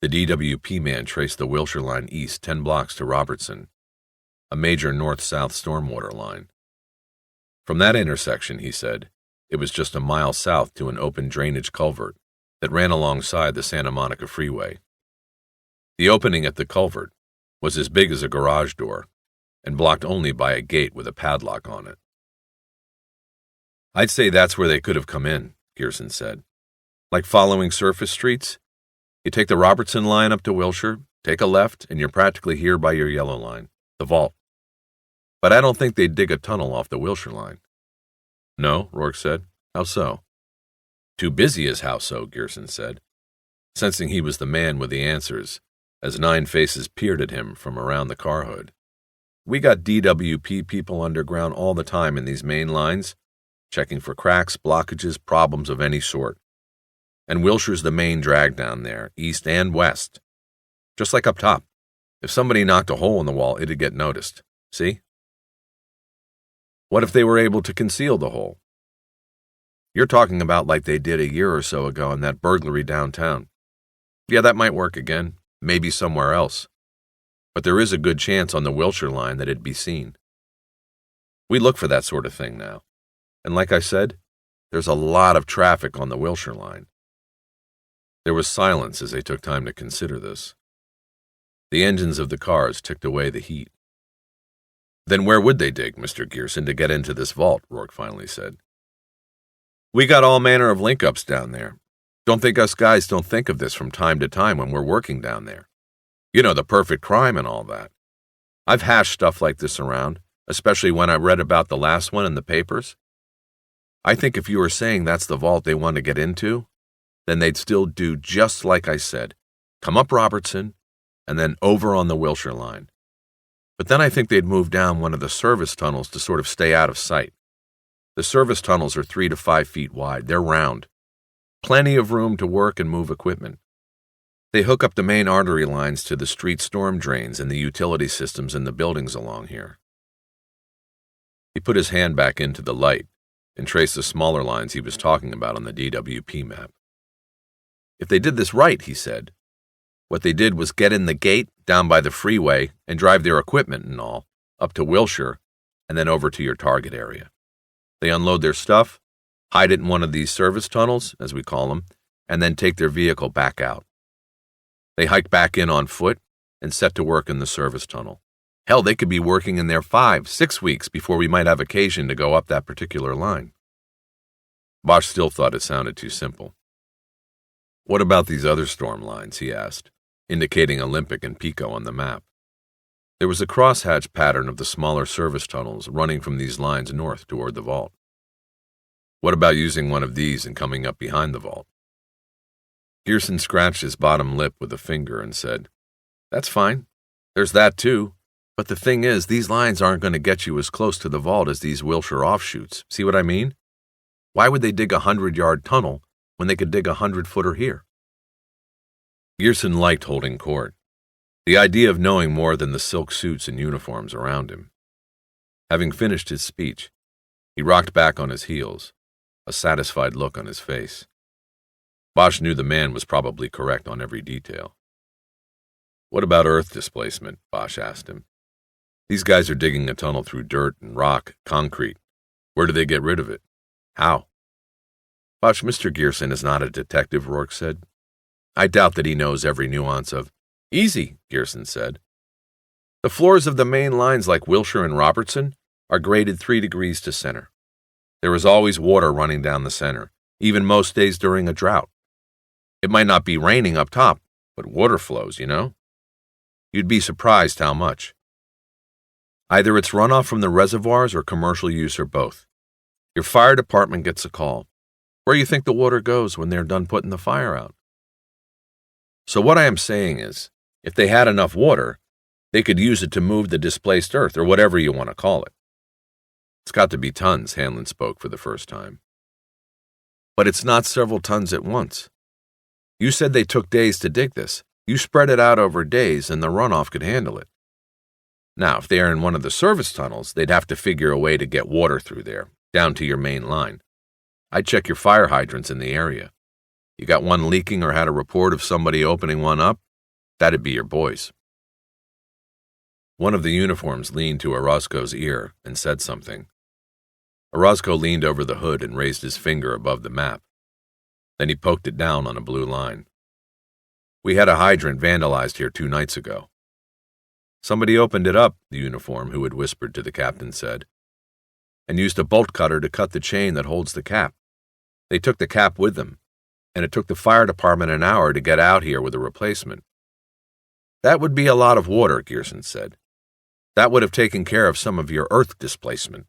the DWP man traced the Wilshire line east 10 blocks to Robertson, a major north-south stormwater line. From that intersection, he said, it was just a mile south to an open drainage culvert that ran alongside the Santa Monica Freeway. The opening at the culvert was as big as a garage door and blocked only by a gate with a padlock on it. I'd say that's where they could have come in, Gearson said. Like following surface streets, you take the Robertson line up to Wilshire, take a left, and you're practically here by your yellow line, the vault. But I don't think they'd dig a tunnel off the Wilshire line. No, Rourke said. How so? Too busy is how so, Gearson said, sensing he was the man with the answers, as 9 faces peered at him from around the car hood. We got DWP people underground all the time in these main lines, checking for cracks, blockages, problems of any sort. And Wilshire's the main drag down there, east and west. Just like up top. If somebody knocked a hole in the wall, it'd get noticed. See? What if they were able to conceal the hole? You're talking about like they did a year or so ago in that burglary downtown. Yeah, that might work again, maybe somewhere else. But there is a good chance on the Wilshire line that it'd be seen. We look for that sort of thing now. And like I said, there's a lot of traffic on the Wilshire line. There was silence as they took time to consider this. The engines of the cars ticked away the heat. Then where would they dig, Mr. Gearson, to get into this vault? Rourke finally said. We got all manner of link-ups down there. Don't think us guys don't think of this from time to time when we're working down there. You know, the perfect crime and all that. I've hashed stuff like this around, especially when I read about the last one in the papers. I think if you were saying that's the vault they want to get into, then they'd still do just like I said. Come up Robertson, and then over on the Wilshire line. But then I think they'd move down one of the service tunnels to sort of stay out of sight. The service tunnels are 3 to 5 feet wide. They're round. Plenty of room to work and move equipment. They hook up the main artery lines to the street storm drains and the utility systems in the buildings along here. He put his hand back into the light and traced the smaller lines he was talking about on the DWP map. If they did this right, he said, what they did was get in the gate down by the freeway and drive their equipment and all up to Wilshire and then over to your target area. They unload their stuff, hide it in one of these service tunnels, as we call them, and then take their vehicle back out. They hike back in on foot and set to work in the service tunnel. Hell, they could be working in there 5, 6 weeks before we might have occasion to go up that particular line. Bosch still thought it sounded too simple. What about these other storm lines, he asked, indicating Olympic and Pico on the map. There was a crosshatch pattern of the smaller service tunnels running from these lines north toward the vault. What about using one of these and coming up behind the vault? Gearson scratched his bottom lip with a finger and said, That's fine. There's that too. But the thing is, these lines aren't going to get you as close to the vault as these Wilshire offshoots. See what I mean? Why would they dig a 100-yard tunnel when they could dig a 100-footer here? Gearson liked holding court. The idea of knowing more than the silk suits and uniforms around him. Having finished his speech, he rocked back on his heels, a satisfied look on his face. Bosch knew the man was probably correct on every detail. What about earth displacement? Bosch asked him. These guys are digging a tunnel through dirt and rock, concrete. Where do they get rid of it? How? Bosch, Mr. Gearson is not a detective, Rourke said. I doubt that he knows every nuance of... Easy, Gearson said. The floors of the main lines like Wilshire and Robertson are graded 3 degrees to center. There is always water running down the center, even most days during a drought. It might not be raining up top, but water flows, you know? You'd be surprised how much. Either it's runoff from the reservoirs or commercial use or both. Your fire department gets a call. Where do you think the water goes when they're done putting the fire out? So what I am saying is, if they had enough water, they could use it to move the displaced earth, or whatever you want to call it. It's got to be tons, Hanlon spoke for the first time. But it's not several tons at once. You said they took days to dig this. You spread it out over days, and the runoff could handle it. Now, if they are in one of the service tunnels, they'd have to figure a way to get water through there, down to your main line. I'd check your fire hydrants in the area. You got one leaking or had a report of somebody opening one up? That'd be your boys. One of the uniforms leaned to Orozco's ear and said something. Orozco leaned over the hood and raised his finger above the map. Then he poked it down on a blue line. We had a hydrant vandalized here 2 nights ago. Somebody opened it up, the uniform who had whispered to the captain said, and used a bolt cutter to cut the chain that holds the cap. They took the cap with them, and it took the fire department an hour to get out here with a replacement. That would be a lot of water, Gearson said. That would have taken care of some of your earth displacement.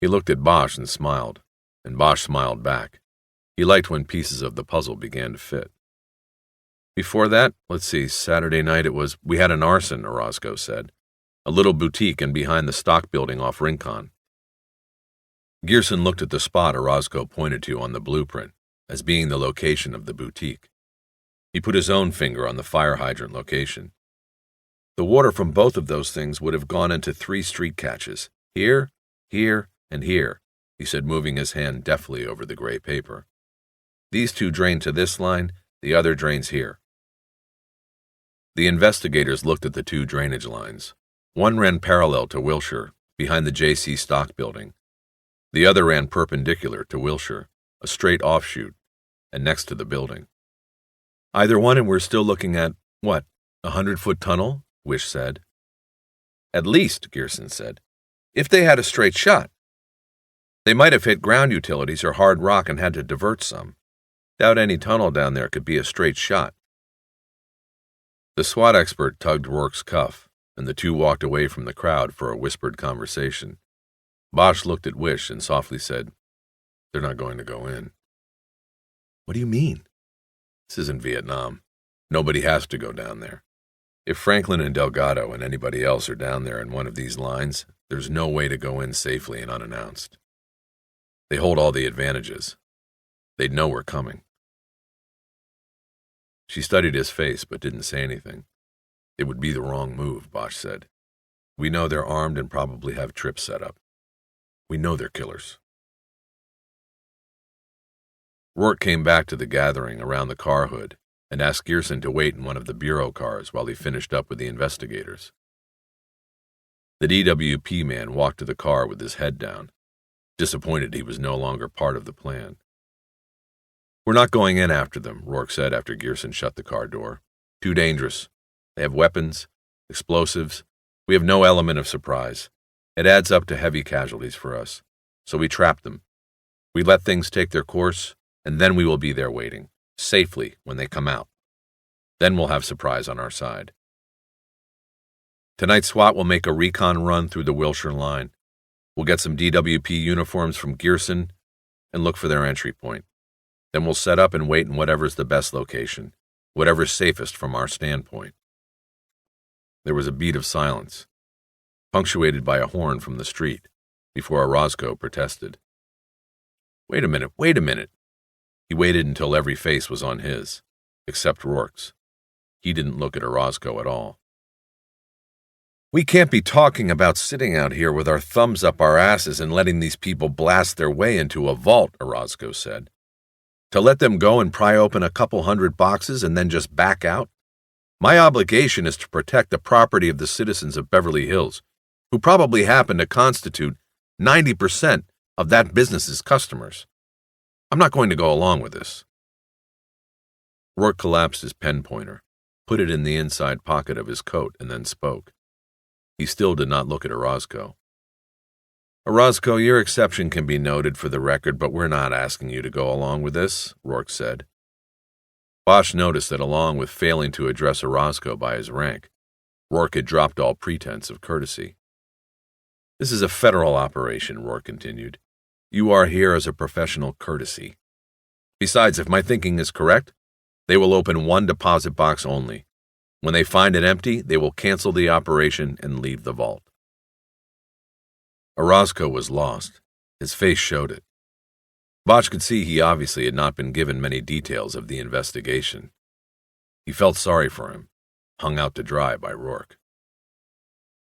He looked at Bosch and smiled, and Bosch smiled back. He liked when pieces of the puzzle began to fit. Before that, Saturday night we had an arson, Orozco said. A little boutique and behind the stock building off Rincon. Gearson looked at the spot Orozco pointed to on the blueprint as being the location of the boutique. He put his own finger on the fire hydrant location. The water from both of those things would have gone into 3 street catches, here, here, and here, he said, moving his hand deftly over the gray paper. These 2 drain to this line, the other drains here. The investigators looked at the 2 drainage lines. One ran parallel to Wilshire, behind the J.C. Stock building. The other ran perpendicular to Wilshire, a straight offshoot, and next to the building. Either one, and we're still looking at, 100-foot tunnel? Wish said. At least, Gearson said, if they had a straight shot. They might have hit ground utilities or hard rock and had to divert some. Doubt any tunnel down there could be a straight shot. The SWAT expert tugged Rourke's cuff, and the 2 walked away from the crowd for a whispered conversation. Bosch looked at Wish and softly said, They're not going to go in. What do you mean? This isn't Vietnam. Nobody has to go down there. If Franklin and Delgado and anybody else are down there in one of these lines, there's no way to go in safely and unannounced. They hold all the advantages. They'd know we're coming. She studied his face but didn't say anything. It would be the wrong move, Bosch said. We know they're armed and probably have trips set up. We know they're killers. Rourke came back to the gathering around the car hood and asked Gearson to wait in one of the bureau cars while he finished up with the investigators. The DWP man walked to the car with his head down, disappointed he was no longer part of the plan. We're not going in after them, Rourke said after Gearson shut the car door. Too dangerous. They have weapons, explosives. We have no element of surprise. It adds up to heavy casualties for us. So we trap them. We let things take their course, and then we will be there waiting, safely when they come out. Then we'll have surprise on our side. Tonight SWAT will make a recon run through the Wilshire line. We'll get some DWP uniforms from Gearson and look for their entry point. Then we'll set up and wait in whatever's the best location, whatever's safest from our standpoint. There was a beat of silence, punctuated by a horn from the street, before Orozco protested. Wait a minute. He waited until every face was on his, except Rourke's. He didn't look at Orozco at all. We can't be talking about sitting out here with our thumbs up our asses and letting these people blast their way into a vault, Orozco said. To let them go and pry open a couple hundred boxes and then just back out? My obligation is to protect the property of the citizens of Beverly Hills, who probably happen to constitute 90% of that business's customers. I'm not going to go along with this. Rourke collapsed his pen pointer, put it in the inside pocket of his coat, and then spoke. He still did not look at Orozco. Orozco, your exception can be noted for the record, but we're not asking you to go along with this, Rourke said. Bosch noticed that along with failing to address Orozco by his rank, Rourke had dropped all pretense of courtesy. This is a federal operation, Rourke continued. You are here as a professional courtesy. Besides, if my thinking is correct, They will open one deposit box only. When they find it empty, they will cancel the operation and leave the vault. Orozco was lost. His face showed it. Bosch could see he obviously had not been given many details of the investigation. He felt sorry for him, hung out to dry by Rourke.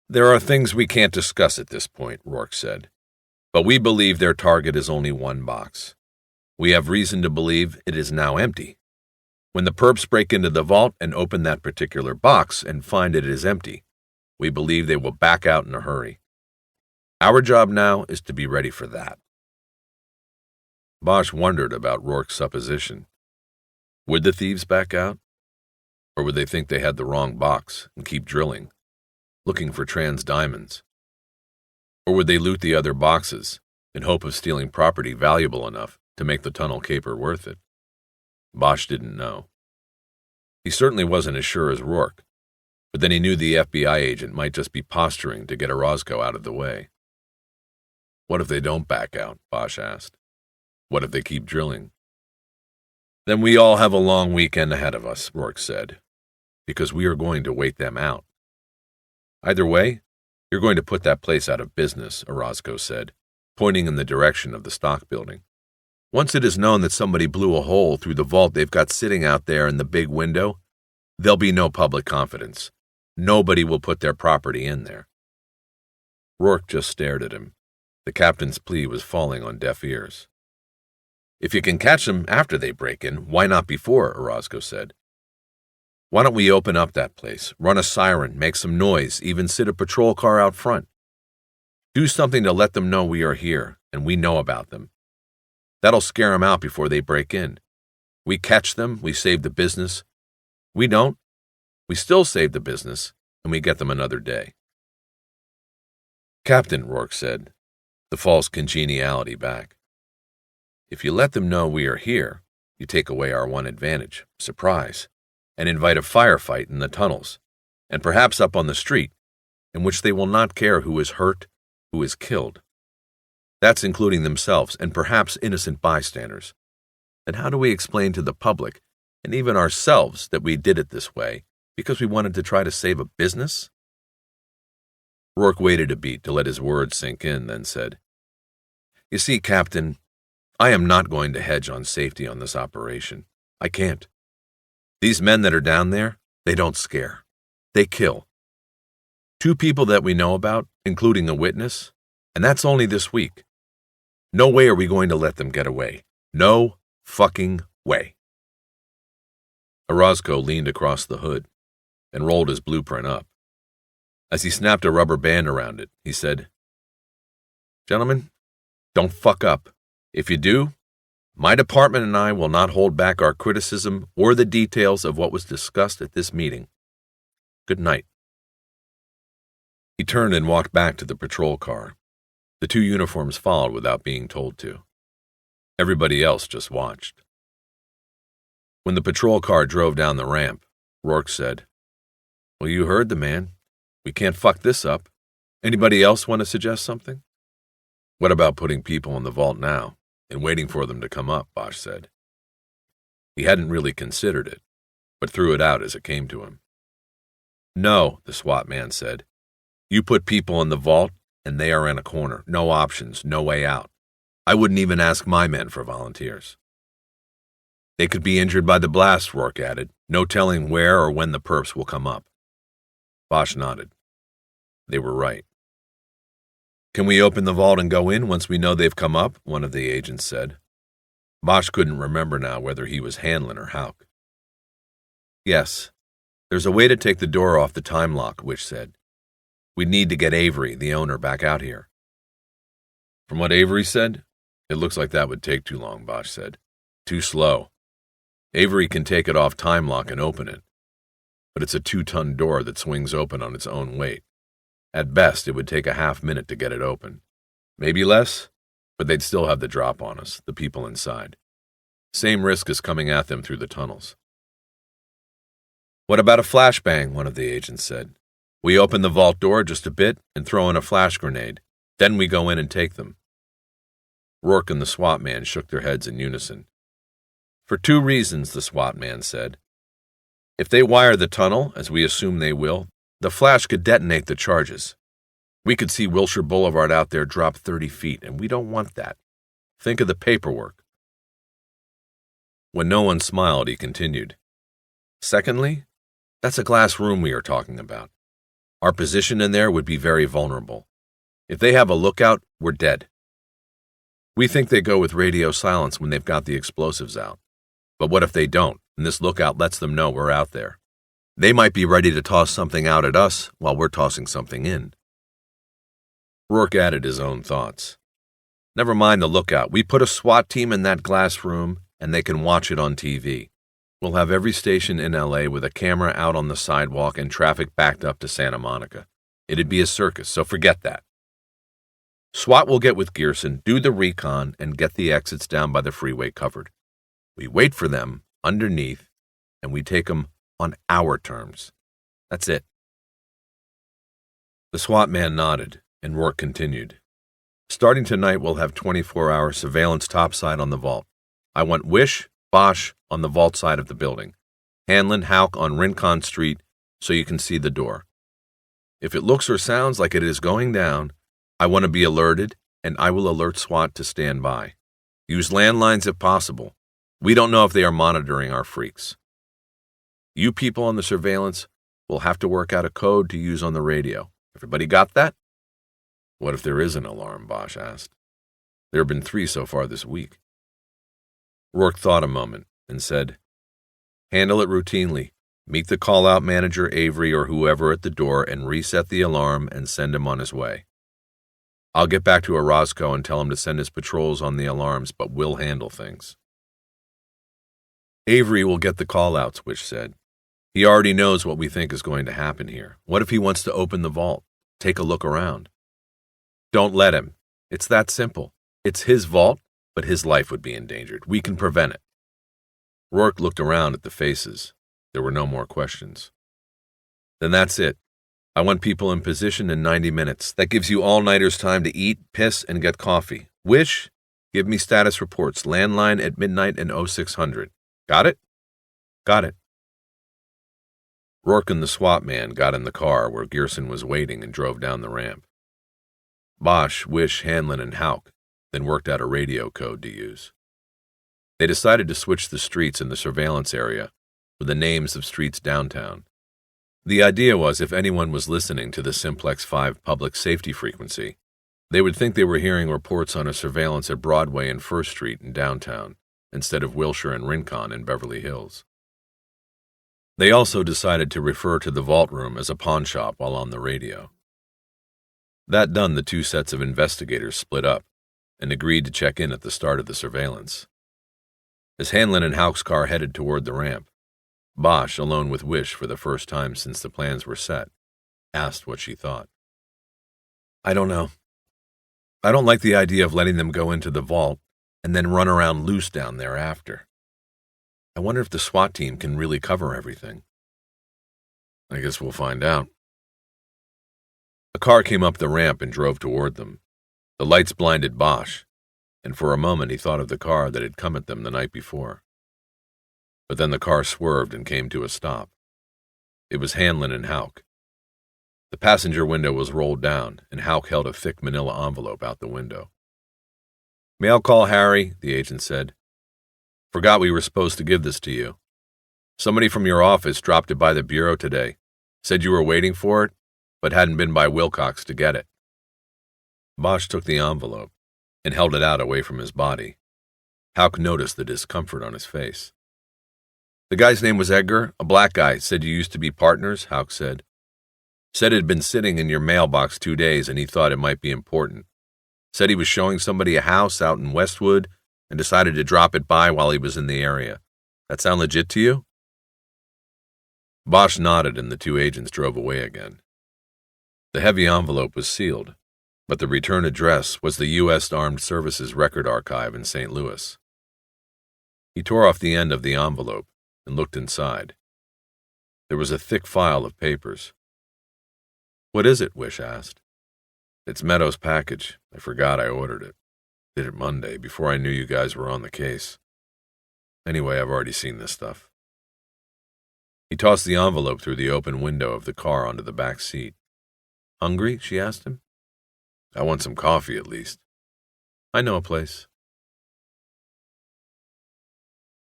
"There are things we can't discuss at this point," Rourke said, "but we believe their target is only one box. We have reason to believe it is now empty. When the perps break into the vault and open that particular box and find it is empty, we believe they will back out in a hurry. Our job now is to be ready for that." Bosch wondered about Rourke's supposition. Would the thieves back out? Or would they think they had the wrong box and keep drilling, looking for trans diamonds? Or would they loot the other boxes in hope of stealing property valuable enough to make the tunnel caper worth it? Bosch didn't know. He certainly wasn't as sure as Rourke, but then he knew the FBI agent might just be posturing to get Orozco out of the way. What if they don't back out? Bosch asked. What if they keep drilling? Then we all have a long weekend ahead of us, Rourke said, because we are going to wait them out. Either way, you're going to put that place out of business, Orozco said, pointing in the direction of the stock building. Once it is known that somebody blew a hole through the vault they've got sitting out there in the big window, there'll be no public confidence. Nobody will put their property in there. Rourke just stared at him. The captain's plea was falling on deaf ears. If you can catch them after they break in, why not before, Orozco said. Why don't we open up that place, run a siren, make some noise, even sit a patrol car out front? Do something to let them know we are here and we know about them. That'll scare them out before they break in. We catch them, we save the business. We don't. We still save the business, and we get them another day. Captain, Rourke said, the false congeniality back. If you let them know we are here, you take away our one advantage, surprise, and invite a firefight in the tunnels, and perhaps up on the street, in which they will not care who is hurt, who is killed. That's including themselves and perhaps innocent bystanders. And how do we explain to the public, and even ourselves, that we did it this way because we wanted to try to save a business? Rourke waited a beat to let his words sink in, then said, You see, Captain, I am not going to hedge on safety on this operation. I can't. These men that are down there, they don't scare. They kill. 2 people that we know about, including a witness, and that's only this week. No way are we going to let them get away. No fucking way. Orozco leaned across the hood and rolled his blueprint up. As he snapped a rubber band around it, he said, Gentlemen, don't fuck up. If you do, my department and I will not hold back our criticism or the details of what was discussed at this meeting. Good night. He turned and walked back to the patrol car. The 2 uniforms followed without being told to. Everybody else just watched. When the patrol car drove down the ramp, Rourke said, Well, you heard the man. We can't fuck this up. Anybody else want to suggest something? What about putting people in the vault now and waiting for them to come up, Bosch said. He hadn't really considered it, but threw it out as it came to him. No, the SWAT man said. You put people in the vault, and they are in a corner. No options, no way out. I wouldn't even ask my men for volunteers. They could be injured by the blast, Rourke added. No telling where or when the perps will come up. Bosch nodded. They were right. Can we open the vault and go in once we know they've come up? One of the agents said. Bosch couldn't remember now whether he was Hanlon or Houck. Yes. There's a way to take the door off the time lock, Wish said. We'd need to get Avery, the owner, back out here. From what Avery said, it looks like that would take too long, Bosch said. Too slow. Avery can take it off time lock and open it, but it's a 2-ton door that swings open on its own weight. At best, it would take a half-minute to get it open. Maybe less, but they'd still have the drop on us, the people inside. Same risk as coming at them through the tunnels. What about a flashbang? One of the agents said. We open the vault door just a bit and throw in a flash grenade. Then we go in and take them. Rourke and the SWAT man shook their heads in unison. For 2 reasons, the SWAT man said. If they wire the tunnel, as we assume they will, the flash could detonate the charges. We could see Wilshire Boulevard out there drop 30 feet, and we don't want that. Think of the paperwork. When no one smiled, he continued. Secondly, that's a glass room we are talking about. Our position in there would be very vulnerable. If they have a lookout, we're dead. We think they go with radio silence when they've got the explosives out. But what if they don't, and this lookout lets them know we're out there? They might be ready to toss something out at us while we're tossing something in. Rourke added his own thoughts. Never mind the lookout. We put a SWAT team in that glass room, and they can watch it on TV. We'll have every station in L.A. with a camera out on the sidewalk and traffic backed up to Santa Monica. It'd be a circus, so forget that. SWAT will get with Gearson, do the recon, and get the exits down by the freeway covered. We wait for them underneath, and we take them on our terms. That's it. The SWAT man nodded, and Rourke continued. Starting tonight, we'll have 24-hour surveillance topside on the vault. I want Wish, Bosch on the vault side of the building. Hanlon, Houck on Rincon Street so you can see the door. If it looks or sounds like it is going down, I want to be alerted, and I will alert SWAT to stand by. Use landlines if possible. We don't know if they are monitoring our freaks. You people on the surveillance will have to work out a code to use on the radio. Everybody got that? What if there is an alarm? Bosch asked. There have been 3 so far this week. Rourke thought a moment and said, Handle it routinely. Meet the call-out manager, Avery, or whoever at the door and reset the alarm and send him on his way. I'll get back to Orozco and tell him to send his patrols on the alarms, but we'll handle things. Avery will get the call-outs, Wish said. He already knows what we think is going to happen here. What if he wants to open the vault? Take a look around. Don't let him. It's that simple. It's his vault, but his life would be endangered. We can prevent it. Rourke looked around at the faces. There were no more questions. Then that's it. I want people in position in 90 minutes. That gives you all-nighters time to eat, piss, and get coffee. Wish, give me status reports. Landline at midnight and 0600. Got it? Got it. Rourke and the SWAT man got in the car where Gearson was waiting and drove down the ramp. Bosch, Wish, Hanlon, and Houck then worked out a radio code to use. They decided to switch the streets in the surveillance area with the names of streets downtown. The idea was if anyone was listening to the Simplex 5 public safety frequency, they would think they were hearing reports on a surveillance at Broadway and First Street in downtown, instead of Wilshire and Rincon in Beverly Hills. They also decided to refer to the vault room as a pawn shop while on the radio. That done, the 2 sets of investigators split up and agreed to check in at the start of the surveillance. As Hanlon and Houck's car headed toward the ramp, Bosch, alone with Wish for the first time since the plans were set, asked what she thought. I don't know. I don't like the idea of letting them go into the vault and then run around loose down there after. I wonder if the SWAT team can really cover everything. I guess we'll find out. A car came up the ramp and drove toward them. The lights blinded Bosch, and for a moment he thought of the car that had come at them the night before. But then the car swerved and came to a stop. It was Hanlon and Houck. The passenger window was rolled down, and Houck held a thick manila envelope out the window. Mail call, Harry, the agent said. Forgot we were supposed to give this to you. Somebody from your office dropped it by the bureau today. Said you were waiting for it, but hadn't been by Wilcox to get it. Bosch took the envelope and held it out away from his body. Houck noticed the discomfort on his face. The guy's name was Edgar, a black guy. Said you used to be partners, Houck said. Said it had been sitting in your mailbox 2 days and he thought it might be important. Said he was showing somebody a house out in Westwood and decided to drop it by while he was in the area. That sound legit to you? Bosch nodded and the 2 agents drove away again. The heavy envelope was sealed, but the return address was the U.S. Armed Services Record Archive in St. Louis. He tore off the end of the envelope and looked inside. There was a thick file of papers. What is it? Wish asked. It's Meadows' package. I forgot I ordered it. Did it Monday, before I knew you guys were on the case. Anyway, I've already seen this stuff. He tossed the envelope through the open window of the car onto the back seat. Hungry? She asked him. I want some coffee, at least. I know a place.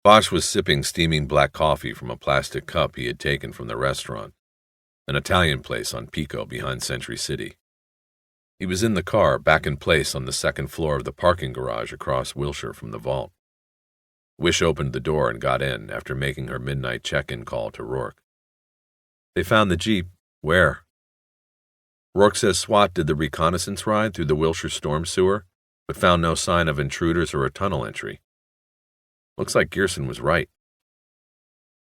Bosch was sipping steaming black coffee from a plastic cup he had taken from the restaurant, an Italian place on Pico behind Century City. He was in the car, back in place on the second floor of the parking garage across Wilshire from the vault. Wish opened the door and got in after making her midnight check-in call to Rourke. They found the Jeep. Where? Rourke says SWAT did the reconnaissance ride through the Wilshire storm sewer, but found no sign of intruders or a tunnel entry. Looks like Gearson was right.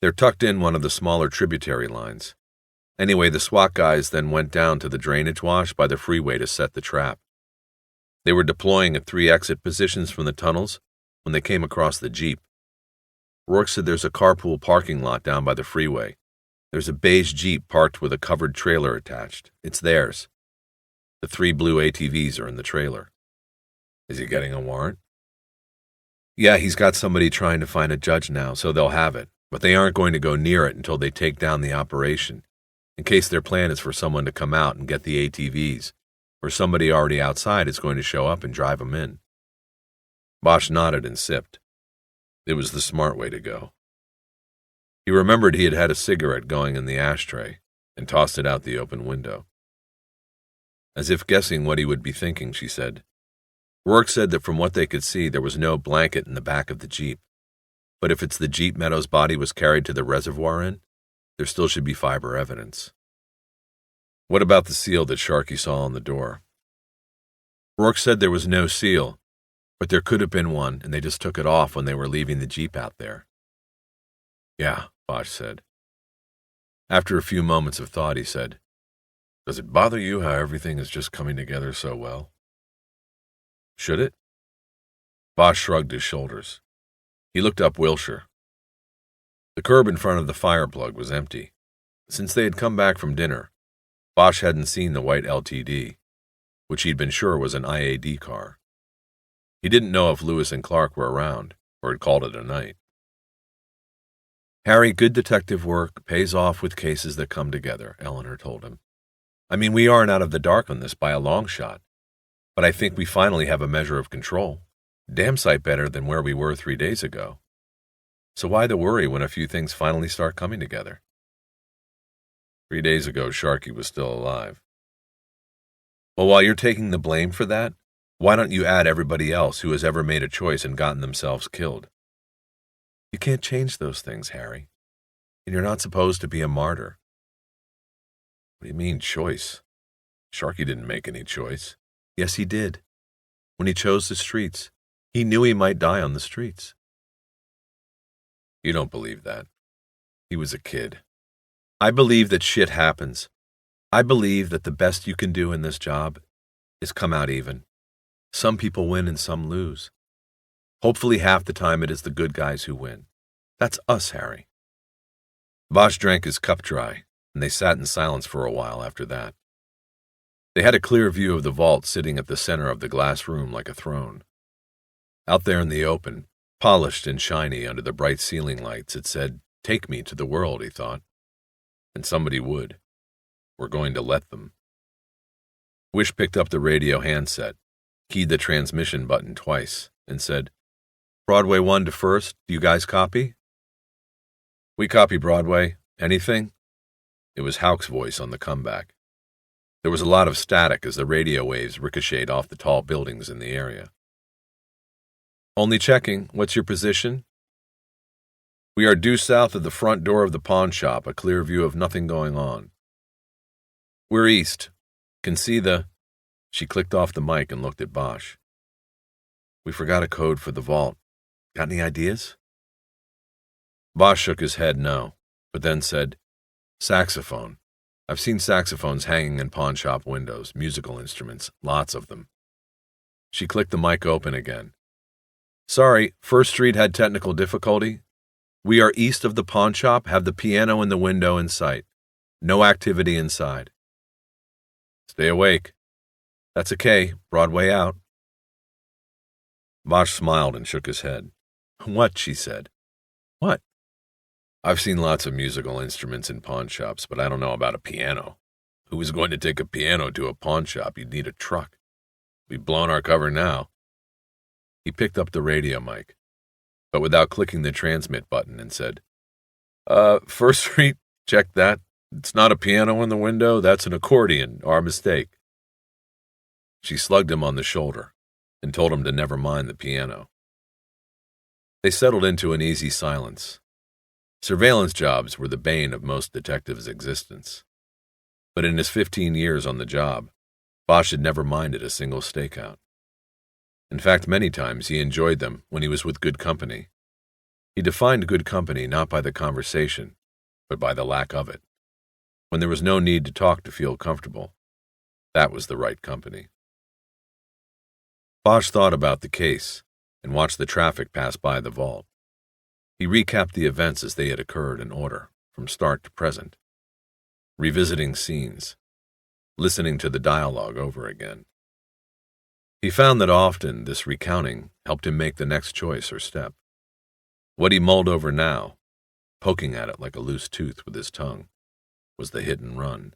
They're tucked in one of the smaller tributary lines. Anyway, the SWAT guys then went down to the drainage wash by the freeway to set the trap. They were deploying at 3 exit positions from the tunnels when they came across the Jeep. Rourke said there's a carpool parking lot down by the freeway. There's a beige Jeep parked with a covered trailer attached. It's theirs. The 3 blue ATVs are in the trailer. Is he getting a warrant? Yeah, he's got somebody trying to find a judge now, so they'll have it, but they aren't going to go near it until they take down the operation, in case their plan is for someone to come out and get the ATVs, or somebody already outside is going to show up and drive them in. Bosch nodded and sipped. It was the smart way to go. He remembered he had had a cigarette going in the ashtray and tossed it out the open window. As if guessing what he would be thinking, she said, Rourke said that from what they could see, there was no blanket in the back of the Jeep. But if it's the Jeep Meadows' body was carried to the reservoir in, there still should be fiber evidence. What about the seal that Sharkey saw on the door? Rourke said there was no seal, but there could have been one, and they just took it off when they were leaving the Jeep out there. Yeah, Bosch said. After a few moments of thought, he said, Does it bother you how everything is just coming together so well? Should it? Bosch shrugged his shoulders. He looked up Wilshire. The curb in front of the fire plug was empty. Since they had come back from dinner, Bosch hadn't seen the white LTD, which he'd been sure was an IAD car. He didn't know if Lewis and Clark were around, or had called it a night. Harry, good detective work pays off with cases that come together, Eleanor told him. I mean, we aren't out of the dark on this by a long shot, but I think we finally have a measure of control. Damn sight better than where we were 3 days ago. So why the worry when a few things finally start coming together? 3 days ago, Sharkey was still alive. Well, while you're taking the blame for that, why don't you add everybody else who has ever made a choice and gotten themselves killed? You can't change those things, Harry. And you're not supposed to be a martyr. What do you mean, choice? Sharkey didn't make any choice. Yes, he did. When he chose the streets, he knew he might die on the streets. You don't believe that. He was a kid. I believe that shit happens. I believe that the best you can do in this job is come out even. Some people win and some lose. Hopefully half the time it is the good guys who win. That's us, Harry. Bosch drank his cup dry, and they sat in silence for a while after that. They had a clear view of the vault sitting at the center of the glass room like a throne. Out there in the open, polished and shiny under the bright ceiling lights, it said, Take me to the world, he thought. And somebody would. We're going to let them. Wish picked up the radio handset, keyed the transmission button twice, and said, Broadway 1 to First, do you guys copy? We copy, Broadway. Anything? It was Houck's voice on the comeback. There was a lot of static as the radio waves ricocheted off the tall buildings in the area. Only checking. What's your position? We are due south of the front door of the pawn shop, a clear view of nothing going on. We're east. Can see the... She clicked off the mic and looked at Bosch. We forgot a code for the vault. Got any ideas? Bosch shook his head no, but then said, Saxophone. I've seen saxophones hanging in pawn shop windows, musical instruments, lots of them. She clicked the mic open again. Sorry, First Street had technical difficulty. We are east of the pawn shop, have the piano in the window in sight. No activity inside. Stay awake. That's okay, Broadway out. Bosch smiled and shook his head. What? She said. I've seen lots of musical instruments in pawn shops, but I don't know about a piano. Who is going to take a piano to a pawn shop? You'd need a truck. We've blown our cover now. He picked up the radio mic, but without clicking the transmit button, and said, First Street, check that. It's not a piano in the window. That's an accordion. Our mistake. She slugged him on the shoulder and told him to never mind the piano. They settled into an easy silence. Surveillance jobs were the bane of most detectives' existence. But in his 15 years on the job, Bosch had never minded a single stakeout. In fact, many times he enjoyed them when he was with good company. He defined good company not by the conversation, but by the lack of it. When there was no need to talk to feel comfortable, that was the right company. Bosch thought about the case and watched the traffic pass by the vault. He recapped the events as they had occurred in order, from start to present, revisiting scenes, listening to the dialogue over again. He found that often this recounting helped him make the next choice or step. What he mulled over now, poking at it like a loose tooth with his tongue, was the hit and run.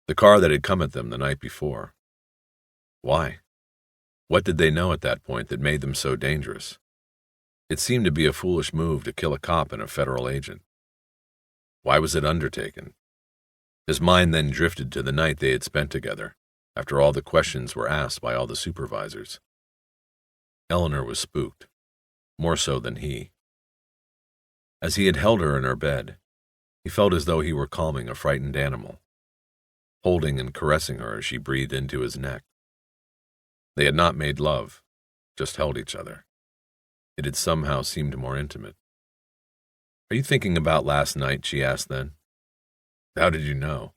The car that had come at them the night before. Why? What did they know at that point that made them so dangerous? It seemed to be a foolish move to kill a cop and a federal agent. Why was it undertaken? His mind then drifted to the night they had spent together, after all the questions were asked by all the supervisors. Eleanor was spooked, more so than he. As he had held her in her bed, he felt as though he were calming a frightened animal, holding and caressing her as she breathed into his neck. They had not made love, just held each other. It had somehow seemed more intimate. Are you thinking about last night? She asked then. How did you know?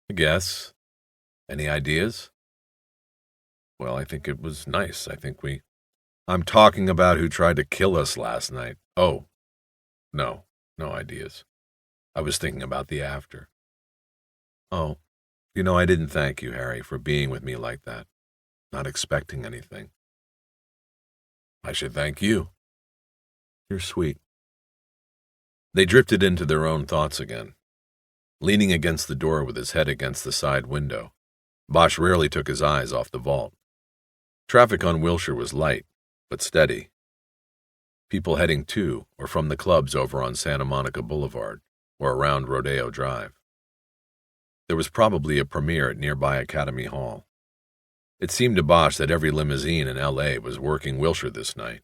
I guess. Any ideas? Well, I think it was nice. I'm talking about who tried to kill us last night. Oh, no ideas. I was thinking about the after. Oh, I didn't thank you, Harry, for being with me like that. Not expecting anything. I should thank you. You're sweet. They drifted into their own thoughts again. Leaning against the door with his head against the side window, Bosch rarely took his eyes off the vault. Traffic on Wilshire was light, but steady. People heading to or from the clubs over on Santa Monica Boulevard or around Rodeo Drive. There was probably a premiere at nearby Academy Hall. It seemed to Bosch that every limousine in L.A. was working Wilshire this night.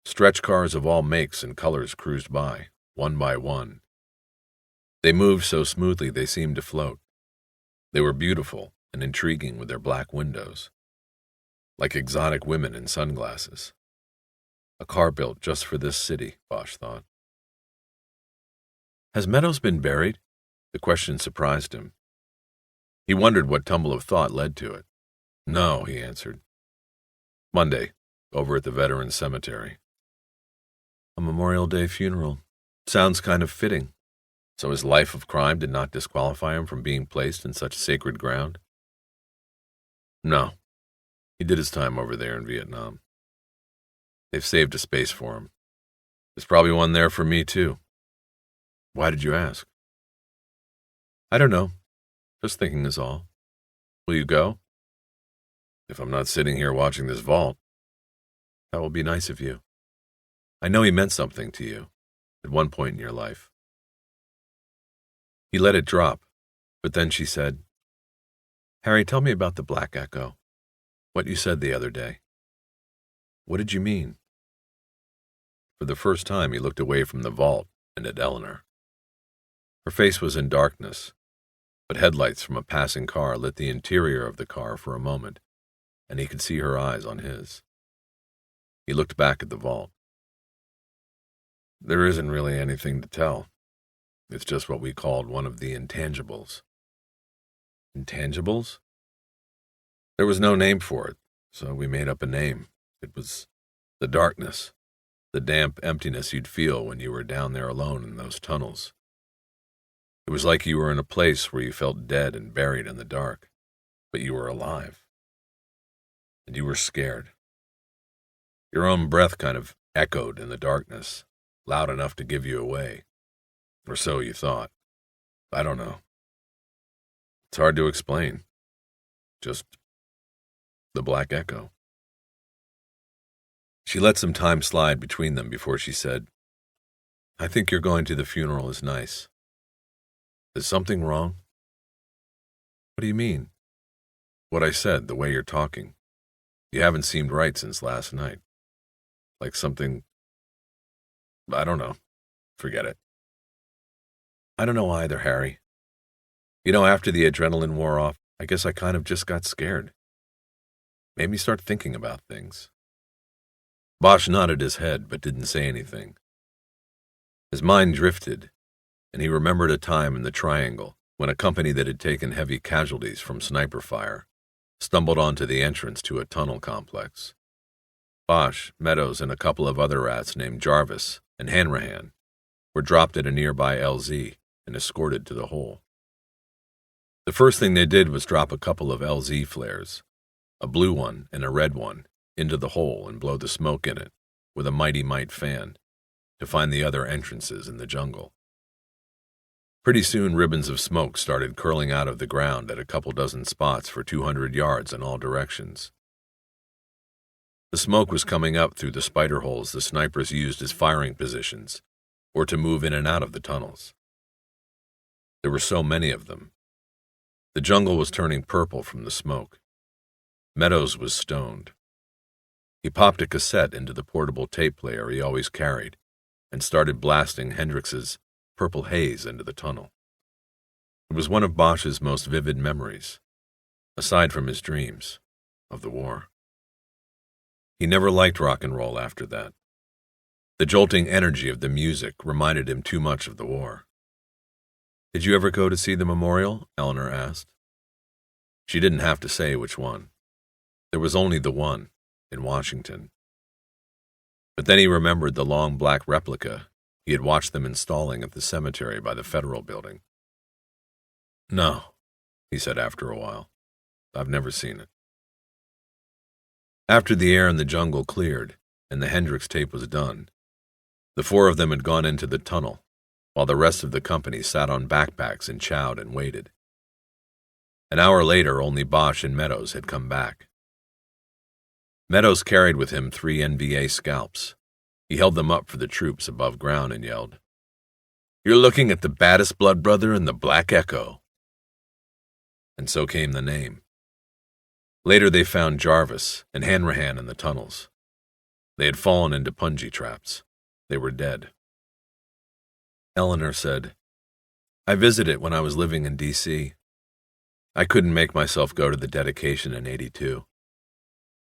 Stretch cars of all makes and colors cruised by, one by one. They moved so smoothly they seemed to float. They were beautiful and intriguing with their black windows, like exotic women in sunglasses. A car built just for this city, Bosch thought. Has Meadows been buried? The question surprised him. He wondered what tumble of thought led to it. No, he answered. Monday, over at the Veterans Cemetery. A Memorial Day funeral. Sounds kind of fitting. So his life of crime did not disqualify him from being placed in such sacred ground? No. He did his time over there in Vietnam. They've saved a space for him. There's probably one there for me, too. Why did you ask? I don't know. Just thinking is all. Will you go? If I'm not sitting here watching this vault. That will be nice of you. I know he meant something to you, at one point in your life. He let it drop, but then she said, Harry, tell me about the Black Echo. What you said the other day. What did you mean? For the first time, he looked away from the vault and at Eleanor. Her face was in darkness, but headlights from a passing car lit the interior of the car for a moment, and he could see her eyes on his. He looked back at the vault. There isn't really anything to tell. It's just what we called one of the intangibles. Intangibles? There was no name for it, so we made up a name. It was the darkness, the damp emptiness you'd feel when you were down there alone in those tunnels. It was like you were in a place where you felt dead and buried in the dark, but you were alive. And you were scared. Your own breath kind of echoed in the darkness, loud enough to give you away. Or so you thought. I don't know. It's hard to explain. Just the black echo. She let some time slide between them before she said, I think your going to the funeral is nice. Is something wrong? What do you mean? What I said, the way you're talking. You haven't seemed right since last night. Like something... I don't know. Forget it. I don't know either, Harry. You know, after the adrenaline wore off, I guess I kind of just got scared. Made me start thinking about things. Bosch nodded his head, but didn't say anything. His mind drifted, and he remembered a time in the Triangle when a company that had taken heavy casualties from sniper fire stumbled onto the entrance to a tunnel complex. Bosch, Meadows, and a couple of other rats named Jarvis and Hanrahan were dropped at a nearby LZ and escorted to the hole. The first thing they did was drop a couple of LZ flares, a blue one and a red one, into the hole and blow the smoke in it with a mighty might fan to find the other entrances in the jungle. Pretty soon ribbons of smoke started curling out of the ground at a couple dozen spots for 200 yards in all directions. The smoke was coming up through the spider holes the snipers used as firing positions or to move in and out of the tunnels. There were so many of them. The jungle was turning purple from the smoke. Meadows was stoned. He popped a cassette into the portable tape player he always carried and started blasting Hendrix's Purple Haze into the tunnel. It was one of Bosch's most vivid memories, aside from his dreams, of the war. He never liked rock and roll after that. The jolting energy of the music reminded him too much of the war. Did you ever go to see the memorial? Eleanor asked. She didn't have to say which one. There was only the one, in Washington. But then he remembered the long black replica he had watched them installing at the cemetery by the Federal Building. No, he said after a while. I've never seen it. After the air in the jungle cleared and the Hendrix tape was done, the four of them had gone into the tunnel, while the rest of the company sat on backpacks and chowed and waited. An hour later, only Bosch and Meadows had come back. Meadows carried with him 3 NVA scalps. He held them up for the troops above ground and yelled, "You're looking at the baddest blood brother in the Black Echo." And so came the name. Later they found Jarvis and Hanrahan in the tunnels. They had fallen into punji traps. They were dead. Eleanor said, I visited when I was living in D.C. I couldn't make myself go to the dedication in '82.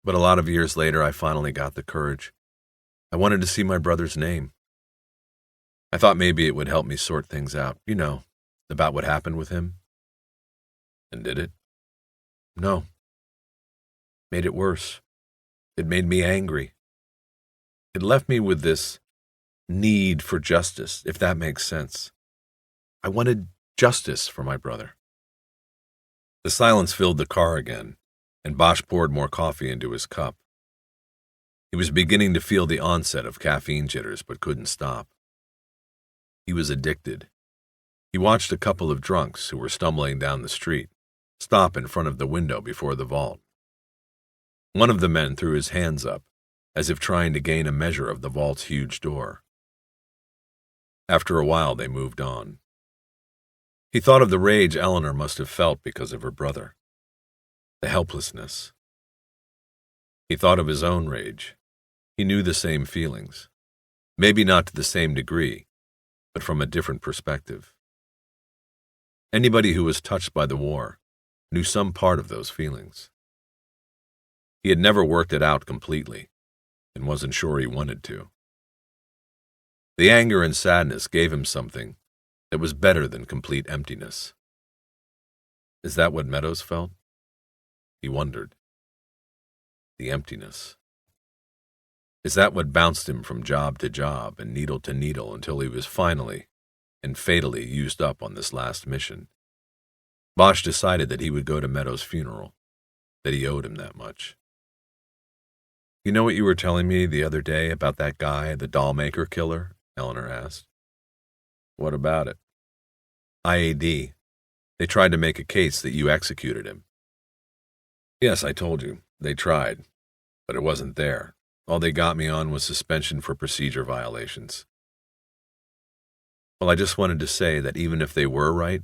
But a lot of years later, I finally got the courage. I wanted to see my brother's name. I thought maybe it would help me sort things out, about what happened with him. And did it? No. Made it worse. It made me angry. It left me with this need for justice, if that makes sense. I wanted justice for my brother. The silence filled the car again, and Bosch poured more coffee into his cup. He was beginning to feel the onset of caffeine jitters, but couldn't stop. He was addicted. He watched a couple of drunks who were stumbling down the street stop in front of the window before the vault. One of the men threw his hands up, as if trying to gain a measure of the vault's huge door. After a while, they moved on. He thought of the rage Eleanor must have felt because of her brother, the helplessness. He thought of his own rage. He knew the same feelings, maybe not to the same degree, but from a different perspective. Anybody who was touched by the war knew some part of those feelings. He had never worked it out completely, and wasn't sure he wanted to. The anger and sadness gave him something that was better than complete emptiness. Is that what Meadows felt? He wondered. The emptiness. Is that what bounced him from job to job and needle to needle until he was finally and fatally used up on this last mission? Bosch decided that he would go to Meadows' funeral, that he owed him that much. You know what you were telling me the other day about that guy, the doll maker killer? Eleanor asked. What about it? IAD. They tried to make a case that you executed him. Yes, I told you. They tried. But it wasn't there. All they got me on was suspension for procedure violations. Well, I just wanted to say that even if they were right,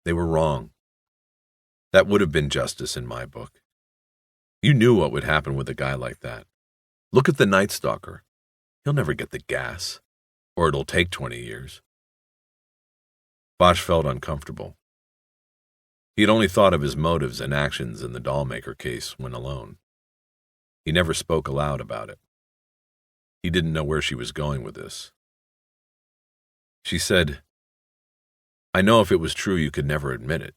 they were wrong. That would have been justice in my book. You knew what would happen with a guy like that. Look at the Night Stalker. He'll never get the gas, or it'll take 20 years. Bosch felt uncomfortable. He had only thought of his motives and actions in the dollmaker case when alone. He never spoke aloud about it. He didn't know where she was going with this. She said, I know if it was true you could never admit it,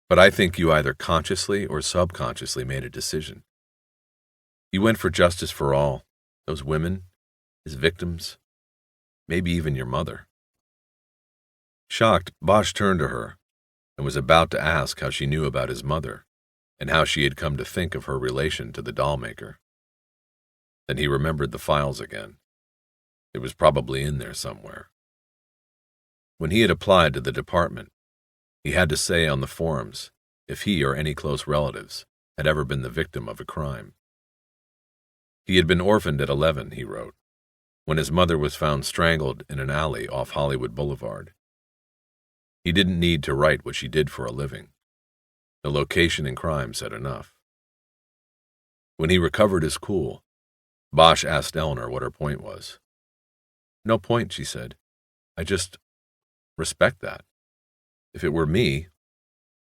but I think you either consciously or subconsciously made a decision. You went for justice for all, those women, his victims, maybe even your mother. Shocked, Bosch turned to her and was about to ask how she knew about his mother and how she had come to think of her relation to the dollmaker. Then he remembered the files again. It was probably in there somewhere. When he had applied to the department, he had to say on the forms if he or any close relatives had ever been the victim of a crime. He had been orphaned at 11, he wrote, when his mother was found strangled in an alley off Hollywood Boulevard. He didn't need to write what she did for a living. The location and crime said enough. When he recovered his cool, Bosch asked Eleanor what her point was. No point, she said. I just respect that. If it were me,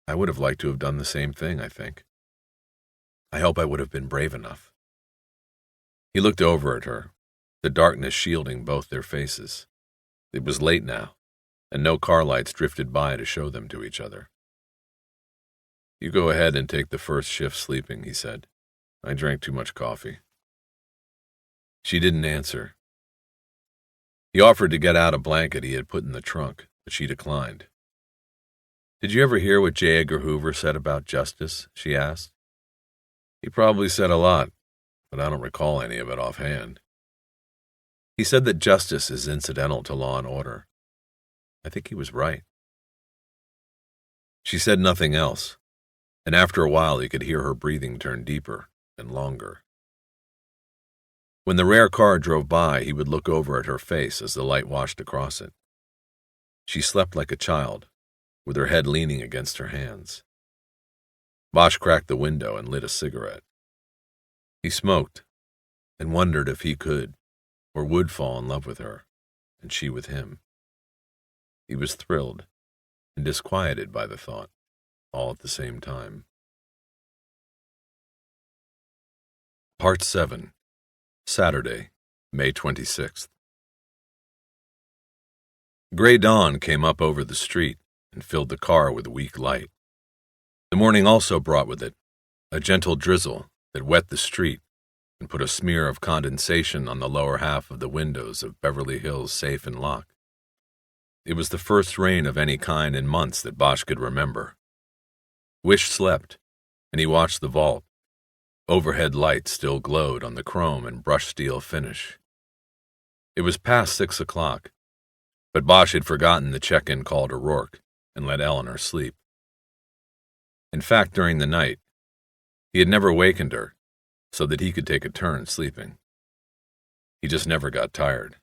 I would have liked to have done the same thing, I think. I hope I would have been brave enough. He looked over at her, the darkness shielding both their faces. It was late now, and no car lights drifted by to show them to each other. You go ahead and take the first shift sleeping, he said. I drank too much coffee. She didn't answer. He offered to get out a blanket he had put in the trunk, but she declined. Did you ever hear what J. Edgar Hoover said about justice? She asked. He probably said a lot, but I don't recall any of it offhand. He said that justice is incidental to law and order. I think he was right. She said nothing else, and after a while he could hear her breathing turn deeper and longer. When the rare car drove by, he would look over at her face as the light washed across it. She slept like a child, with her head leaning against her hands. Bosch cracked the window and lit a cigarette. He smoked and wondered if he could or would fall in love with her, and she with him. He was thrilled and disquieted by the thought, all at the same time. Part 7. Saturday, May 26th. Gray dawn came up over the street and filled the car with weak light. The morning also brought with it a gentle drizzle that wet the street and put a smear of condensation on the lower half of the windows of Beverly Hills Safe and Lock. It was the first rain of any kind in months that Bosch could remember. Wish slept, and he watched the vault. Overhead lights still glowed on the chrome and brushed steel finish. It was past 6 o'clock, but Bosch had forgotten the check-in call to Rourke and let Eleanor sleep. In fact, during the night, he had never wakened her so that he could take a turn sleeping. He just never got tired.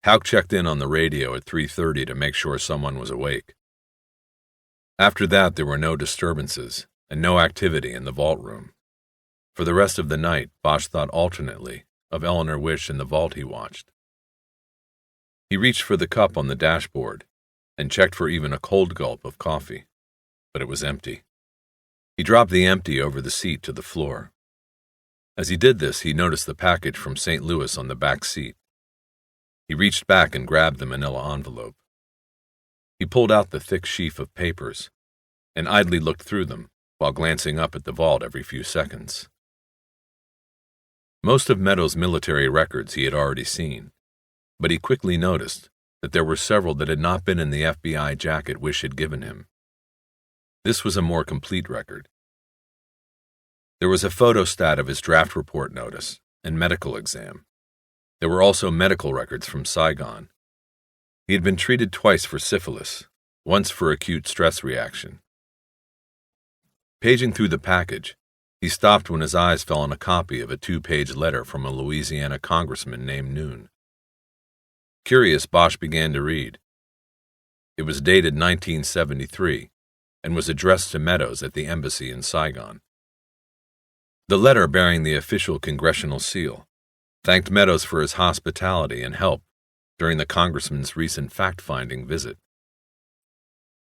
Houck checked in on the radio at 3:30 to make sure someone was awake. After that, there were no disturbances and no activity in the vault room. For the rest of the night, Bosch thought alternately of Eleanor Wish in the vault he watched. He reached for the cup on the dashboard and checked for even a cold gulp of coffee, but it was empty. He dropped the empty over the seat to the floor. As he did this, he noticed the package from St. Louis on the back seat. He reached back and grabbed the manila envelope. He pulled out the thick sheaf of papers and idly looked through them while glancing up at the vault every few seconds. Most of Meadows' military records he had already seen, but he quickly noticed that there were several that had not been in the FBI jacket Wish had given him. This was a more complete record. There was a photostat of his draft report notice and medical exam, There were also medical records from Saigon. He had been treated twice for syphilis, once for acute stress reaction. Paging through the package, he stopped when his eyes fell on a copy of a 2-page letter from a Louisiana congressman named Noon. Curious, Bosch began to read. It was dated 1973 and was addressed to Meadows at the embassy in Saigon. The letter, bearing the official congressional seal, thanked Meadows for his hospitality and help during the congressman's recent fact-finding visit.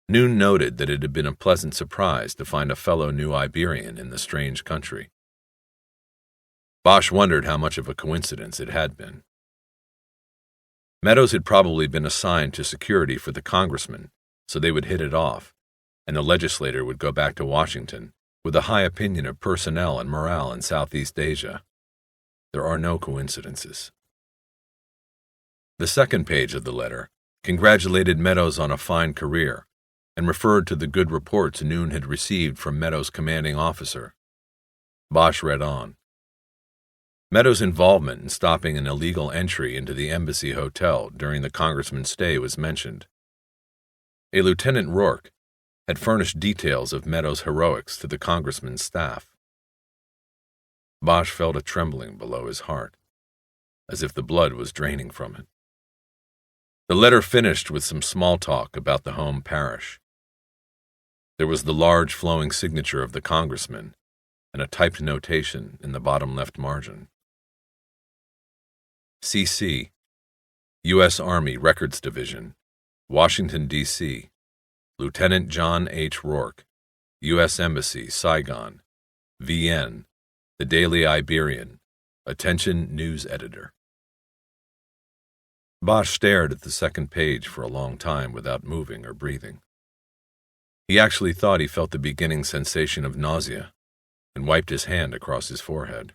Noon noted that it had been a pleasant surprise to find a fellow New Iberian in the strange country. Bosch wondered how much of a coincidence it had been. Meadows had probably been assigned to security for the congressman, so they would hit it off, and the legislator would go back to Washington with a high opinion of personnel and morale in Southeast Asia. There are no coincidences. The second page of the letter congratulated Meadows on a fine career and referred to the good reports Noon had received from Meadows' commanding officer. Bosch read on. Meadows' involvement in stopping an illegal entry into the embassy hotel during the congressman's stay was mentioned. A Lieutenant Rourke had furnished details of Meadows' heroics to the congressman's staff. Bosch felt a trembling below his heart, as if the blood was draining from it. The letter finished with some small talk about the home parish. There was the large flowing signature of the congressman and a typed notation in the bottom left margin. CC, U.S. Army Records Division, Washington, D.C., Lieutenant John H. Rourke, U.S. Embassy, Saigon, VN, The Daily Iberian, Attention News Editor. Bosch stared at the second page for a long time without moving or breathing. He actually thought he felt the beginning sensation of nausea and wiped his hand across his forehead.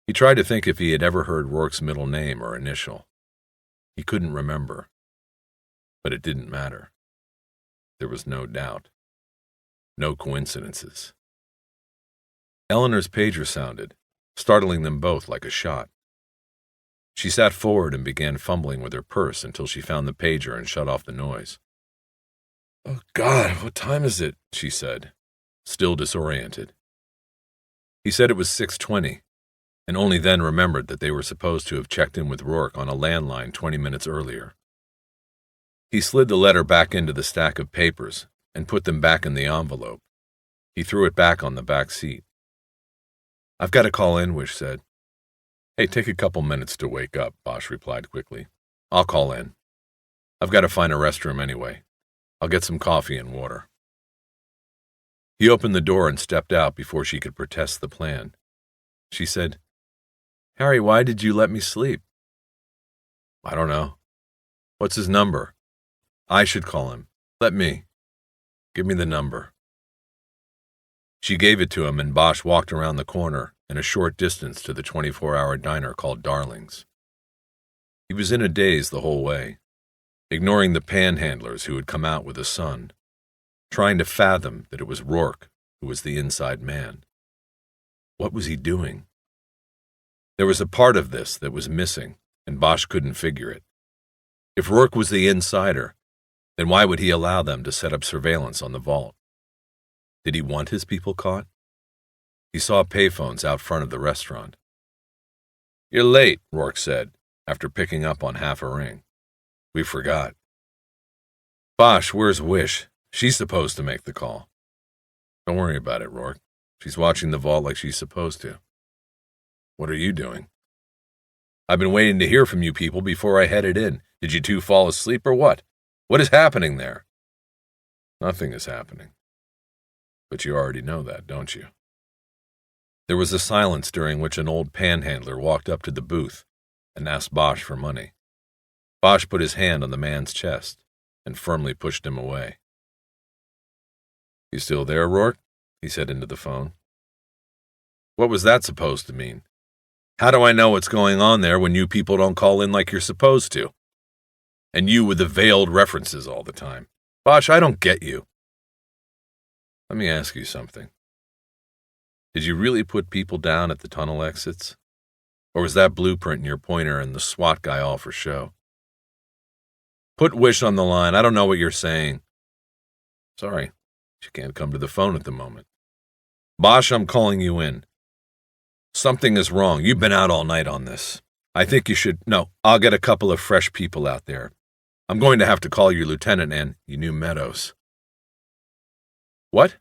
He tried to think if he had ever heard Rourke's middle name or initial. He couldn't remember, but it didn't matter. There was no doubt. No coincidences. Eleanor's pager sounded, startling them both like a shot. She sat forward and began fumbling with her purse until she found the pager and shut off the noise. "Oh, God, what time is it?" she said, still disoriented. He said it was 6:20, and only then remembered that they were supposed to have checked in with Rourke on a landline 20 minutes earlier. He slid the letter back into the stack of papers and put them back in the envelope. He threw it back on the back seat. "I've got to call in," Wish said. "Hey, take a couple minutes to wake up," Bosch replied quickly. "I'll call in. I've got to find a restroom anyway. I'll get some coffee and water." He opened the door and stepped out before she could protest the plan. She said, "Harry, why did you let me sleep?" "I don't know. What's his number?" "I should call him. Let me. Give me the number." She gave it to him, and Bosch walked around the corner and a short distance to the 24-hour diner called Darling's. He was in a daze the whole way, ignoring the panhandlers who had come out with the sun, trying to fathom that it was Rourke who was the inside man. What was he doing? There was a part of this that was missing, and Bosch couldn't figure it. If Rourke was the insider, then why would he allow them to set up surveillance on the vault? Did he want his people caught? He saw payphones out front of the restaurant. "You're late," Rourke said, after picking up on half a ring. "We forgot." "Bosch, where's Wish? She's supposed to make the call." "Don't worry about it, Rourke. She's watching the vault like she's supposed to." "What are you doing?" "I've been waiting to hear from you people before I headed in. Did you two fall asleep or what? What is happening there?" "Nothing is happening. But you already know that, don't you?" There was a silence during which an old panhandler walked up to the booth and asked Bosch for money. Bosch put his hand on the man's chest and firmly pushed him away. "You still there, Rourke?" he said into the phone. "What was that supposed to mean? How do I know what's going on there when you people don't call in like you're supposed to? And you with the veiled references all the time. Bosch, I don't get you." "Let me ask you something. Did you really put people down at the tunnel exits?" Or was that blueprint in your pointer and the SWAT guy all for show? Put Wish on the line. I don't know what you're saying. Sorry, she can't come to the phone at the moment. Bosch, I'm calling you in. Something is wrong. You've been out all night on this. I think you should... No, I'll get a couple of fresh people out there. I'm going to have to call your lieutenant and you knew Meadows. What?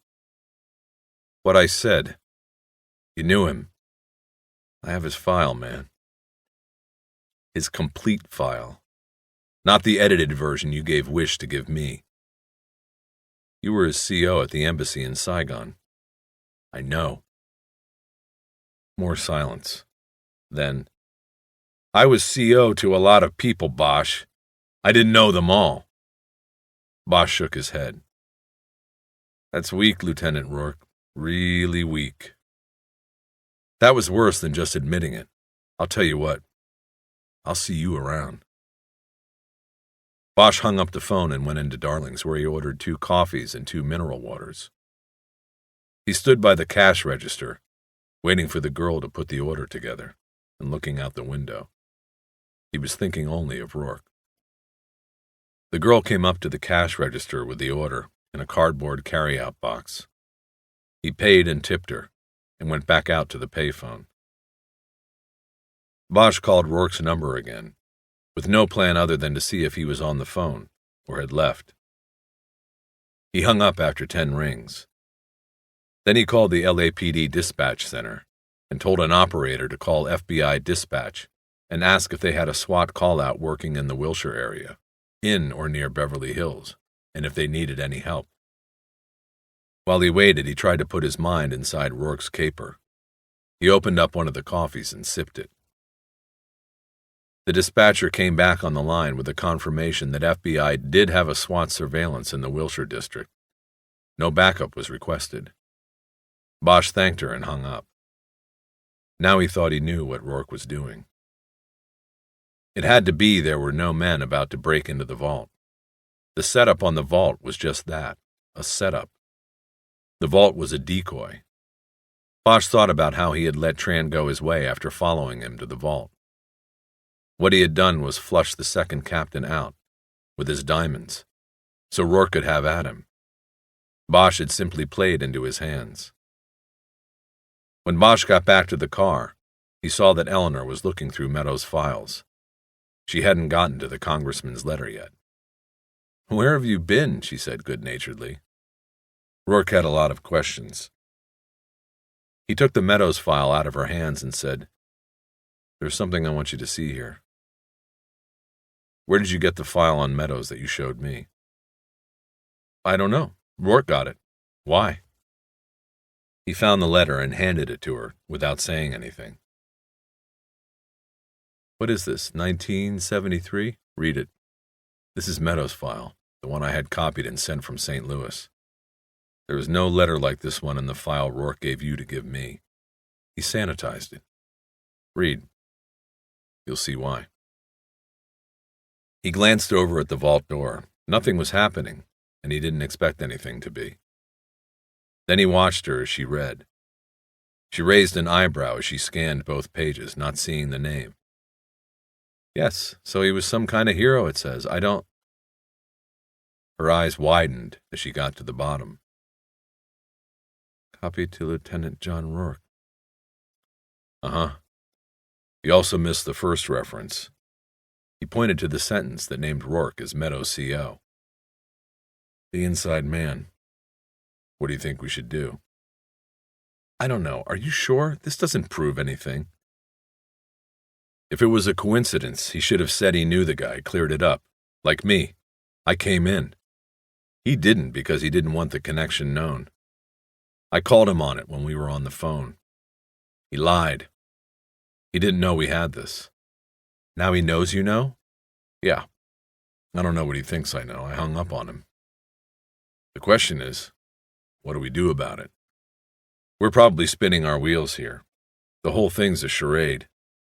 What I said. You knew him. I have his file, man. His complete file. Not the edited version you gave Wish to give me. You were his CO at the embassy in Saigon. I know. More silence. Then, I was CO to a lot of people, Bosch. I didn't know them all. Bosch shook his head. That's weak, Lieutenant Rourke. Really weak. That was worse than just admitting it. I'll tell you what. I'll see you around. Bosch hung up the phone and went into Darling's, where he ordered 2 coffees and 2 mineral waters. He stood by the cash register, waiting for the girl to put the order together, and looking out the window. He was thinking only of Rourke. The girl came up to the cash register with the order in a cardboard carry-out box. He paid and tipped her, and went back out to the payphone. Bosch called Rourke's number again, with no plan other than to see if he was on the phone or had left. He hung up after 10 rings. Then he called the LAPD dispatch center and told an operator to call FBI dispatch and ask if they had a SWAT call-out working in the Wilshire area, in or near Beverly Hills, and if they needed any help. While he waited, he tried to put his mind inside Rourke's caper. He opened up one of the coffees and sipped it. The dispatcher came back on the line with a confirmation that FBI did have a SWAT surveillance in the Wilshire district. No backup was requested. Bosch thanked her and hung up. Now he thought he knew what Rourke was doing. It had to be there were no men about to break into the vault. The setup on the vault was just that, a setup. The vault was a decoy. Bosch thought about how he had let Tran go his way after following him to the vault. What he had done was flush the second captain out, with his diamonds, so Rourke could have at him. Bosch had simply played into his hands. When Bosch got back to the car, he saw that Eleanor was looking through Meadows' files. She hadn't gotten to the congressman's letter yet. "Where have you been?" she said good-naturedly. Rourke had a lot of questions. He took the Meadows file out of her hands and said, "There's something I want you to see here." "Where did you get the file on Meadows that you showed me?" "I don't know. Rourke got it. Why?" He found the letter and handed it to her without saying anything. "What is this, 1973? Read it. This is Meadows' file, the one I had copied and sent from St. Louis. There is no letter like this one in the file Rourke gave you to give me. He sanitized it. Read. You'll see why." He glanced over at the vault door. Nothing was happening, and he didn't expect anything to be. Then he watched her as she read. She raised an eyebrow as she scanned both pages, not seeing the name. "Yes, so he was some kind of hero, it says. I don't..." Her eyes widened as she got to the bottom. "Copy to Lieutenant John Rourke." "Uh-huh. He also missed the first reference." He pointed to the sentence that named Rourke as Meadows' CO. "The inside man. What do you think we should do?" "I don't know. Are you sure? This doesn't prove anything." "If it was a coincidence, he should have said he knew the guy, cleared it up. Like me. I came in. He didn't because he didn't want the connection known. I called him on it when we were on the phone. He lied. He didn't know we had this. Now he knows you know?" "Yeah. I don't know what he thinks I know. I hung up on him. The question is, what do we do about it? We're probably spinning our wheels here. The whole thing's a charade.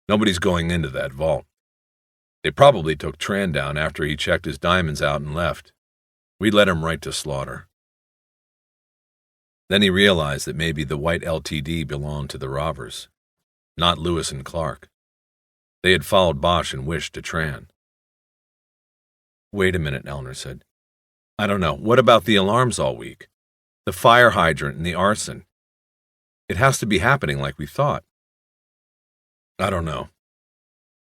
Nobody's going into that vault. They probably took Tran down after he checked his diamonds out and left. We led him right to slaughter." Then he realized that maybe the white LTD belonged to the robbers, not Lewis and Clark. They had followed Bosch and Wish to Tran. Wait a minute, Eleanor said. I don't know. What about the alarms all week? The fire hydrant and the arson? It has to be happening like we thought. I don't know.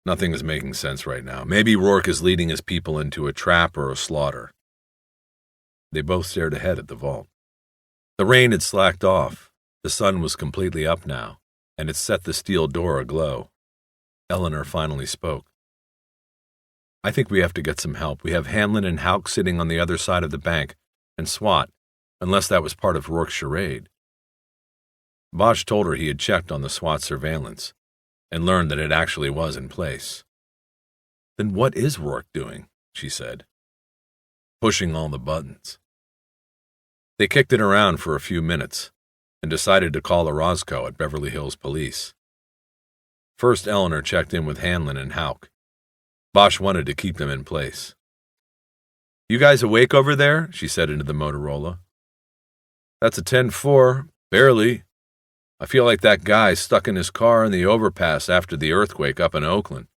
Nothing is making sense right now. Maybe Rourke is leading his people into a trap or a slaughter. They both stared ahead at the vault. The rain had slacked off. The sun was completely up now, and it set the steel door aglow. Eleanor finally spoke. I think we have to get some help. We have Hanlon and Houck sitting on the other side of the bank, and SWAT, unless that was part of Rourke's charade. Bosch told her he had checked on the SWAT surveillance, and learned that it actually was in place. Then what is Rourke doing? She said. Pushing all the buttons. They kicked it around for a few minutes, and decided to call Orozco at Beverly Hills Police. First, Eleanor checked in with Hanlon and Houck. Bosch wanted to keep them in place. You guys awake over there? She said into the Motorola. That's a 10-4, barely. I feel like that guy stuck in his car in the overpass after the earthquake up in Oakland.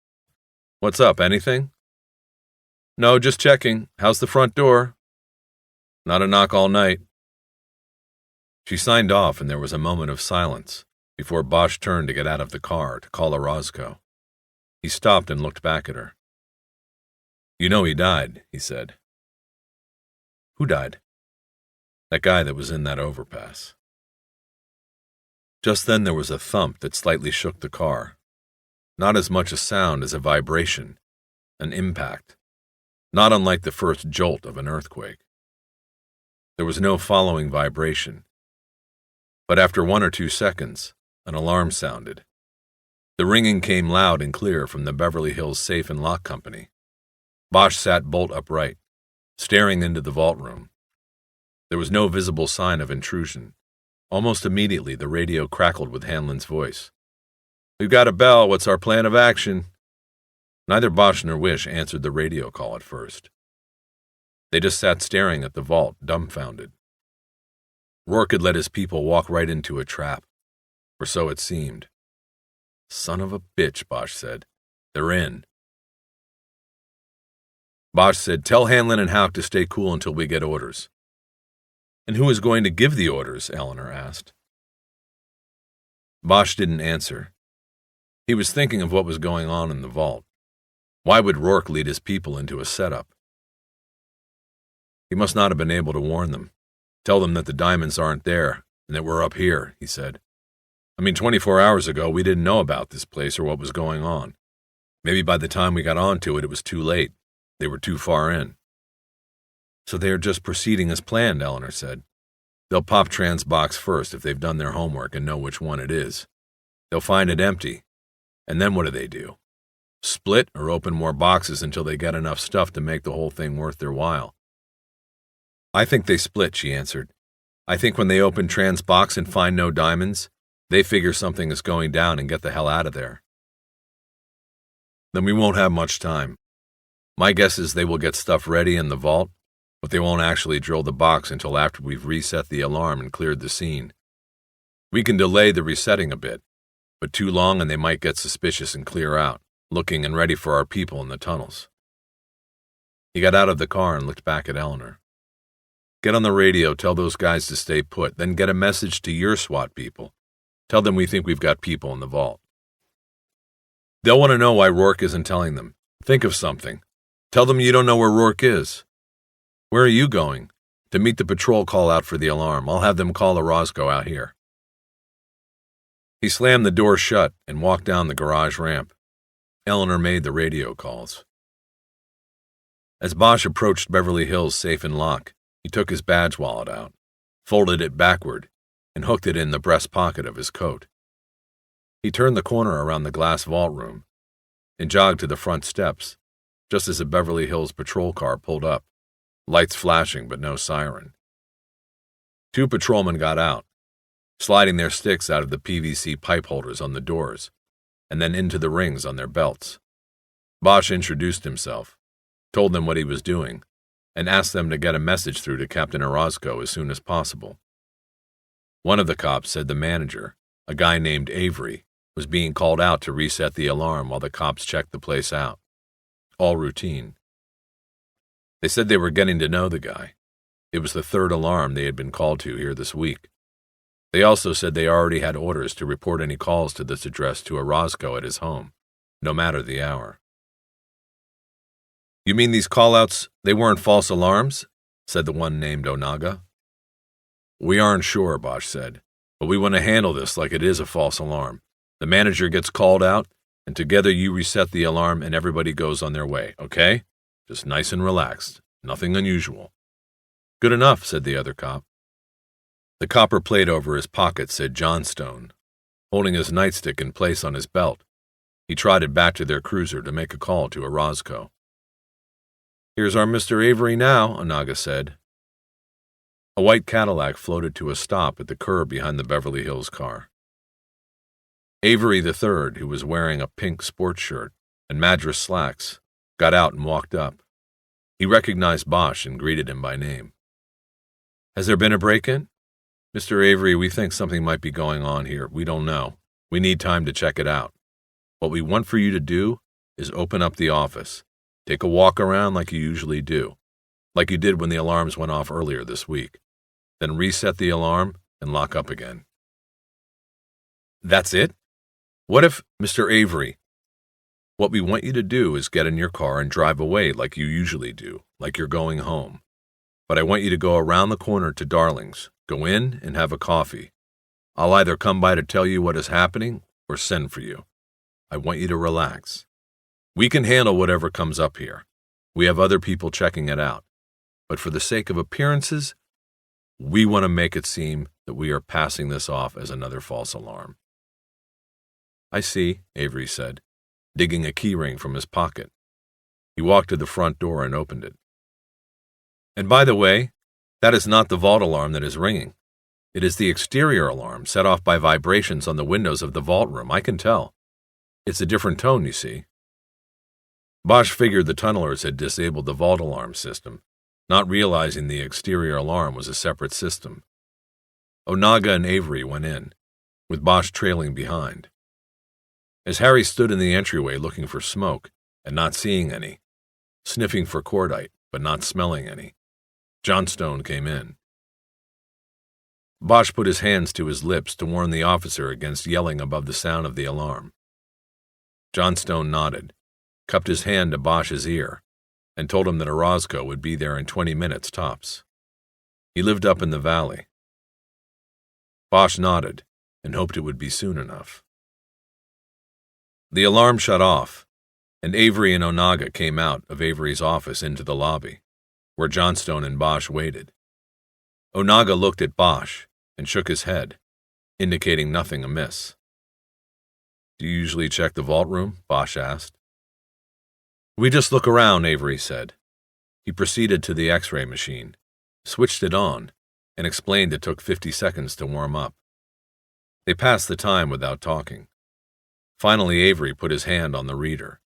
What's up, anything? No, just checking. How's the front door? Not a knock all night. She signed off, and there was a moment of silence before Bosch turned to get out of the car to call Orozco. He stopped and looked back at her. You know he died, he said. Who died? That guy that was in that overpass. Just then there was a thump that slightly shook the car. Not as much a sound as a vibration, an impact, not unlike the first jolt of an earthquake. There was no following vibration. But after 1 or 2 seconds, an alarm sounded. The ringing came loud and clear from the Beverly Hills Safe and Lock Company. Bosch sat bolt upright, staring into the vault room. There was no visible sign of intrusion. Almost immediately, the radio crackled with Hanlon's voice. We've got a bell. What's our plan of action? Neither Bosch nor Wish answered the radio call at first. They just sat staring at the vault, dumbfounded. Rourke had let his people walk right into a trap, or so it seemed. Son of a bitch, Bosch said. They're in. Bosch said, tell Hanlon and Houck to stay cool until we get orders. And who is going to give the orders? Eleanor asked. Bosch didn't answer. He was thinking of what was going on in the vault. Why would Rourke lead his people into a setup? He must not have been able to warn them. Tell them that the diamonds aren't there and that we're up here, he said. 24 hours ago, we didn't know about this place or what was going on. Maybe by the time we got onto it, it was too late. They were too far in. So they are just proceeding as planned, Eleanor said. They'll pop Tran's box first if they've done their homework and know which one it is. They'll find it empty. And then what do? Split or open more boxes until they get enough stuff to make the whole thing worth their while? I think they split, she answered. I think when they open Tran's box and find no diamonds, they figure something is going down and get the hell out of there. Then we won't have much time. My guess is they will get stuff ready in the vault, but they won't actually drill the box until after we've reset the alarm and cleared the scene. We can delay the resetting a bit, but too long and they might get suspicious and clear out, looking and ready for our people in the tunnels. He got out of the car and looked back at Eleanor. Get on the radio, tell those guys to stay put, then get a message to your SWAT people. Tell them we think we've got people in the vault. They'll want to know why Rourke isn't telling them. Think of something. Tell them you don't know where Rourke is. Where are you going? To meet the patrol call out for the alarm. I'll have them call Orozco out here. He slammed the door shut and walked down the garage ramp. Eleanor made the radio calls. As Bosch approached Beverly Hills Safe and Lock, he took his badge wallet out, folded it backward, and hooked it in the breast pocket of his coat. He turned the corner around the glass vault room and jogged to the front steps, just as a Beverly Hills patrol car pulled up, lights flashing but no siren. 2 patrolmen got out, sliding their sticks out of the PVC pipe holders on the doors, and then into the rings on their belts. Bosch introduced himself, told them what he was doing, and asked them to get a message through to Captain Orozco as soon as possible. One of the cops said the manager, a guy named Avery, was being called out to reset the alarm while the cops checked the place out. All routine. They said they were getting to know the guy. It was the third alarm they had been called to here this week. They also said they already had orders to report any calls to this address to Orozco at his home, no matter the hour. "You mean these call-outs, they weren't false alarms?" said the one named Onaga. "We aren't sure," Bosch said, "but we want to handle this like it is a false alarm. The manager gets called out, and together you reset the alarm and everybody goes on their way, okay? Just nice and relaxed, nothing unusual." "Good enough," said the other cop. The copper plate over his pocket said Johnstone. Holding his nightstick in place on his belt, he trotted back to their cruiser to make a call to Orozco. "Here's our Mr. Avery now," Onaga said. A white Cadillac floated to a stop at the curb behind the Beverly Hills car. Avery III, who was wearing a pink sports shirt and Madras slacks, got out and walked up. He recognized Bosch and greeted him by name. "Has there been a break-in?" "Mr. Avery, we think something might be going on here. We don't know. We need time to check it out. What we want for you to do is open up the office. Take a walk around like you usually do, like you did when the alarms went off earlier this week. Then reset the alarm and lock up again." "That's it? What if, Mr. Avery, what we want you to do is get in your car and drive away like you usually do, like you're going home. But I want you to go around the corner to Darling's, go in and have a coffee. I'll either come by to tell you what is happening or send for you. I want you to relax. We can handle whatever comes up here. We have other people checking it out. But for the sake of appearances, we want to make it seem that we are passing this off as another false alarm." "I see," Avery said, digging a keyring from his pocket. He walked to the front door and opened it. "And by the way, that is not the vault alarm that is ringing. It is the exterior alarm set off by vibrations on the windows of the vault room. I can tell. It's a different tone, you see." Bosch figured the tunnelers had disabled the vault alarm system, not realizing the exterior alarm was a separate system. Onaga and Avery went in, with Bosch trailing behind. As Harry stood in the entryway looking for smoke and not seeing any, sniffing for cordite but not smelling any, Johnstone came in. Bosch put his hands to his lips to warn the officer against yelling above the sound of the alarm. Johnstone nodded, cupped his hand to Bosch's ear, and told him that Orozco would be there in 20 minutes tops. He lived up in the valley. Bosch nodded and hoped it would be soon enough. The alarm shut off, and Avery and Onaga came out of Avery's office into the lobby, where Johnstone and Bosch waited. Onaga looked at Bosch and shook his head, indicating nothing amiss. "Do you usually check the vault room?" Bosch asked. "We just look around," Avery said. He proceeded to the X-ray machine, switched it on, and explained it took 50 seconds to warm up. They passed the time without talking. Finally, Avery put his hand on the reader.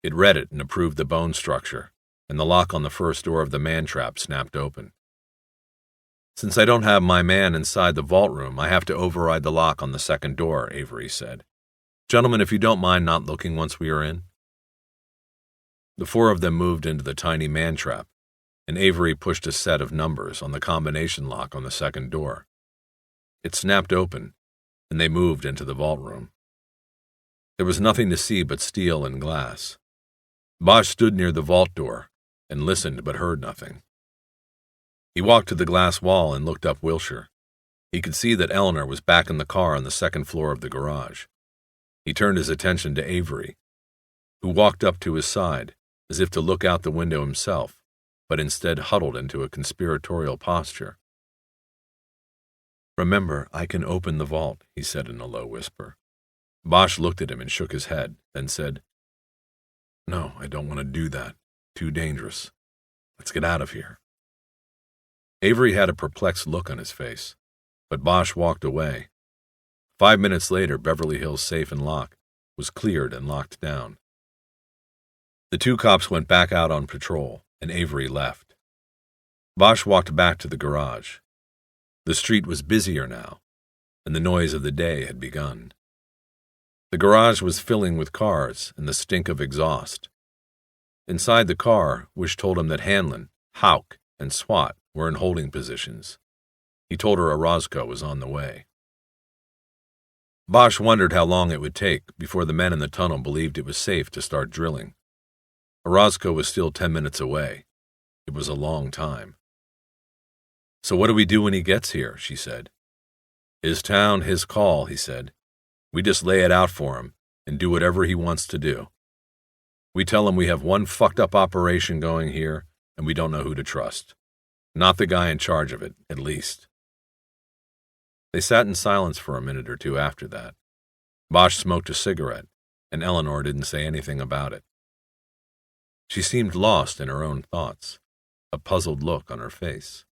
It read it and approved the bone structure, and the lock on the first door of the man-trap snapped open. "Since I don't have my man inside the vault room, I have to override the lock on the second door," Avery said. "Gentlemen, if you don't mind not looking once we are in." The four of them moved into the tiny man-trap, and Avery pushed a set of numbers on the combination lock on the second door. It snapped open, and they moved into the vault room. There was nothing to see but steel and glass. Bosch stood near the vault door and listened but heard nothing. He walked to the glass wall and looked up Wilshire. He could see that Eleanor was back in the car on the second floor of the garage. He turned his attention to Avery, who walked up to his side as if to look out the window himself, but instead huddled into a conspiratorial posture. "Remember, I can open the vault," he said in a low whisper. Bosch looked at him and shook his head, then said, "No, I don't want to do that. Too dangerous. Let's get out of here." Avery had a perplexed look on his face, but Bosch walked away. 5 minutes later, Beverly Hills safe and lock was cleared and locked down. The two cops went back out on patrol, and Avery left. Bosch walked back to the garage. The street was busier now, and the noise of the day had begun. The garage was filling with cars and the stink of exhaust. Inside the car, Wish told him that Hanlon, Hauk, and SWAT were in holding positions. He told her Orozco was on the way. Bosch wondered how long it would take before the men in the tunnel believed it was safe to start drilling. Orozco was still 10 minutes away. It was a long time. "So what do we do when he gets here?" she said. "His town, his call," he said. "We just lay it out for him and do whatever he wants to do. We tell him we have one fucked up operation going here and we don't know who to trust. Not the guy in charge of it, at least." They sat in silence for a minute or two after that. Bosch smoked a cigarette, and Eleanor didn't say anything about it. She seemed lost in her own thoughts, a puzzled look on her face.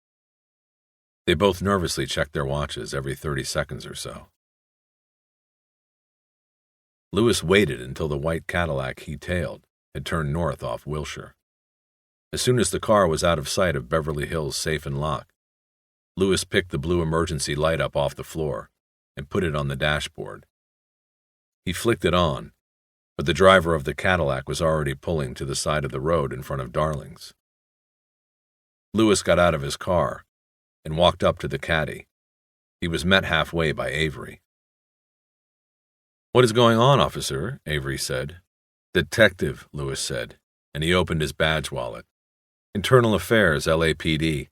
They both nervously checked their watches every 30 seconds or so. Lewis waited until the white Cadillac he tailed had turned north off Wilshire. As soon as the car was out of sight of Beverly Hills Safe and Lock, Lewis picked the blue emergency light up off the floor and put it on the dashboard. He flicked it on, but the driver of the Cadillac was already pulling to the side of the road in front of Darling's. Lewis got out of his car and walked up to the caddy. He was met halfway by Avery. "What is going on, officer?" Avery said. "Detective," Lewis said, and he opened his badge wallet. "Internal Affairs, LAPD.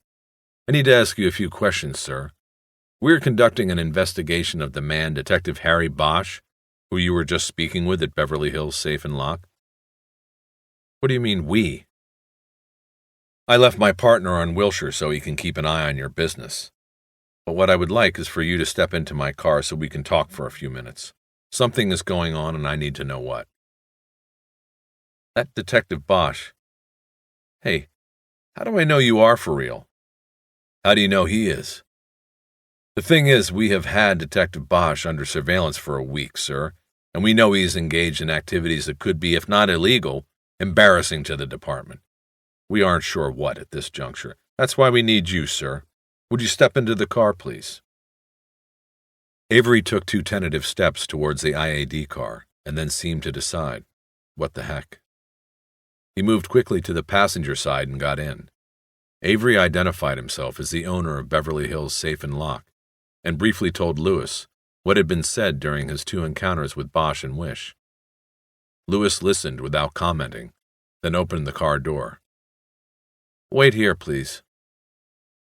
I need to ask you a few questions, sir. We're conducting an investigation of the man, Detective Harry Bosch, who you were just speaking with at Beverly Hills Safe and Lock." "What do you mean, we?" "I left my partner on Wilshire so he can keep an eye on your business. But what I would like is for you to step into my car so we can talk for a few minutes. Something is going on and I need to know what." "That Detective Bosch. Hey, how do I know you are for real?" "How do you know he is?" "The thing is, we have had Detective Bosch under surveillance for a week, sir, and we know he is engaged in activities that could be, if not illegal, embarrassing to the department. We aren't sure what at this juncture. That's why we need you, sir. Would you step into the car, please?" Avery took 2 tentative steps towards the IAD car and then seemed to decide. What the heck? He moved quickly to the passenger side and got in. Avery identified himself as the owner of Beverly Hills Safe and Lock and briefly told Lewis what had been said during his 2 encounters with Bosch and Wish. Lewis listened without commenting, then opened the car door. "Wait here, please.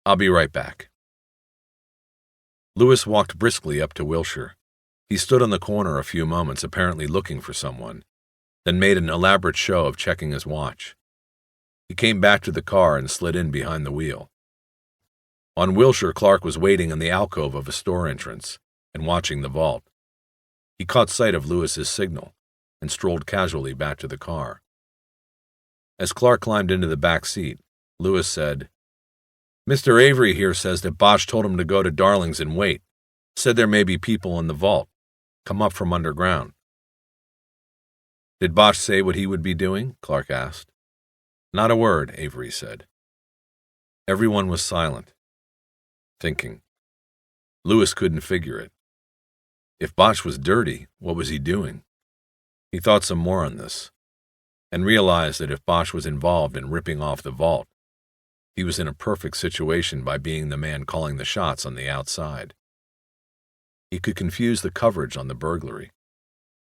I'll be right back." Lewis walked briskly up to Wilshire. He stood on the corner a few moments, apparently looking for someone, then made an elaborate show of checking his watch. He came back to the car and slid in behind the wheel. On Wilshire, Clark was waiting in the alcove of a store entrance and watching the vault. He caught sight of Lewis's signal and strolled casually back to the car. As Clark climbed into the back seat, Lewis said, "Mr. Avery here says that Bosch told him to go to Darling's and wait. Said there may be people in the vault. Come up from underground." "Did Bosch say what he would be doing?" Clark asked. "Not a word," Avery said. Everyone was silent, thinking. Lewis couldn't figure it. If Bosch was dirty, what was he doing? He thought some more on this, and realized that if Bosch was involved in ripping off the vault, he was in a perfect situation by being the man calling the shots on the outside. He could confuse the coverage on the burglary.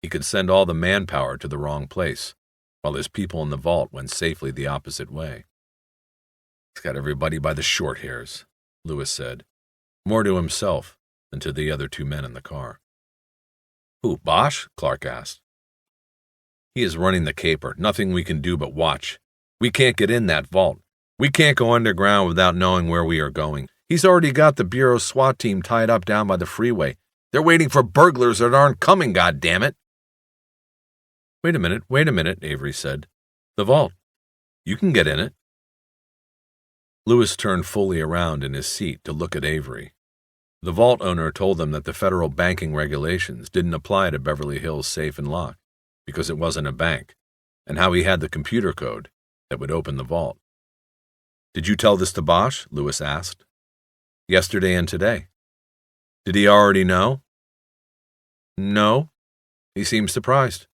He could send all the manpower to the wrong place, while his people in the vault went safely the opposite way. "He's got everybody by the short hairs," Lewis said, more to himself than to the other 2 men in the car. "Who, Bosch?" Clark asked. "He is running the caper. Nothing we can do but watch. We can't get in that vault. We can't go underground without knowing where we are going. He's already got the Bureau SWAT team tied up down by the freeway. They're waiting for burglars that aren't coming, goddammit." Wait a minute, Avery said. "The vault. You can get in it." Lewis turned fully around in his seat to look at Avery. The vault owner told them that the federal banking regulations didn't apply to Beverly Hills Safe and Lock because it wasn't a bank, and how he had the computer code that would open the vault. "Did you tell this to Bosch?" Lewis asked. "Yesterday and today." "Did he already know?" "No. He seemed surprised.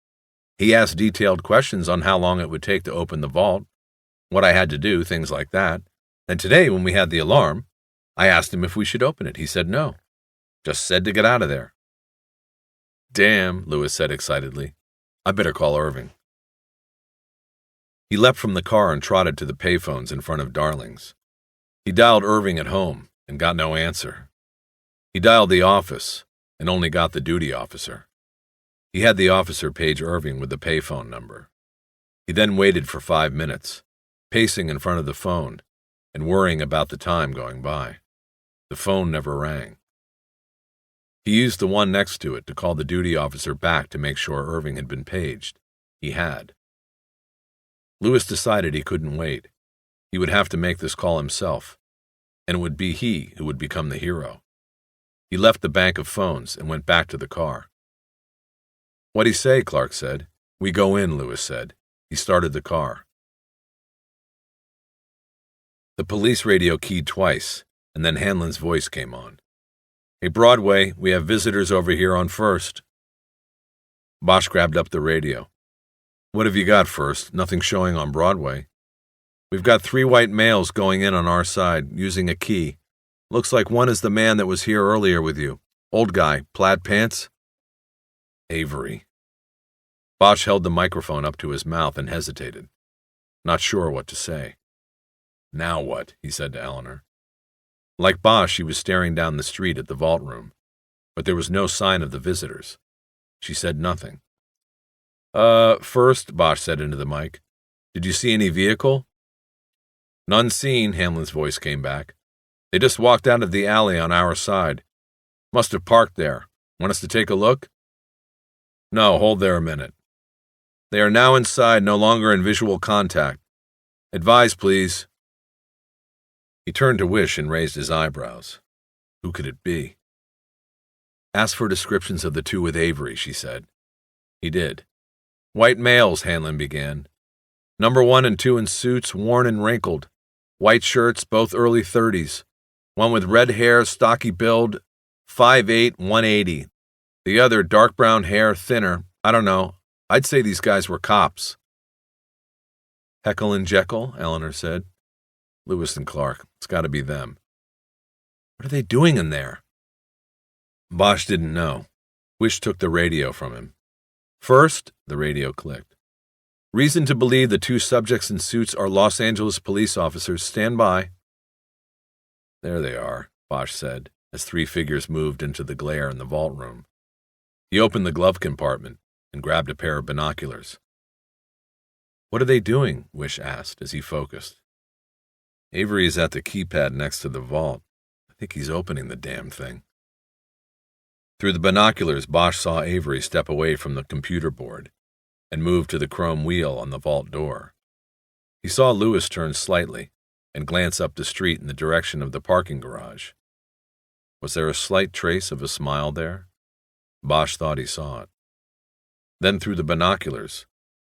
He asked detailed questions on how long it would take to open the vault, what I had to do, things like that. And today, when we had the alarm, I asked him if we should open it. He said no. Just said to get out of there. Damn, Lewis said excitedly. I better call Irving. He leapt from the car and trotted to the payphones in front of Darling's. He dialed Irving at home and got no answer. He dialed the office and only got the duty officer. He had the officer page Irving with the payphone number. He then waited for 5 minutes, pacing in front of the phone and worrying about the time going by. The phone never rang. He used the one next to it to call the duty officer back to make sure Irving had been paged. He had. Lewis decided he couldn't wait. He would have to make this call himself, and it would be he who would become the hero. He left the bank of phones and went back to the car. What'd he say? Clark said. We go in, Lewis said. He started the car. The police radio keyed twice, and then Hanlon's voice came on. Hey, Broadway, we have visitors over here on First. Bosch grabbed up the radio. What have you got, First? Nothing showing on Broadway. We've got 3 white males going in on our side, using a key. Looks like one is the man that was here earlier with you. Old guy, plaid pants? Avery. Bosch held the microphone up to his mouth and hesitated, not sure what to say. Now what? He said to Eleanor. Like Bosch, she was staring down the street at the vault room, but there was no sign of the visitors. She said nothing. First, Bosch said into the mic, did you see any vehicle? None seen, Hanlon's voice came back. They just walked out of the alley on our side. Must have parked there. Want us to take a look? No, hold there a minute. They are now inside, no longer in visual contact. Advise, please. He turned to Wish and raised his eyebrows. Who could it be? Ask for descriptions of the 2 with Avery, she said. He did. White males, Hanlon began. Number 1 and 2 in suits, worn and wrinkled. White shirts, both early 30s. One with red hair, stocky build, 5'8", 180. The other, dark brown hair, thinner. I don't know. I'd say these guys were cops. Heckle and Jekyll, Eleanor said. Lewis and Clark. It's got to be them. What are they doing in there? Bosch didn't know. Wish took the radio from him. First, the radio clicked. Reason to believe the 2 subjects in suits are Los Angeles police officers. Stand by. There they are, Bosch said, as 3 figures moved into the glare in the vault room. He opened the glove compartment and grabbed a pair of binoculars. What are they doing? Wish asked as he focused. Avery is at the keypad next to the vault. I think he's opening the damn thing. Through the binoculars, Bosch saw Avery step away from the computer board and move to the chrome wheel on the vault door. He saw Lewis turn slightly and glance up the street in the direction of the parking garage. Was there a slight trace of a smile there? Bosch thought he saw it. Then through the binoculars,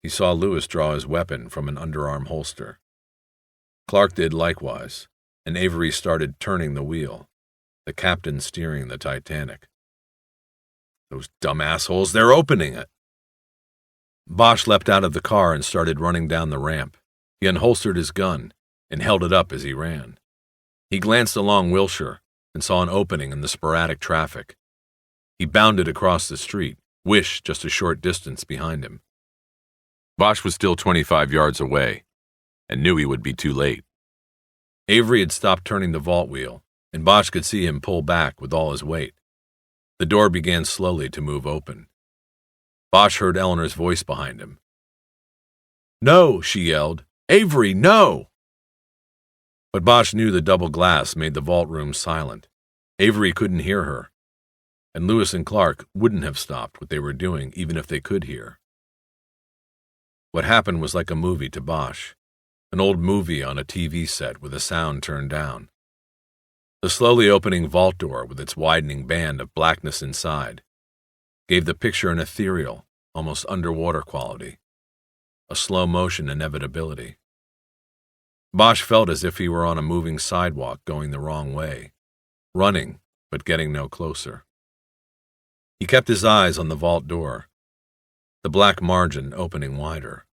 he saw Lewis draw his weapon from an underarm holster. Clark did likewise, and Avery started turning the wheel, the captain steering the Titanic. Those dumb assholes, they're opening it! Bosch leapt out of the car and started running down the ramp. He unholstered his gun and held it up as he ran. He glanced along Wilshire and saw an opening in the sporadic traffic. He bounded across the street, Wish just a short distance behind him. Bosch was still 25 yards away and knew he would be too late. Avery had stopped turning the vault wheel, and Bosch could see him pull back with all his weight. The door began slowly to move open. Bosch heard Eleanor's voice behind him. No, she yelled. Avery, no! But Bosch knew the double glass made the vault room silent. Avery couldn't hear her, and Lewis and Clark wouldn't have stopped what they were doing even if they could hear. What happened was like a movie to Bosch, an old movie on a TV set with the sound turned down. The slowly opening vault door with its widening band of blackness inside gave the picture an ethereal, almost underwater quality, a slow-motion inevitability. Bosch felt as if he were on a moving sidewalk going the wrong way, running but getting no closer. He kept his eyes on the vault door, the black margin opening wider.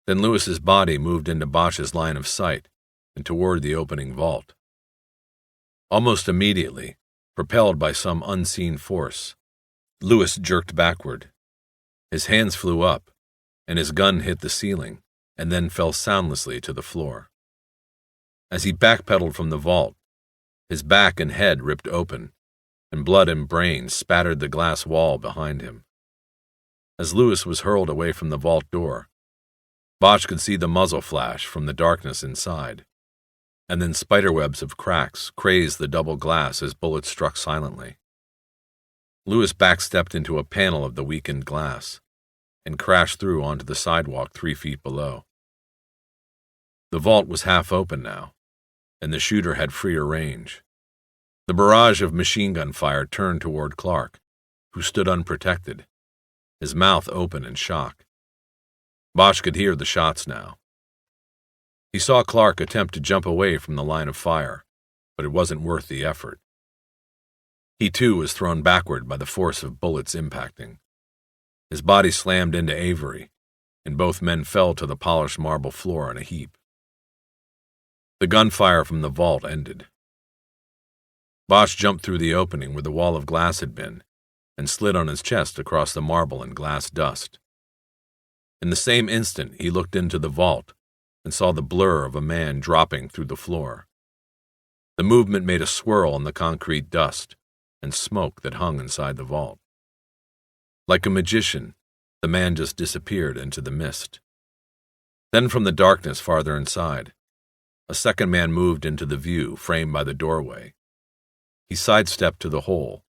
Then Lewis's body moved into Bosch's line of sight and toward the opening vault. Almost immediately, propelled by some unseen force, Lewis jerked backward. His hands flew up, and his gun hit the ceiling and then fell soundlessly to the floor. As he backpedaled from the vault, his back and head ripped open, and blood and brains spattered the glass wall behind him. As Lewis was hurled away from the vault door, Bosch could see the muzzle flash from the darkness inside, and then spiderwebs of cracks crazed the double glass as bullets struck silently. Lewis backstepped into a panel of the weakened glass and crashed through onto the sidewalk 3 feet below. The vault was half open now, and the shooter had freer range. The barrage of machine gun fire turned toward Clark, who stood unprotected, his mouth open in shock. Bosch could hear the shots now. He saw Clark attempt to jump away from the line of fire, but it wasn't worth the effort. He too was thrown backward by the force of bullets impacting. His body slammed into Avery, and both men fell to the polished marble floor in a heap. The gunfire from the vault ended. Bosch jumped through the opening where the wall of glass had been and slid on his chest across the marble and glass dust. In the same instant, he looked into the vault and saw the blur of a man dropping through the floor. The movement made a swirl in the concrete dust and smoke that hung inside the vault. Like a magician, the man just disappeared into the mist. Then from the darkness farther inside, a second man moved into the view framed by the doorway. He sidestepped to the hole,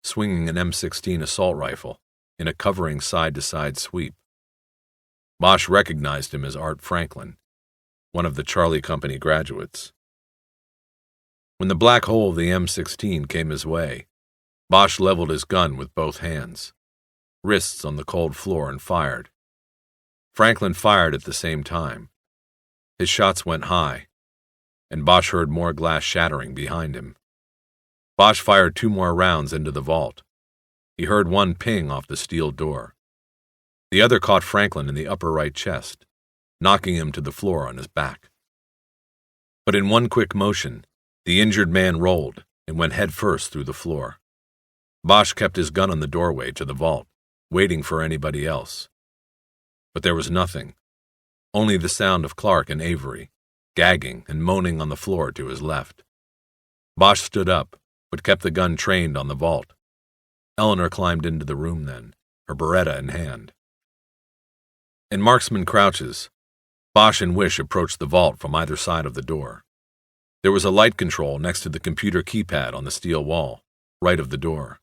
swinging an M16 assault rifle in a covering side-to-side sweep. Bosch recognized him as Art Franklin, one of the Charlie Company graduates. When the black hole of the M16 came his way, Bosch leveled his gun with both hands, wrists on the cold floor, and fired. Franklin fired at the same time. His shots went high, and Bosch heard more glass shattering behind him. Bosch fired 2 more rounds into the vault. He heard one ping off the steel door. The other caught Franklin in the upper right chest, knocking him to the floor on his back. But in one quick motion, the injured man rolled and went headfirst through the floor. Bosch kept his gun on the doorway to the vault, waiting for anybody else. But there was nothing, only the sound of Clark and Avery, gagging and moaning on the floor to his left. Bosch stood up, but kept the gun trained on the vault. Eleanor climbed into the room then, her Beretta in hand. In marksman crouches, Bosch and Wish approached the vault from either side of the door. There was a light control next to the computer keypad on the steel wall, right of the door.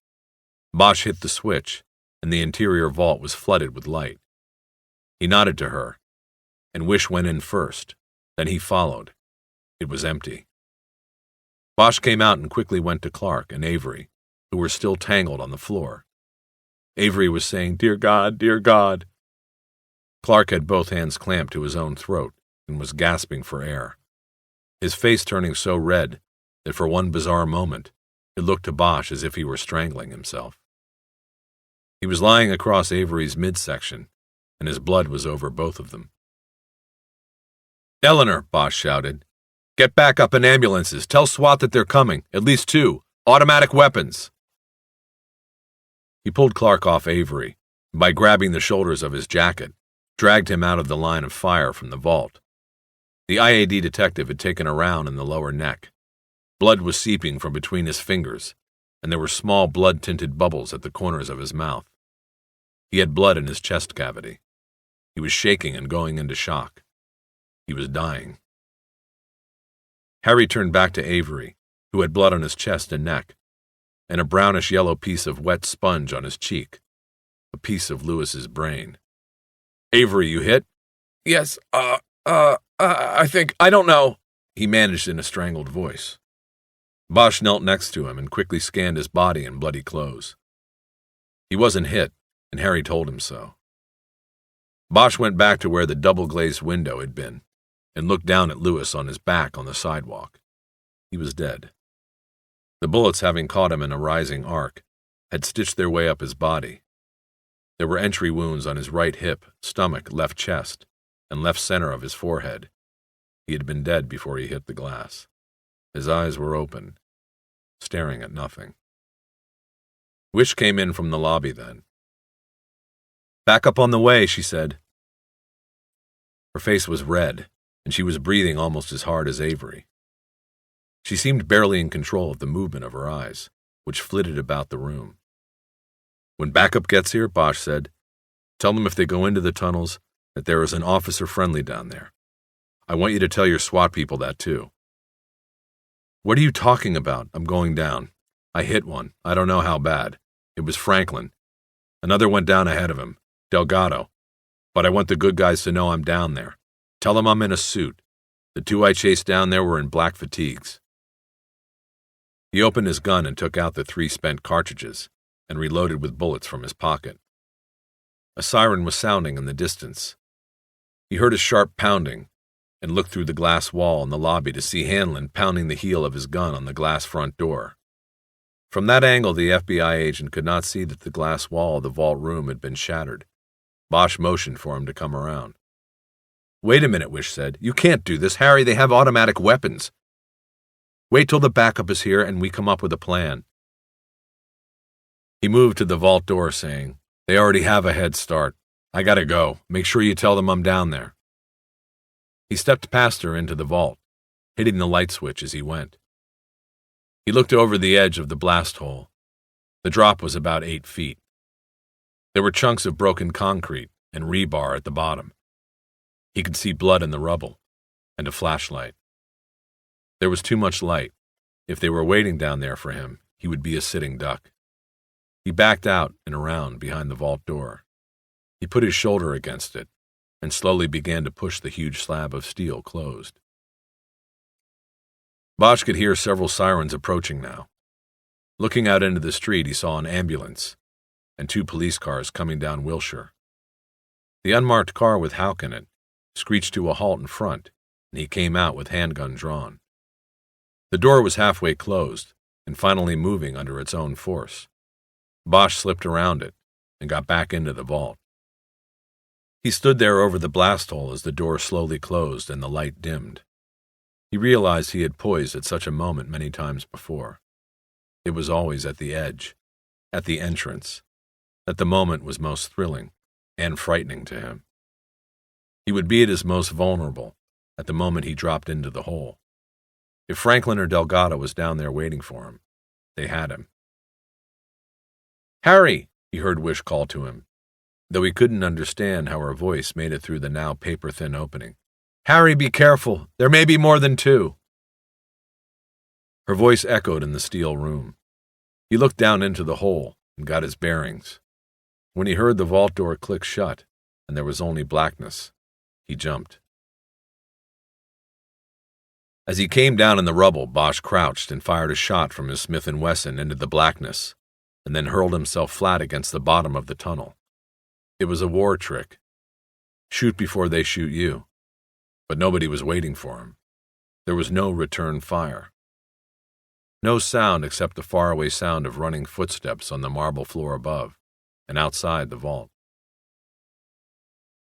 Bosch hit the switch, and the interior vault was flooded with light. He nodded to her, and Wish went in first. Then he followed. It was empty. Bosch came out and quickly went to Clark and Avery, who were still tangled on the floor. Avery was saying, "Dear God, dear God." Clark had both hands clamped to his own throat and was gasping for air, his face turning so red that for one bizarre moment it looked to Bosch as if he were strangling himself. He was lying across Avery's midsection, and his blood was over both of them. "Eleanor," Bosch shouted, "get back up in ambulances. Tell SWAT that they're coming, at least 2. Automatic weapons." He pulled Clark off Avery, and by grabbing the shoulders of his jacket, dragged him out of the line of fire from the vault. The IAD detective had taken a round in the lower neck. Blood was seeping from between his fingers, and there were small blood-tinted bubbles at the corners of his mouth. He had blood in his chest cavity. He was shaking and going into shock. He was dying. Harry turned back to Avery, who had blood on his chest and neck, and a brownish-yellow piece of wet sponge on his cheek, a piece of Lewis's brain. "Avery, you hit?" "Yes, I think, I don't know," he managed in a strangled voice. Bosch knelt next to him and quickly scanned his body and bloody clothes. He wasn't hit, and Harry told him so. Bosch went back to where the double-glazed window had been and looked down at Lewis on his back on the sidewalk. He was dead. The bullets, having caught him in a rising arc, had stitched their way up his body. There were entry wounds on his right hip, stomach, left chest, and left center of his forehead. He had been dead before he hit the glass. His eyes were open, staring at nothing. Wish came in from the lobby then. "Back up on the way," she said. Her face was red, and she was breathing almost as hard as Avery. She seemed barely in control of the movement of her eyes, which flitted about the room. "When backup gets here," Bosch said, "tell them if they go into the tunnels that there is an officer friendly down there. I want you to tell your SWAT people that too." "What are you talking about? I'm going down. I hit one. I don't know how bad. It was Franklin. Another went down ahead of him, Delgado. But I want the good guys to know I'm down there. Tell them I'm in a suit. The two I chased down there were in black fatigues." He opened his gun and took out the 3 spent cartridges and reloaded with bullets from his pocket. A siren was sounding in the distance. He heard a sharp pounding and looked through the glass wall in the lobby to see Hanlon pounding the heel of his gun on the glass front door. From that angle, the FBI agent could not see that the glass wall of the vault room had been shattered. Bosch motioned for him to come around. "Wait a minute," Wish said. "You can't do this, Harry. They have automatic weapons. Wait till the backup is here and we come up with a plan." He moved to the vault door, saying, "They already have a head start. I gotta go. Make sure you tell them I'm down there." He stepped past her into the vault, hitting the light switch as he went. He looked over the edge of the blast hole. The drop was about 8 feet. There were chunks of broken concrete and rebar at the bottom. He could see blood in the rubble, and a flashlight. There was too much light. If they were waiting down there for him, he would be a sitting duck. He backed out and around behind the vault door. He put his shoulder against it and slowly began to push the huge slab of steel closed. Bosch could hear several sirens approaching now. Looking out into the street, he saw an ambulance and 2 police cars coming down Wilshire. The unmarked car with Houck in it screeched to a halt in front, and he came out with handgun drawn. The door was halfway closed and finally moving under its own force. Bosch slipped around it and got back into the vault. He stood there over the blast hole as the door slowly closed and the light dimmed. He realized he had poised at such a moment many times before. It was always at the edge, at the entrance, that the moment was most thrilling and frightening to him. He would be at his most vulnerable at the moment he dropped into the hole. If Franklin or Delgado was down there waiting for him, they had him. "Harry!" he heard Wish call to him, though he couldn't understand how her voice made it through the now paper-thin opening. "Harry, be careful. There may be more than 2. Her voice echoed in the steel room. He looked down into the hole and got his bearings. When he heard the vault door click shut and there was only blackness, he jumped. As he came down in the rubble, Bosch crouched and fired a shot from his Smith & Wesson into the blackness, and then hurled himself flat against the bottom of the tunnel. It was a war trick. Shoot before they shoot you. But nobody was waiting for him. There was no return fire. No sound except the faraway sound of running footsteps on the marble floor above and outside the vault.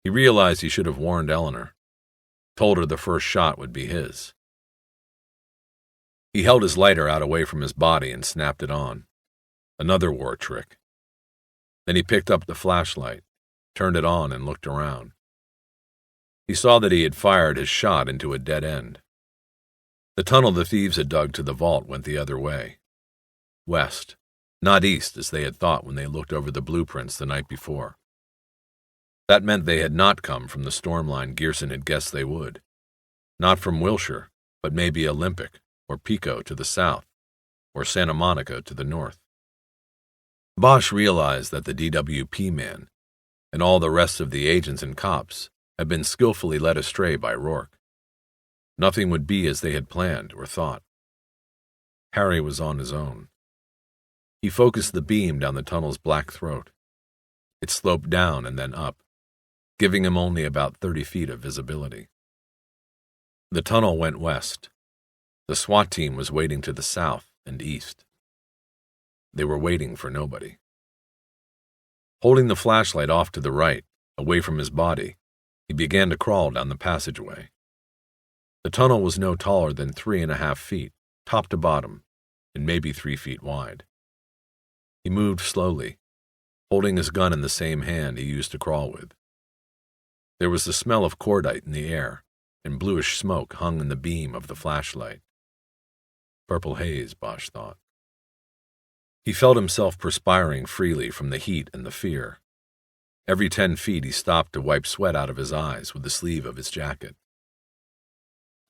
He realized he should have warned Eleanor, told her the first shot would be his. He held his lighter out away from his body and snapped it on. Another war trick. Then he picked up the flashlight, turned it on, and looked around. He saw that he had fired his shot into a dead end. The tunnel the thieves had dug to the vault went the other way. West, not east as they had thought when they looked over the blueprints the night before. That meant they had not come from the storm line Gearson had guessed they would. Not from Wilshire, but maybe Olympic or Pico to the south, or Santa Monica to the north. Bosch realized that the DWP man and all the rest of the agents and cops had been skillfully led astray by Rourke. Nothing would be as they had planned or thought. Harry was on his own. He focused the beam down the tunnel's black throat. It sloped down and then up, giving him only about 30 feet of visibility. The tunnel went west. The SWAT team was waiting to the south and east. They were waiting for nobody. Holding the flashlight off to the right, away from his body, he began to crawl down the passageway. The tunnel was no taller than 3.5 feet, top to bottom, and maybe 3 feet wide. He moved slowly, holding his gun in the same hand he used to crawl with. There was the smell of cordite in the air, and bluish smoke hung in the beam of the flashlight. Purple haze, Bosch thought. He felt himself perspiring freely from the heat and the fear. Every 10 feet he stopped to wipe sweat out of his eyes with the sleeve of his jacket.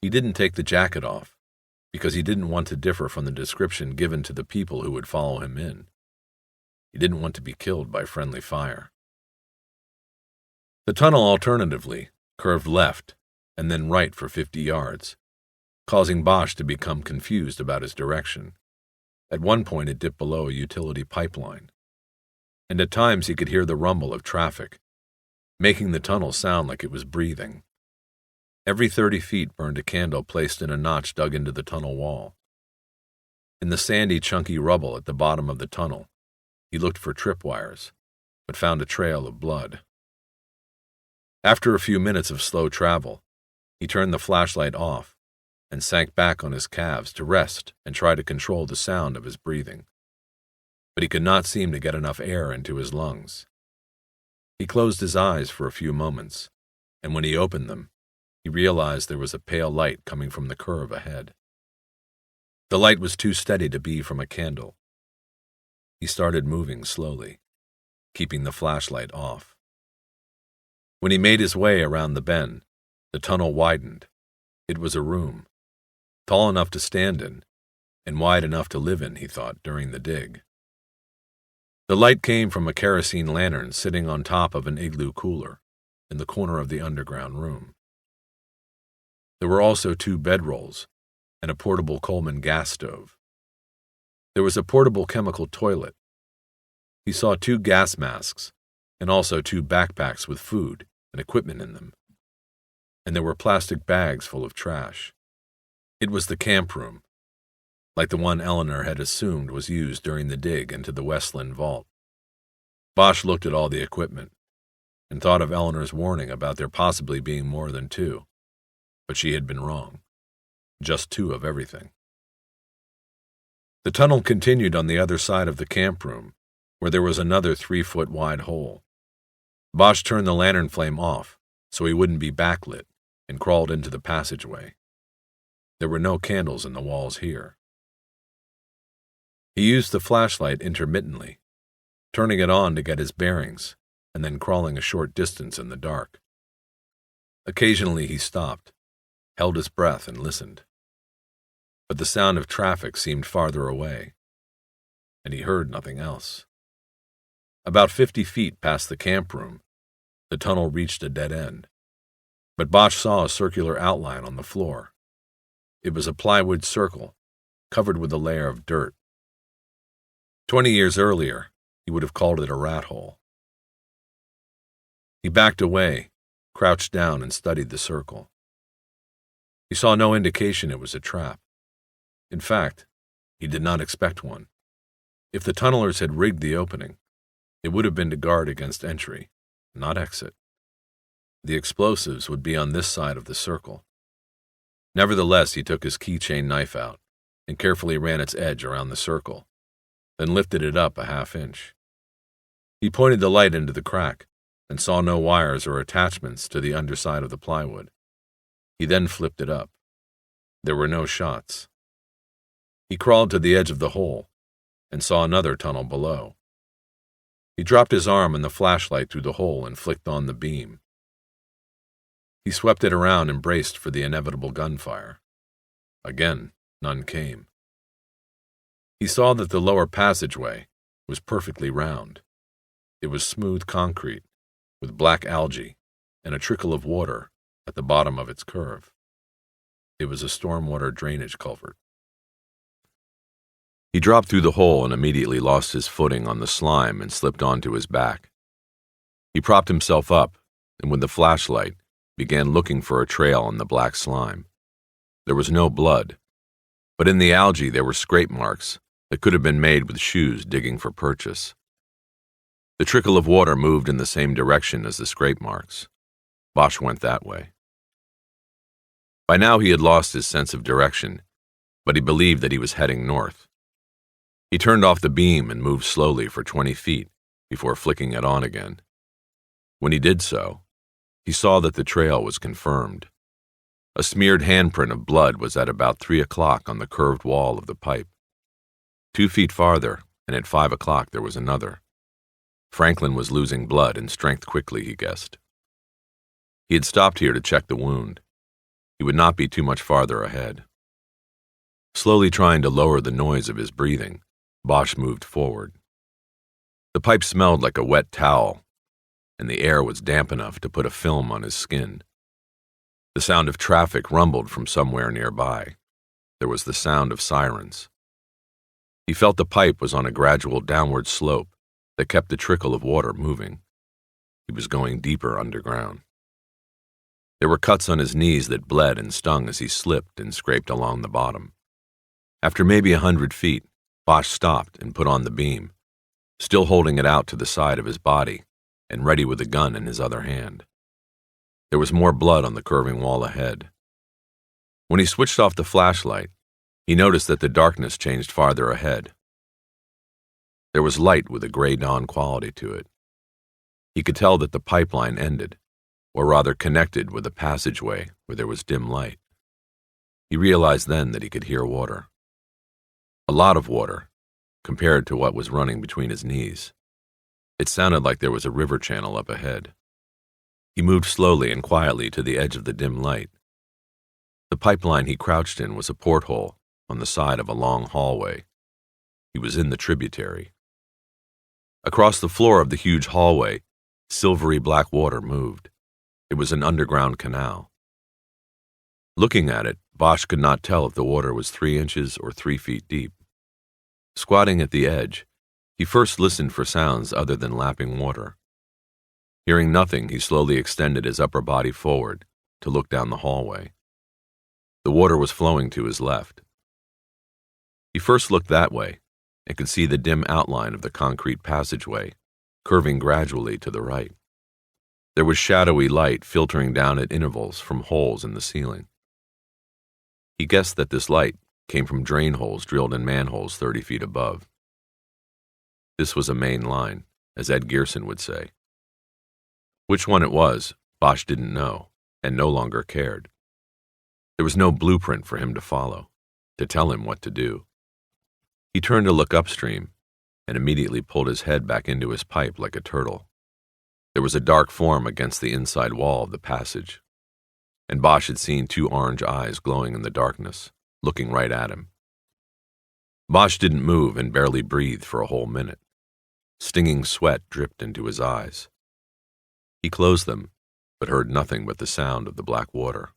He didn't take the jacket off, because he didn't want to differ from the description given to the people who would follow him in. He didn't want to be killed by friendly fire. The tunnel alternatively curved left and then right for 50 yards, causing Bosch to become confused about his direction. At one point it dipped below a utility pipeline, and at times he could hear the rumble of traffic, making the tunnel sound like it was breathing. Every 30 feet burned a candle placed in a notch dug into the tunnel wall. In the sandy, chunky rubble at the bottom of the tunnel, he looked for tripwires, but found a trail of blood. After a few minutes of slow travel, he turned the flashlight off and sank back on his calves to rest and try to control the sound of his breathing. But he could not seem to get enough air into his lungs. He closed his eyes for a few moments, and when he opened them, he realized there was a pale light coming from the curve ahead. The light was too steady to be from a candle. He started moving slowly, keeping the flashlight off. When he made his way around the bend, the tunnel widened. It was a room, tall enough to stand in, and wide enough to live in, he thought, during the dig. The light came from a kerosene lantern sitting on top of an igloo cooler in the corner of the underground room. There were also 2 bedrolls and a portable Coleman gas stove. There was a portable chemical toilet. He saw 2 gas masks and also 2 backpacks with food and equipment in them. And there were plastic bags full of trash. It was the camp room, like the one Eleanor had assumed was used during the dig into the Westland vault. Bosch looked at all the equipment and thought of Eleanor's warning about there possibly being more than 2, but she had been wrong. Just 2 of everything. The tunnel continued on the other side of the camp room, where there was another 3-foot wide hole. Bosch turned the lantern flame off so he wouldn't be backlit and crawled into the passageway. There were no candles in the walls here. He used the flashlight intermittently, turning it on to get his bearings and then crawling a short distance in the dark. Occasionally he stopped, held his breath and listened. But the sound of traffic seemed farther away, and he heard nothing else. About 50 feet past the camp room, the tunnel reached a dead end, but Bosch saw a circular outline on the floor. It was a plywood circle, covered with a layer of dirt. 20 years earlier, he would have called it a rat hole. He backed away, crouched down and studied the circle. He saw no indication it was a trap. In fact, he did not expect one. If the tunnelers had rigged the opening, it would have been to guard against entry, not exit. The explosives would be on this side of the circle. Nevertheless, he took his keychain knife out and carefully ran its edge around the circle, then lifted it up a half-inch. He pointed the light into the crack and saw no wires or attachments to the underside of the plywood. He then flipped it up. There were no shots. He crawled to the edge of the hole and saw another tunnel below. He dropped his arm and the flashlight through the hole and flicked on the beam. He swept it around and braced for the inevitable gunfire. Again, none came. He saw that the lower passageway was perfectly round. It was smooth concrete, with black algae and a trickle of water at the bottom of its curve. It was a stormwater drainage culvert. He dropped through the hole and immediately lost his footing on the slime and slipped onto his back. He propped himself up and with the flashlight began looking for a trail on the black slime. There was no blood, but in the algae there were scrape marks that could have been made with shoes digging for purchase. The trickle of water moved in the same direction as the scrape marks. Bosch went that way. By now he had lost his sense of direction, but he believed that he was heading north. He turned off the beam and moved slowly for 20 feet before flicking it on again. When he did so, he saw that the trail was confirmed. A smeared handprint of blood was at about 3 o'clock on the curved wall of the pipe. 2 feet farther, and at 5 o'clock there was another. Franklin was losing blood and strength quickly, he guessed. He had stopped here to check the wound. He would not be too much farther ahead. Slowly trying to lower the noise of his breathing, Bosch moved forward. The pipe smelled like a wet towel, and the air was damp enough to put a film on his skin. The sound of traffic rumbled from somewhere nearby. There was the sound of sirens. He felt the pipe was on a gradual downward slope that kept the trickle of water moving. He was going deeper underground. There were cuts on his knees that bled and stung as he slipped and scraped along the bottom. After maybe 100 feet, Bosch stopped and put on the beam, still holding it out to the side of his body and ready with a gun in his other hand. There was more blood on the curving wall ahead. When he switched off the flashlight, he noticed that the darkness changed farther ahead. There was light with a gray dawn quality to it. He could tell that the pipeline ended, or rather connected with a passageway where there was dim light. He realized then that he could hear water. A lot of water, compared to what was running between his knees. It sounded like there was a river channel up ahead. He moved slowly and quietly to the edge of the dim light. The pipeline he crouched in was a porthole on the side of a long hallway. He was in the tributary. Across the floor of the huge hallway, silvery black water moved. It was an underground canal. Looking at it, Bosch could not tell if the water was 3 inches or 3 feet deep. Squatting at the edge, he first listened for sounds other than lapping water. Hearing nothing, he slowly extended his upper body forward to look down the hallway. The water was flowing to his left. He first looked that way and could see the dim outline of the concrete passageway, curving gradually to the right. There was shadowy light filtering down at intervals from holes in the ceiling. He guessed that this light came from drain holes drilled in manholes 30 feet above. This was a main line, as Ed Gearson would say. Which one it was, Bosch didn't know, and no longer cared. There was no blueprint for him to follow, to tell him what to do. He turned to look upstream, and immediately pulled his head back into his pipe like a turtle. There was a dark form against the inside wall of the passage, and Bosch had seen 2 orange eyes glowing in the darkness, looking right at him. Bosch didn't move and barely breathed for a whole minute. Stinging sweat dripped into his eyes. He closed them, but heard nothing but the sound of the black water.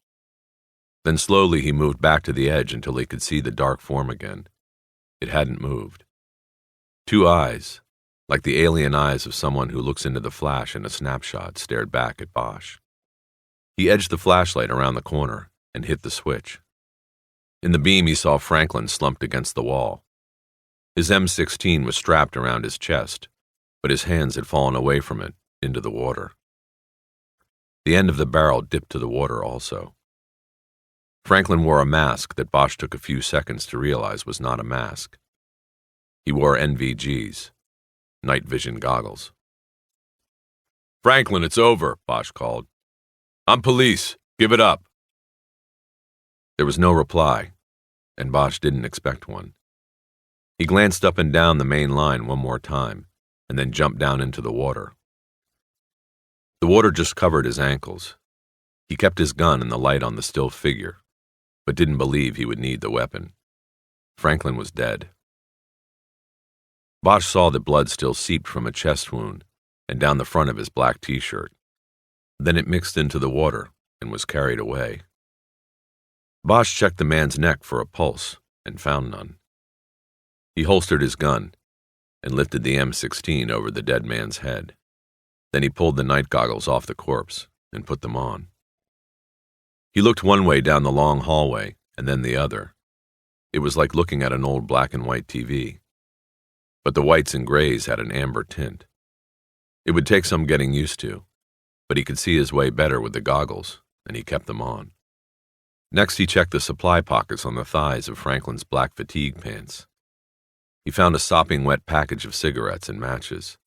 Then slowly he moved back to the edge until he could see the dark form again. It hadn't moved. 2 eyes, like the alien eyes of someone who looks into the flash in a snapshot, stared back at Bosch. He edged the flashlight around the corner and hit the switch. In the beam he saw Franklin slumped against the wall. His M16 was strapped around his chest, but his hands had fallen away from it, into the water. The end of the barrel dipped to the water also. Franklin wore a mask that Bosch took a few seconds to realize was not a mask. He wore NVGs, night vision goggles. "Franklin, it's over," Bosch called. "I'm police. Give it up." There was no reply, and Bosch didn't expect one. He glanced up and down the main line one more time, and then jumped down into the water. The water just covered his ankles. He kept his gun in the light on the still figure, but didn't believe he would need the weapon. Franklin was dead. Bosch saw that blood still seeped from a chest wound and down the front of his black t-shirt. Then it mixed into the water and was carried away. Bosch checked the man's neck for a pulse and found none. He holstered his gun and lifted the M16 over the dead man's head. Then he pulled the night goggles off the corpse and put them on. He looked one way down the long hallway and then the other. It was like looking at an old black and white TV. But the whites and grays had an amber tint. It would take some getting used to, but he could see his way better with the goggles, and he kept them on. Next, he checked the supply pockets on the thighs of Franklin's black fatigue pants. He found a sopping wet package of cigarettes and matches.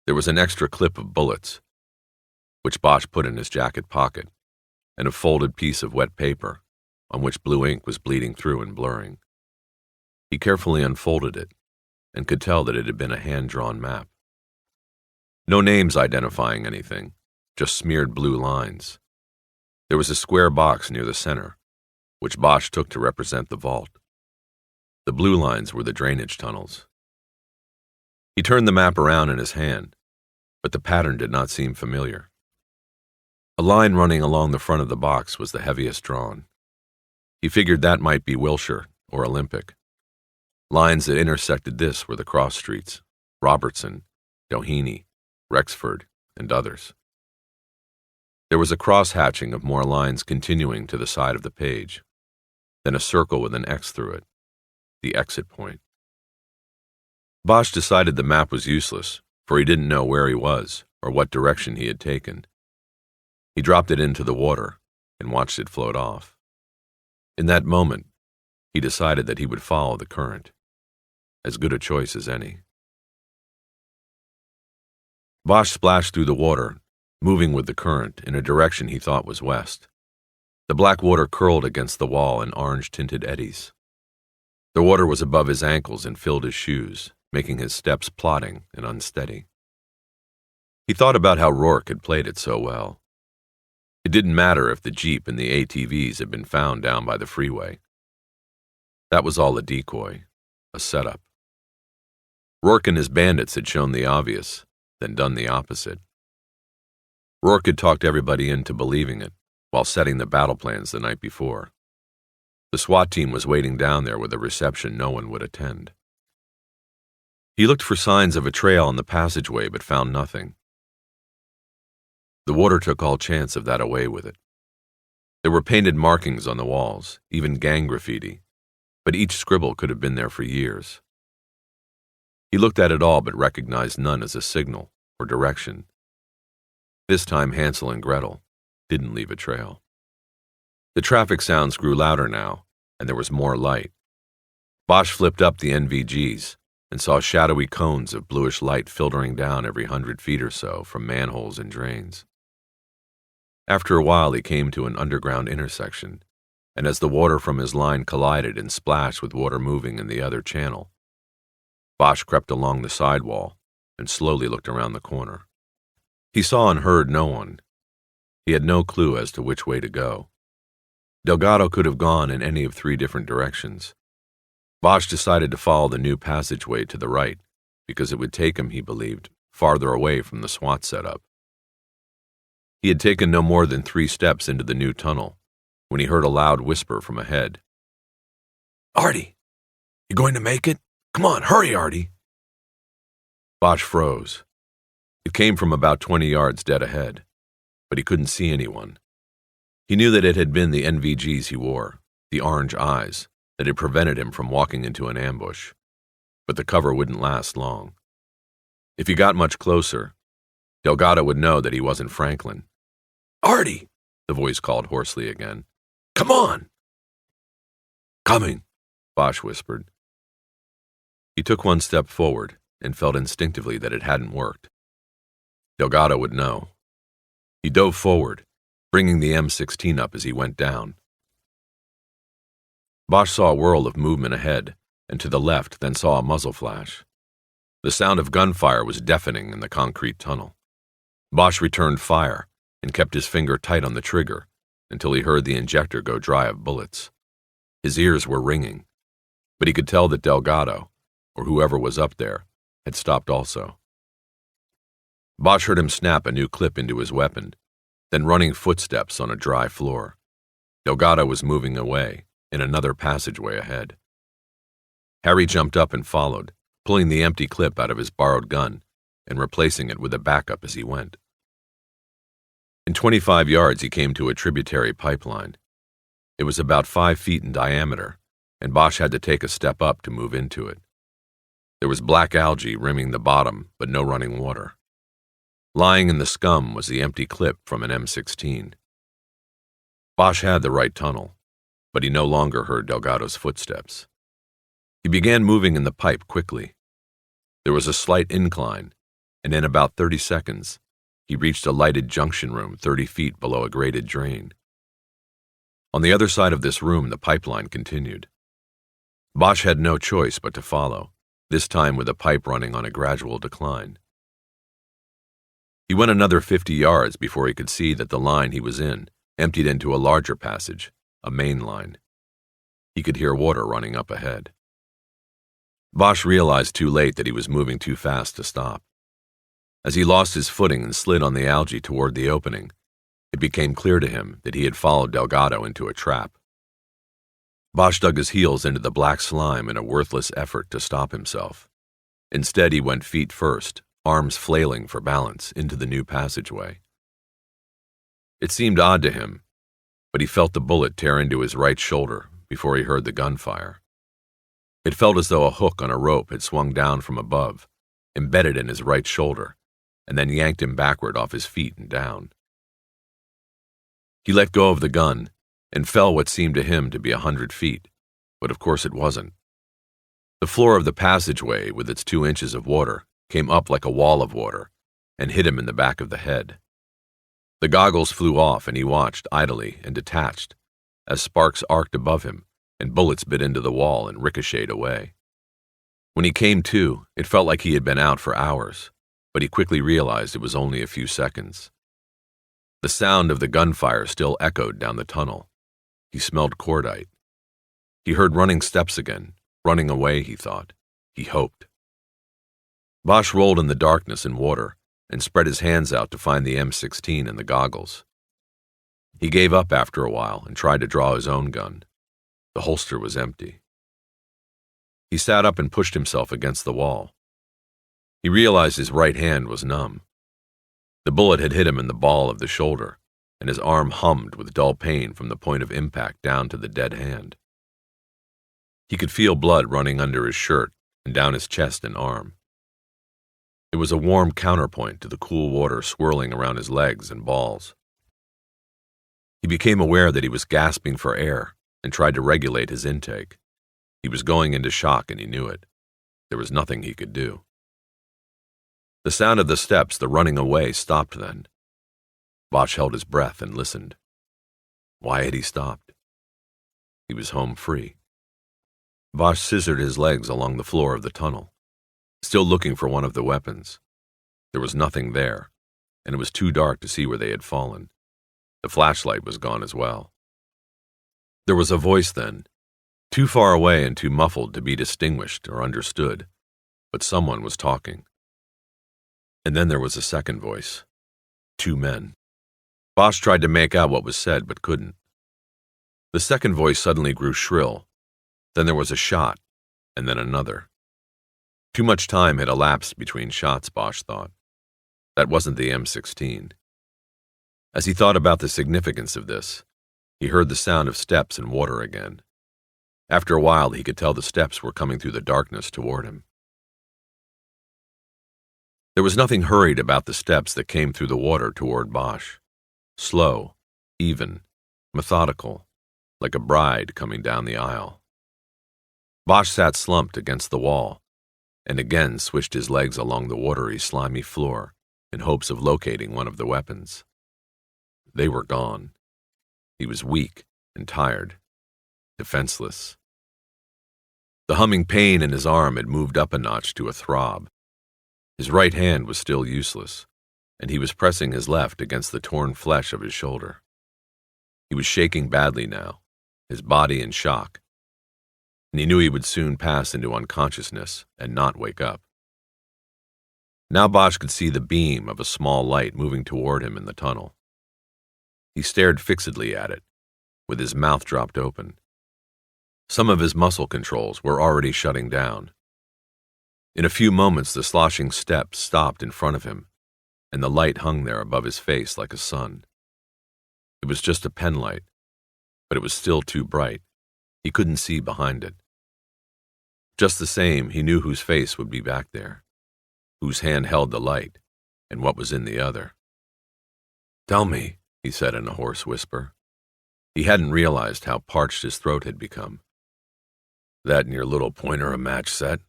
There was an extra clip of bullets, which Bosch put in his jacket pocket, and a folded piece of wet paper, on which blue ink was bleeding through and blurring. He carefully unfolded it, and could tell that it had been a hand-drawn map. No names identifying anything, just smeared blue lines. There was a square box near the center, which Bosch took to represent the vault. The blue lines were the drainage tunnels. He turned the map around in his hand, but the pattern did not seem familiar. A line running along the front of the box was the heaviest drawn. He figured that might be Wilshire or Olympic. Lines that intersected this were the cross streets, Robertson, Doheny, Rexford, and others. There was a cross-hatching of more lines continuing to the side of the page, then a circle with an X through it, the exit point. Bosch decided the map was useless, for he didn't know where he was or what direction he had taken. He dropped it into the water and watched it float off. In that moment, he decided that he would follow the current. As good a choice as any. Bosch splashed through the water, moving with the current in a direction he thought was west. The black water curled against the wall in orange-tinted eddies. The water was above his ankles and filled his shoes, making his steps plodding and unsteady. He thought about how Rourke had played it so well. It didn't matter if the Jeep and the ATVs had been found down by the freeway. That was all a decoy, a setup. Rourke and his bandits had shown the obvious, then done the opposite. Rourke had talked everybody into believing it, while setting the battle plans the night before. The SWAT team was waiting down there with a reception no one would attend. He looked for signs of a trail in the passageway but found nothing. The water took all chance of that away with it. There were painted markings on the walls, even gang graffiti, but each scribble could have been there for years. He looked at it all but recognized none as a signal or direction. This time Hansel and Gretel didn't leave a trail. The traffic sounds grew louder now, and there was more light. Bosch flipped up the NVGs and saw shadowy cones of bluish light filtering down every 100 feet or so from manholes and drains. After a while he came to an underground intersection, and as the water from his line collided and splashed with water moving in the other channel, Bosch crept along the sidewall and slowly looked around the corner. He saw and heard no one. He had no clue as to which way to go. Delgado could have gone in any of 3 different directions. Bosch decided to follow the new passageway to the right because it would take him, he believed, farther away from the SWAT setup. He had taken no more than 3 steps into the new tunnel when he heard a loud whisper from ahead. "Artie, you going to make it? Come on, hurry, Artie." Bosch froze. It came from about 20 yards dead ahead, but he couldn't see anyone. He knew that it had been the NVGs he wore, the orange eyes, that had prevented him from walking into an ambush, but the cover wouldn't last long. If he got much closer, Delgado would know that he wasn't Franklin. "Artie," the voice called hoarsely again. "Come on." "Coming," Bosch whispered. He took 1 step forward and felt instinctively that it hadn't worked. Delgado would know. He dove forward, bringing the M16 up as he went down. Bosch saw a whirl of movement ahead, and to the left, then saw a muzzle flash. The sound of gunfire was deafening in the concrete tunnel. Bosch returned fire and kept his finger tight on the trigger until he heard the injector go dry of bullets. His ears were ringing, but he could tell that Delgado, or whoever was up there, had stopped also. Bosch heard him snap a new clip into his weapon, then running footsteps on a dry floor. Delgado was moving away, in another passageway ahead. Harry jumped up and followed, pulling the empty clip out of his borrowed gun and replacing it with a backup as he went. In 25 yards he came to a tributary pipeline. It was about 5 feet in diameter, and Bosch had to take a step up to move into it. There was black algae rimming the bottom, but no running water. Lying in the scum was the empty clip from an M16. Bosch had the right tunnel, but he no longer heard Delgado's footsteps. He began moving in the pipe quickly. There was a slight incline, and in about 30 seconds, he reached a lighted junction room 30 feet below a graded drain. On the other side of this room, the pipeline continued. Bosch had no choice but to follow, this time with the pipe running on a gradual decline. He went another 50 yards before he could see that the line he was in emptied into a larger passage, a main line. He could hear water running up ahead. Bosch realized too late that he was moving too fast to stop. As he lost his footing and slid on the algae toward the opening, it became clear to him that he had followed Delgado into a trap. Bosch dug his heels into the black slime in a worthless effort to stop himself. Instead, he went feet first, arms flailing for balance, into the new passageway. It seemed odd to him, but he felt the bullet tear into his right shoulder before he heard the gunfire. It felt as though a hook on a rope had swung down from above, embedded in his right shoulder, and then yanked him backward off his feet and down. He let go of the gun and fell what seemed to him to be 100 feet, but of course it wasn't. The floor of the passageway, with its 2 inches of water, came up like a wall of water and hit him in the back of the head. The goggles flew off and he watched idly and detached as sparks arced above him and bullets bit into the wall and ricocheted away. When he came to, it felt like he had been out for hours, but he quickly realized it was only a few seconds. The sound of the gunfire still echoed down the tunnel. He smelled cordite. He heard running steps again, running away, he thought. He hoped. Bosch rolled in the darkness and water and spread his hands out to find the M16 and the goggles. He gave up after a while and tried to draw his own gun. The holster was empty. He sat up and pushed himself against the wall. He realized his right hand was numb. The bullet had hit him in the ball of the shoulder, and his arm hummed with dull pain from the point of impact down to the dead hand. He could feel blood running under his shirt and down his chest and arm. It was a warm counterpoint to the cool water swirling around his legs and balls. He became aware that he was gasping for air and tried to regulate his intake. He was going into shock and he knew it. There was nothing he could do. The sound of the steps, the running away, stopped then. Bosch held his breath and listened. Why had he stopped? He was home free. Bosch scissored his legs along the floor of the tunnel, still looking for one of the weapons. There was nothing there, and it was too dark to see where they had fallen. The flashlight was gone as well. There was a voice then, too far away and too muffled to be distinguished or understood, but someone was talking. And then there was a second voice. 2 men. Bosch tried to make out what was said, but couldn't. The second voice suddenly grew shrill. Then there was a shot, and then another. Too much time had elapsed between shots, Bosch thought. That wasn't the M16. As he thought about the significance of this, he heard the sound of steps and water again. After a while, he could tell the steps were coming through the darkness toward him. There was nothing hurried about the steps that came through the water toward Bosch. Slow, even, methodical, like a bride coming down the aisle. Bosch sat slumped against the wall, and again swished his legs along the watery, slimy floor in hopes of locating one of the weapons. They were gone. He was weak and tired, defenseless. The humming pain in his arm had moved up a notch to a throb. His right hand was still useless, and he was pressing his left against the torn flesh of his shoulder. He was shaking badly now, his body in shock, and he knew he would soon pass into unconsciousness and not wake up. Now Bosch could see the beam of a small light moving toward him in the tunnel. He stared fixedly at it, with his mouth dropped open. Some of his muscle controls were already shutting down. In a few moments, the sloshing steps stopped in front of him, and the light hung there above his face like a sun. It was just a pen light, but it was still too bright. He couldn't see behind it. Just the same, he knew whose face would be back there, whose hand held the light, and what was in the other. "Tell me," he said in a hoarse whisper. He hadn't realized how parched his throat had become. "That and your little pointer a match set?"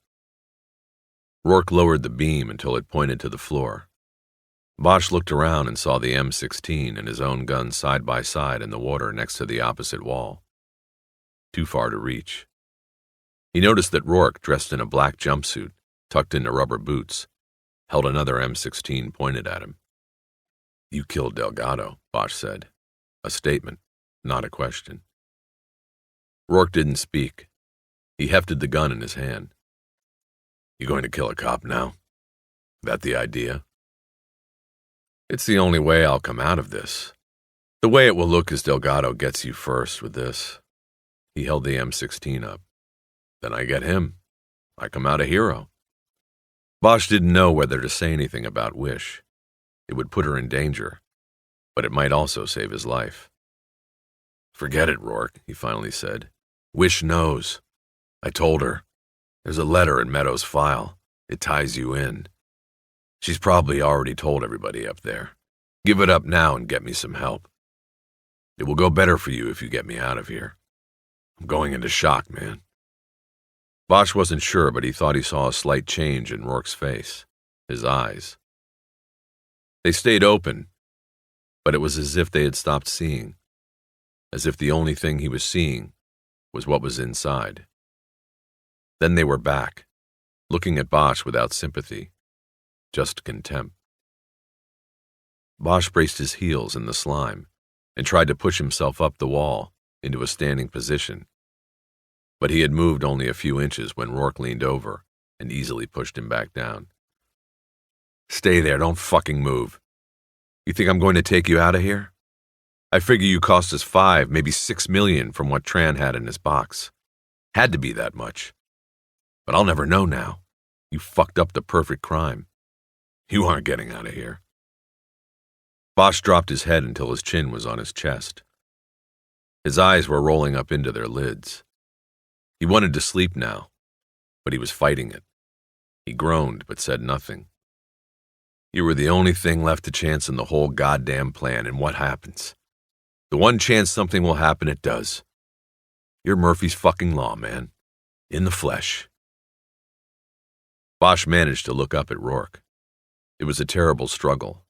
Rourke lowered the beam until it pointed to the floor. Bosch looked around and saw the M16 and his own gun side by side in the water next to the opposite wall. Too far to reach. He noticed that Rourke, dressed in a black jumpsuit, tucked into rubber boots, held another M16 pointed at him. "You killed Delgado," Bosch said. A statement, not a question. Rourke didn't speak. He hefted the gun in his hand. "You going to kill a cop now? That the idea?" "It's the only way I'll come out of this. The way it will look is Delgado gets you first with this." He held the M16 up. "Then I get him. I come out a hero." Bosch didn't know whether to say anything about Wish. It would put her in danger, but it might also save his life. "Forget it, Rourke," he finally said. "Wish knows. I told her. There's a letter in Meadows' file. It ties you in. She's probably already told everybody up there. Give it up now and get me some help. It will go better for you if you get me out of here. I'm going into shock, man." Bosch wasn't sure, but he thought he saw a slight change in Rourke's face, his eyes. They stayed open, but it was as if they had stopped seeing, as if the only thing he was seeing was what was inside. Then they were back, looking at Bosch without sympathy, just contempt. Bosch braced his heels in the slime and tried to push himself up the wall into a standing position, but he had moved only a few inches when Rourke leaned over and easily pushed him back down. "Stay there, don't fucking move. You think I'm going to take you out of here? I figure you cost us $5, maybe $6 million from what Tran had in his box. Had to be that much. But I'll never know now. You fucked up the perfect crime. You aren't getting out of here." Bosch dropped his head until his chin was on his chest. His eyes were rolling up into their lids. He wanted to sleep now, but he was fighting it. He groaned but said nothing. "You were the only thing left to chance in the whole goddamn plan, and what happens? The one chance something will happen, it does. You're Murphy's fucking law, man. In the flesh." Bosch managed to look up at Rourke. It was a terrible struggle.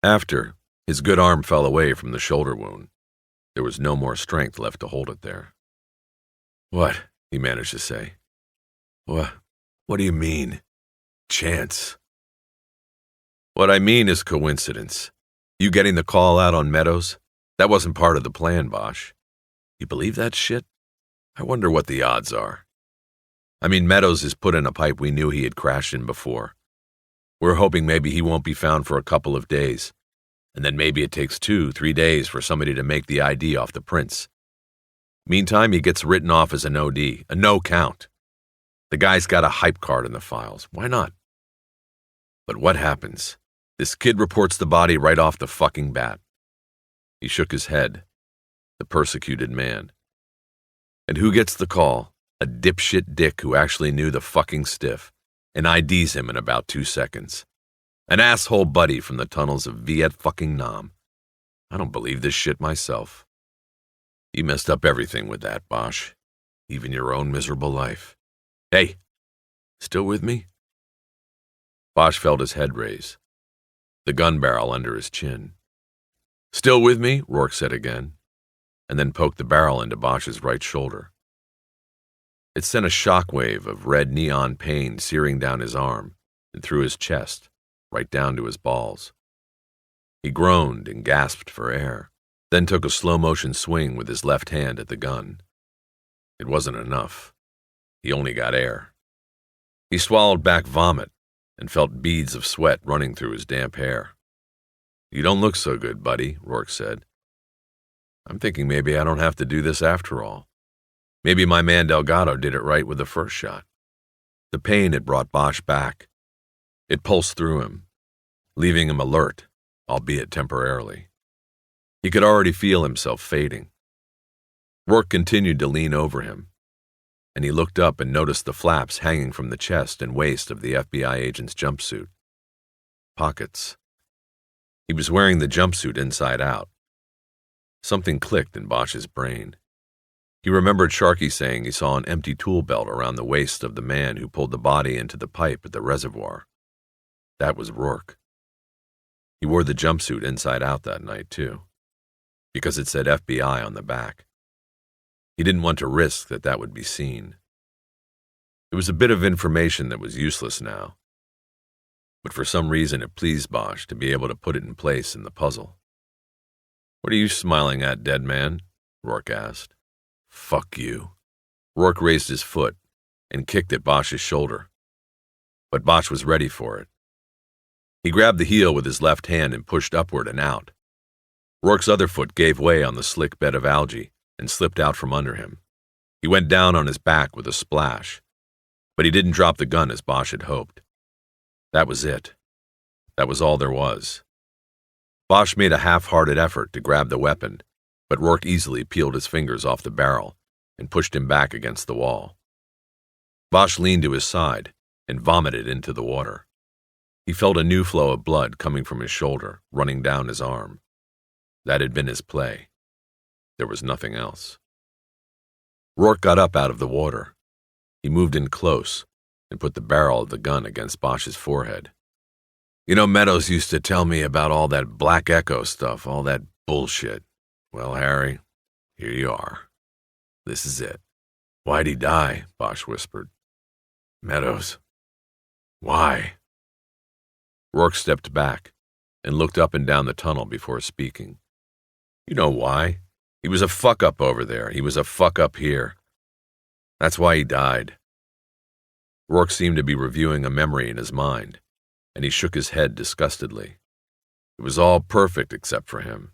After, his good arm fell away from the shoulder wound. There was no more strength left to hold it there. "What?" he managed to say. What do you mean? Chance?" "What I mean is coincidence. You getting the call out on Meadows? That wasn't part of the plan, Bosch. You believe that shit? I wonder what the odds are. I mean, Meadows is put in a pipe we knew he had crashed in before. We're hoping maybe he won't be found for a couple of days, and then maybe it takes 2-3 days for somebody to make the ID off the prints. Meantime, he gets written off as an OD, a no count. The guy's got a hype card in the files. Why not? But what happens? This kid reports the body right off the fucking bat." He shook his head. The persecuted man. "And who gets the call? A dipshit dick who actually knew the fucking stiff and IDs him in about 2 seconds. An asshole buddy from the tunnels of Viet fucking Nam. I don't believe this shit myself. You messed up everything with that, Bosch. Even your own miserable life. Hey, still with me?" Bosch felt his head raise, the gun barrel under his chin. "Still with me?" Rourke said again, and then poked the barrel into Bosch's right shoulder. It sent a shockwave of red neon pain searing down his arm and through his chest, right down to his balls. He groaned and gasped for air, then took a slow-motion swing with his left hand at the gun. It wasn't enough. He only got air. He swallowed back vomit and felt beads of sweat running through his damp hair. "You don't look so good, buddy," Rourke said. "I'm thinking maybe I don't have to do this after all. Maybe my man Delgado did it right with the first shot." The pain had brought Bosch back. It pulsed through him, leaving him alert, albeit temporarily. He could already feel himself fading. Rourke continued to lean over him, and he looked up and noticed the flaps hanging from the chest and waist of the FBI agent's jumpsuit. pockets. He was wearing the jumpsuit inside out. Something clicked in Bosch's brain. He remembered Sharkey saying he saw an empty tool belt around the waist of the man who pulled the body into the pipe at the reservoir. That was Rourke. He wore the jumpsuit inside out that night, too, because it said FBI on the back. He didn't want to risk that would be seen. It was a bit of information that was useless now, but for some reason it pleased Bosch to be able to put it in place in the puzzle. "What are you smiling at, dead man?" Rourke asked. "Fuck you." Rourke raised his foot and kicked at Bosch's shoulder, but Bosch was ready for it. He grabbed the heel with his left hand and pushed upward and out. Rourke's other foot gave way on the slick bed of algae and slipped out from under him. He went down on his back with a splash, but he didn't drop the gun as Bosch had hoped. That was it. That was all there was. Bosch made a half-hearted effort to grab the weapon, but Rourke easily peeled his fingers off the barrel and pushed him back against the wall. Bosch leaned to his side and vomited into the water. He felt a new flow of blood coming from his shoulder, running down his arm. That had been his play. There was nothing else. Rourke got up out of the water. He moved in close and put the barrel of the gun against Bosch's forehead. "You know, Meadows used to tell me about all that Black Echo stuff, all that bullshit. Well, Harry, here you are. This is it." "Why'd he die?" Bosch whispered. "Meadows. Why?" Rourke stepped back and looked up and down the tunnel before speaking. "You know why. He was a fuck-up over there. He was a fuck-up here. That's why he died." Rourke seemed to be reviewing a memory in his mind, and he shook his head disgustedly. It was all perfect except for him.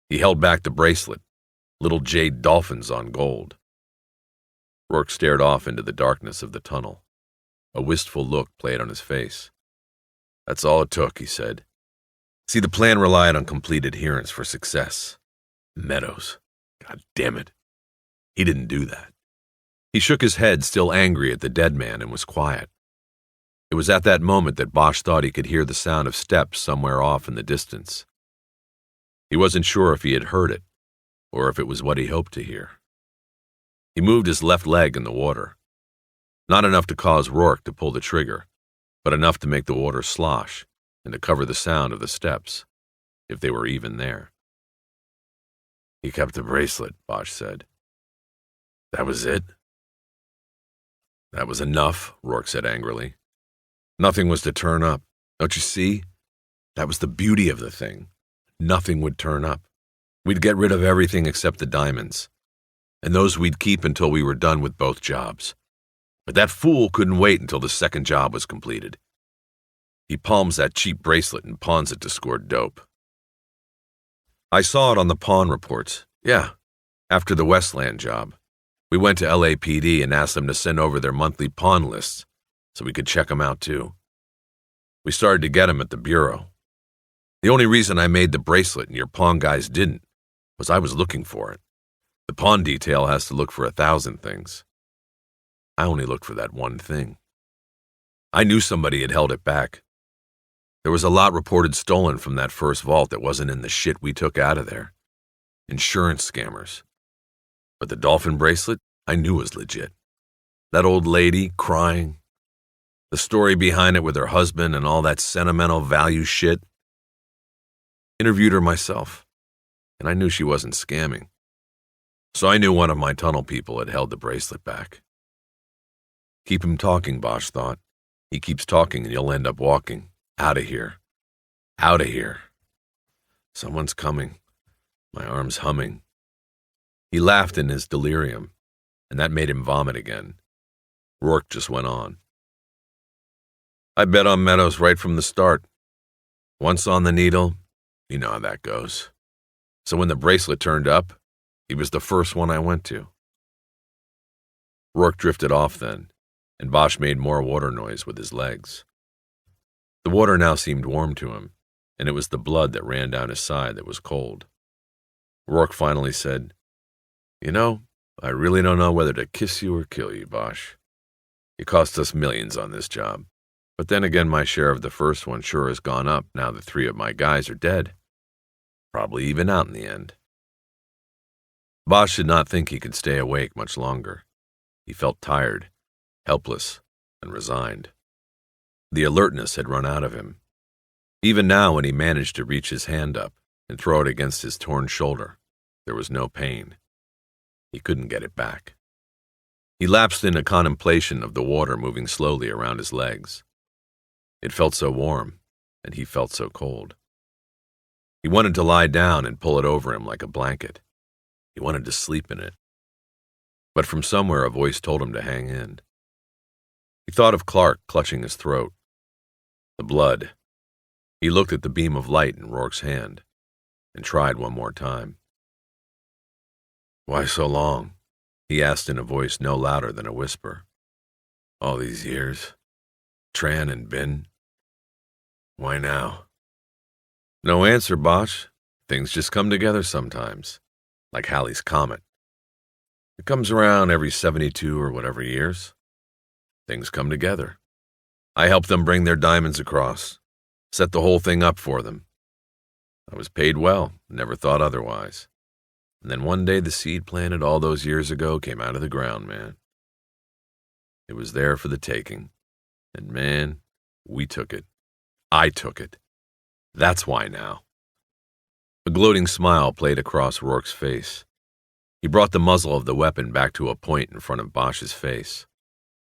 He held back the bracelet, little jade dolphins on gold. Rourke stared off into the darkness of the tunnel. A wistful look played on his face. "That's all it took," he said. "See, the plan relied on complete adherence for success. Meadows, God damn it, he didn't do that." He shook his head, still angry at the dead man, and was quiet. It was at that moment that Bosch thought he could hear the sound of steps somewhere off in the distance. He wasn't sure if he had heard it, or if it was what he hoped to hear. He moved his left leg in the water. Not enough to cause Rourke to pull the trigger, but enough to make the water slosh and to cover the sound of the steps, if they were even there. "He kept the bracelet," Bosch said. "That was it?" "That was enough," Rourke said angrily. "Nothing was to turn up. Don't you see? That was the beauty of the thing. Nothing would turn up. We'd get rid of everything except the diamonds, and those we'd keep until we were done with both jobs. But that fool couldn't wait until the second job was completed. He palms that cheap bracelet and pawns it to score dope. I saw it on the pawn reports. Yeah, after the Westland job. We went to LAPD and asked them to send over their monthly pawn lists so we could check them out too. We started to get them at the bureau. The only reason I made the bracelet and your pawn guys didn't was I was looking for it. The pawn detail has to look for 1,000 things. I only looked for that one thing. I knew somebody had held it back. There was a lot reported stolen from that first vault that wasn't in the shit we took out of there. Insurance scammers. But the dolphin bracelet, I knew was legit. That old lady crying. The story behind it with her husband and all that sentimental value shit. Interviewed her myself, and I knew she wasn't scamming. So I knew one of my tunnel people had held the bracelet back. Keep him talking, Bosch thought. He keeps talking and you'll end up walking. Out of here. Out of here. Someone's coming. My arm's humming. He laughed in his delirium, and that made him vomit again. Rourke just went on. I bet on Meadows right from the start. Once on the needle, you know how that goes. So when the bracelet turned up, he was the first one I went to. Rourke drifted off then, and Bosch made more water noise with his legs. The water now seemed warm to him, and it was the blood that ran down his side that was cold. Rourke finally said, You know, I really don't know whether to kiss you or kill you, Bosch. You cost us millions on this job. But then again, my share of the first one sure has gone up now that 3 of my guys are dead. Probably even out in the end. Bosch did not think he could stay awake much longer. He felt tired, helpless, and resigned. The alertness had run out of him. Even now, when he managed to reach his hand up and throw it against his torn shoulder, there was no pain. He couldn't get it back. He lapsed into contemplation of the water moving slowly around his legs. It felt so warm, and he felt so cold. He wanted to lie down and pull it over him like a blanket. He wanted to sleep in it. But from somewhere a voice told him to hang in. He thought of Clark clutching his throat. The blood. He looked at the beam of light in Rourke's hand and tried one more time. "Why so long?" he asked in a voice no louder than a whisper. "All these years? Tran and Bin? Why now?" "No answer, Bosch. Things just come together sometimes, like Halley's Comet. It comes around every 72 or whatever years. Things come together. I helped them bring their diamonds across, set the whole thing up for them. I was paid well, never thought otherwise. And then one day the seed planted all those years ago came out of the ground, man. It was there for the taking. And man, we took it. I took it. That's why now." A gloating smile played across Rourke's face. He brought the muzzle of the weapon back to a point in front of Bosch's face.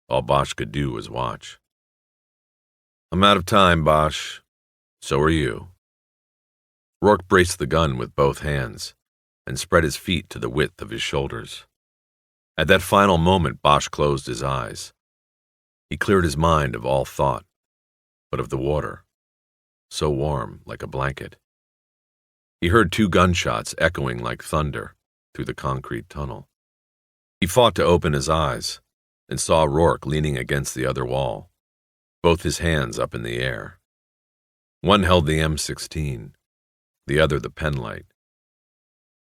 All Bosch could do was watch. "I'm out of time, Bosch. So are you." Rourke braced the gun with both hands and spread his feet to the width of his shoulders. At that final moment, Bosch closed his eyes. He cleared his mind of all thought, but of the water, so warm like a blanket. He heard 2 gunshots echoing like thunder through the concrete tunnel. He fought to open his eyes and saw Rourke leaning against the other wall, both his hands up in the air. One held the M16, the other the penlight.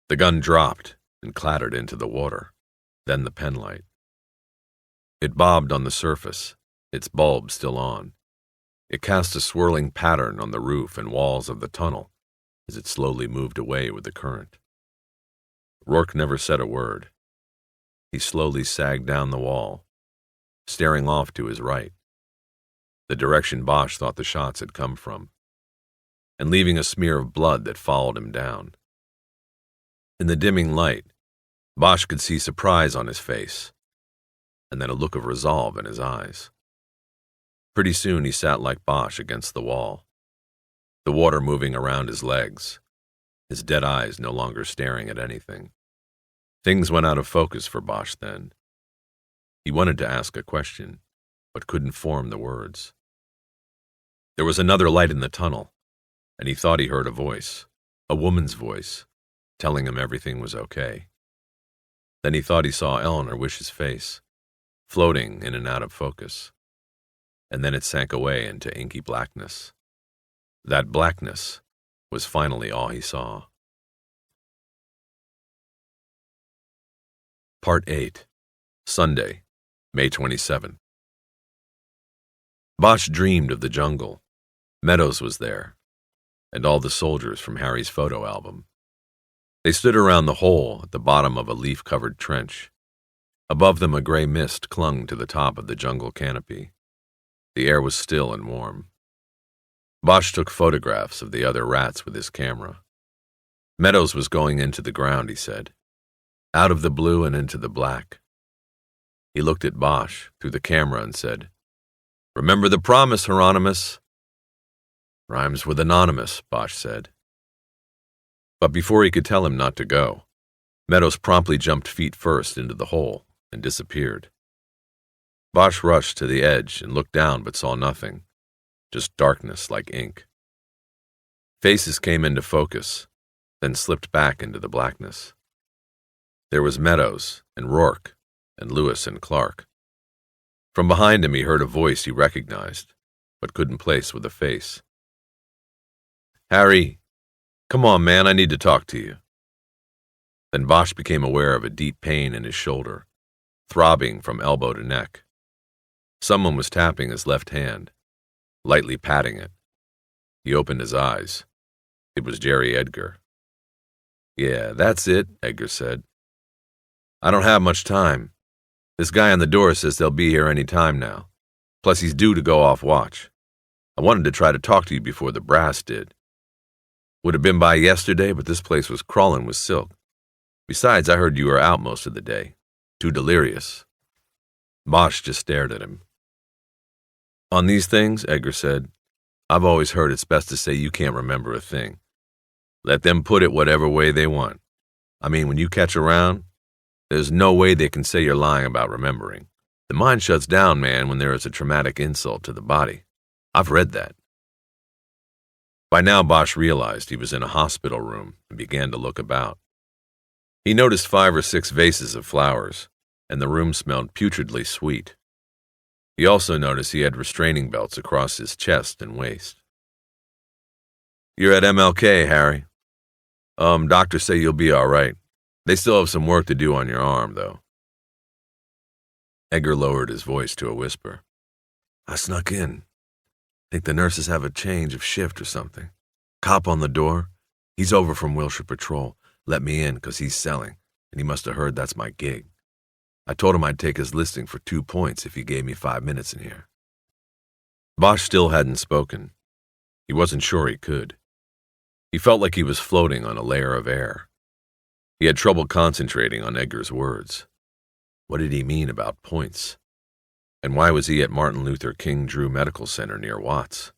The gun dropped and clattered into the water, then the penlight. It bobbed on the surface, its bulb still on. It cast a swirling pattern on the roof and walls of the tunnel as it slowly moved away with the current. Rourke never said a word. He slowly sagged down the wall, staring off to his right, the direction Bosch thought the shots had come from, and leaving a smear of blood that followed him down. In the dimming light, Bosch could see surprise on his face, and then a look of resolve in his eyes. Pretty soon he sat like Bosch against the wall, the water moving around his legs, his dead eyes no longer staring at anything. Things went out of focus for Bosch then. He wanted to ask a question, but couldn't form the words. There was another light in the tunnel, and he thought he heard a voice, a woman's voice, telling him everything was okay. Then he thought he saw Eleanor Wish's face, floating in and out of focus, and then it sank away into inky blackness. That blackness was finally all he saw. Part 8. Sunday, May 27. Bosch dreamed of the jungle. Meadows was there, and all the soldiers from Harry's photo album. They stood around the hole at the bottom of a leaf-covered trench. Above them a gray mist clung to the top of the jungle canopy. The air was still and warm. Bosch took photographs of the other rats with his camera. Meadows was going into the ground, he said, out of the blue and into the black. He looked at Bosch through the camera and said, "Remember the promise, Hieronymus." "Rhymes with anonymous," Bosch said. But before he could tell him not to go, Meadows promptly jumped feet first into the hole and disappeared. Bosch rushed to the edge and looked down but saw nothing, just darkness like ink. Faces came into focus, then slipped back into the blackness. There was Meadows and Rourke and Lewis and Clark. From behind him he heard a voice he recognized, but couldn't place with a face. "Harry, come on, man, I need to talk to you." Then Bosch became aware of a deep pain in his shoulder, throbbing from elbow to neck. Someone was tapping his left hand, lightly patting it. He opened his eyes. It was Jerry Edgar. "Yeah, that's it," Edgar said. "I don't have much time. This guy on the door says they'll be here any time now. Plus he's due to go off watch. I wanted to try to talk to you before the brass did. Would have been by yesterday, but this place was crawling with silk. Besides, I heard you were out most of the day. Too delirious." Bosch just stared at him. "On these things," Edgar said, "I've always heard it's best to say you can't remember a thing. Let them put it whatever way they want. I mean, when you catch around, there's no way they can say you're lying about remembering. The mind shuts down, man, when there is a traumatic insult to the body. I've read that." By now, Bosch realized he was in a hospital room and began to look about. He noticed 5 or 6 vases of flowers, and the room smelled putridly sweet. He also noticed he had restraining belts across his chest and waist. "You're at MLK, Harry. Doctors say you'll be all right. They still have some work to do on your arm, though." Edgar lowered his voice to a whisper. "I snuck in. Think the nurses have a change of shift or something. Cop on the door. He's over from Wilshire Patrol. Let me in, 'cause he's selling, and he must have heard that's my gig. I told him I'd take his listing for 2 points if he gave me 5 minutes in here." Bosch still hadn't spoken. He wasn't sure he could. He felt like he was floating on a layer of air. He had trouble concentrating on Edgar's words. What did he mean about points? And why was he at Martin Luther King Drew Medical Center near Watts?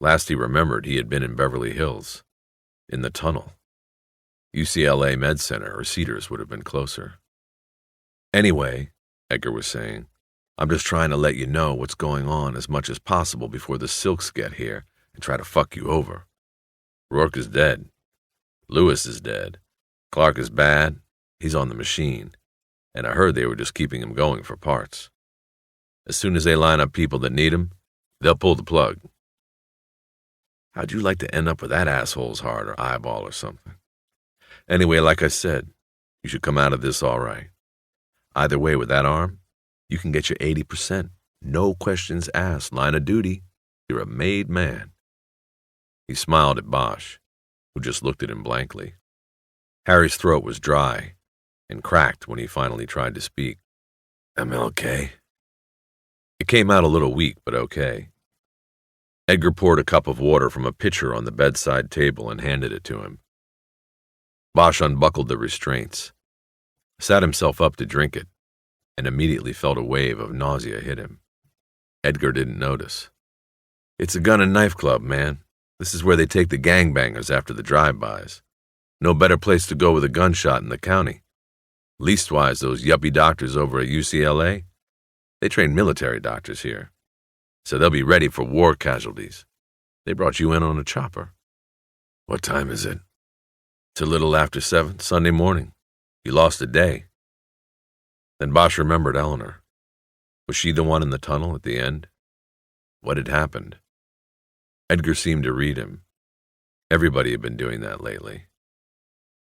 Last he remembered, he had been in Beverly Hills, in the tunnel. UCLA Med Center or Cedars would have been closer. "Anyway," Edgar was saying, "I'm just trying to let you know what's going on as much as possible before the Silks get here and try to fuck you over. Rourke is dead. Lewis is dead. Clark is bad. He's on the machine. And I heard they were just keeping him going for parts. As soon as they line up people that need him, they'll pull the plug." "How'd you like to end up with that asshole's heart or eyeball or something? Anyway, like I said, you should come out of this all right. Either way, with that arm, you can get your 80%. No questions asked. Line of duty. You're a made man." He smiled at Bosch, who just looked at him blankly. Harry's throat was dry and cracked when he finally tried to speak. "MLK?" It came out a little weak, but okay. Edgar poured a cup of water from a pitcher on the bedside table and handed it to him. Bosch unbuckled the restraints, sat himself up to drink it, and immediately felt a wave of nausea hit him. Edgar didn't notice. "It's a gun and knife club, man. This is where they take the gangbangers after the drive-bys. No better place to go with a gunshot in the county. Leastwise, those yuppie doctors over at UCLA, they train military doctors here, so they'll be ready for war casualties. They brought you in on a chopper." "What time is it?" "It's a little after 7, Sunday morning. You lost a day." Then Bosch remembered Eleanor. Was she the one in the tunnel at the end? What had happened? Edgar seemed to read him. Everybody had been doing that lately.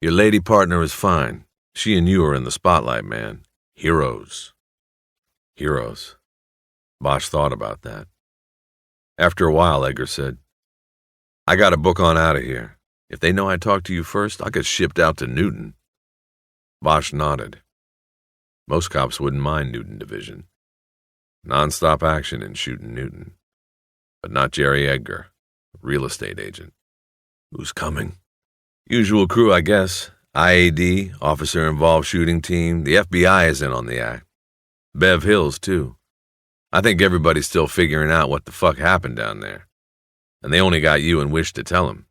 "Your lady partner is fine. She and you are in the spotlight, man. Heroes." Heroes. Bosch thought about that. After a while, Edgar said, "I got to book on out of here. If they know I talked to you first, I'll get shipped out to Newton." Bosch nodded. Most cops wouldn't mind Newton Division. Non-stop action in shooting Newton. But not Jerry Edgar, real estate agent. "Who's coming?" "Usual crew, I guess. IAD, officer-involved shooting team. The FBI is in on the act. Bev Hills, too. I think everybody's still figuring out what the fuck happened down there. And they only got you and Wish to tell them.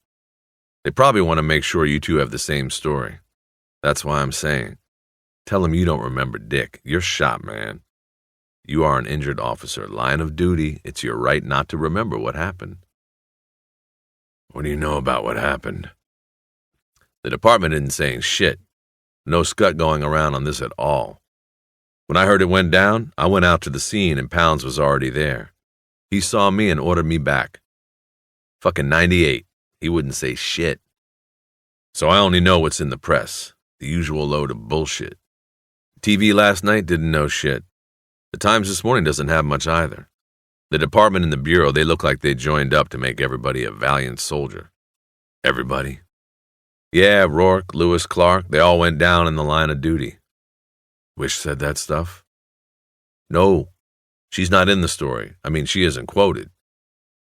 They probably want to make sure you two have the same story. That's why I'm saying, tell them you don't remember Dick. You're shot, man. You are an injured officer. Line of duty. It's your right not to remember what happened." "What do you know about what happened?" "The department isn't saying shit. No scut going around on this at all. When I heard it went down, I went out to the scene and Pounds was already there. He saw me and ordered me back. Fucking 98. He wouldn't say shit. So I only know what's in the press, the usual load of bullshit. TV last night didn't know shit. The Times this morning doesn't have much either. The department and the bureau, they look like they joined up to make everybody a valiant soldier. Everybody? Yeah, Rourke, Lewis, Clark, they all went down in the line of duty. Wish said that stuff? No, she's not in the story. I mean, she isn't quoted.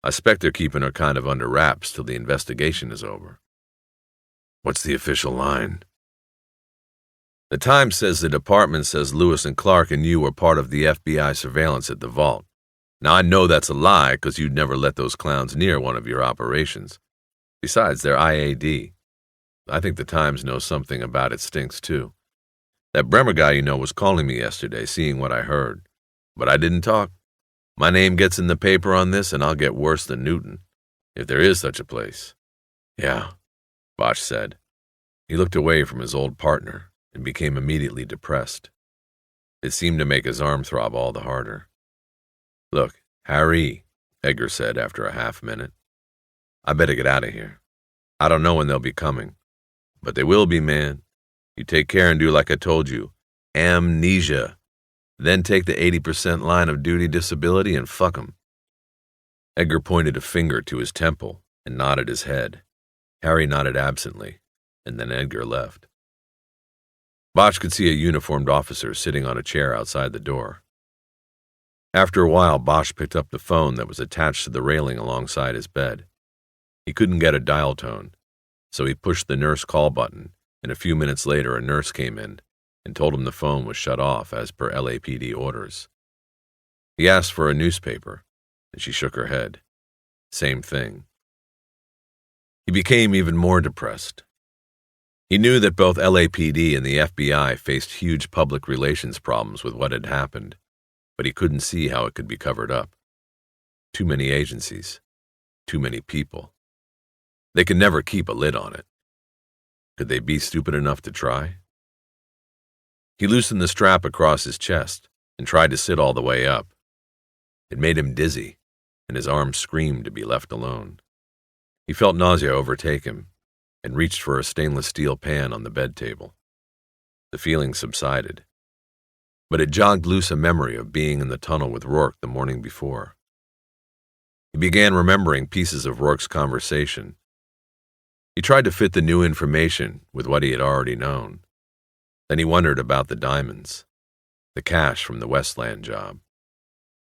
I expect they're keeping her kind of under wraps till the investigation is over. What's the official line? The Times says the department says Lewis and Clark and you were part of the FBI surveillance at the vault. Now, I know that's a lie because you'd never let those clowns near one of your operations. Besides, they're IAD. I think the Times knows something about it stinks, too. That Bremer guy you know was calling me yesterday, seeing what I heard. But I didn't talk. My name gets in the paper on this, and I'll get worse than Newton, if there is such a place. Yeah, Bosch said. He looked away from his old partner and became immediately depressed. It seemed to make his arm throb all the harder. Look, Harry, Edgar said after a half-minute. I better get out of here. I don't know when they'll be coming. But they will be, man. You take care and do like I told you. Amnesia. Then take the 80% line of duty disability and fuck 'em. Edgar pointed a finger to his temple and nodded his head. Harry nodded absently, and then Edgar left. Bosch could see a uniformed officer sitting on a chair outside the door. After a while, Bosch picked up the phone that was attached to the railing alongside his bed. He couldn't get a dial tone, so he pushed the nurse call button, and a few minutes later a nurse came in and told him the phone was shut off as per LAPD orders. He asked for a newspaper, and she shook her head. Same thing. He became even more depressed. He knew that both LAPD and the FBI faced huge public relations problems with what had happened, but he couldn't see how it could be covered up. Too many agencies. Too many people. They could never keep a lid on it. Could they be stupid enough to try? He loosened the strap across his chest and tried to sit all the way up. It made him dizzy, and his arms screamed to be left alone. He felt nausea overtake him and reached for a stainless steel pan on the bed table. The feeling subsided, but it jogged loose a memory of being in the tunnel with Rourke the morning before. He began remembering pieces of Rourke's conversation. He tried to fit the new information with what he had already known. Then he wondered about the diamonds, the cash from the Westland job,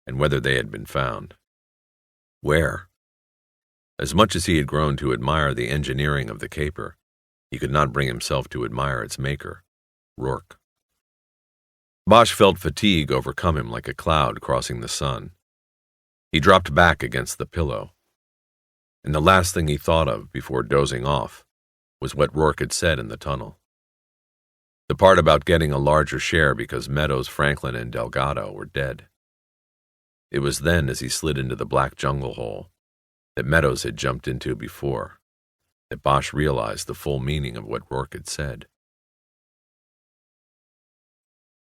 and whether they had been found. Where? As much as he had grown to admire the engineering of the caper, he could not bring himself to admire its maker, Rourke. Bosch felt fatigue overcome him like a cloud crossing the sun. He dropped back against the pillow, and the last thing he thought of before dozing off was what Rourke had said in the tunnel. The part about getting a larger share because Meadows, Franklin, and Delgado were dead. It was then, as he slid into the black jungle hole that Meadows had jumped into before, that Bosch realized the full meaning of what Rourke had said.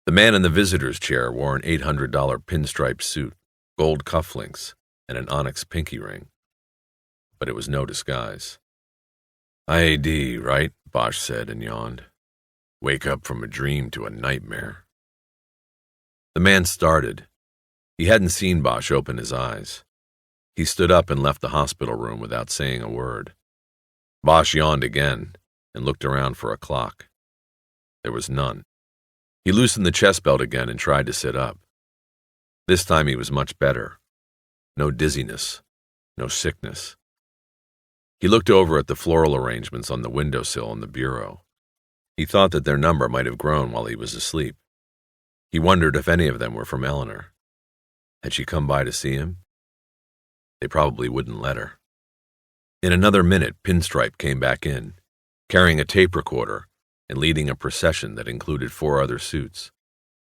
The man in the visitor's chair wore an $800 pinstripe suit, gold cufflinks, and an onyx pinky ring. But it was no disguise. IAD, right? Bosch said and yawned. Wake up from a dream to a nightmare. The man started. He hadn't seen Bosch open his eyes. He stood up and left the hospital room without saying a word. Bosch yawned again and looked around for a clock. There was none. He loosened the chest belt again and tried to sit up. This time he was much better. No dizziness, no sickness. He looked over at the floral arrangements on the windowsill and the bureau. He thought that their number might have grown while he was asleep. He wondered if any of them were from Eleanor. Had she come by to see him? They probably wouldn't let her. In another minute, Pinstripe came back in, carrying a tape recorder and leading a procession that included 4 other suits.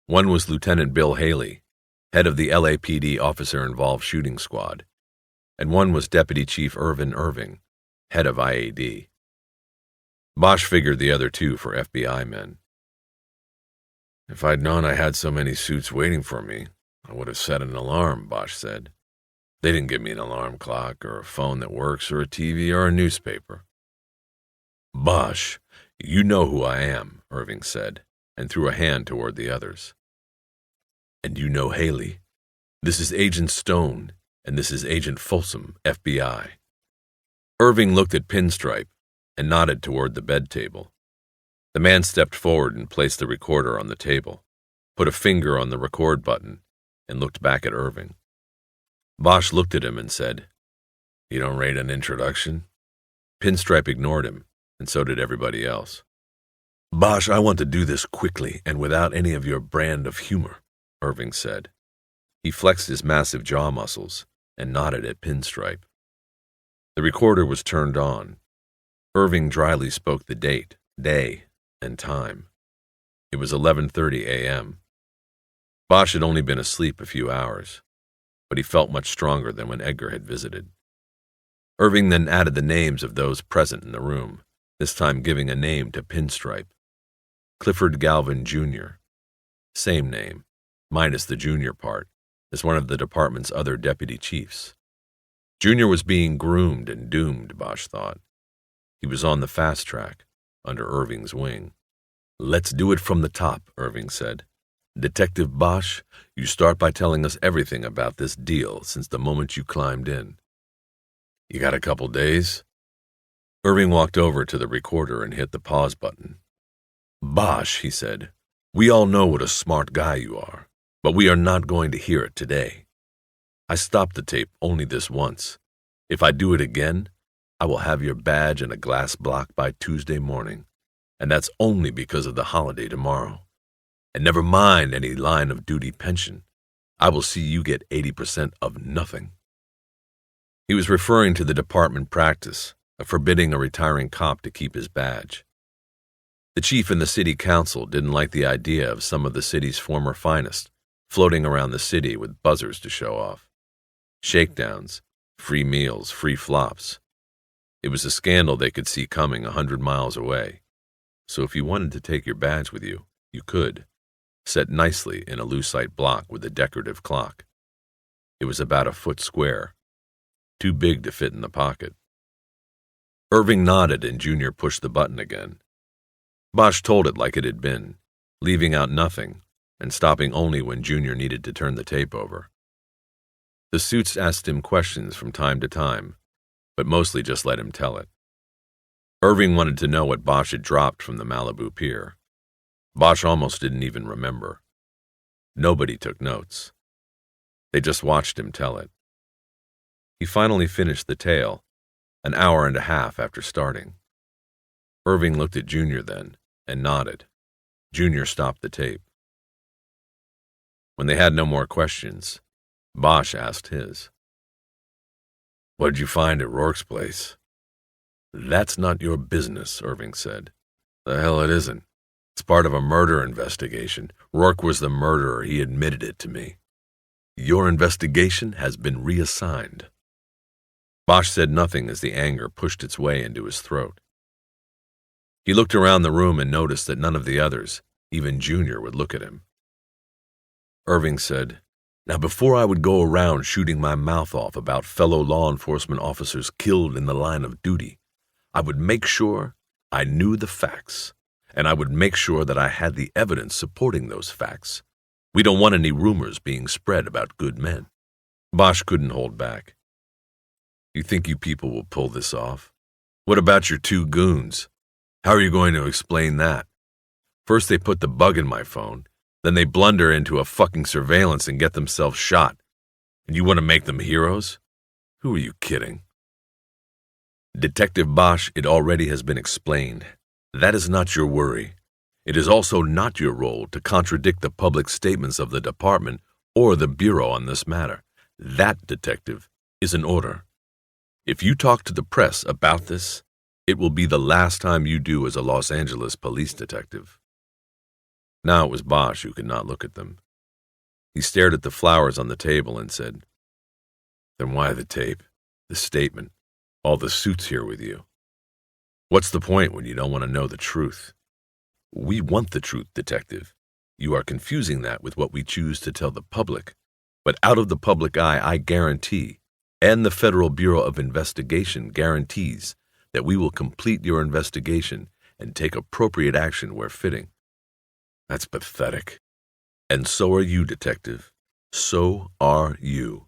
One was Lieutenant Bill Haley, head of the LAPD officer-involved shooting squad, and one was Deputy Chief Irvin Irving, head of IAD. Bosch figured the other 2 for FBI men. If I'd known I had so many suits waiting for me, I would have set an alarm, Bosch said. They didn't give me an alarm clock or a phone that works or a TV or a newspaper. Bosch, you know who I am, Irving said, and threw a hand toward the others. And you know Haley? This is Agent Stone, and this is Agent Folsom, FBI. Irving looked at Pinstripe and nodded toward the bed table. The man stepped forward and placed the recorder on the table, put a finger on the record button, and looked back at Irving. Bosch looked at him and said, "You don't rate an introduction?" Pinstripe ignored him, and so did everybody else. "Bosch, I want to do this quickly and without any of your brand of humor," Irving said. He flexed his massive jaw muscles and nodded at Pinstripe. The recorder was turned on. Irving dryly spoke the date, day, and time. It was 11:30 a.m. Bosch had only been asleep a few hours, but he felt much stronger than when Edgar had visited. Irving then added the names of those present in the room, this time giving a name to Pinstripe. Clifford Galvin, Jr. Same name, minus the junior part, as one of the department's other deputy chiefs. Junior was being groomed and doomed, Bosch thought. He was on the fast track, under Irving's wing. "Let's do it from the top," Irving said. "Detective Bosch, you start by telling us everything about this deal since the moment you climbed in." "You got a couple days?" Irving walked over to the recorder and hit the pause button. "Bosch," he said, "we all know what a smart guy you are, but we are not going to hear it today. I stopped the tape only this once. If I do it again, I will have your badge and a glass block by Tuesday morning, and that's only because of the holiday tomorrow. And never mind any line of duty pension. I will see you get 80% of nothing." He was referring to the department practice of forbidding a retiring cop to keep his badge. The chief and the city council didn't like the idea of some of the city's former finest floating around the city with buzzers to show off. Shakedowns, free meals, free flops. It was a scandal they could see coming 100 miles away. So if you wanted to take your badge with you, you could, set nicely in a lucite block with a decorative clock. It was about a foot square, too big to fit in the pocket. Irving nodded and Junior pushed the button again. Bosch told it like it had been, leaving out nothing and stopping only when Junior needed to turn the tape over. The suits asked him questions from time to time, but mostly just let him tell it. Irving wanted to know what Bosch had dropped from the Malibu pier. Bosch almost didn't even remember. Nobody took notes. They just watched him tell it. He finally finished the tale, an hour and a half after starting. Irving looked at Junior then and nodded. Junior stopped the tape. When they had no more questions, Bosch asked his. "What did you find at Rourke's place?" "That's not your business," Irving said. "The hell it isn't. It's part of a murder investigation. Rourke was the murderer. He admitted it to me. Your investigation has been reassigned." Bosch said nothing as the anger pushed its way into his throat. He looked around the room and noticed that none of the others, even Junior, would look at him. Irving said, "Now before I would go around shooting my mouth off about fellow law enforcement officers killed in the line of duty, I would make sure I knew the facts, and I would make sure that I had the evidence supporting those facts. We don't want any rumors being spread about good men." Bosch couldn't hold back. "You think you people will pull this off? What about your two goons? How are you going to explain that? First they put the bug in my phone, then they blunder into a fucking surveillance and get themselves shot. And you want to make them heroes? Who are you kidding?" "Detective Bosch, it already has been explained. That is not your worry. It is also not your role to contradict the public statements of the department or the Bureau on this matter. That, detective, is an order. If you talk to the press about this, it will be the last time you do as a Los Angeles police detective." Now it was Bosch who could not look at them. He stared at the flowers on the table and said, "Then why the tape, the statement, all the suits here with you? What's the point when you don't want to know the truth?" "We want the truth, detective. You are confusing that with what we choose to tell the public. But out of the public eye, I guarantee, and the Federal Bureau of Investigation guarantees, that we will complete your investigation and take appropriate action where fitting." "That's pathetic." "And so are you, detective. So are you.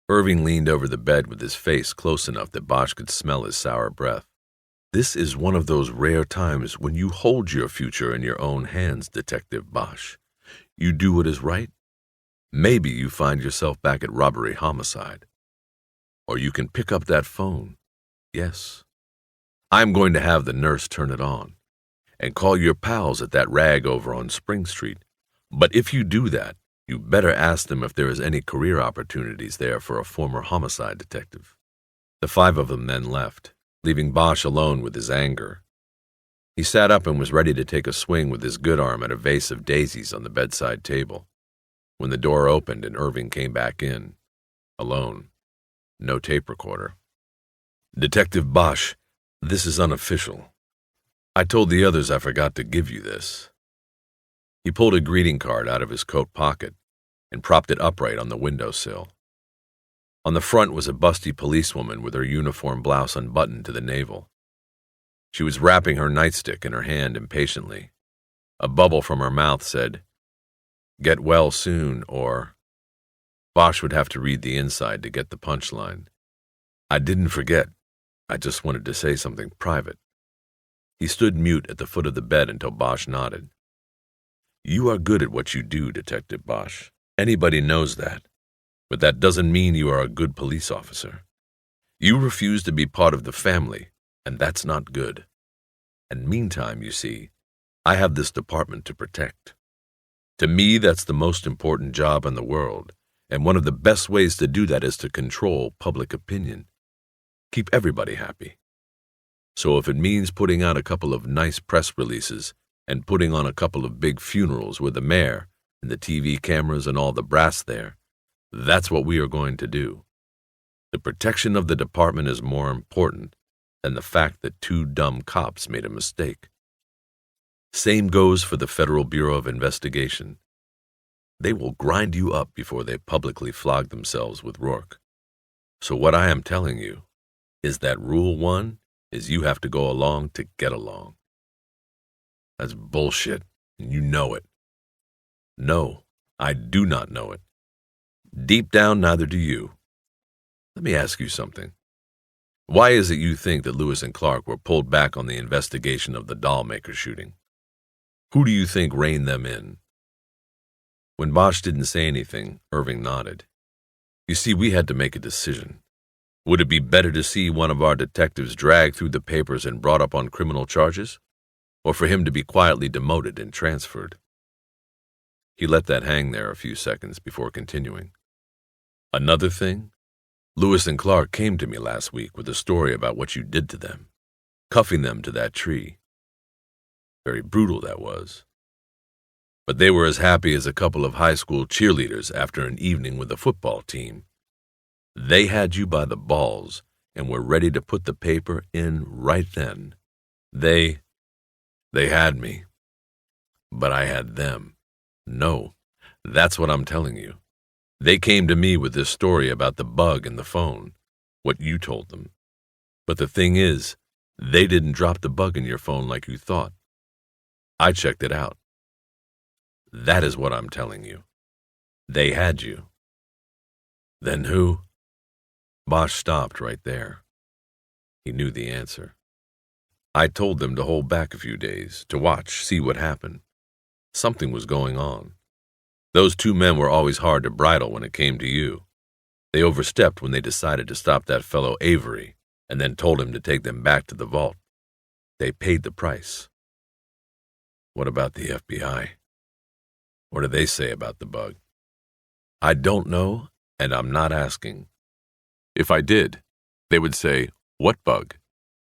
Irving leaned over the bed with his face close enough that Bosch could smell his sour breath. This is one of those rare times when you hold your future in your own hands, Detective Bosch. You do what is right. Maybe you find yourself back at robbery homicide. Or you can pick up that phone. Yes. I'm going to have the nurse turn it on. And call your pals at that rag over on Spring Street. But if you do that, you better ask them if there is any career opportunities there for a former homicide detective. The five of them then left, leaving Bosch alone with his anger. He sat up and was ready to take a swing with his good arm at a vase of daisies on the bedside table, when the door opened and Irving came back in, alone, no tape recorder. Detective Bosch, this is unofficial. I told the others I forgot to give you this. He pulled a greeting card out of his coat pocket and propped it upright on the windowsill. On the front was a busty policewoman with her uniform blouse unbuttoned to the navel. She was rapping her nightstick in her hand impatiently. A bubble from her mouth said, "Get well soon," or Bosch would have to read the inside to get the punchline. I didn't forget. I just wanted to say something private. He stood mute at the foot of the bed until Bosch nodded. You are good at what you do, Detective Bosch. Anybody knows that. But that doesn't mean you are a good police officer. You refuse to be part of the family, and that's not good. And meantime, you see, I have this department to protect. To me, that's the most important job in the world, and one of the best ways to do that is to control public opinion. Keep everybody happy. So if it means putting out a couple of nice press releases and putting on a couple of big funerals with the mayor and the TV cameras and all the brass there, that's what we are going to do. The protection of the department is more important than the fact that two dumb cops made a mistake. Same goes for the Federal Bureau of Investigation. They will grind you up before they publicly flog themselves with Rourke. So what I am telling you is that Rule 1 is you have to go along to get along. That's bullshit, and you know it. No, I do not know it. Deep down, neither do you. Let me ask you something. Why is it you think that Lewis and Clark were pulled back on the investigation of the dollmaker shooting? Who do you think reined them in? When Bosch didn't say anything, Irving nodded. You see, we had to make a decision. Would it be better to see one of our detectives dragged through the papers and brought up on criminal charges, or for him to be quietly demoted and transferred? He let that hang there a few seconds before continuing. Another thing, Lewis and Clark came to me last week with a story about what you did to them, cuffing them to that tree. Very brutal, that was. But they were as happy as a couple of high school cheerleaders after an evening with a football team. They had you by the balls and were ready to put the paper in right then. They had me. But I had them. No, that's what I'm telling you. They came to me with this story about the bug in the phone, what you told them. But the thing is, they didn't drop the bug in your phone like you thought. I checked it out. That is what I'm telling you. They had you. Then who? Bosch stopped right there. He knew the answer. I told them to hold back a few days, to watch, see what happened. Something was going on. Those two men were always hard to bridle when it came to you. They overstepped when they decided to stop that fellow Avery and then told him to take them back to the vault. They paid the price. What about the FBI? What do they say about the bug? I don't know, and I'm not asking. If I did, they would say, "What bug?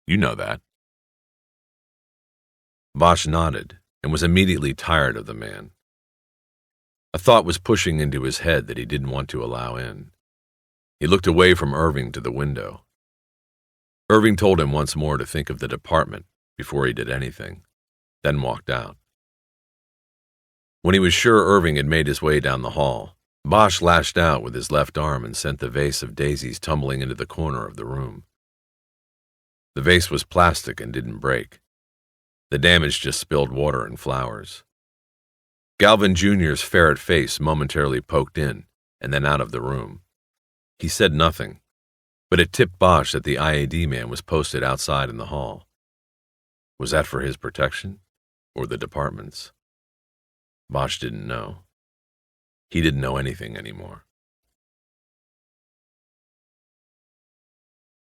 You know that." Bosch nodded and was immediately tired of the man. A thought was pushing into his head that he didn't want to allow in. He looked away from Irving to the window. Irving told him once more to think of the department before he did anything, then walked out. When he was sure Irving had made his way down the hall, Bosch lashed out with his left arm and sent the vase of daisies tumbling into the corner of the room. The vase was plastic and didn't break. The damage just spilled water and flowers. Galvin Jr.'s ferret face momentarily poked in and then out of the room. He said nothing, but it tipped Bosch that the IAD man was posted outside in the hall. Was that for his protection or the department's? Bosch didn't know. He didn't know anything anymore.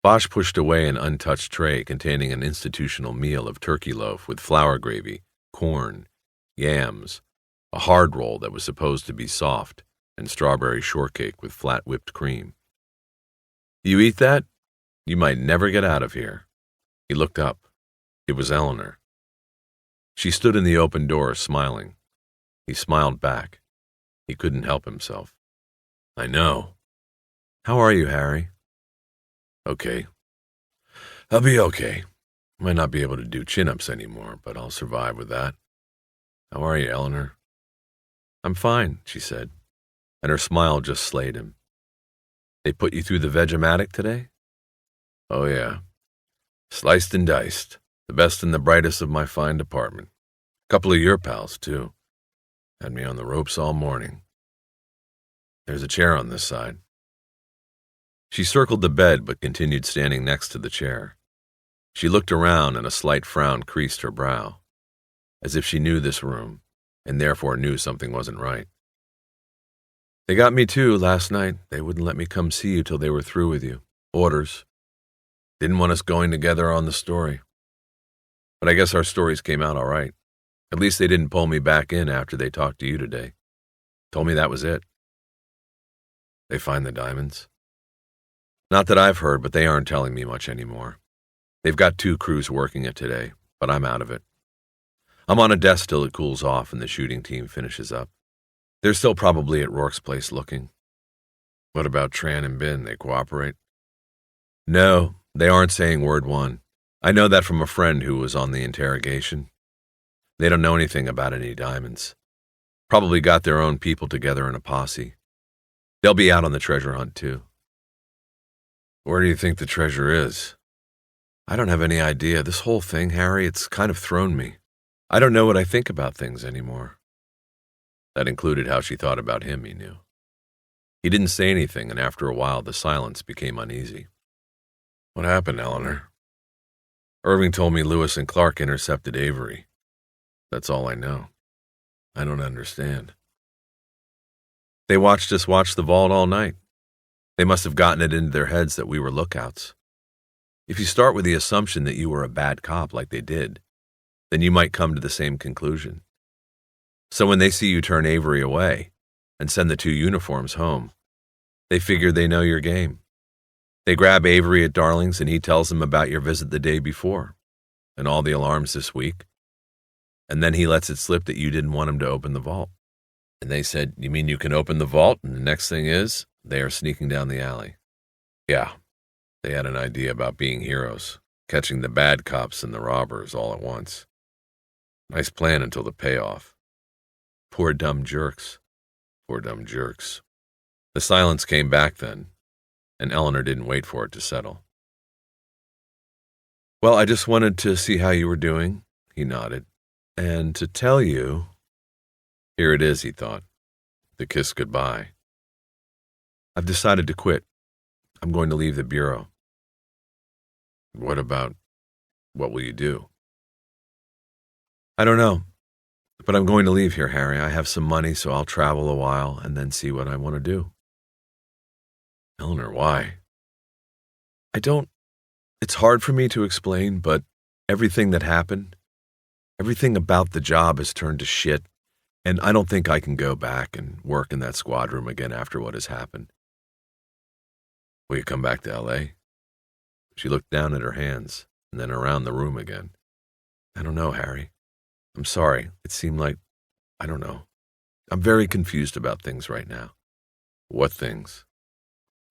Bosch pushed away an untouched tray containing an institutional meal of turkey loaf with flour gravy, corn, yams, a hard roll that was supposed to be soft, and strawberry shortcake with flat whipped cream. You eat that? You might never get out of here. He looked up. It was Eleanor. She stood in the open door, smiling. He smiled back. He couldn't help himself. I know. How are you, Harry? Okay. I'll be okay. Might not be able to do chin-ups anymore, but I'll survive with that. How are you, Eleanor? I'm fine, she said, and her smile just slayed him. They put you through the Vegematic today? Oh, yeah. Sliced and diced. The best and the brightest of my fine department. Couple of your pals, too. Had me on the ropes all morning. There's a chair on this side. She circled the bed but continued standing next to the chair. She looked around and a slight frown creased her brow, as if she knew this room and therefore knew something wasn't right. They got me too last night. They wouldn't let me come see you till they were through with you. Orders. Didn't want us going together on the story. But I guess our stories came out all right. At least they didn't pull me back in after they talked to you today. Told me that was it. They find the diamonds? Not that I've heard, but they aren't telling me much anymore. They've got 2 crews working it today, but I'm out of it. I'm on a desk till it cools off and the shooting team finishes up. They're still probably at Rourke's place looking. What about Tran and Bin? They cooperate? No, they aren't saying word one. I know that from a friend who was on the interrogation. They don't know anything about any diamonds. Probably got their own people together in a posse. They'll be out on the treasure hunt, too. Where do you think the treasure is? I don't have any idea. This whole thing, Harry, it's kind of thrown me. I don't know what I think about things anymore. That included how she thought about him, he knew. He didn't say anything, and after a while the silence became uneasy. What happened, Eleanor? Irving told me Lewis and Clark intercepted Avery. That's all I know. I don't understand. They watched us watch the vault all night. They must have gotten it into their heads that we were lookouts. If you start with the assumption that you were a bad cop like they did, then you might come to the same conclusion. So when they see you turn Avery away and send the 2 uniforms home, they figure they know your game. They grab Avery at Darling's and he tells them about your visit the day before and all the alarms this week. And then he lets it slip that you didn't want him to open the vault. And they said, you mean you can open the vault? And the next thing is, they are sneaking down the alley. Yeah, they had an idea about being heroes, catching the bad cops and the robbers all at once. Nice plan until the payoff. Poor dumb jerks. Poor dumb jerks. The silence came back then, and Eleanor didn't wait for it to settle. Well, I just wanted to see how you were doing, he nodded, and to tell you... Here it is, he thought. The kiss goodbye. I've decided to quit. I'm going to leave the Bureau. What will you do? I don't know, but I'm going to leave here, Harry. I have some money, so I'll travel a while and then see what I want to do. Eleanor, why? It's hard for me to explain, but everything that happened, everything about the job has turned to shit, and I don't think I can go back and work in that squad room again after what has happened. Will you come back to L.A.? She looked down at her hands and then around the room again. I don't know, Harry. I'm sorry. It seemed like, I don't know. I'm very confused about things right now. What things?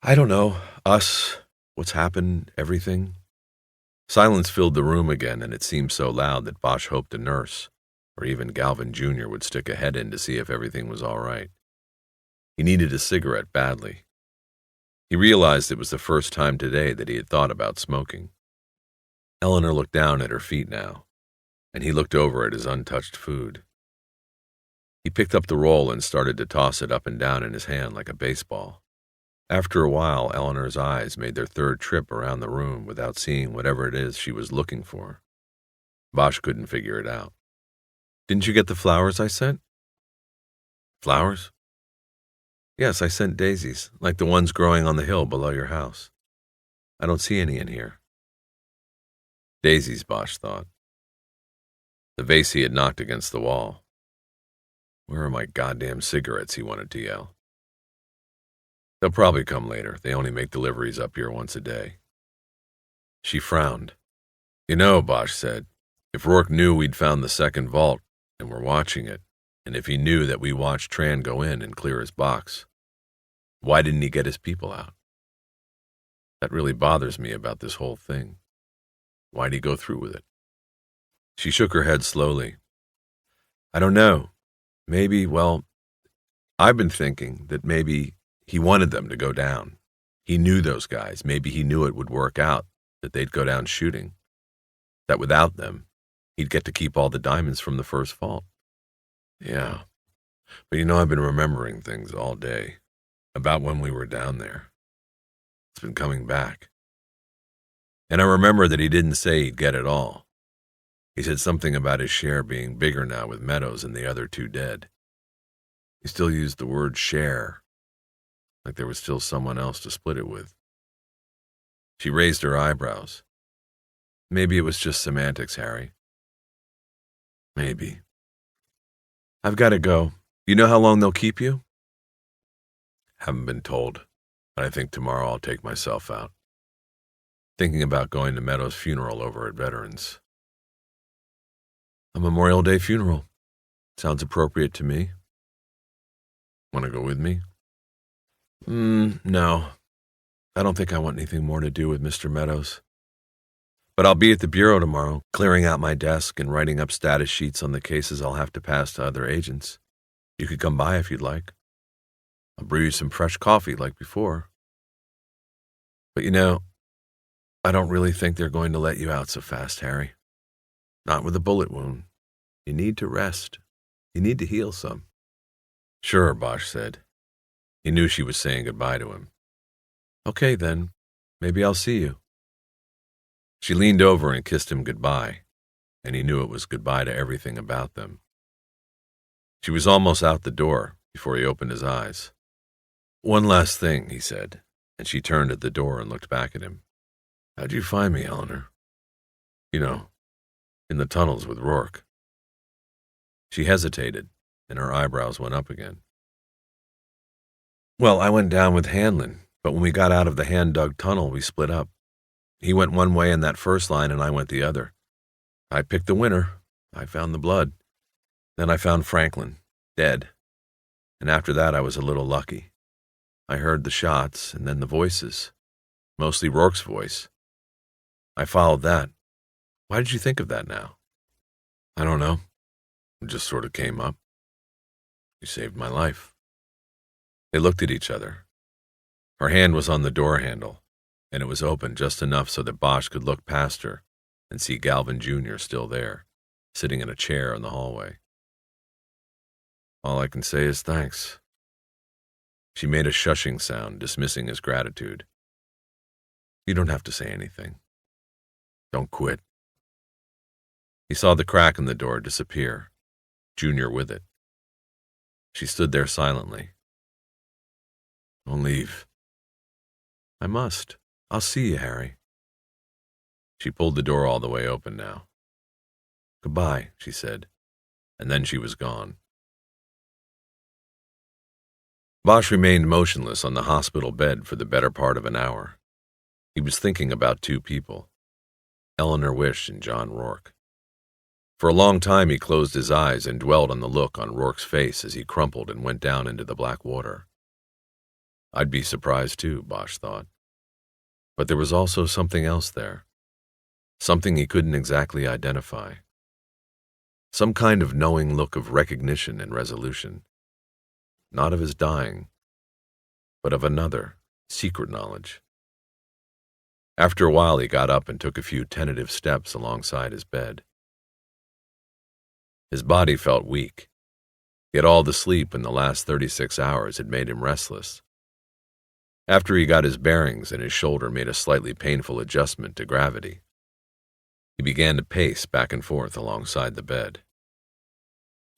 I don't know. Us, what's happened, everything. Silence filled the room again, and it seemed so loud that Bosch hoped a nurse, or even Galvin Jr. would stick a head in to see if everything was all right. He needed a cigarette badly. He realized it was the first time today that he had thought about smoking. Eleanor looked down at her feet now, and he looked over at his untouched food. He picked up the roll and started to toss it up and down in his hand like a baseball. After a while, Eleanor's eyes made their third trip around the room without seeing whatever it is she was looking for. Bosch couldn't figure it out. "Didn't you get the flowers I sent?" "Flowers?" "Yes, I sent daisies, like the ones growing on the hill below your house. I don't see any in here." Daisies, Bosch thought. The vase he had knocked against the wall. "Where are my goddamn cigarettes?" he wanted to yell. "They'll probably come later. They only make deliveries up here once a day." She frowned. "You know," Bosch said, "if Rourke knew we'd found the second vault and were watching it, and if he knew that we watched Tran go in and clear his box, why didn't he get his people out? That really bothers me about this whole thing. Why'd he go through with it?" She shook her head slowly. "I don't know. Maybe, well, I've been thinking that maybe he wanted them to go down. He knew those guys. Maybe he knew it would work out, that they'd go down shooting. That without them, he'd get to keep all the diamonds from the first vault." "Yeah. But you know, I've been remembering things all day. About when we were down there. It's been coming back. And I remember that he didn't say he'd get it all. He said something about his share being bigger now with Meadows and the other two dead. He still used the word share, like there was still someone else to split it with." She raised her eyebrows. "Maybe it was just semantics, Harry." "Maybe. I've got to go. You know how long they'll keep you?" "Haven't been told, but I think tomorrow I'll take myself out. Thinking about going to Meadows' funeral over at Veterans." "A Memorial Day funeral. Sounds appropriate to me." "Want to go with me?" No. I don't think I want anything more to do with Mr. Meadows. But I'll be at the bureau tomorrow, clearing out my desk and writing up status sheets on the cases I'll have to pass to other agents. You could come by if you'd like. I'll brew you some fresh coffee like before. But you know, I don't really think they're going to let you out so fast, Harry. Not with a bullet wound. You need to rest. You need to heal some." "Sure," Bosch said. He knew she was saying goodbye to him. "Okay, then. Maybe I'll see you." She leaned over and kissed him goodbye, and he knew it was goodbye to everything about them. She was almost out the door before he opened his eyes. "One last thing," he said, and she turned at the door and looked back at him. "How'd you find me, Eleanor? You know, in the tunnels with Rourke." She hesitated, and her eyebrows went up again. "Well, I went down with Hanlon, but when we got out of the hand-dug tunnel, we split up. He went one way in that first line, and I went the other. I picked the winner. I found the blood. Then I found Franklin, dead. And after that, I was a little lucky. I heard the shots, and then the voices, mostly Rourke's voice. I followed that. Why did you think of that now?" "I don't know. It just sort of came up. You saved my life." They looked at each other. Her hand was on the door handle, and it was open just enough so that Bosch could look past her and see Galvin Jr. still there, sitting in a chair in the hallway. "All I can say is thanks." She made a shushing sound, dismissing his gratitude. "You don't have to say anything. Don't quit." He saw the crack in the door disappear, Junior with it. She stood there silently. "Don't leave." "I must. I'll see you, Harry." She pulled the door all the way open now. "Goodbye," she said, and then she was gone. Bosch remained motionless on the hospital bed for the better part of an hour. He was thinking about two people, Eleanor Wish and John Rourke. For a long time he closed his eyes and dwelled on the look on Rourke's face as he crumpled and went down into the black water. I'd be surprised too, Bosch thought. But there was also something else there. Something he couldn't exactly identify. Some kind of knowing look of recognition and resolution. Not of his dying, but of another, secret knowledge. After a while he got up and took a few tentative steps alongside his bed. His body felt weak. Yet all the sleep in the last 36 hours had made him restless. After he got his bearings and his shoulder made a slightly painful adjustment to gravity, he began to pace back and forth alongside the bed.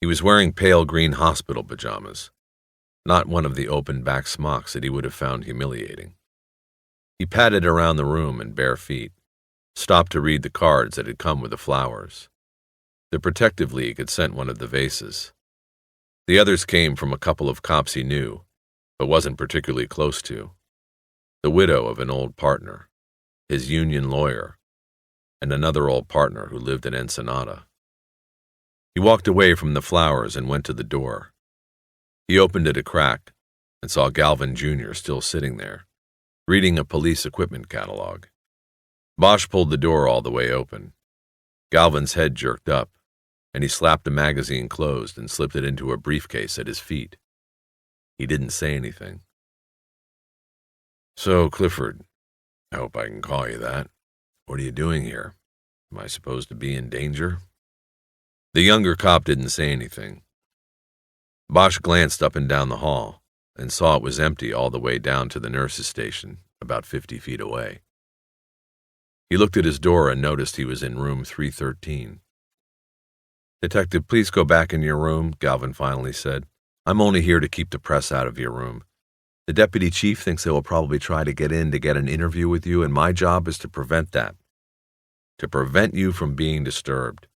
He was wearing pale green hospital pajamas, not one of the open-back smocks that he would have found humiliating. He padded around the room in bare feet, stopped to read the cards that had come with the flowers. The Protective League had sent one of the vases. The others came from a couple of cops he knew, but wasn't particularly close to. The widow of an old partner, his union lawyer, and another old partner who lived in Ensenada. He walked away from the flowers and went to the door. He opened it a crack and saw Galvin Jr. still sitting there, reading a police equipment catalog. Bosch pulled the door all the way open. Galvin's head jerked up, and he slapped the magazine closed and slipped it into a briefcase at his feet. He didn't say anything. "So, Clifford, I hope I can call you that. What are you doing here? Am I supposed to be in danger?" The younger cop didn't say anything. Bosch glanced up and down the hall and saw it was empty all the way down to the nurse's station, about 50 feet away. He looked at his door and noticed he was in room 313. "Detective, please go back in your room," Galvin finally said. "I'm only here to keep the press out of your room. The deputy chief thinks they will probably try to get in to get an interview with you, and my job is to prevent that. To prevent you from being disturbed.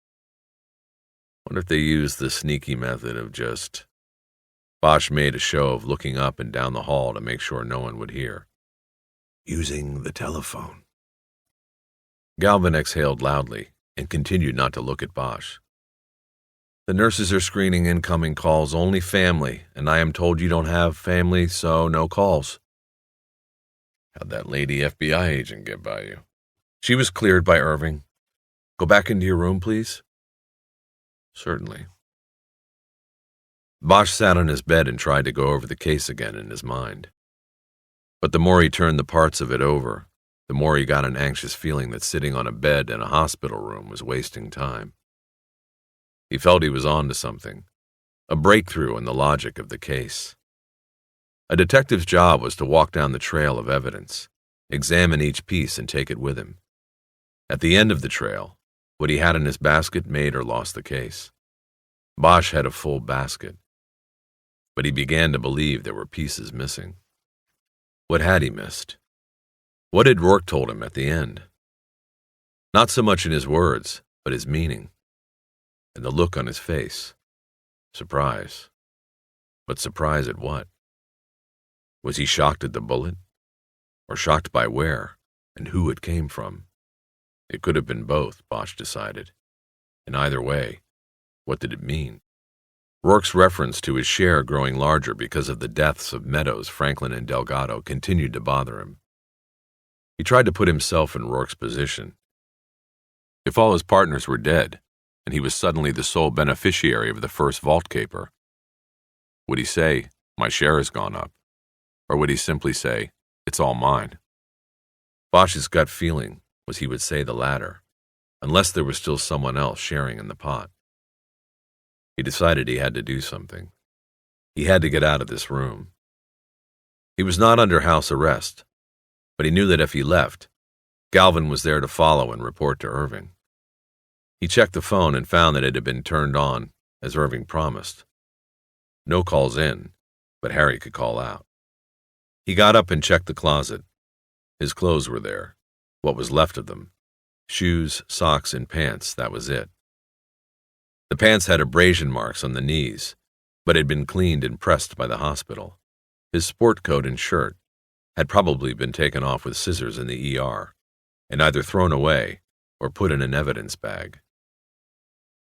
What if they use the sneaky method of just..." Bosch made a show of looking up and down the hall to make sure no one would hear. "Using the telephone." Galvin exhaled loudly and continued not to look at Bosch. "The nurses are screening incoming calls, only family, and I am told you don't have family, so no calls." "How'd that lady FBI agent get by you?" "She was cleared by Irving. Go back into your room, please." "Certainly." Bosch sat on his bed and tried to go over the case again in his mind. But the more he turned the parts of it over, the more he got an anxious feeling that sitting on a bed in a hospital room was wasting time. He felt he was on to something, a breakthrough in the logic of the case. A detective's job was to walk down the trail of evidence, examine each piece and take it with him. At the end of the trail, what he had in his basket made or lost the case. Bosch had a full basket, but he began to believe there were pieces missing. What had he missed? What had Rourke told him at the end? Not so much in his words, but his meaning, and the look on his face. Surprise. But surprise at what? Was he shocked at the bullet? Or shocked by where and who it came from? It could have been both, Bosch decided. And either way, what did it mean? Rourke's reference to his share growing larger because of the deaths of Meadows, Franklin, and Delgado continued to bother him. He tried to put himself in Rourke's position. If all his partners were dead, and he was suddenly the sole beneficiary of the first vault caper, would he say, "My share has gone up"? Or would he simply say, "It's all mine"? Bosch's gut feeling was he would say the latter, unless there was still someone else sharing in the pot. He decided he had to do something. He had to get out of this room. He was not under house arrest, but he knew that if he left, Galvin was there to follow and report to Irving. He checked the phone and found that it had been turned on, as Irving promised. No calls in, but Harry could call out. He got up and checked the closet. His clothes were there, what was left of them. Shoes, socks, and pants, that was it. The pants had abrasion marks on the knees, but had been cleaned and pressed by the hospital. His sport coat and shirt had probably been taken off with scissors in the ER, and either thrown away or put in an evidence bag.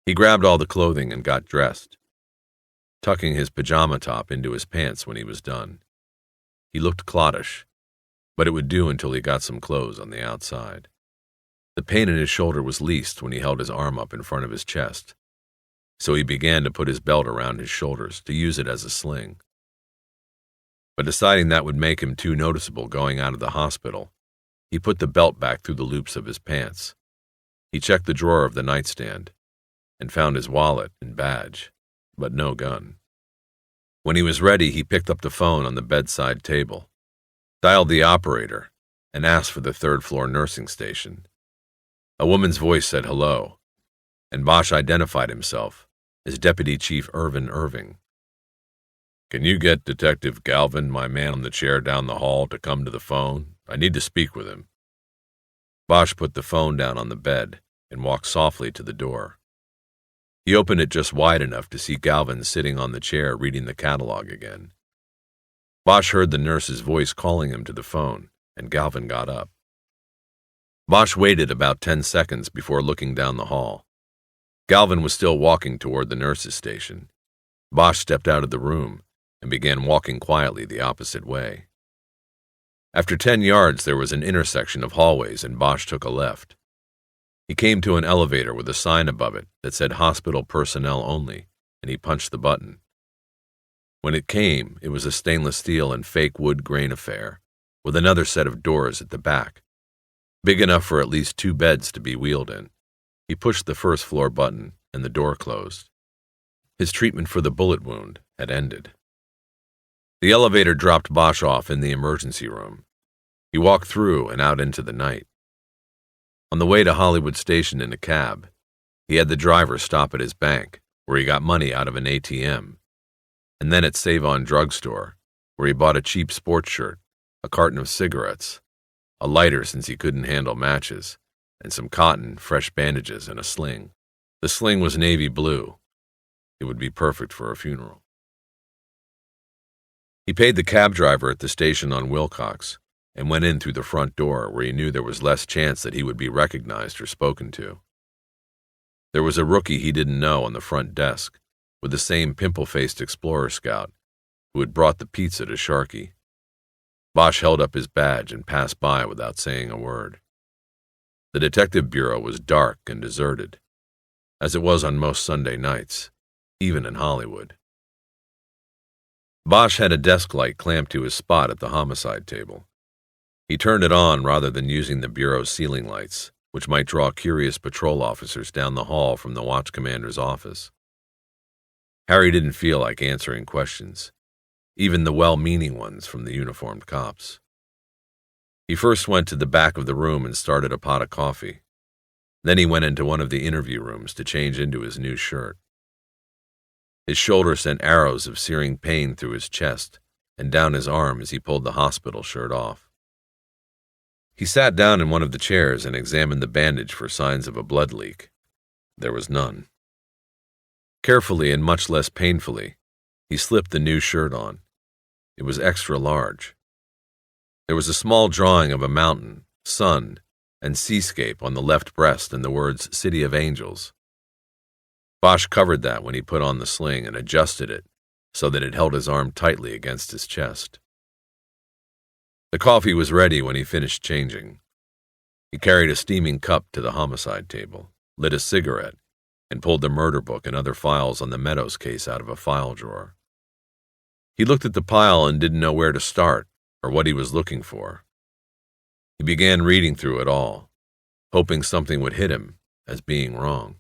He grabbed all the clothing and got dressed, tucking his pajama top into his pants when he was done. He looked cloddish, but it would do until he got some clothes on the outside. The pain in his shoulder was least when he held his arm up in front of his chest, so he began to put his belt around his shoulders to use it as a sling. But deciding that would make him too noticeable going out of the hospital, he put the belt back through the loops of his pants. He checked the drawer of the nightstand and found his wallet and badge, but no gun. When he was ready, he picked up the phone on the bedside table, dialed the operator, and asked for the third-floor nursing station. A woman's voice said hello, and Bosch identified himself as Deputy Chief Irvin Irving. "Can you get Detective Galvin, my man on the chair down the hall, to come to the phone? I need to speak with him." Bosch put the phone down on the bed and walked softly to the door. He opened it just wide enough to see Galvin sitting on the chair reading the catalog again. Bosch heard the nurse's voice calling him to the phone, and Galvin got up. Bosch waited about 10 seconds before looking down the hall. Galvin was still walking toward the nurse's station. Bosch stepped out of the room and began walking quietly the opposite way. After 10 yards, there was an intersection of hallways, and Bosch took a left. He came to an elevator with a sign above it that said hospital personnel only, and he punched the button. When it came, it was a stainless steel and fake wood grain affair, with another set of doors at the back, big enough for at least 2 beds to be wheeled in. He pushed the first-floor button, and the door closed. His treatment for the bullet wound had ended. The elevator dropped Bosch off in the emergency room. He walked through and out into the night. On the way to Hollywood Station in a cab, he had the driver stop at his bank, where he got money out of an ATM, and then at Save-On Drugstore, where he bought a cheap sports shirt, a carton of cigarettes, a lighter since he couldn't handle matches, and some cotton, fresh bandages, and a sling. The sling was navy blue. It would be perfect for a funeral. He paid the cab driver at the station on Wilcox and went in through the front door, where he knew there was less chance that he would be recognized or spoken to. There was a rookie he didn't know on the front desk, with the same pimple-faced explorer scout who had brought the pizza to Sharkey. Bosch held up his badge and passed by without saying a word. The detective bureau was dark and deserted, as it was on most Sunday nights, even in Hollywood. Bosch had a desk light clamped to his spot at the homicide table. He turned it on rather than using the bureau's ceiling lights, which might draw curious patrol officers down the hall from the watch commander's office. Harry didn't feel like answering questions, even the well-meaning ones from the uniformed cops. He first went to the back of the room and started a pot of coffee. Then he went into one of the interview rooms to change into his new shirt. His shoulder sent arrows of searing pain through his chest and down his arm as he pulled the hospital shirt off. He sat down in one of the chairs and examined the bandage for signs of a blood leak. There was none. Carefully and much less painfully, he slipped the new shirt on. It was extra large. There was a small drawing of a mountain, sun, and seascape on the left breast and the words City of Angels. Bosch covered that when he put on the sling and adjusted it so that it held his arm tightly against his chest. The coffee was ready when he finished changing. He carried a steaming cup to the homicide table, lit a cigarette, and pulled the murder book and other files on the Meadows case out of a file drawer. He looked at the pile and didn't know where to start or what he was looking for. He began reading through it all, hoping something would hit him as being wrong.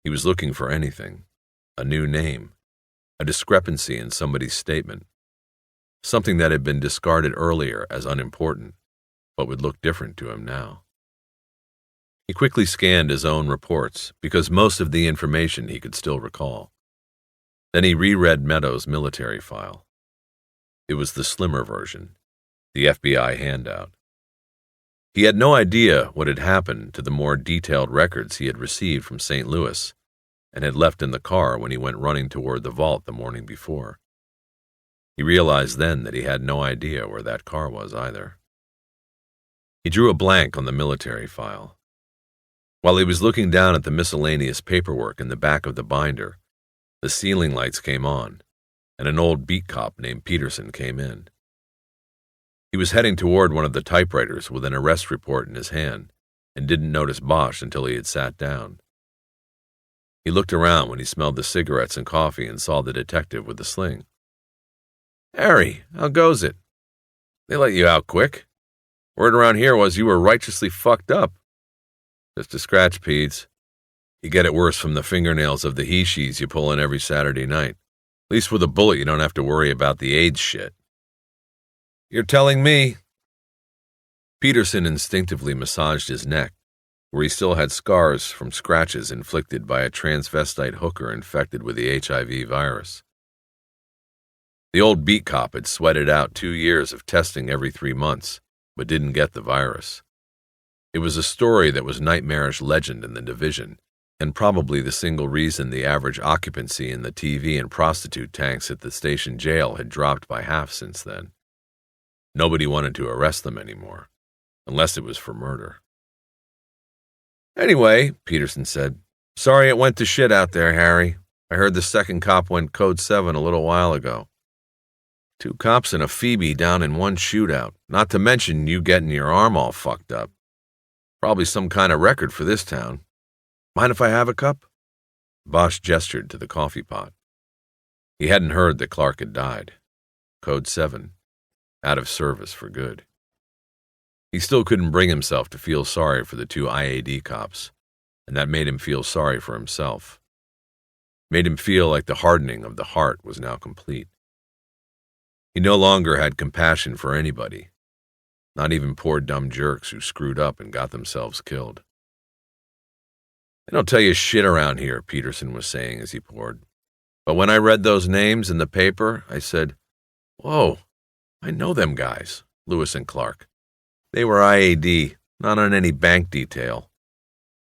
He was looking for anything, a new name, a discrepancy in somebody's statement, something that had been discarded earlier as unimportant, but would look different to him now. He quickly scanned his own reports because most of the information he could still recall. Then he reread Meadows' military file. It was the slimmer version, the FBI handout. He had no idea what had happened to the more detailed records he had received from St. Louis and had left in the car when he went running toward the vault the morning before. He realized then that he had no idea where that car was either. He drew a blank on the military file. While he was looking down at the miscellaneous paperwork in the back of the binder, the ceiling lights came on, and an old beat cop named Peterson came in. He was heading toward one of the typewriters with an arrest report in his hand and didn't notice Bosch until he had sat down. He looked around when he smelled the cigarettes and coffee and saw the detective with the sling. "Harry, how goes it? They let you out quick. Word around here was you were righteously fucked up." "Just a scratch, Peds. You get it worse from the fingernails of the he-she's you pull in every Saturday night. least with a bullet, you don't have to worry about the AIDS shit. You're telling me. Peterson instinctively massaged his neck, where he still had scars from scratches inflicted by a transvestite hooker infected with the HIV virus. The old beat cop had sweated out 2 years of testing every 3 months, but didn't get the virus. It was a story that was nightmarish legend in the division, and probably the single reason the average occupancy in the TV and prostitute tanks at the station jail had dropped by half since then. Nobody wanted to arrest them anymore, unless it was for murder. Anyway, Peterson said, sorry it went to shit out there, Harry. I heard the second cop went code 7 a little while ago. 2 cops and a Phoebe down in one shootout, not to mention you getting your arm all fucked up. Probably some kind of record for this town. Mind if I have a cup? Bosch gestured to the coffee pot. He hadn't heard that Clark had died. Code 7. Out of service for good. He still couldn't bring himself to feel sorry for the 2 IAD cops, and that made him feel sorry for himself. Made him feel like the hardening of the heart was now complete. He no longer had compassion for anybody, not even poor dumb jerks who screwed up and got themselves killed. They don't tell you shit around here, Peterson was saying as he poured. But when I read those names in the paper, I said, whoa, I know them guys, Lewis and Clark. They were IAD, not on any bank detail.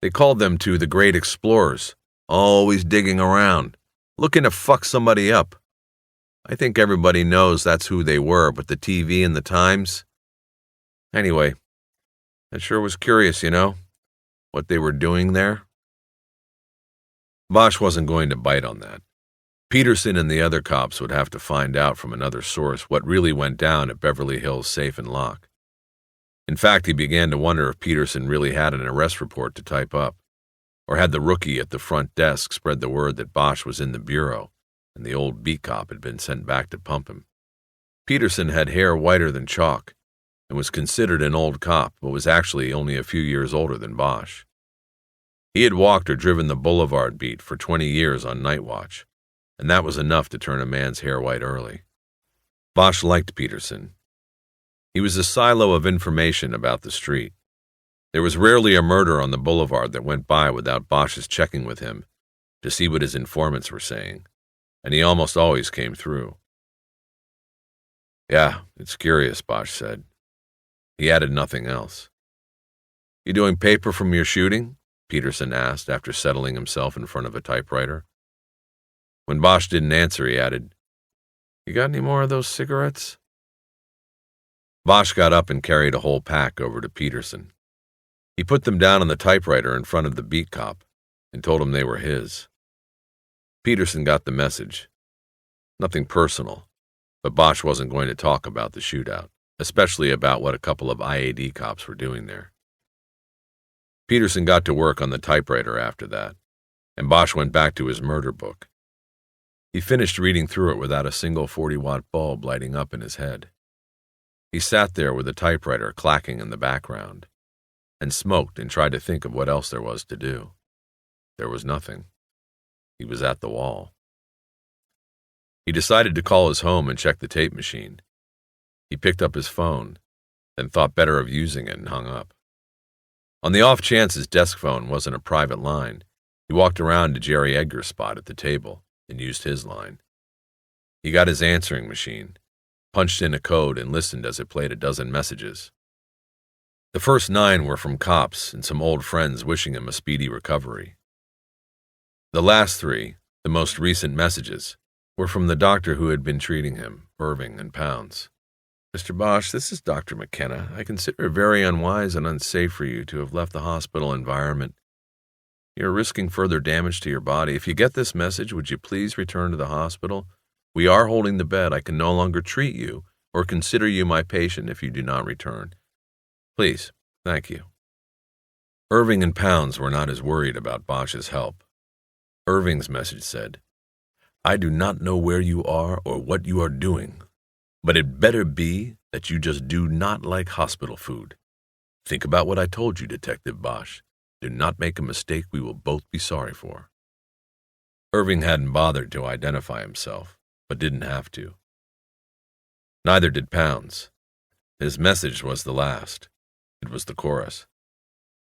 They called them 2 the great explorers, always digging around, looking to fuck somebody up. I think everybody knows that's who they were, but the TV and the Times... Anyway, I sure was curious, what they were doing there. Bosch wasn't going to bite on that. Peterson and the other cops would have to find out from another source what really went down at Beverly Hills Safe and Lock. In fact, he began to wonder if Peterson really had an arrest report to type up, or had the rookie at the front desk spread the word that Bosch was in the bureau and the old beat cop had been sent back to pump him. Peterson had hair whiter than chalk and was considered an old cop, but was actually only a few years older than Bosch. He had walked or driven the Boulevard beat for 20 years on night watch, and that was enough to turn a man's hair white early. Bosch liked Peterson. He was a silo of information about the street. There was rarely a murder on the Boulevard that went by without Bosch's checking with him to see what his informants were saying, and he almost always came through. Yeah, it's curious, Bosch said. He added nothing else. You doing paper from your shooting? Peterson asked after settling himself in front of a typewriter. When Bosch didn't answer, he added, You got any more of those cigarettes? Bosch got up and carried a whole pack over to Peterson. He put them down on the typewriter in front of the beat cop and told him they were his. Peterson got the message. Nothing personal, but Bosch wasn't going to talk about the shootout, especially about what a couple of IAD cops were doing there. Peterson got to work on the typewriter after that, and Bosch went back to his murder book. He finished reading through it without a single 40-watt bulb lighting up in his head. He sat there with the typewriter clacking in the background, and smoked and tried to think of what else there was to do. There was nothing. He was at the wall. He decided to call his home and check the tape machine. He picked up his phone, then thought better of using it and hung up. On the off chance his desk phone wasn't a private line, he walked around to Jerry Edgar's spot at the table and used his line. He got his answering machine, punched in a code, and listened as it played a dozen messages. The first 9 were from cops and some old friends wishing him a speedy recovery. The last 3, the most recent messages, were from the doctor who had been treating him, Irving and Pounds. Mr. Bosch, this is Dr. McKenna. I consider it very unwise and unsafe for you to have left the hospital environment. You're risking further damage to your body. If you get this message, would you please return to the hospital? We are holding the bed. I can no longer treat you or consider you my patient if you do not return. Please, thank you. Irving and Pounds were not as worried about Bosch's help. Irving's message said, I do not know where you are or what you are doing, but it better be that you just do not like hospital food. Think about what I told you, Detective Bosch. Do not make a mistake we will both be sorry for. Irving hadn't bothered to identify himself. but didn't have to. Neither did Pounds. His message was the last. It was the chorus.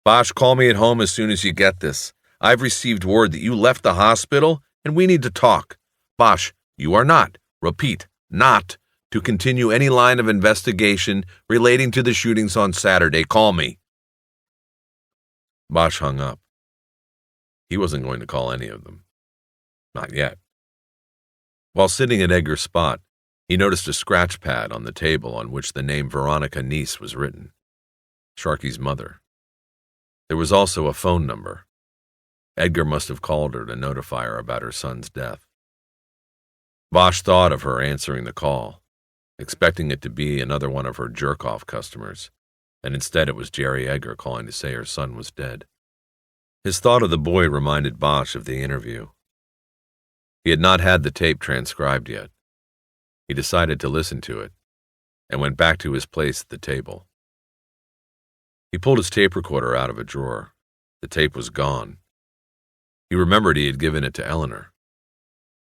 Bosch, call me at home as soon as you get this. I've received word that you left the hospital, and we need to talk. Bosch, you are not, repeat, not, to continue any line of investigation relating to the shootings on Saturday. Call me. Bosch hung up. He wasn't going to call any of them. Not yet. While sitting at Edgar's spot, he noticed a scratch pad on the table on which the name Veronica Neese was written. Sharky's mother. There was also a phone number. Edgar must have called her to notify her about her son's death. Bosch thought of her answering the call, expecting it to be another one of her jerk-off customers, and instead it was Jerry Edgar calling to say her son was dead. His thought of the boy reminded Bosch of the interview. He had not had the tape transcribed yet. He decided to listen to it, and went back to his place at the table. He pulled his tape recorder out of a drawer. The tape was gone. He remembered he had given it to Eleanor.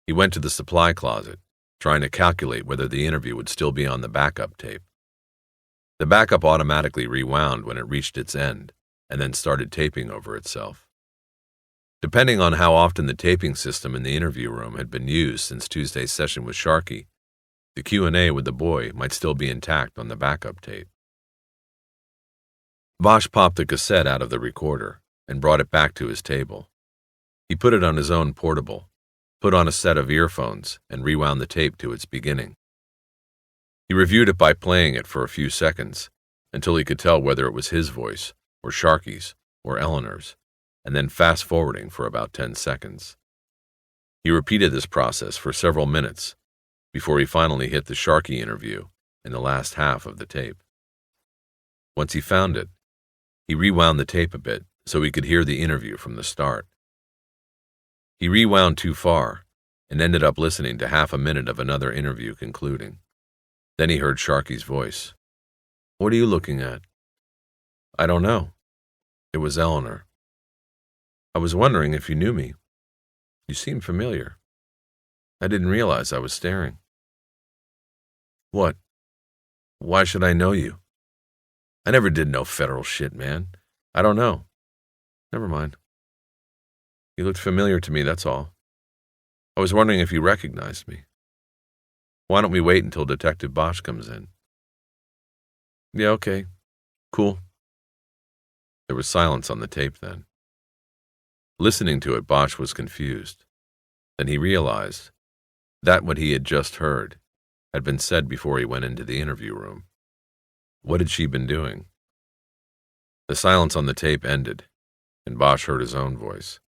He went to the supply closet, trying to calculate whether the interview would still be on the backup tape. The backup automatically rewound when it reached its end, and then started taping over itself. Depending on how often the taping system in the interview room had been used since Tuesday's session with Sharky, the Q&A with the boy might still be intact on the backup tape. Bosch popped the cassette out of the recorder and brought it back to his table. He put it on his own portable, put on a set of earphones, and rewound the tape to its beginning. He reviewed it by playing it for a few seconds, until he could tell whether it was his voice, or Sharky's, or Eleanor's, and then fast-forwarding for about 10 seconds. He repeated this process for several minutes before he finally hit the Sharky interview in the last half of the tape. Once he found it, he rewound the tape a bit so he could hear the interview from the start. He rewound too far and ended up listening to half a minute of another interview concluding. Then he heard Sharky's voice. "What are you looking at?" "I don't know." It was Eleanor. "I was wondering if you knew me. You seem familiar. I didn't realize I was staring." "What? Why should I know you?" "I never did no federal shit, man. I don't know." "Never mind. You looked familiar to me, that's all. I was wondering if you recognized me. Why don't we wait until Detective Bosch comes in?" "Yeah, okay. Cool." There was silence on the tape then. Listening to it, Bosch was confused. Then he realized that what he had just heard had been said before he went into the interview room. What had she been doing? The silence on the tape ended, and Bosch heard his own voice.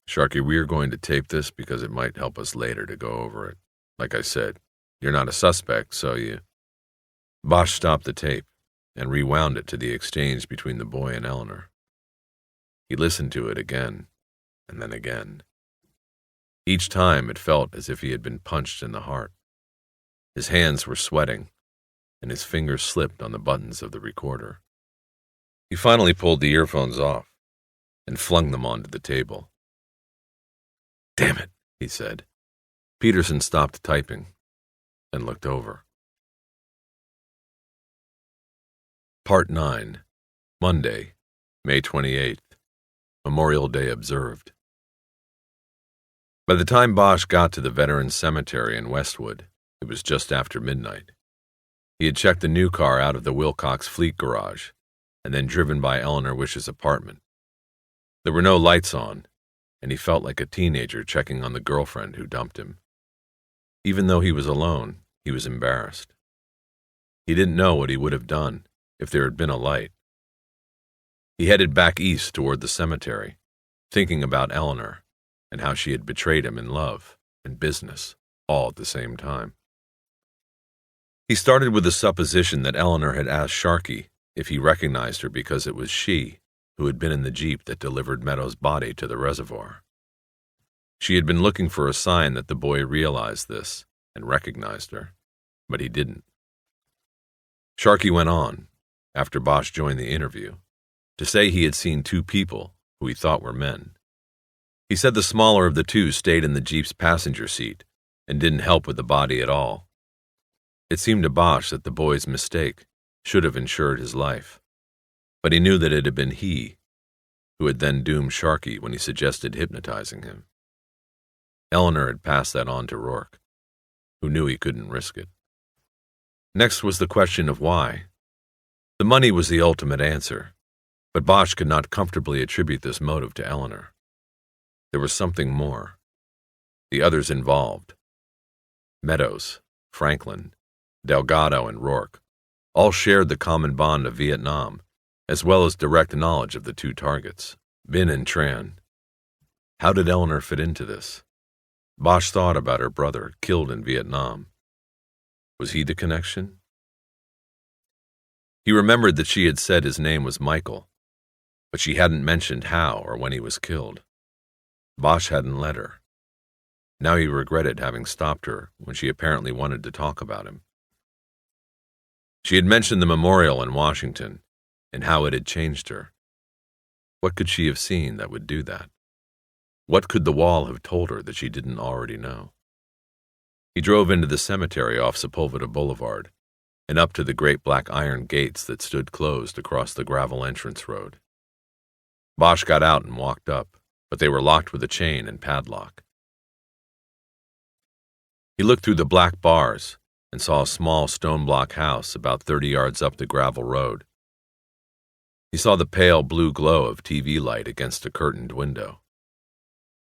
"Sharky, we are going to tape this because it might help us later to go over it. Like I said, you're not a suspect, so you..." Bosch stopped the tape and rewound it to the exchange between the boy and Eleanor. He listened to it again, and then again. Each time it felt as if he had been punched in the heart. His hands were sweating, and his fingers slipped on the buttons of the recorder. He finally pulled the earphones off and flung them onto the table. "Damn it," he said. Peterson stopped typing and looked over. Part 9, Monday, May 28th, Memorial Day observed. By the time Bosch got to the Veterans Cemetery in Westwood, it was just after midnight. He had checked the new car out of the Wilcox Fleet garage and then driven by Eleanor Wish's apartment. There were no lights on, and he felt like a teenager checking on the girlfriend who dumped him. Even though he was alone, he was embarrassed. He didn't know what he would have done if there had been a light. He headed back east toward the cemetery, thinking about Eleanor and how she had betrayed him in love and business all at the same time. He started with the supposition that Eleanor had asked Sharky if he recognized her because it was she who had been in the Jeep that delivered Meadows' body to the reservoir. She had been looking for a sign that the boy realized this and recognized her, but he didn't. Sharky went on, after Bosch joined the interview, to say he had seen two people who he thought were men. He said the smaller of the two stayed in the Jeep's passenger seat, and didn't help with the body at all. It seemed to Bosch that the boy's mistake should have ensured his life, but he knew that it had been he who had then doomed Sharkey when he suggested hypnotizing him. Eleanor had passed that on to Rourke, who knew he couldn't risk it. Next was the question of why. The money was the ultimate answer, but Bosch could not comfortably attribute this motive to Eleanor. There was something more. The others involved, Meadows, Franklin, Delgado, and Rourke, all shared the common bond of Vietnam, as well as direct knowledge of the two targets, Bin and Tran. How did Eleanor fit into this? Bosch thought about her brother, killed in Vietnam. Was he the connection? He remembered that she had said his name was Michael, but she hadn't mentioned how or when he was killed. Bosch hadn't let her. Now he regretted having stopped her when she apparently wanted to talk about him. She had mentioned the memorial in Washington and how it had changed her. What could she have seen that would do that? What could the wall have told her that she didn't already know? He drove into the cemetery off Sepulveda Boulevard and up to the great black iron gates that stood closed across the gravel entrance road. Bosch got out and walked up, but they were locked with a chain and padlock. He looked through the black bars and saw a small stone block house about 30 yards up the gravel road. He saw the pale blue glow of TV light against a curtained window.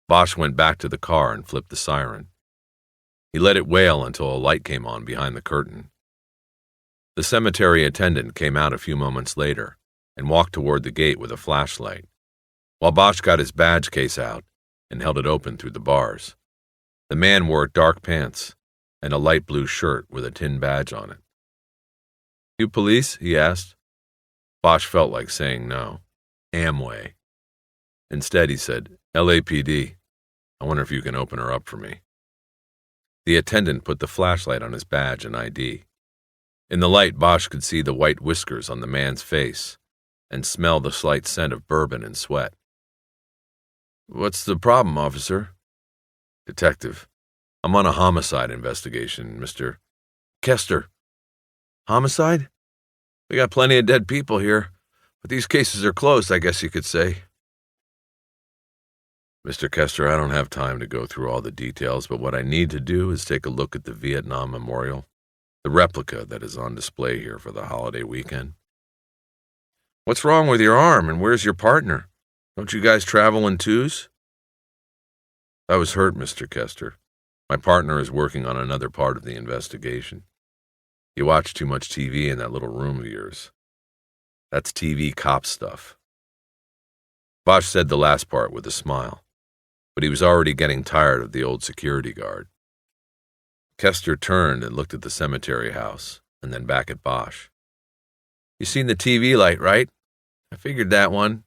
Bosch went back to the car and flipped the siren. He let it wail until a light came on behind the curtain. The cemetery attendant came out a few moments later and walked toward the gate with a flashlight, while Bosch got his badge case out and held it open through the bars. The man wore dark pants and a light blue shirt with a tin badge on it. "You police?" he asked. Bosch felt like saying no. Amway. Instead, he said, "LAPD. I wonder if you can open her up for me." The attendant put the flashlight on his badge and ID. In the light, Bosch could see the white whiskers on the man's face and smell the slight scent of bourbon and sweat. "What's the problem, officer?" "Detective, I'm on a homicide investigation, Mr. Kester." "Homicide? We got plenty of dead people here, but these cases are closed, I guess you could say." "Mr. Kester, I don't have time to go through all the details, but what I need to do is take a look at the Vietnam Memorial, the replica that is on display here for the holiday weekend." "What's wrong with your arm, and where's your partner? Don't you guys travel in twos?" "I was hurt, Mr. Kester. My partner is working on another part of the investigation. You watch too much TV in that little room of yours. That's TV cop stuff." Bosch said the last part with a smile, but he was already getting tired of the old security guard. Kester turned and looked at the cemetery house, and then back at Bosch. "You seen the TV light, right? I figured that one.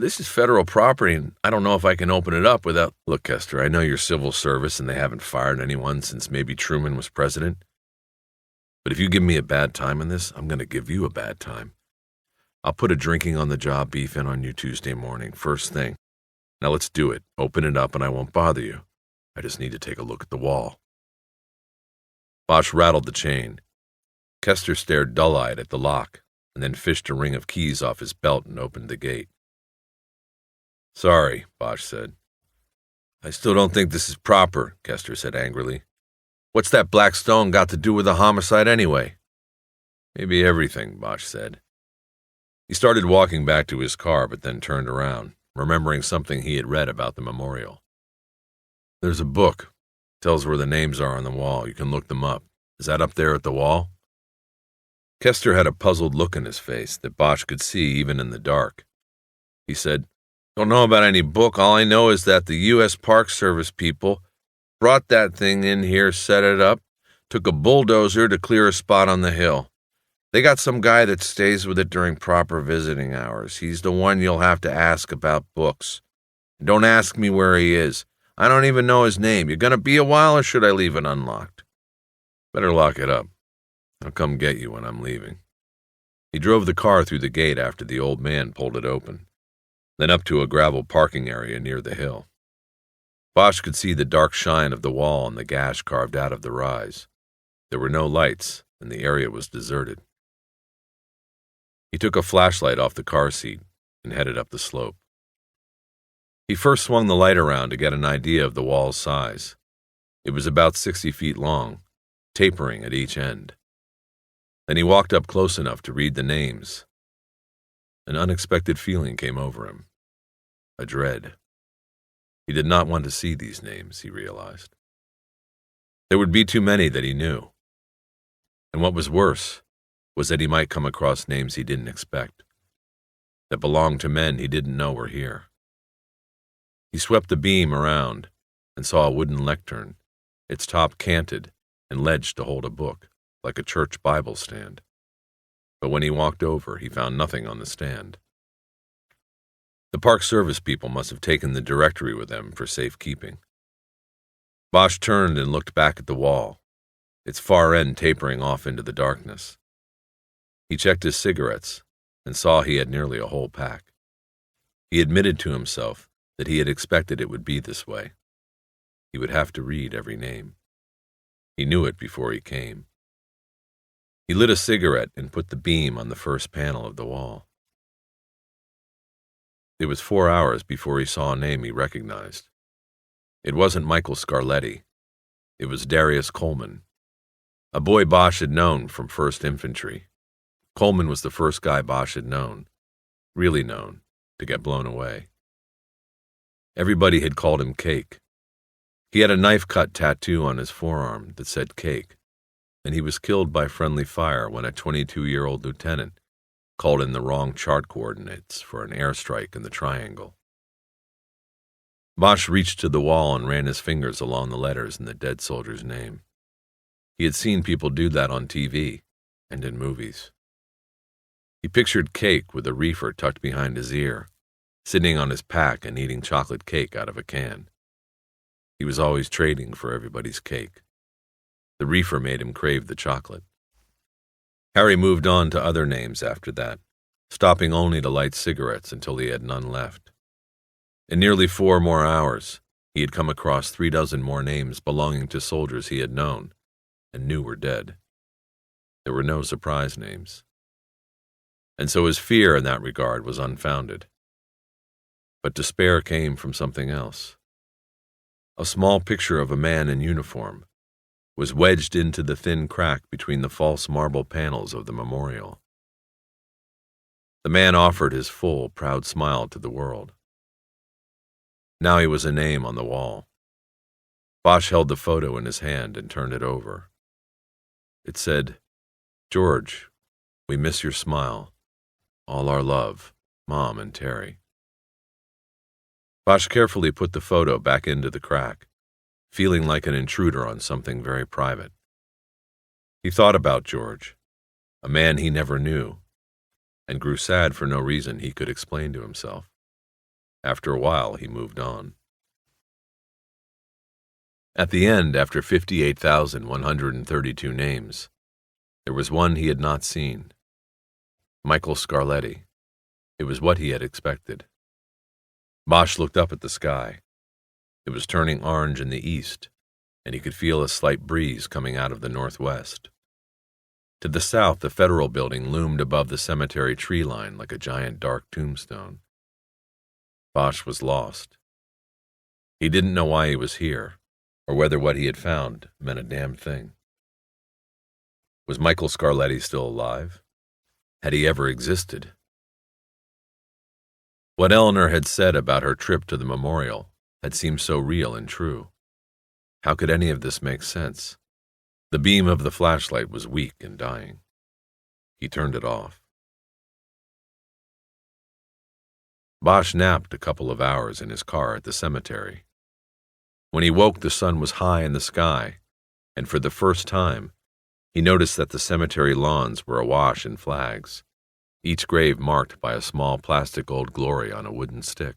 This is federal property, and I don't know if I can open it up without—" "Look, Kester, I know you're civil service and they haven't fired anyone since maybe Truman was president. But if you give me a bad time in this, I'm going to give you a bad time. I'll put a drinking on the job beef in on you Tuesday morning, first thing. Now let's do it. Open it up and I won't bother you. I just need to take a look at the wall." Bosch rattled the chain. Kester stared dull-eyed at the lock and then fished a ring of keys off his belt and opened the gate. "Sorry," Bosch said. "I still don't think this is proper," Kester said angrily. "What's that black stone got to do with a homicide anyway?" "Maybe everything," Bosch said. He started walking back to his car, but then turned around, remembering something he had read about the memorial. "There's a book. Tells where the names are on the wall. You can look them up. Is that up there at the wall?" Kester had a puzzled look in his face that Bosch could see even in the dark. He said, "Don't know about any book. All I know is that the U.S. Park Service people brought that thing in here, set it up, took a bulldozer to clear a spot on the hill. They got some guy that stays with it during proper visiting hours. He's the one you'll have to ask about books. And don't ask me where he is. I don't even know his name. You gonna be a while, or should I leave it unlocked?" "Better lock it up. I'll come get you when I'm leaving." He drove the car through the gate after the old man pulled it open, then up to a gravel parking area near the hill. Bosch could see the dark shine of the wall and the gash carved out of the rise. There were no lights, and the area was deserted. He took a flashlight off the car seat and headed up the slope. He first swung the light around to get an idea of the wall's size. It was about 60 feet long, tapering at each end. Then he walked up close enough to read the names. An unexpected feeling came over him, a dread. He did not want to see these names, he realized. There would be too many that he knew. And what was worse was that he might come across names he didn't expect, that belonged to men he didn't know were here. He swept the beam around and saw a wooden lectern, its top canted and ledged to hold a book, like a church Bible stand. But when he walked over, he found nothing on the stand. The Park Service people must have taken the directory with them for safekeeping. Bosch turned and looked back at the wall, its far end tapering off into the darkness. He checked his cigarettes and saw he had nearly a whole pack. He admitted to himself that he had expected it would be this way. He would have to read every name. He knew it before he came. He lit a cigarette and put the beam on the first panel of the wall. It was 4 hours before he saw a name he recognized. It wasn't Michael Scarletti. It was Darius Coleman, a boy Bosch had known from 1st Infantry. Coleman was the first guy Bosch had known, really known, to get blown away. Everybody had called him Cake. He had a knife-cut tattoo on his forearm that said Cake, and he was killed by friendly fire when a 22-year-old lieutenant called in the wrong chart coordinates for an airstrike in the triangle. Bosch reached to the wall and ran his fingers along the letters in the dead soldier's name. He had seen people do that on TV and in movies. He pictured Cake with a reefer tucked behind his ear, sitting on his pack and eating chocolate cake out of a can. He was always trading for everybody's cake. The reefer made him crave the chocolate. Harry moved on to other names after that, stopping only to light cigarettes until he had none left. In nearly 4 more hours, he had come across 36 more names belonging to soldiers he had known and knew were dead. There were no surprise names. And so his fear in that regard was unfounded. But despair came from something else. A small picture of a man in uniform was wedged into the thin crack between the false marble panels of the memorial. The man offered his full, proud smile to the world. Now he was a name on the wall. Bosch held the photo in his hand and turned it over. It said, "George, we miss your smile. All our love, Mom and Terry." Bosch carefully put the photo back into the crack, feeling like an intruder on something very private. He thought about George, a man he never knew, and grew sad for no reason he could explain to himself. After a while, he moved on. At the end, after 58,132 names, there was one he had not seen. Michael Scarletti. It was what he had expected. Bosch looked up at the sky. It was turning orange in the east, and he could feel a slight breeze coming out of the northwest. To the south, the Federal Building loomed above the cemetery tree line like a giant dark tombstone. Bosch was lost. He didn't know why he was here, or whether what he had found meant a damn thing. Was Michael Scarletti still alive? Had he ever existed? What Eleanor had said about her trip to the memorial had seemed so real and true. How could any of this make sense? The beam of the flashlight was weak and dying. He turned it off. Bosch napped a couple of hours in his car at the cemetery. When he woke, the sun was high in the sky, and for the first time, he noticed that the cemetery lawns were awash in flags, each grave marked by a small plastic Old Glory on a wooden stick.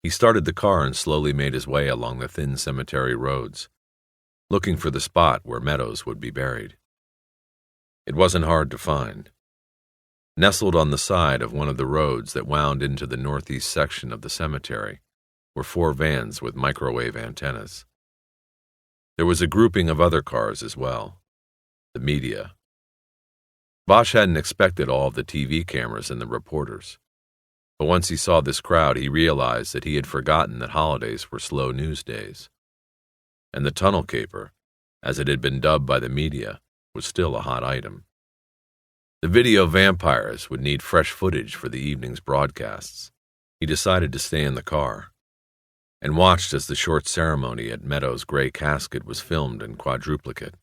He started the car and slowly made his way along the thin cemetery roads, looking for the spot where Meadows would be buried. It wasn't hard to find. Nestled on the side of one of the roads that wound into the northeast section of the cemetery were 4 vans with microwave antennas. There was a grouping of other cars as well. The media. Bosch hadn't expected all of the TV cameras and the reporters. But once he saw this crowd, he realized that he had forgotten that holidays were slow news days. And the tunnel caper, as it had been dubbed by the media, was still a hot item. The video vampires would need fresh footage for the evening's broadcasts. He decided to stay in the car and watched as the short ceremony at Meadows' gray casket was filmed in quadruplicate.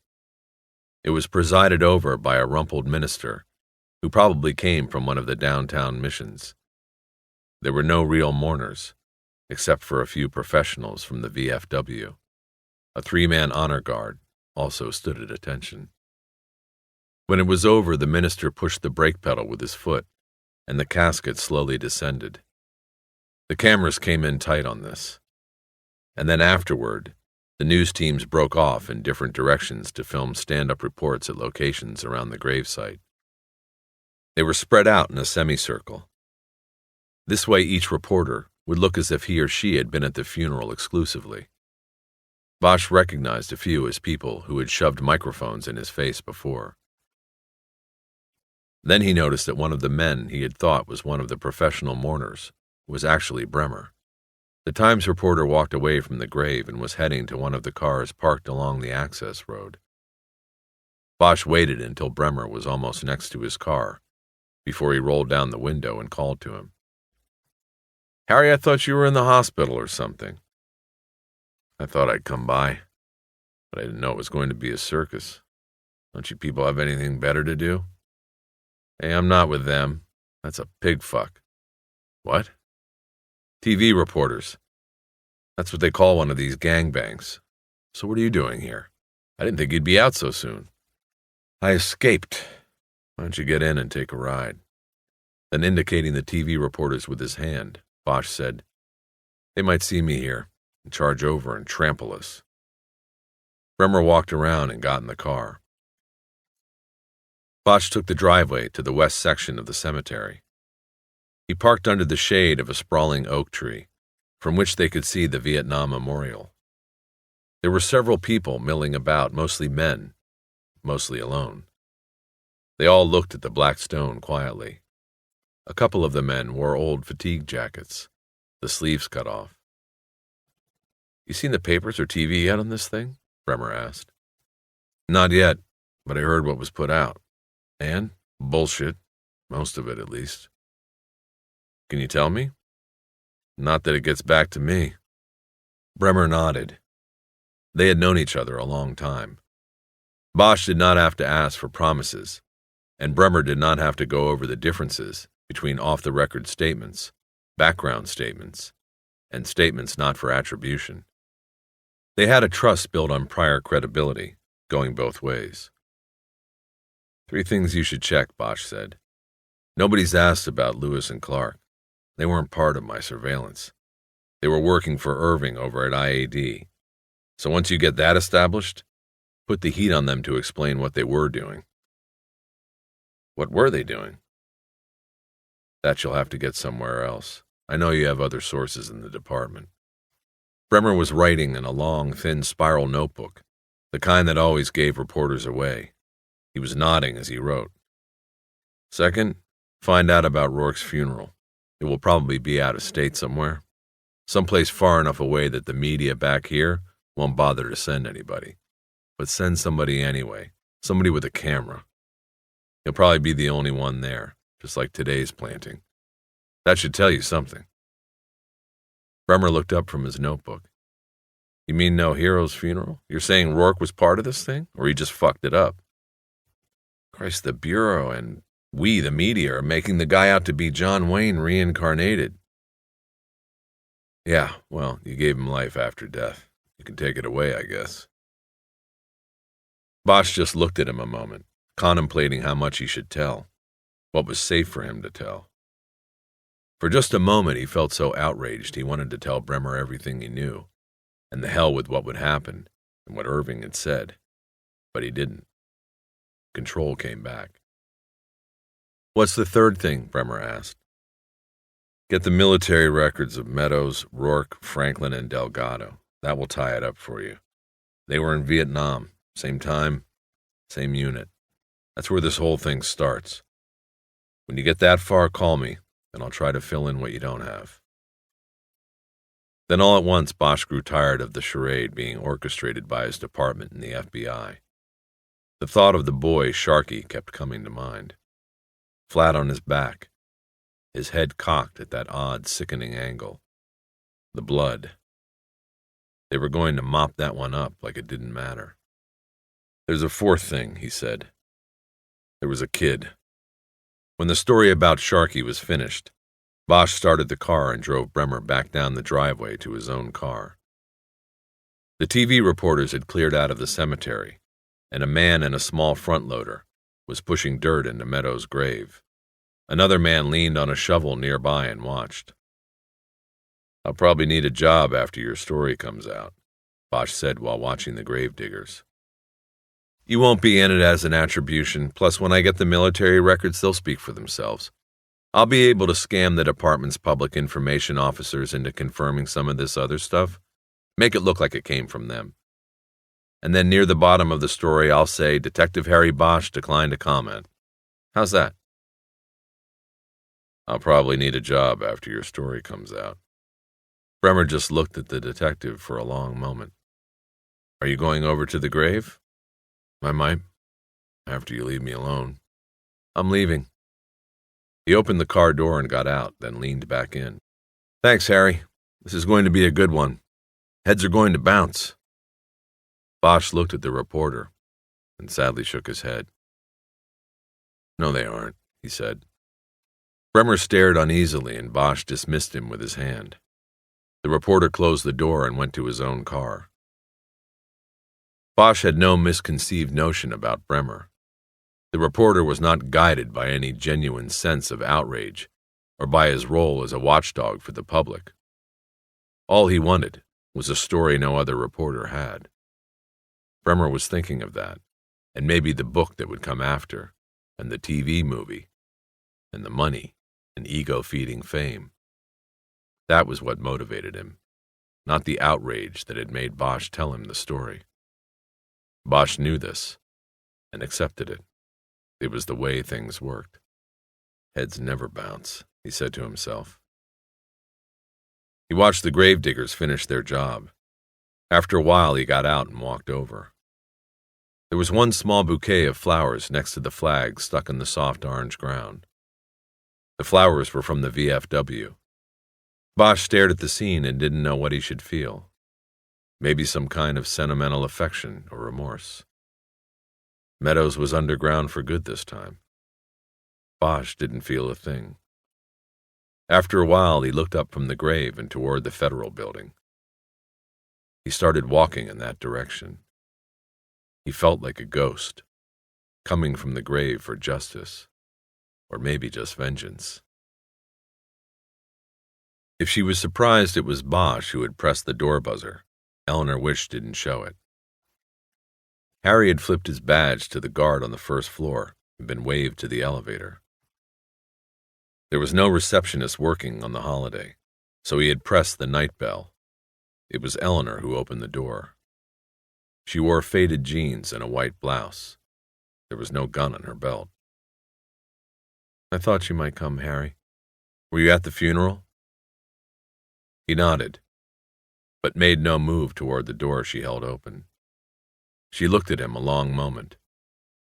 It was presided over by a rumpled minister who probably came from one of the downtown missions. There were no real mourners, except for a few professionals from the VFW. A 3-man honor guard also stood at attention. When it was over, the minister pushed the brake pedal with his foot, and the casket slowly descended. The cameras came in tight on this. And then afterward, the news teams broke off in different directions to film stand-up reports at locations around the gravesite. They were spread out in a semicircle. This way each reporter would look as if he or she had been at the funeral exclusively. Bosch recognized a few as people who had shoved microphones in his face before. Then he noticed that one of the men he had thought was one of the professional mourners was actually Bremer. The Times reporter walked away from the grave and was heading to one of the cars parked along the access road. Bosch waited until Bremer was almost next to his car before he rolled down the window and called to him. "Harry, I thought you were in the hospital or something." "I thought I'd come by, but I didn't know it was going to be a circus. Don't you people have anything better to do?" "Hey, I'm not with them. That's a pig fuck." "What?" "TV reporters. That's what they call one of these gangbangs. So what are you doing here? I didn't think you'd be out so soon." "I escaped. Why don't you get in and take a ride?" Then, indicating the TV reporters with his hand, Bosch said, "They might see me here and charge over and trample us." Bremer walked around and got in the car. Bosch took the driveway to the west section of the cemetery. He parked under the shade of a sprawling oak tree, from which they could see the Vietnam Memorial. There were several people milling about, mostly men, mostly alone. They all looked at the black stone quietly. A couple of the men wore old fatigue jackets, the sleeves cut off. "You seen the papers or TV yet on this thing?" Bremer asked. "Not yet, but I heard what was put out. And bullshit, most of it at least." "Can you tell me?" "Not that it gets back to me." Bremer nodded. They had known each other a long time. Bosch did not have to ask for promises, and Bremer did not have to go over the differences between off-the-record statements, background statements, and statements not for attribution. They had a trust built on prior credibility, going both ways. "3 things you should check," Bosch said. "Nobody's asked about Lewis and Clark. They weren't part of my surveillance. They were working for Irving over at IAD. So once you get that established, put the heat on them to explain what they were doing." "What were they doing?" "That you'll have to get somewhere else. I know you have other sources in the department." Bremer was writing in a long, thin spiral notebook, the kind that always gave reporters away. He was nodding as he wrote. "Second, find out about Rourke's funeral. It will probably be out of state somewhere. Someplace far enough away that the media back here won't bother to send anybody. But send somebody anyway, somebody with a camera. He'll probably be the only one there, just like today's planting. That should tell you something." Bremer looked up from his notebook. "You mean no hero's funeral? You're saying Rourke was part of this thing, or he just fucked it up?" "Christ, the Bureau and we, the media, are making the guy out to be John Wayne reincarnated." "Yeah, well, you gave him life after death. You can take it away, I guess." Bosch just looked at him a moment, contemplating how much he should tell, what was safe for him to tell. For just a moment he felt so outraged he wanted to tell Bremer everything he knew, and the hell with what would happen and what Irving had said, but he didn't. Control came back. "What's the third thing?" Bremer asked. Get the military records of Meadows, Rourke, Franklin, and Delgado. That will tie it up for you. They were in Vietnam. Same time, same unit. That's where this whole thing starts. When you get that far, call me, and I'll try to fill in what you don't have." Then all at once, Bosch grew tired of the charade being orchestrated by his department in the FBI. The thought of the boy, Sharky, kept coming to mind. Flat on his back, his head cocked at that odd, sickening angle. The blood. They were going to mop that one up like it didn't matter. "There's a fourth thing," he said. "There was a kid." When the story about Sharky was finished, Bosch started the car and drove Bremer back down the driveway to his own car. The TV reporters had cleared out of the cemetery, and a man in a small front loader was pushing dirt into Meadows' grave. Another man leaned on a shovel nearby and watched. "I'll probably need a job after your story comes out," Bosch said while watching the grave diggers. "You won't be in it as an attribution, plus when I get the military records, they'll speak for themselves. I'll be able to scam the department's public information officers into confirming some of this other stuff, make it look like it came from them. And then near the bottom of the story, I'll say, Detective Harry Bosch declined to comment. How's that?" "I'll probably need a job after your story comes out." Bremer just looked at the detective for a long moment. "Are you going over to the grave?" "I might, after you leave me alone." "I'm leaving." He opened the car door and got out, then leaned back in. "Thanks, Harry. This is going to be a good one. Heads are going to bounce." Bosch looked at the reporter and sadly shook his head. "No, they aren't," he said. Bremer stared uneasily, and Bosch dismissed him with his hand. The reporter closed the door and went to his own car. Bosch had no misconceived notion about Bremer. The reporter was not guided by any genuine sense of outrage or by his role as a watchdog for the public. All he wanted was a story no other reporter had. Bremer was thinking of that, and maybe the book that would come after, and the TV movie, and the money and ego-feeding fame. That was what motivated him, not the outrage that had made Bosch tell him the story. Bosch knew this, and accepted it. It was the way things worked. Heads never bounce, he said to himself. He watched the gravediggers finish their job. After a while, he got out and walked over. There was one small bouquet of flowers next to the flag stuck in the soft orange ground. The flowers were from the VFW. Bosch stared at the scene and didn't know what he should feel. Maybe some kind of sentimental affection or remorse. Meadows was underground for good this time. Bosch didn't feel a thing. After a while, he looked up from the grave and toward the Federal Building. He started walking in that direction. He felt like a ghost, coming from the grave for justice, or maybe just vengeance. If she was surprised it was Bosch who had pressed the door buzzer, Eleanor wished didn't show it. Harry had flipped his badge to the guard on the first floor and been waved to the elevator. There was no receptionist working on the holiday, so he had pressed the night bell. It was Eleanor who opened the door. She wore faded jeans and a white blouse. There was no gun on her belt. "I thought you might come, Harry. Were you at the funeral?" He nodded, but made no move toward the door she held open. She looked at him a long moment.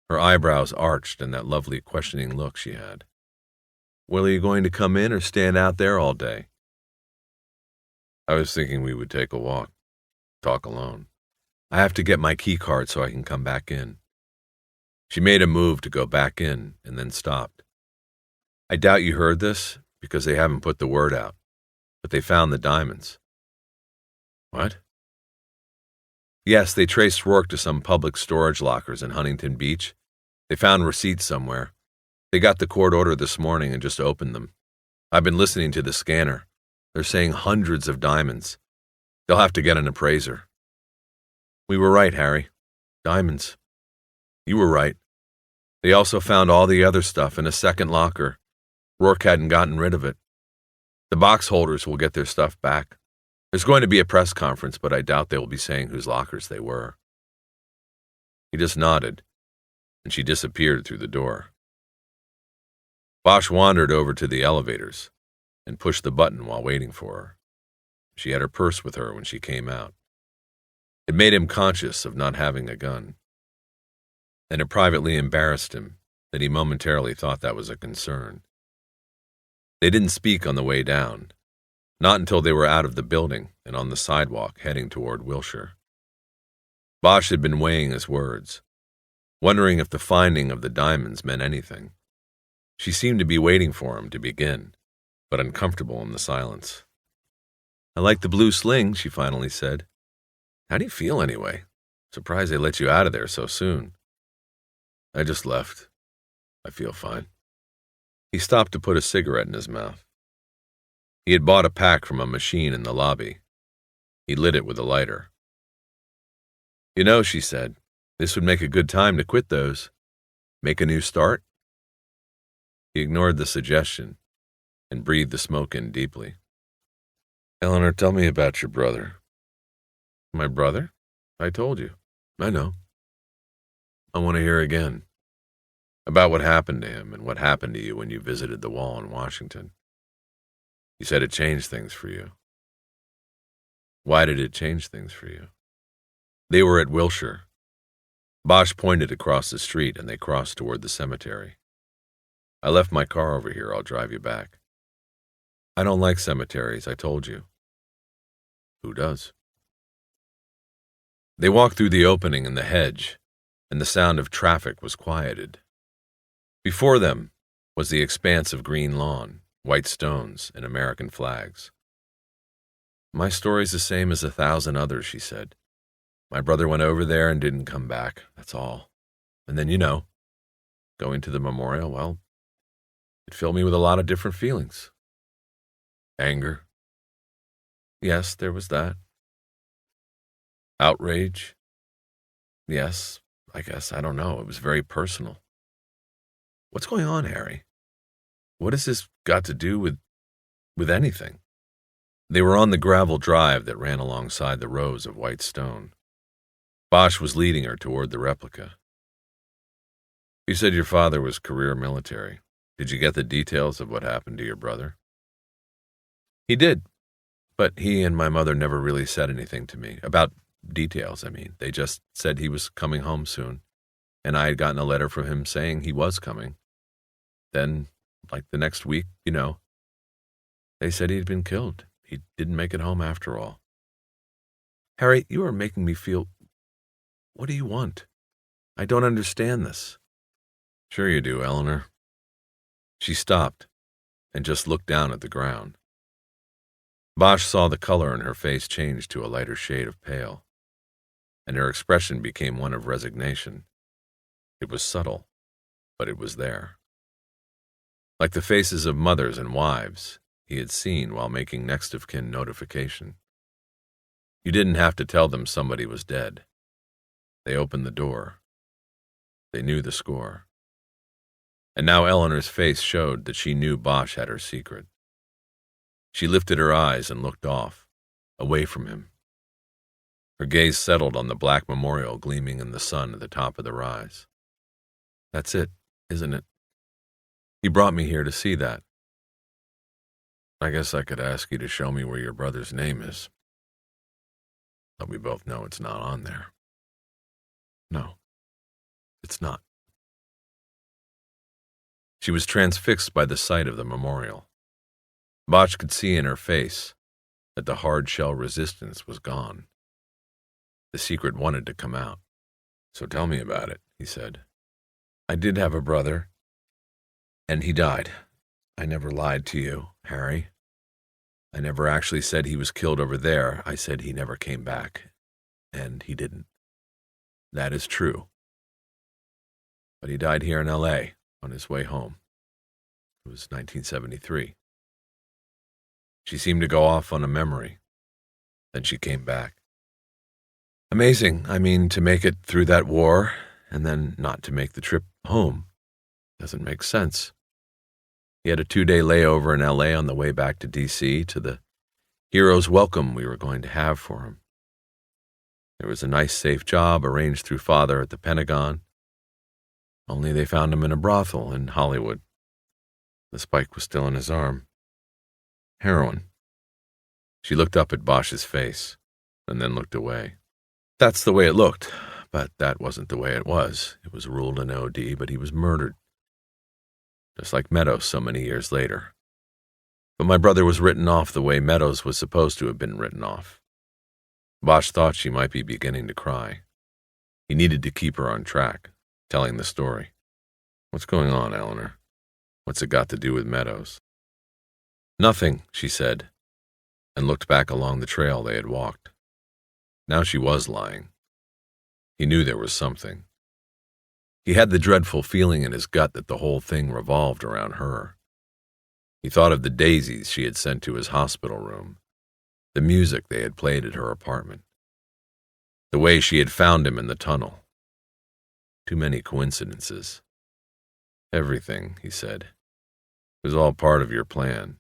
Her eyebrows arched in that lovely questioning look she had. "Well, are you going to come in or stand out there all day?" "I was thinking we would take a walk, talk alone. I have to get my key card so I can come back in." She made a move to go back in and then stopped. "I doubt you heard this because they haven't put the word out, but they found the diamonds." "What?" "Yes, they traced Rourke to some public storage lockers in Huntington Beach. They found receipts somewhere. They got the court order this morning and just opened them. I've been listening to the scanner. They're saying hundreds of diamonds. They'll have to get an appraiser." "We were right, Harry. Diamonds. You were right. They also found all the other stuff in a second locker. Rourke hadn't gotten rid of it. The box holders will get their stuff back. There's going to be a press conference, but I doubt they will be saying whose lockers they were. He just nodded, and she disappeared through the door. Bosch wandered over to the elevators and pushed the button while waiting for her. She had her purse with her when she came out. It made him conscious of not having a gun, and it privately embarrassed him that he momentarily thought that was a concern. They didn't speak on the way down, not until they were out of the building and on the sidewalk heading toward Wilshire. Bosch had been weighing his words, wondering if the finding of the diamonds meant anything. She seemed to be waiting for him to begin, but uncomfortable in the silence. "I like the blue sling," she finally said. "How do you feel anyway? Surprised they let you out of there so soon." "I just left. I feel fine." He stopped to put a cigarette in his mouth. He had bought a pack from a machine in the lobby. He lit it with a lighter. "You know," she said, "this would make a good time to quit those. Make a new start?" He ignored the suggestion and breathed the smoke in deeply. "Eleanor, tell me about your brother." "My brother? I told you." "I know. I want to hear again. About what happened to him and what happened to you when you visited the wall in Washington. You said it changed things for you. Why did it change things for you?" They were at Wilshire. Bosch pointed across the street and they crossed toward the cemetery. "I left my car over here. I'll drive you back." "I don't like cemeteries, I told you." "Who does?" They walked through the opening in the hedge, and the sound of traffic was quieted. Before them was the expanse of green lawn, white stones, and American flags. "My story's the same as 1,000 others," she said. "My brother went over there and didn't come back, that's all. And then, going to the memorial, well, it filled me with a lot of different feelings. Anger. Yes, there was that. Outrage. Yes, I guess, I don't know. It was very personal. What's going on, Harry? What has this got to do with anything?" They were on the gravel drive that ran alongside the rows of white stone. Bosch was leading her toward the replica. "You said your father was career military. Did you get the details of what happened to your brother?" "He did, but he and my mother never really said anything to me. About details, I mean. They just said he was coming home soon, and I had gotten a letter from him saying he was coming. Then, like the next week, they said he'd been killed. He didn't make it home after all." "Harry, you are making me feel... What do you want? I don't understand this." "Sure you do, Eleanor." She stopped and just looked down at the ground. Bosch saw the color in her face change to a lighter shade of pale, and her expression became one of resignation. It was subtle, but it was there. Like the faces of mothers and wives he had seen while making next of kin notification. You didn't have to tell them somebody was dead. They opened the door. They knew the score. And now Eleanor's face showed that she knew Bosch had her secret. She lifted her eyes and looked off, away from him. Her gaze settled on the black memorial gleaming in the sun at the top of the rise. "That's it, isn't it? You brought me here to see that. I guess I could ask you to show me where your brother's name is. But we both know it's not on there." "No, it's not." She was transfixed by the sight of the memorial. Bosch could see in her face that the hard-shell resistance was gone. The secret wanted to come out. "So tell me about it," he said. "I did have a brother, and he died. I never lied to you, Harry. I never actually said he was killed over there. I said he never came back, and he didn't. That is true. But he died here in L.A. on his way home. It was 1973. She seemed to go off on a memory. Then she came back. Amazing, I mean, to make it through that war, and then not to make the trip home. Doesn't make sense. He had a 2-day layover in L.A. on the way back to D.C. to the hero's welcome we were going to have for him. There was a nice, safe job arranged through Father at the Pentagon. Only they found him in a brothel in Hollywood. The spike was still in his arm. Heroin. She looked up at Bosch's face, and then looked away. That's the way it looked, but that wasn't the way it was. It was ruled an OD, but he was murdered. Just like Meadows so many years later. But my brother was written off the way Meadows was supposed to have been written off. Bosch thought she might be beginning to cry. He needed to keep her on track, telling the story. What's going on, Eleanor? What's it got to do with Meadows? Nothing, she said, and looked back along the trail they had walked. Now she was lying. He knew there was something. He had the dreadful feeling in his gut that the whole thing revolved around her. He thought of the daisies she had sent to his hospital room, the music they had played at her apartment, the way she had found him in the tunnel. Too many coincidences. Everything, he said, was all part of your plan.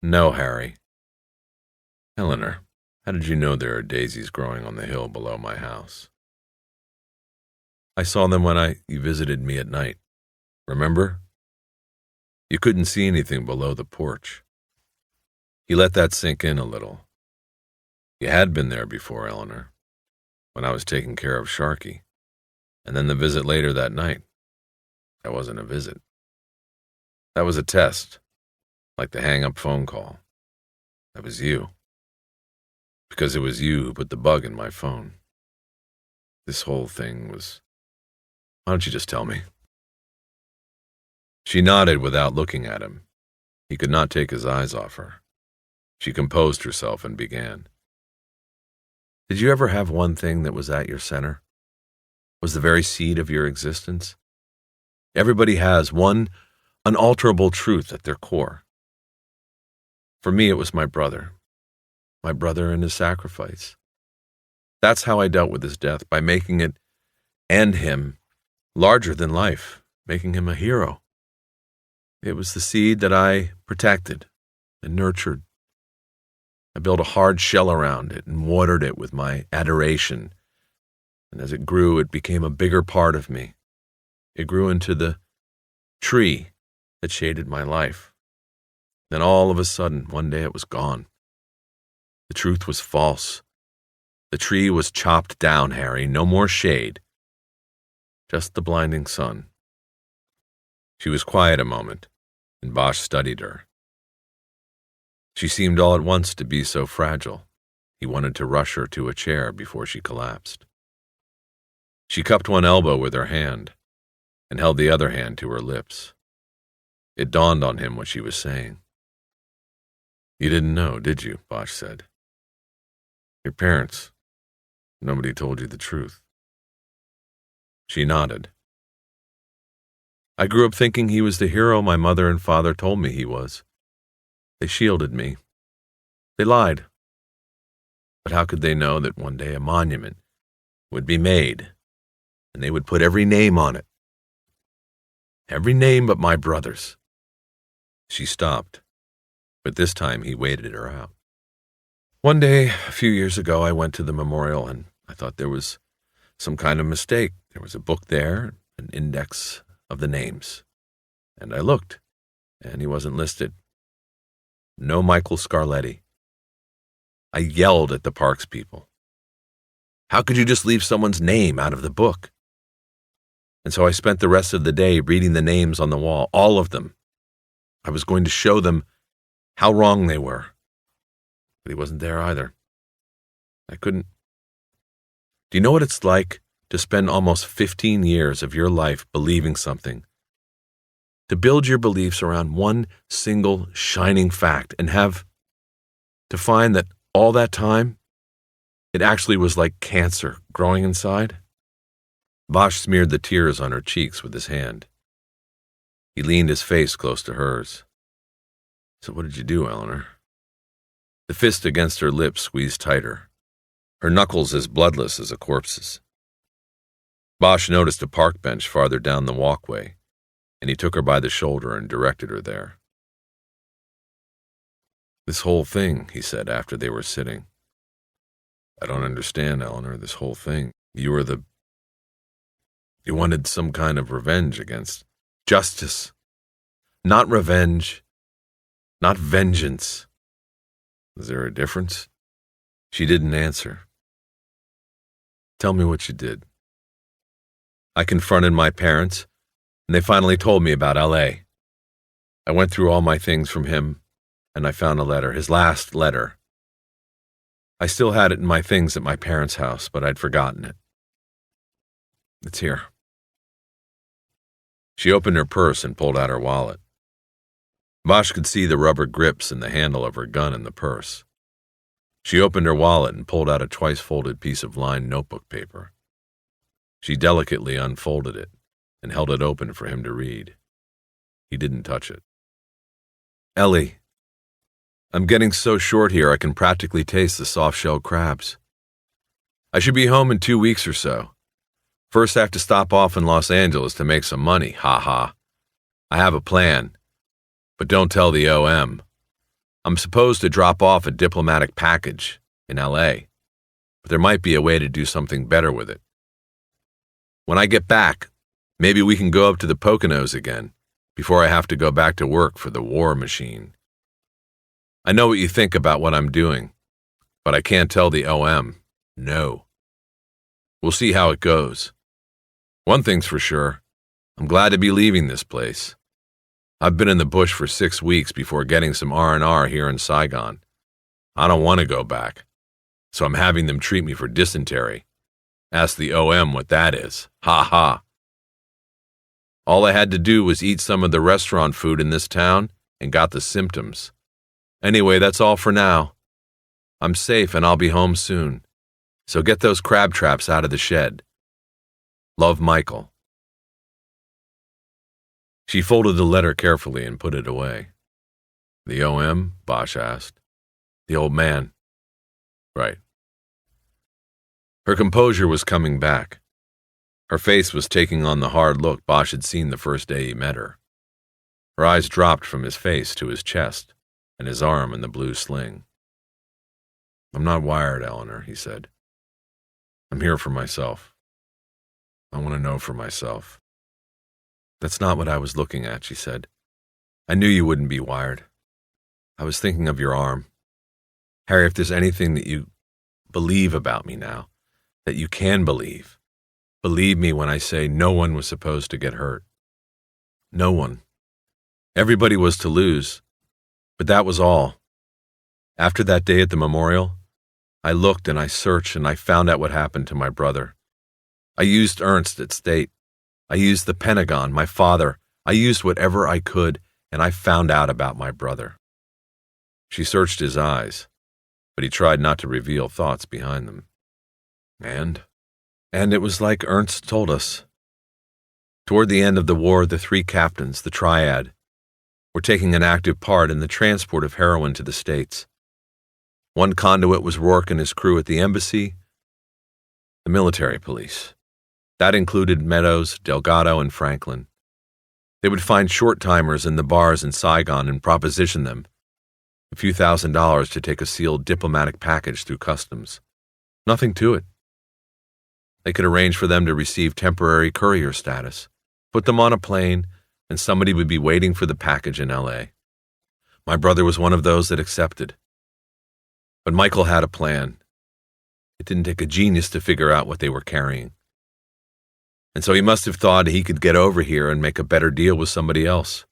No, Harry. Eleanor, how did you know there are daisies growing on the hill below my house? I saw them when you visited me at night. Remember? You couldn't see anything below the porch. He let that sink in a little. You had been there before, Eleanor, when I was taking care of Sharky. And then the visit later that night. That wasn't a visit. That was a test, like the hang-up phone call. That was you. Because it was you who put the bug in my phone. This whole thing was... Why don't you just tell me? She nodded without looking at him. He could not take his eyes off her. She composed herself and began. Did you ever have one thing that was at your center? Was the very seed of your existence? Everybody has one unalterable truth at their core. For me, it was my brother and his sacrifice. That's how I dealt with his death, by making it, and him, larger than life, making him a hero. It was the seed that I protected and nurtured. I built a hard shell around it and watered it with my adoration, and as it grew, it became a bigger part of me. It grew into the tree that shaded my life. Then all of a sudden, one day it was gone. The truth was false. The tree was chopped down, Harry. No more shade. Just the blinding sun. She was quiet a moment, and Bosch studied her. She seemed all at once to be so fragile. He wanted to rush her to a chair before she collapsed. She cupped one elbow with her hand and held the other hand to her lips. It dawned on him what she was saying. You didn't know, did you? Bosch said. Your parents. Nobody told you the truth. She nodded. I grew up thinking he was the hero my mother and father told me he was. They shielded me. They lied. But how could they know that one day a monument would be made, and they would put every name on it? Every name but my brother's. She stopped, but this time he waited her out. One day, a few years ago, I went to the memorial, and I thought there was some kind of mistake. There was a book there, an index of the names. And I looked, and he wasn't listed. No Michael Scarletti. I yelled at the parks people. How could you just leave someone's name out of the book? And so I spent the rest of the day reading the names on the wall, all of them. I was going to show them how wrong they were. But he wasn't there either. I couldn't. Do you know what it's like to spend almost 15 years of your life believing something? To build your beliefs around one single shining fact and to find that all that time, it actually was like cancer growing inside? Bosch smeared the tears on her cheeks with his hand. He leaned his face close to hers. So what did you do, Eleanor? The fist against her lips squeezed tighter, her knuckles as bloodless as a corpse's. Bosch noticed a park bench farther down the walkway, and he took her by the shoulder and directed her there. "This whole thing," he said after they were sitting. "I don't understand, Eleanor, this whole thing. You wanted some kind of revenge against justice. Not revenge. Not vengeance. Is there a difference?" She didn't answer. "Tell me what you did." "I confronted my parents, and they finally told me about L.A. I went through all my things from him, and I found a letter, his last letter. I still had it in my things at my parents' house, but I'd forgotten it. It's here." She opened her purse and pulled out her wallet. Bosch could see the rubber grips and the handle of her gun in the purse. She opened her wallet and pulled out a twice-folded piece of lined notebook paper. She delicately unfolded it and held it open for him to read. He didn't touch it. "Ellie, I'm getting so short here I can practically taste the soft-shell crabs. I should be home in 2 weeks or so. First I have to stop off in Los Angeles to make some money, ha-ha. I have a plan, but don't tell the OM. I'm supposed to drop off a diplomatic package in L.A., but there might be a way to do something better with it. When I get back, maybe we can go up to the Poconos again before I have to go back to work for the war machine. I know what you think about what I'm doing, but I can't tell the OM no. We'll see how it goes. One thing's for sure, I'm glad to be leaving this place. I've been in the bush for 6 weeks before getting some R&R here in Saigon. I don't want to go back, so I'm having them treat me for dysentery. Ask the OM what that is. Ha ha. All I had to do was eat some of the restaurant food in this town and got the symptoms. Anyway, that's all for now. I'm safe and I'll be home soon. So get those crab traps out of the shed. Love, Michael." She folded the letter carefully and put it away. "The OM?" Bosch asked. "The old man." "Right." Her composure was coming back. Her face was taking on the hard look Bosch had seen the first day he met her. Her eyes dropped from his face to his chest and his arm in the blue sling. "I'm not wired, Eleanor," he said. "I'm here for myself. I want to know for myself." "That's not what I was looking at," she said. "I knew you wouldn't be wired. I was thinking of your arm. Harry, if there's anything that you believe about me now, that you can believe me when I say no one was supposed to get hurt. No one. Everybody was to lose, but that was all. After that day at the memorial, I looked and I searched and I found out what happened to my brother. I used Ernst at State. I used the Pentagon, my father. I used whatever I could, and I found out about my brother." She searched his eyes, but he tried not to reveal thoughts behind them. And it was like Ernst told us. Toward the end of the war, the 3 captains, the triad, were taking an active part in the transport of heroin to the States. One conduit was Rourke and his crew at the embassy, the military police. That included Meadows, Delgado, and Franklin. They would find short-timers in the bars in Saigon and proposition them a few $1,000s to take a sealed diplomatic package through customs. Nothing to it. They could arrange for them to receive temporary courier status, put them on a plane, and somebody would be waiting for the package in L.A. My brother was one of those that accepted. But Michael had a plan. It didn't take a genius to figure out what they were carrying. And so he must have thought he could get over here and make a better deal with somebody else.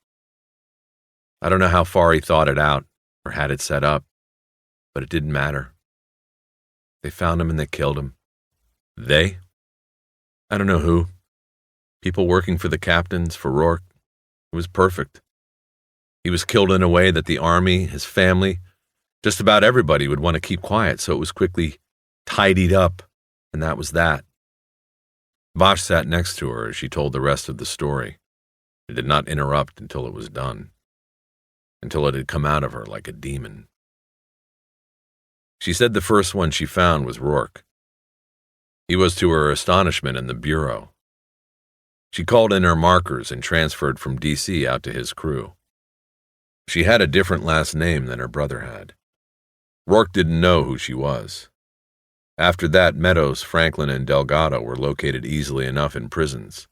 I don't know how far he thought it out or had it set up, but it didn't matter. They found him and they killed him. They? I don't know who. People working for the captains, for Rourke. It was perfect. He was killed in a way that the army, his family, just about everybody would want to keep quiet, so it was quickly tidied up, and that was that. Bosch sat next to her as she told the rest of the story. It did not interrupt until it was done, until it had come out of her like a demon. She said the first one she found was Rourke. He was, to her astonishment, in the bureau. She called in her markers and transferred from D.C. out to his crew. She had a different last name than her brother had. Rourke didn't know who she was. After that, Meadows, Franklin, and Delgado were located easily enough in prisons.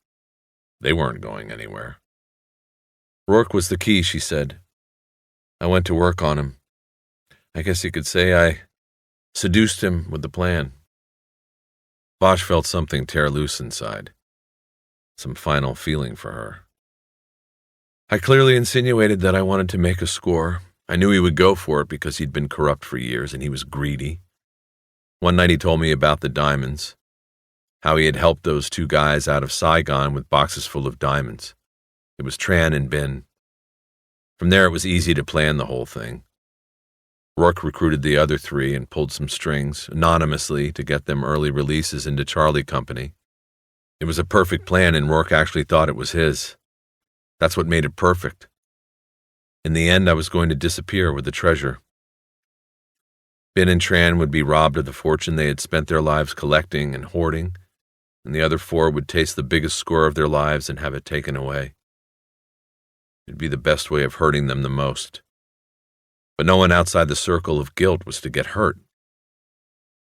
They weren't going anywhere. Rourke was the key, she said. I went to work on him. I guess you could say I seduced him with the plan. Bosch felt something tear loose inside. Some final feeling for her. I clearly insinuated that I wanted to make a score. I knew he would go for it because he'd been corrupt for years and he was greedy. One night he told me about the diamonds, how he had helped those two guys out of Saigon with boxes full of diamonds. It was Tran and Bin. From there it was easy to plan the whole thing. Rourke recruited the other three and pulled some strings, anonymously, to get them early releases into Charlie Company. It was a perfect plan and Rourke actually thought it was his. That's what made it perfect. In the end, I was going to disappear with the treasure. Bin and Tran would be robbed of the fortune they had spent their lives collecting and hoarding, and the other four would taste the biggest score of their lives and have it taken away. It'd be the best way of hurting them the most. But no one outside the circle of guilt was to get hurt.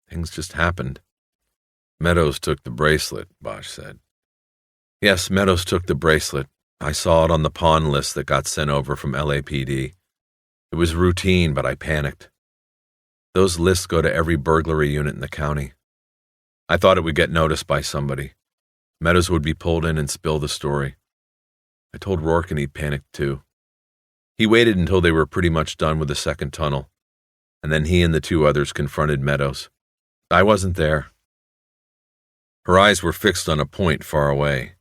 Things just happened. Meadows took the bracelet, Bosch said. Yes, Meadows took the bracelet. I saw it on the pawn list that got sent over from LAPD. It was routine, but I panicked. Those lists go to every burglary unit in the county. I thought it would get noticed by somebody. Meadows would be pulled in and spill the story. I told Rourke and he panicked too. He waited until they were pretty much done with the second tunnel, and then he and the two others confronted Meadows. I wasn't there. Her eyes were fixed on a point far away.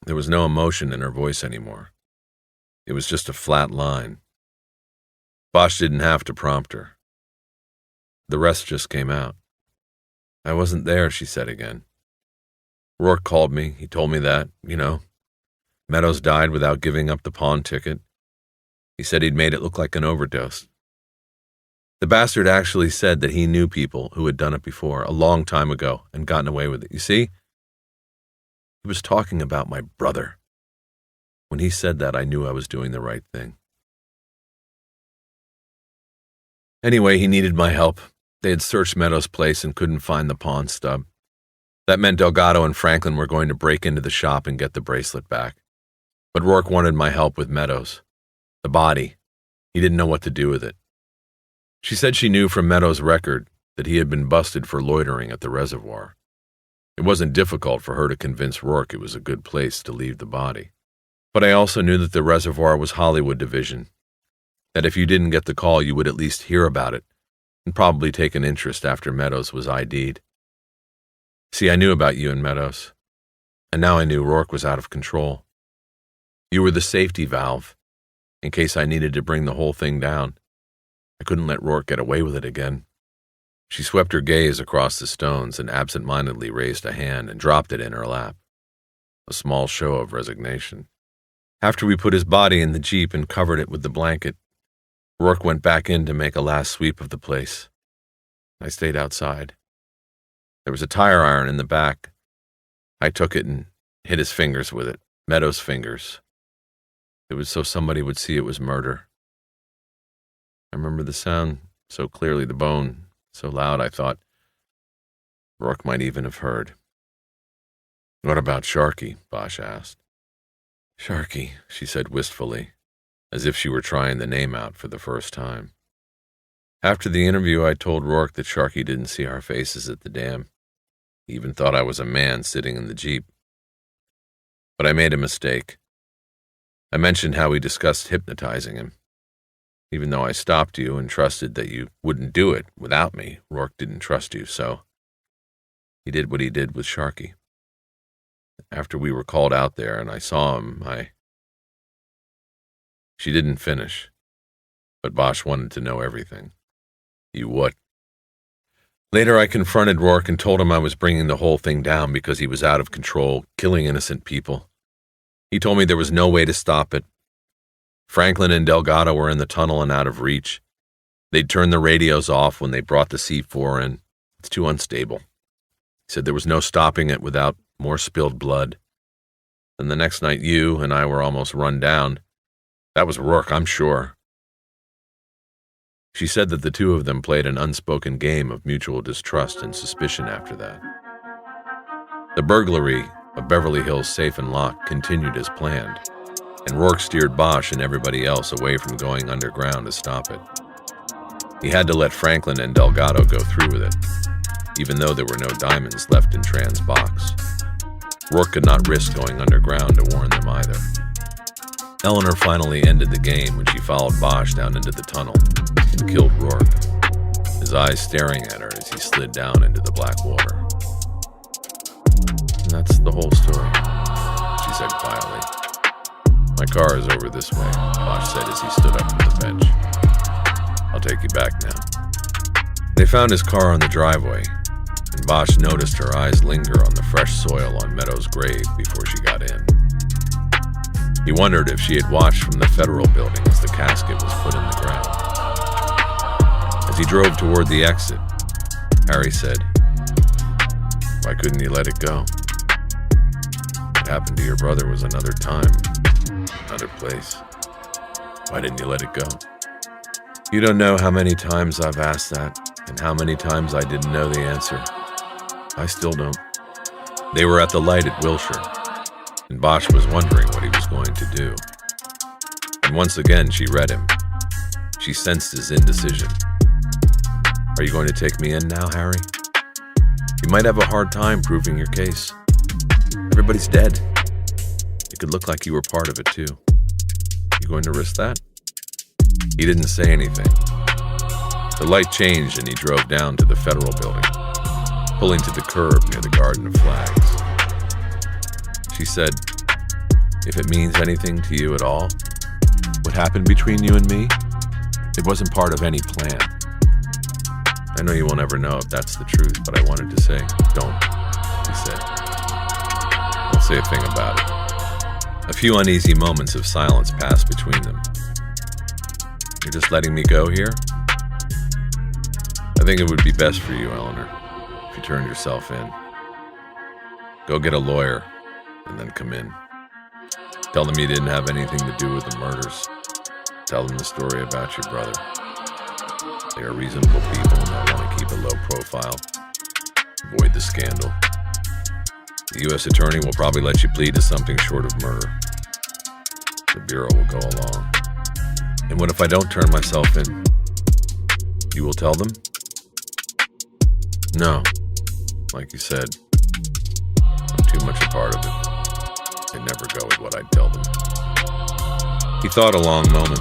There was no emotion in her voice anymore. It was just a flat line. Bosch didn't have to prompt her. The rest just came out. I wasn't there, she said again. Rourke called me. He told me that, Meadows died without giving up the pawn ticket. He said he'd made it look like an overdose. The bastard actually said that he knew people who had done it before, a long time ago, and gotten away with it. You see? He was talking about my brother. When he said that, I knew I was doing the right thing. Anyway, he needed my help. They had searched Meadows' place and couldn't find the pawn stub. That meant Delgado and Franklin were going to break into the shop and get the bracelet back. But Rourke wanted my help with Meadows. The body. He didn't know what to do with it. She said she knew from Meadows' record that he had been busted for loitering at the reservoir. It wasn't difficult for her to convince Rourke it was a good place to leave the body. But I also knew that the reservoir was Hollywood Division, that if you didn't get the call, you would at least hear about it and probably take an interest after Meadows was ID'd. See, I knew about you and Meadows, and now I knew Rourke was out of control. You were the safety valve, in case I needed to bring the whole thing down. I couldn't let Rourke get away with it again. She swept her gaze across the stones and absent-mindedly raised a hand and dropped it in her lap. A small show of resignation. After we put his body in the Jeep and covered it with the blanket, Rourke went back in to make a last sweep of the place. I stayed outside. There was a tire iron in the back. I took it and hit his fingers with it, Meadows' fingers. It was so somebody would see it was murder. I remember the sound so clearly, the bone so loud, I thought Rourke might even have heard. What about Sharky? Bosch asked. Sharky, she said wistfully, as if she were trying the name out for the first time. After the interview, I told Rourke that Sharky didn't see our faces at the dam. He even thought I was a man sitting in the Jeep. But I made a mistake. I mentioned how we discussed hypnotizing him. Even though I stopped you and trusted that you wouldn't do it without me, Rourke didn't trust you, so he did what he did with Sharky. After we were called out there and I saw him, She didn't finish, but Bosch wanted to know everything. You what? Later I confronted Rourke and told him I was bringing the whole thing down because he was out of control, killing innocent people. He told me there was no way to stop it. Franklin and Delgado were in the tunnel and out of reach. They'd turned the radios off when they brought the C4 in. It's too unstable. He said there was no stopping it without more spilled blood. And the next night you and I were almost run down. That was Rourke, I'm sure." She said that the two of them played an unspoken game of mutual distrust and suspicion after that. The burglary of Beverly Hills Safe and Lock continued as planned, and Rourke steered Bosch and everybody else away from going underground to stop it. He had to let Franklin and Delgado go through with it, even though there were no diamonds left in Tran's box. Rourke could not risk going underground to warn them either. Eleanor finally ended the game when she followed Bosch down into the tunnel and killed Rourke, his eyes staring at her as he slid down into the black water. "And that's the whole story," she said quietly. "My car is over this way," Bosch said as he stood up from the bench. "I'll take you back now." They found his car on the driveway, and Bosch noticed her eyes linger on the fresh soil on Meadows' grave before she got in. He wondered if she had watched from the federal building as the casket was put in the ground. As he drove toward the exit, Harry said, "Why couldn't you let it go? What happened to your brother was another time, another place. Why didn't you let it go?" "You don't know how many times I've asked that, and how many times I didn't know the answer. I still don't." They were at the light at Wilshire, and Bosch was wondering what he was going to do. And once again she read him. She sensed his indecision. "Are you going to take me in now, Harry? You might have a hard time proving your case. Everybody's dead. It could look like you were part of it too. You going to risk that?" He didn't say anything. The light changed and he drove down to the federal building, pulling to the curb near the Garden of Flags. She said, "If it means anything to you at all, what happened between you and me, it wasn't part of any plan. I know you won't ever know if that's the truth, but I wanted to say, don't," he said. "Don't say a thing about it." A few uneasy moments of silence passed between them. "You're just letting me go here?" "I think it would be best for you, Eleanor, if you turned yourself in. Go get a lawyer, and then come in. Tell them you didn't have anything to do with the murders. Tell them the story about your brother. They are reasonable people and they want to keep a low profile. Avoid the scandal. The U.S. attorney will probably let you plead to something short of murder. The Bureau will go along. And what if I don't turn myself in? You will tell them?" "No. Like you said, I'm too much a part of it. I'd never go with what I'd tell them." He thought a long moment.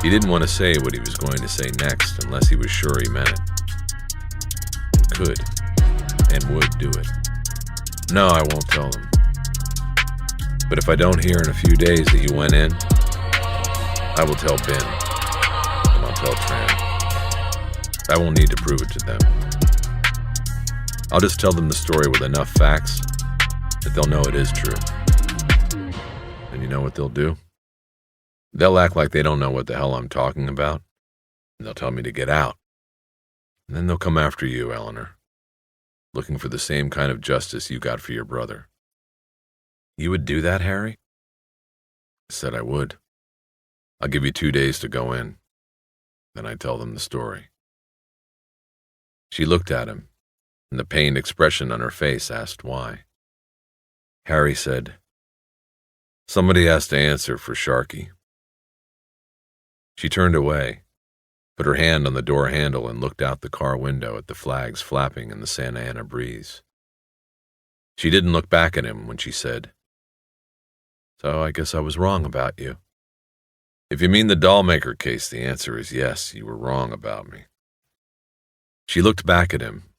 He didn't want to say what he was going to say next unless he was sure he meant it. And could, and would do it. "No, I won't tell them. But if I don't hear in a few days that you went in, I will tell Ben, and I'll tell Tran. I won't need to prove it to them. I'll just tell them the story with enough facts that they'll know it is true. And you know what they'll do? They'll act like they don't know what the hell I'm talking about, and they'll tell me to get out. And then they'll come after you, Eleanor, looking for the same kind of justice you got for your brother." "You would do that, Harry?" I said I would. "I'll give you 2 days to go in. Then I tell them the story." She looked at him, and the pained expression on her face asked why. Harry said, "Somebody has to answer for Sharkey." She turned away, put her hand on the door handle and looked out the car window at the flags flapping in the Santa Ana breeze. She didn't look back at him when she said, "So I guess I was wrong about you." "If you mean the dollmaker case, the answer is yes, you were wrong about me." She looked back at him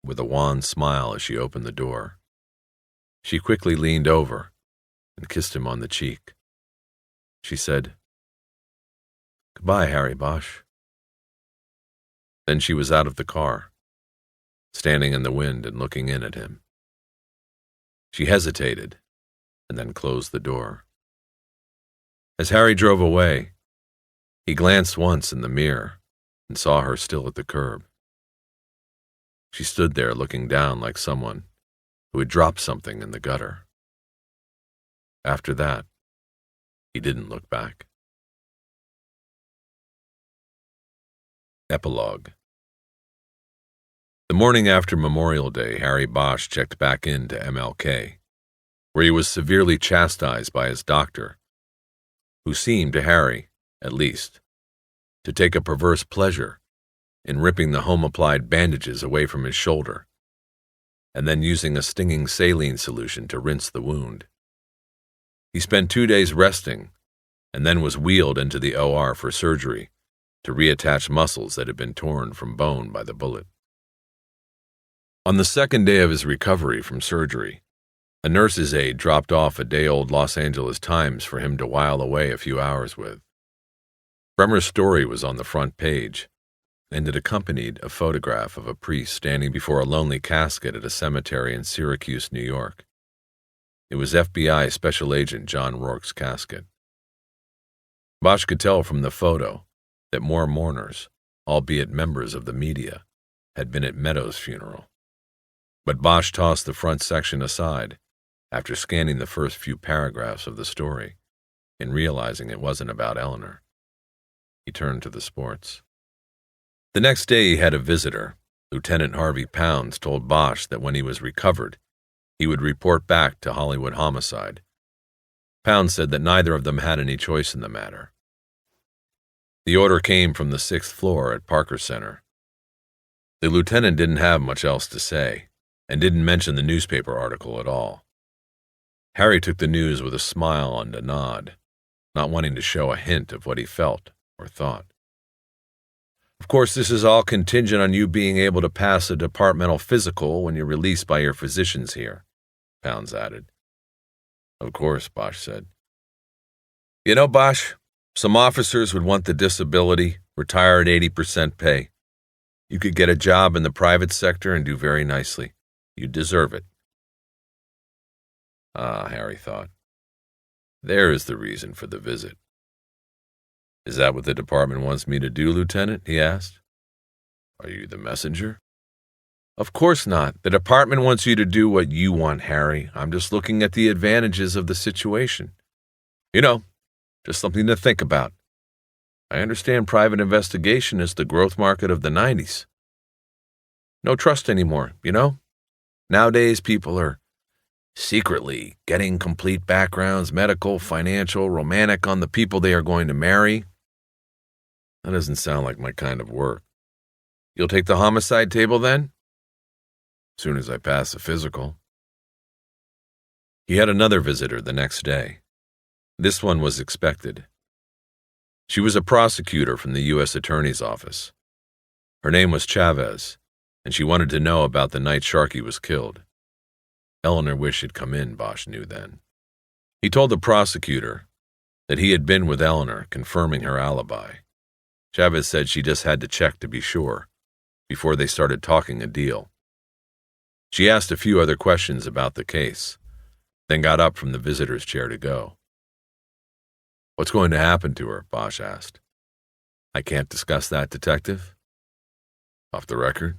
with a wan smile as she opened the door. She quickly leaned over and kissed him on the cheek. She said, "Goodbye, Harry Bosch." Then she was out of the car, standing in the wind and looking in at him. She hesitated and then closed the door. As Harry drove away, he glanced once in the mirror and saw her still at the curb. She stood there looking down like someone who had dropped something in the gutter. After that, he didn't look back. Epilogue. The morning after Memorial Day, Harry Bosch checked back into MLK, where he was severely chastised by his doctor, who seemed to Harry, at least, to take a perverse pleasure in ripping the home-applied bandages away from his shoulder, and then using a stinging saline solution to rinse the wound. He spent 2 days resting, and then was wheeled into the OR for surgery to reattach muscles that had been torn from bone by the bullet. On the second day of his recovery from surgery, a nurse's aide dropped off a day-old Los Angeles Times for him to while away a few hours with. Bremer's story was on the front page, and it accompanied a photograph of a priest standing before a lonely casket at a cemetery in Syracuse, New York. It was FBI Special Agent John Rourke's casket. Bosch could tell from the photo that more mourners, albeit members of the media, had been at Meadows' funeral. But Bosch tossed the front section aside after scanning the first few paragraphs of the story and realizing it wasn't about Eleanor. He turned to the sports. The next day he had a visitor. Lieutenant Harvey Pounds told Bosch that when he was recovered, he would report back to Hollywood Homicide. Pounds said that neither of them had any choice in the matter. The order came from the 6th floor at Parker Center. The lieutenant didn't have much else to say, and didn't mention the newspaper article at all. Harry took the news with a smile and a nod, not wanting to show a hint of what he felt or thought. Of course, this is all contingent on you being able to pass a departmental physical when you're released by your physicians here, Pounds added. Of course, Bosch said. You know, Bosch, some officers would want the disability, retire at 80% pay. You could get a job in the private sector and do very nicely. You deserve it. Ah, Harry thought. There is the reason for the visit. Is that what the department wants me to do, Lieutenant? He asked. Are you the messenger? Of course not. The department wants you to do what you want, Harry. I'm just looking at the advantages of the situation. You know, just something to think about. I understand private investigation is the growth market of the 90s. No trust anymore, you know? Nowadays, people are secretly getting complete backgrounds, medical, financial, romantic on the people they are going to marry. That doesn't sound like my kind of work. You'll take the homicide table then? As soon as I pass the physical. He had another visitor the next day. This one was expected. She was a prosecutor from the U.S. Attorney's Office. Her name was Chavez, and she wanted to know about the night Sharkey was killed. Eleanor wished she'd come in, Bosch knew then. He told the prosecutor that he had been with Eleanor, confirming her alibi. Chavez said she just had to check to be sure, before they started talking a deal. She asked a few other questions about the case, then got up from the visitor's chair to go. What's going to happen to her? Bosch asked. I can't discuss that, Detective. Off the record?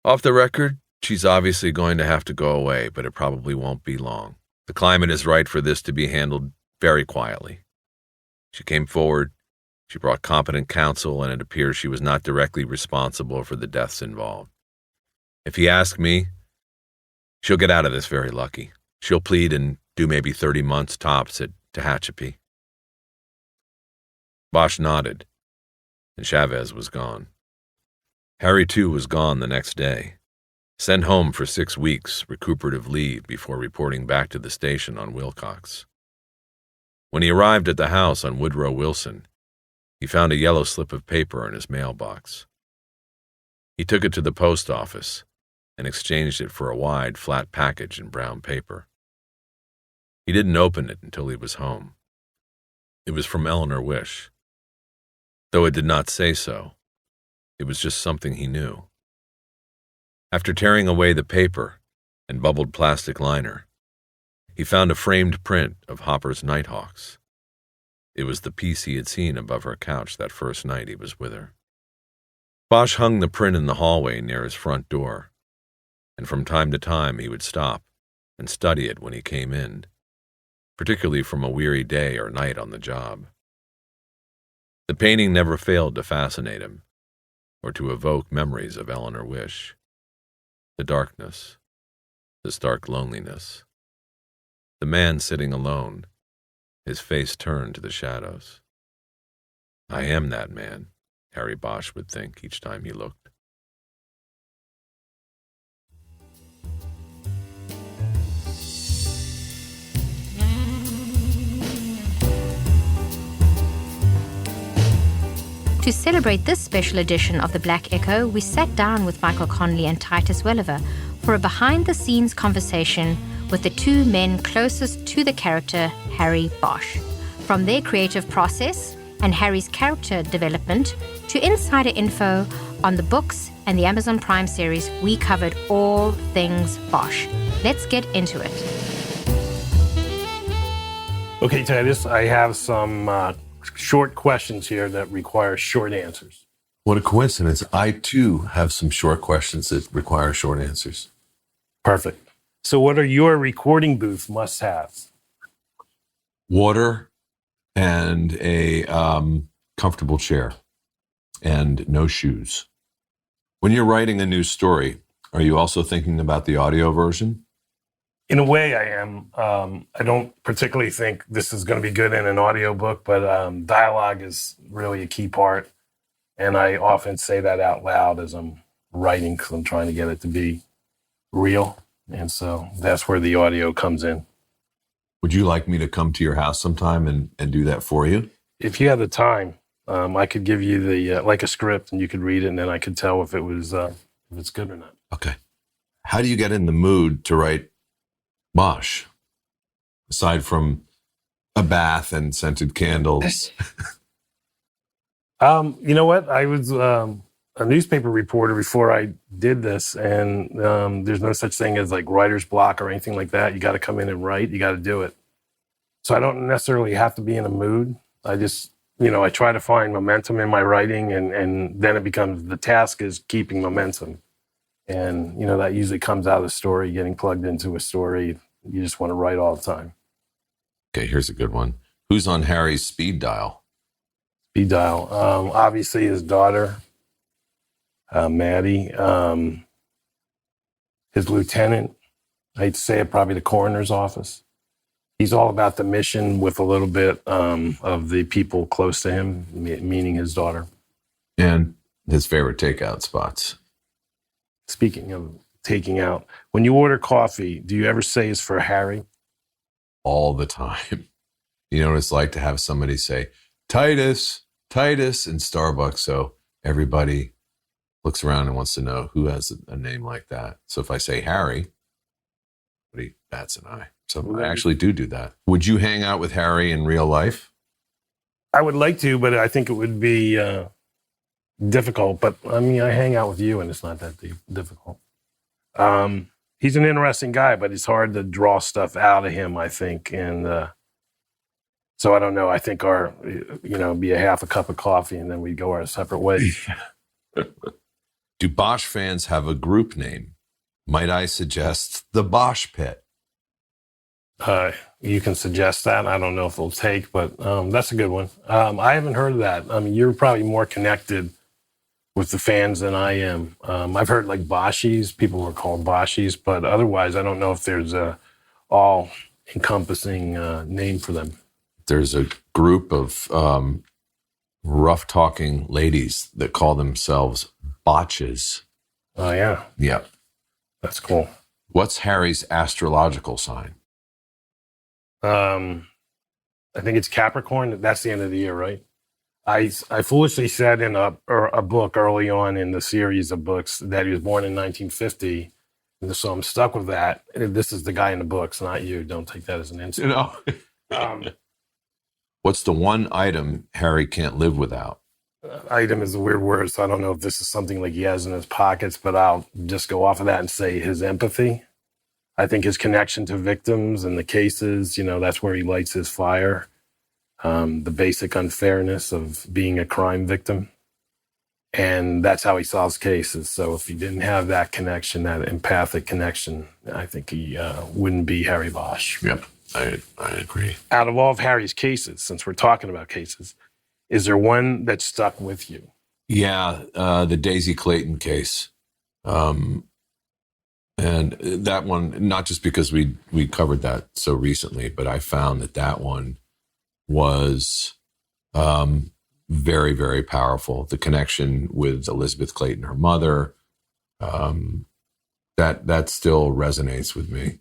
Off the record, she's obviously going to have to go away, but it probably won't be long. The climate is right for this to be handled very quietly. She came forward, she brought competent counsel, and it appears she was not directly responsible for the deaths involved. If you ask me, she'll get out of this very lucky. She'll plead and do maybe 30 months tops at Tehachapi. Bosch nodded, and Chavez was gone. Harry, too, was gone the next day, sent home for 6 weeks recuperative leave before reporting back to the station on Wilcox. When he arrived at the house on Woodrow Wilson, he found a yellow slip of paper in his mailbox. He took it to the post office and exchanged it for a wide, flat package in brown paper. He didn't open it until he was home. It was from Eleanor Wish. Though it did not say so, it was just something he knew. After tearing away the paper and bubbled plastic liner, he found a framed print of Hopper's Nighthawks. It was the piece he had seen above her couch that first night he was with her. Bosch hung the print in the hallway near his front door, and from time to time he would stop and study it when he came in. particularly from a weary day or night on the job. The painting never failed to fascinate him, or to evoke memories of Eleanor Wish. The darkness, the stark loneliness. The man sitting alone, his face turned to the shadows. I am that man, Harry Bosch would think each time he looked. To celebrate this special edition of The Black Echo, we sat down with Michael Connelly and Titus Welliver for a behind-the-scenes conversation with the two men closest to the character Harry Bosch. From their creative process and Harry's character development to insider info on the books and the Amazon Prime series, we covered all things Bosch. Let's get into it. Okay, Titus, I have some short questions here that require short answers. What a coincidence. I, too, have some short questions that require short answers. Perfect. So what are your recording booth must-haves? Water and a comfortable chair and no shoes. When you're writing a new story, are you also thinking about the audio version? In a way, I am. I don't particularly think this is going to be good in an audiobook, but dialogue is really a key part. And I often say that out loud as I'm writing because I'm trying to get it to be real. And so that's where the audio comes in. Would you like me to come to your house sometime and do that for you? If you have the time, I could give you the like a script and you could read it and then I could tell if it's good or not. Okay. How do you get in the mood to write Bosch, aside from a bath and scented candles? You know what? I was a newspaper reporter before I did this, and there's no such thing as like writer's block or anything like that. You got to come in and write. You got to do it. So I don't necessarily have to be in a mood. I just, I try to find momentum in my writing, and then it becomes the task is keeping momentum. And, that usually comes out of the story, getting plugged into a story. You just want to write all the time. Okay, here's a good one. Who's on Harry's speed dial? Speed dial. Obviously, his daughter, Maddie. His lieutenant, I hate to say it, probably the coroner's office. He's all about the mission with a little bit of the people close to him, meaning his daughter. And his favorite takeout spots. Speaking of taking out, when you order coffee, do you ever say it's for Harry? All the time. You know what it's like to have somebody say, Titus in Starbucks. So everybody looks around and wants to know who has a name like that. So if I say Harry, everybody bats an eye. So I actually do that. Would you hang out with Harry in real life? I would like to, but I think it would be difficult. But I mean, I hang out with you and it's not that difficult. He's an interesting guy, but it's hard to draw stuff out of him, I think. And so I don't know. I think be a half a cup of coffee and then we go our separate ways. Do Bosch fans have a group name? Might I suggest the Bosch Pit? You can suggest that. I don't know if it'll take, but that's a good one. I haven't heard of that. I mean, you're probably more connected with the fans than I am. I've heard like Boschies, people were called Boschies, but otherwise I don't know if there's a all-encompassing name for them. There's a group of rough-talking ladies that call themselves botches. Oh, yeah. Yep. That's cool. What's Harry's astrological sign? I think it's Capricorn. That's the end of the year, right? I foolishly said in a book early on in the series of books that he was born in 1950. And so I'm stuck with that. This is the guy in the books, not you. Don't take that as an insult. What's the one item Harry can't live without? Item is a weird word, so I don't know if this is something like he has in his pockets, but I'll just go off of that and say his empathy. I think his connection to victims and the cases, that's where he lights his fire. The basic unfairness of being a crime victim. And that's how he solves cases. So if he didn't have that connection, that empathic connection, I think he wouldn't be Harry Bosch. Yep. I agree. Out of all of Harry's cases, since we're talking about cases, is there one that stuck with you? Yeah, the Daisy Clayton case. And that one, not just because we covered that so recently, but I found that one was very, very powerful. The connection with Elizabeth Clayton, her mother, that still resonates with me.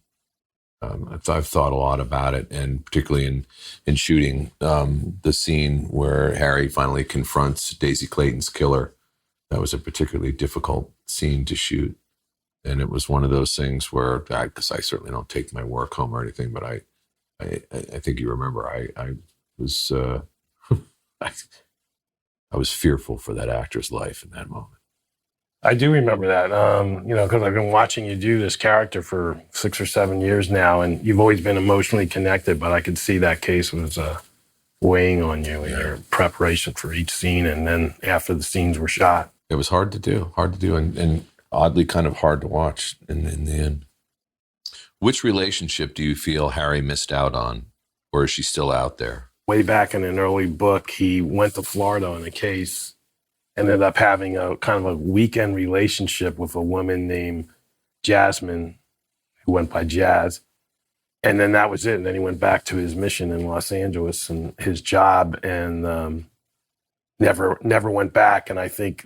I've thought a lot about it, and particularly in shooting the scene where Harry finally confronts Daisy Clayton's killer. That was a particularly difficult scene to shoot. And it was one of those things where, because I certainly don't take my work home or anything, but I think you remember, I was I was fearful for that actor's life in that moment. I do remember that, because I've been watching you do this character for 6 or 7 years now, and you've always been emotionally connected, but I could see that case was weighing on you in your preparation for each scene, and then after the scenes were shot. It was hard to do, and oddly kind of hard to watch in the end. Which relationship do you feel Harry missed out on, or is she still out there? Way back in an early book, he went to Florida on a case, ended up having a kind of a weekend relationship with a woman named Jasmine, who went by Jazz. And then that was it. And then he went back to his mission in Los Angeles and his job, and never went back. And I think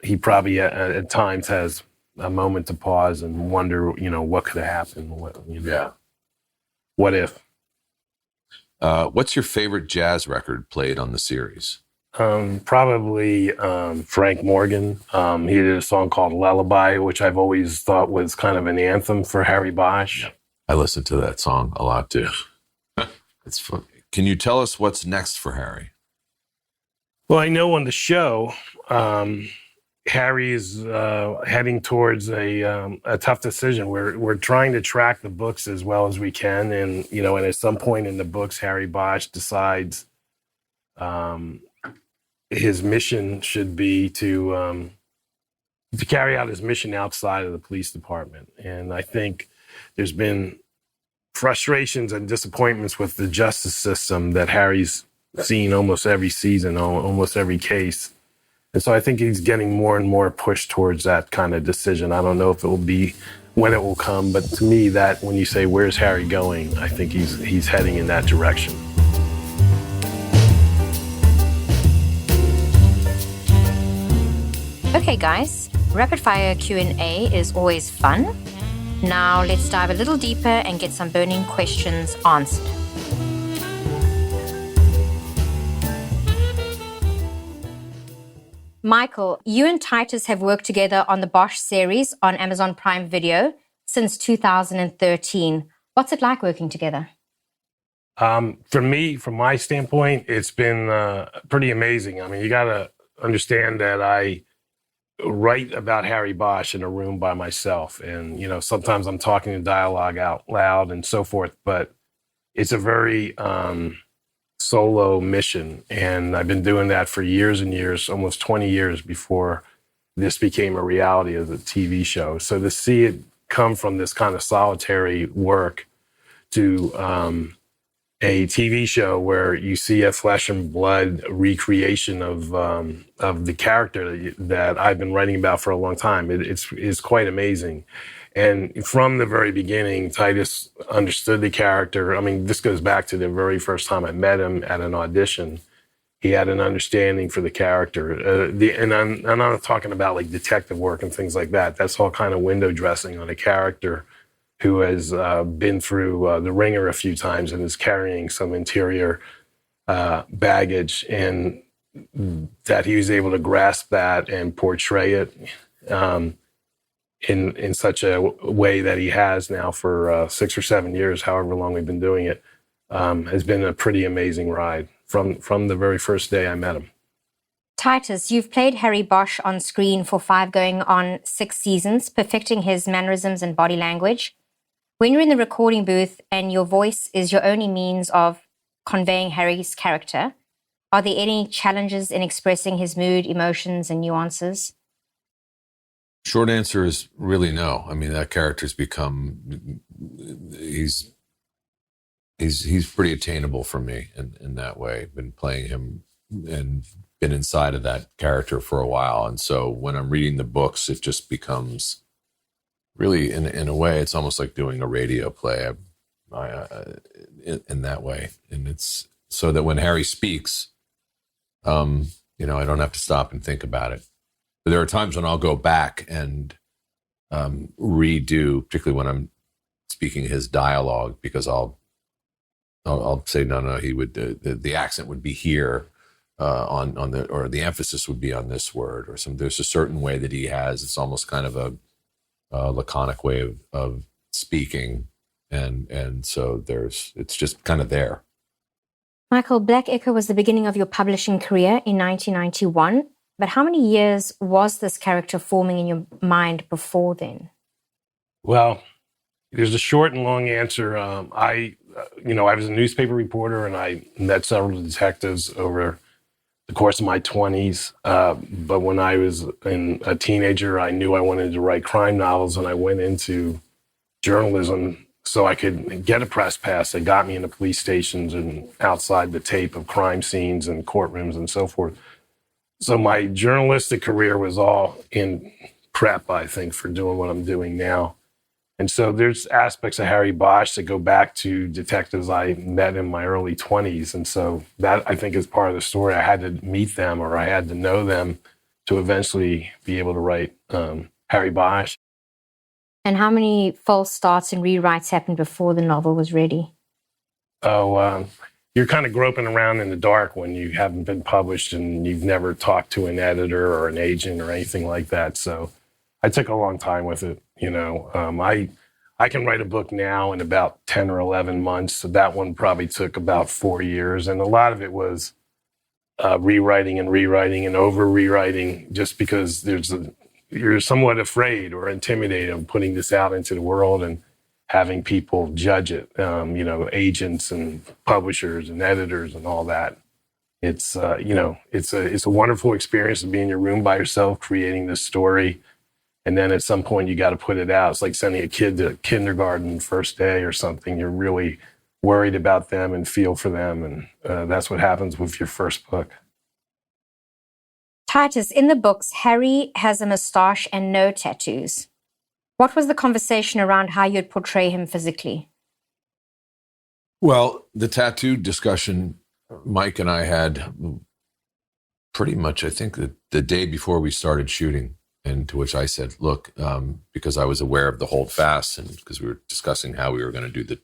he probably at times has a moment to pause and wonder, what could have happened? What if? What's your favorite jazz record played on the series? Probably Frank Morgan. He did a song called Lullaby, which I've always thought was kind of an anthem for Harry Bosch. Yep. I listen to that song a lot too. It's fun. Can you tell us what's next for Harry? Well, I know on the show, Harry is heading towards a tough decision. We're trying to track the books as well as we can, and at some point in the books, Harry Bosch decides his mission should be to carry out his mission outside of the police department. And I think there's been frustrations and disappointments with the justice system that Harry's seen almost every season, almost every case. And so I think he's getting more and more pushed towards that kind of decision. I don't know if it will be when it will come, but to me, that when you say, where's Harry going? I think he's heading in that direction. Okay, guys, rapid fire Q&A is always fun. Now let's dive a little deeper and get some burning questions answered. Michael, you and Titus have worked together on the Bosch series on Amazon Prime Video since 2013. What's it like working together? For me, from my standpoint, it's been pretty amazing. I mean, you got to understand that I write about Harry Bosch in a room by myself. And, sometimes I'm talking in dialogue out loud and so forth, but it's a very solo mission. And I've been doing that for years and years, almost 20 years before this became a reality as a TV show. So to see it come from this kind of solitary work to a TV show where you see a flesh and blood recreation of the character that I've been writing about for a long time, it's quite amazing. And from the very beginning, Titus understood the character. I mean, this goes back to the very first time I met him at an audition. He had an understanding for the character. And I'm not talking about like detective work and things like that. That's all kind of window dressing on a character who has been through the ringer a few times and is carrying some interior baggage, and that he was able to grasp that and portray it in such a way that he has now for 6 or 7 years, however long we've been doing it, has been a pretty amazing ride from the very first day I met him. Titus, you've played Harry Bosch on screen for 5 going on 6 seasons, perfecting his mannerisms and body language. When you're in the recording booth and your voice is your only means of conveying Harry's character, are there any challenges in expressing his mood, emotions, and nuances? Short answer is really no. I mean, that character's become, he's he's pretty attainable for me in that way. Been playing him and been inside of that character for a while. And so when I'm reading the books, it just becomes really, in a way, it's almost like doing a radio play in that way. And it's so that when Harry speaks, I don't have to stop and think about it. But there are times when I'll go back and redo, particularly when I'm speaking his dialogue, because I'll say, no, he would, the accent would be here on the, or the emphasis would be on this word, or there's a certain way that he has. It's almost kind of a laconic way of speaking. And so it's just kind of there. Michael, Black Echo was the beginning of your publishing career in 1991. But how many years was this character forming in your mind before then? Well, there's a short and long answer. I was a newspaper reporter, and I met several detectives over the course of my 20s. But when I was a teenager, I knew I wanted to write crime novels, and I went into journalism so I could get a press pass that got me into police stations and outside the tape of crime scenes and courtrooms and so forth. So my journalistic career was all in prep, I think, for doing what I'm doing now. And so there's aspects of Harry Bosch that go back to detectives I met in my early 20s. And so that, I think, is part of the story. I had to meet them, or I had to know them to eventually be able to write Harry Bosch. And how many false starts and rewrites happened before the novel was ready? You're kind of groping around in the dark when you haven't been published and you've never talked to an editor or an agent or anything like that. So I took a long time with it. I can write a book now in about 10 or 11 months. So that one probably took about 4 years. And a lot of it was rewriting and over rewriting, just because you're somewhat afraid or intimidated of putting this out into the world and having people judge it, agents and publishers and editors and all that. It's a wonderful experience to be in your room by yourself creating this story. And then at some point you got to put it out. It's like sending a kid to kindergarten first day or something. You're really worried about them and feel for them. And that's what happens with your first book. Titus, in the books, Harry has a moustache and no tattoos. What was the conversation around how you'd portray him physically? Well, the tattoo discussion Mike and I had pretty much, I think, the day before we started shooting, and to which I said, look, because I was aware of the hold fast and because we were discussing how we were going to do the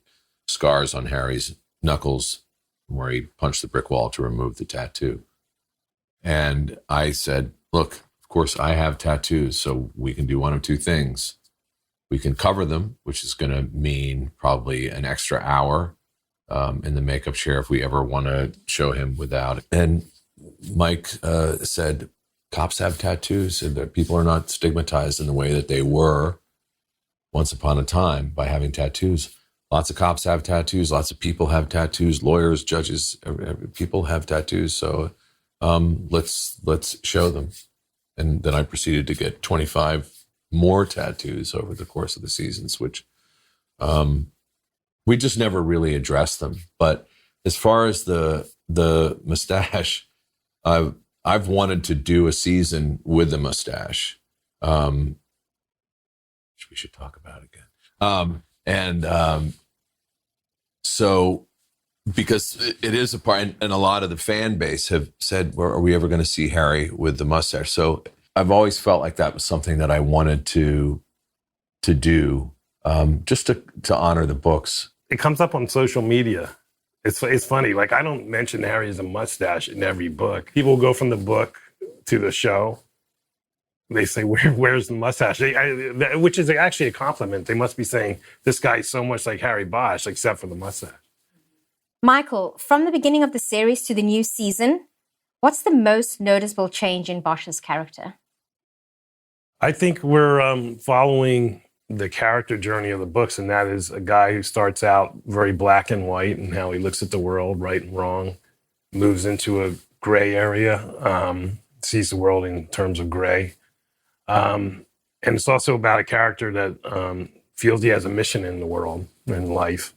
scars on Harry's knuckles where he punched the brick wall to remove the tattoo. And I said, look, of course I have tattoos, so we can do one of two things. We can cover them, which is going to mean probably an extra hour in the makeup chair if we ever want to show him without it. And Mike said, cops have tattoos, and that people are not stigmatized in the way that they were once upon a time by having tattoos. Lots of cops have tattoos. Lots of people have tattoos. Lawyers, judges, people have tattoos. So let's show them. And then I proceeded to get 25 more tattoos over the course of the seasons, which we just never really addressed them. But as far as the mustache, I've wanted to do a season with the mustache, which we should talk about again. So because it is a part, and a lot of the fan base have said, well, are we ever going to see Harry with the mustache? So I've always felt like that was something that I wanted to do, just to honor the books. It comes up on social media. It's funny. Like, I don't mention Harry as a mustache in every book. People go from the book to the show. They say, where's the mustache? Which is actually a compliment. They must be saying, this guy is so much like Harry Bosch, except for the mustache. Michael, from the beginning of the series to the new season, what's the most noticeable change in Bosch's character? I think we're following the character journey of the books, and that is a guy who starts out very black and white and how he looks at the world, right and wrong, moves into a gray area, sees the world in terms of gray. And it's also about a character that feels he has a mission in the world, in life.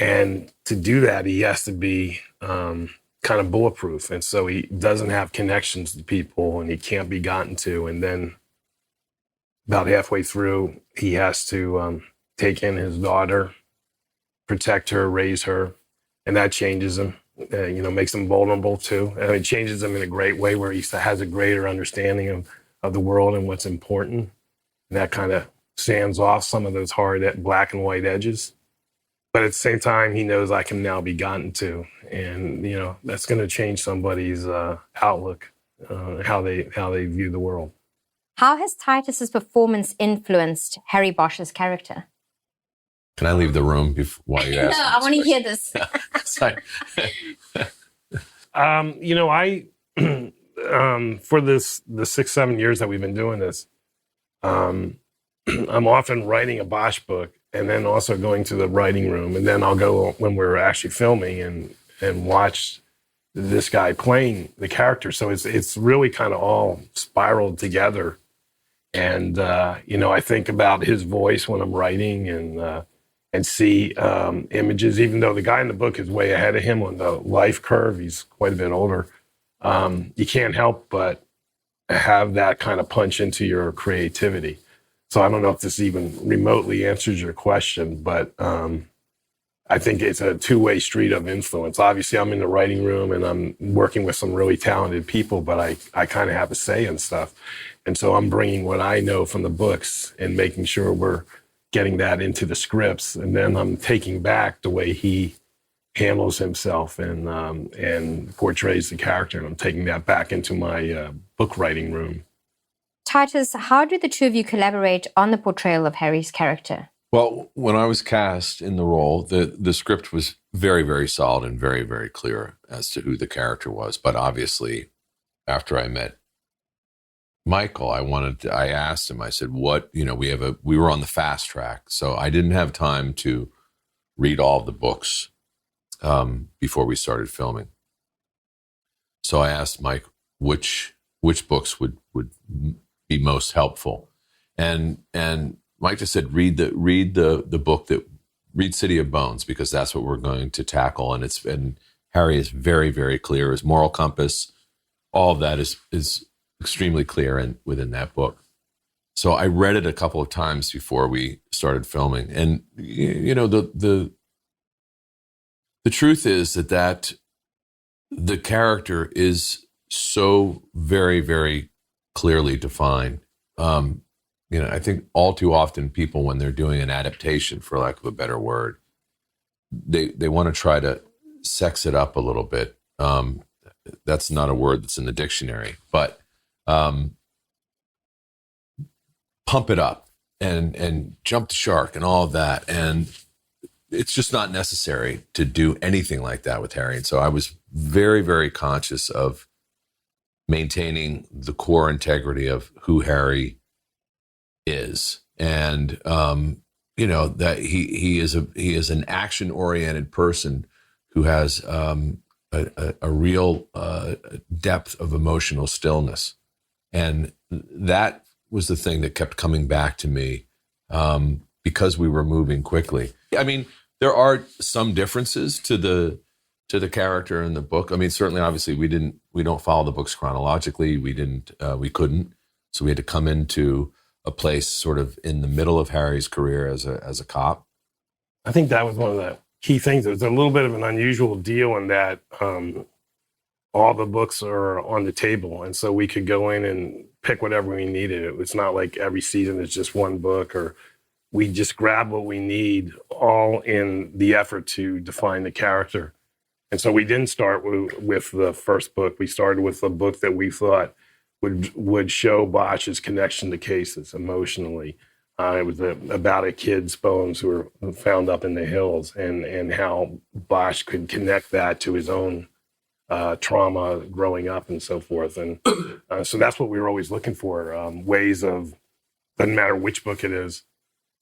And to do that, he has to be kind of bulletproof. And so he doesn't have connections to people and he can't be gotten to. And then about halfway through, he has to take in his daughter, protect her, raise her. And that changes him, makes him vulnerable too. And it changes him in a great way where he has a greater understanding of the world and what's important. And that kind of sands off some of those hard black and white edges. But at the same time, he knows I can now be gotten to. And, that's going to change somebody's outlook, how they view the world. How has Titus's performance influenced Harry Bosch's character? Can I leave the room while you ask? No, I want to hear this. For the 6-7 years that we've been doing this, I'm often writing a Bosch book and then also going to the writing room. And then I'll go when we're actually filming and watch this guy playing the character. So it's really kind of all spiraled together. And, I think about his voice when I'm writing and see images, even though the guy in the book is way ahead of him on the life curve. He's quite a bit older. You can't help but have that kind of punch into your creativity. So I don't know if this even remotely answers your question, but I think it's a two-way street of influence. Obviously, I'm in the writing room and I'm working with some really talented people, but I kind of have a say in stuff. And so I'm bringing what I know from the books and making sure we're getting that into the scripts. And then I'm taking back the way he handles himself and portrays the character. And I'm taking that back into my book writing room. Titus, how do the two of you collaborate on the portrayal of Harry's character? Well, when I was cast in the role, the script was very, very solid and very, very clear as to who the character was. But obviously, after I met Michael, I asked him, I said, we were on the fast track. So I didn't have time to read all the books before we started filming. So I asked Mike which books would be most helpful. And Mike just said, read the book read City of Bones, because that's what we're going to tackle. And Harry is very, very clear. His moral compass, all of that is extremely clear within that book. So I read it a couple of times before we started filming. And, the truth is that the character is so very, very clearly defined. I think all too often people, when they're doing an adaptation, for lack of a better word, they want to try to sex it up a little bit. That's not a word that's in the dictionary, but pump it up and jump the shark and all of that. And it's just not necessary to do anything like that with Harry. And so I was very, very conscious of maintaining the core integrity of who Harry is. And, that he is an action-oriented person who has a real depth of emotional stillness. And that was the thing that kept coming back to me because we were moving quickly. I mean, there are some differences to the character in the book. I mean, certainly, obviously, we don't follow the books chronologically. We couldn't. So we had to come into a place sort of in the middle of Harry's career as a cop. I think that was one of the key things. It was a little bit of an unusual deal in that all the books are on the table. And so we could go in and pick whatever we needed. It's not like every season is just one book, or we just grab what we need, all in the effort to define the character. And so we didn't start with the first book. We started with a book that we thought would show Bosch's connection to cases emotionally. It was about a kid's bones who were found up in the hills, and how Bosch could connect that to his own trauma growing up and so forth. And so that's what we were always looking for, ways of, doesn't matter which book it is,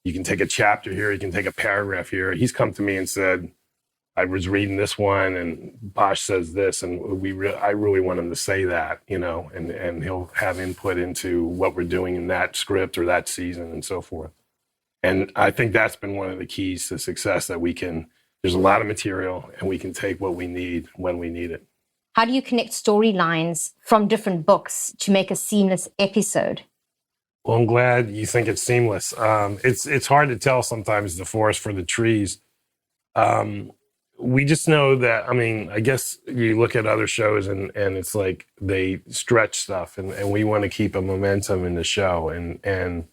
you can take a chapter here, you can take a paragraph here. He's come to me and said, I was reading this one and Bosch says this, and I really want him to say that, and he'll have input into what we're doing in that script or that season and so forth. And I think that's been one of the keys to success, that we can There's a lot of material, and we can take what we need when we need it. How do you connect storylines from different books to make a seamless episode? Well, I'm glad you think it's seamless. It's hard to tell sometimes the forest for the trees. We just know that, I mean, I guess you look at other shows and it's like they stretch stuff, and we want to keep a momentum in the show. And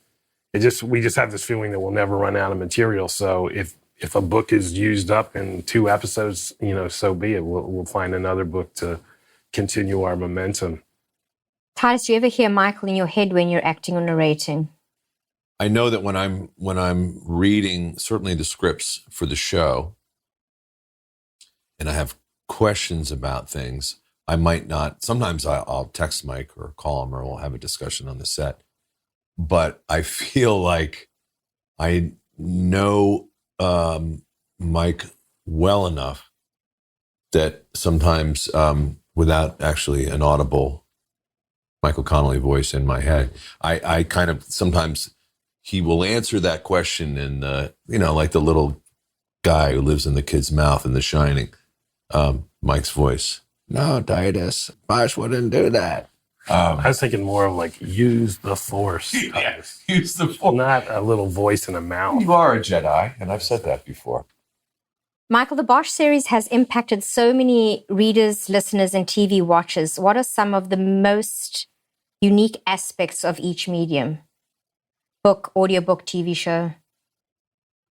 we just have this feeling that we'll never run out of material. So if a book is used up in 2 episodes, so be it. We'll find another book to continue our momentum. Titus, do you ever hear Michael in your head when you're acting or narrating? I know that when I'm reading certainly the scripts for the show, and I have questions about things, I might not. Sometimes I'll text Mike or call him, or we'll have a discussion on the set. But I feel like I know Mike well enough that sometimes, without actually an audible Michael Connelly voice in my head, I kind of sometimes he will answer that question in like the little guy who lives in the kid's mouth in The Shining, Mike's voice. No, Titus, Bosch wouldn't do that. I was thinking more of like, use the force. Yes, use the force. Not a little voice in a mouth. You are a Jedi, and I've said that before. Michael, the Bosch series has impacted so many readers, listeners, and TV watchers. What are some of the most unique aspects of each medium? Book, audiobook, TV show?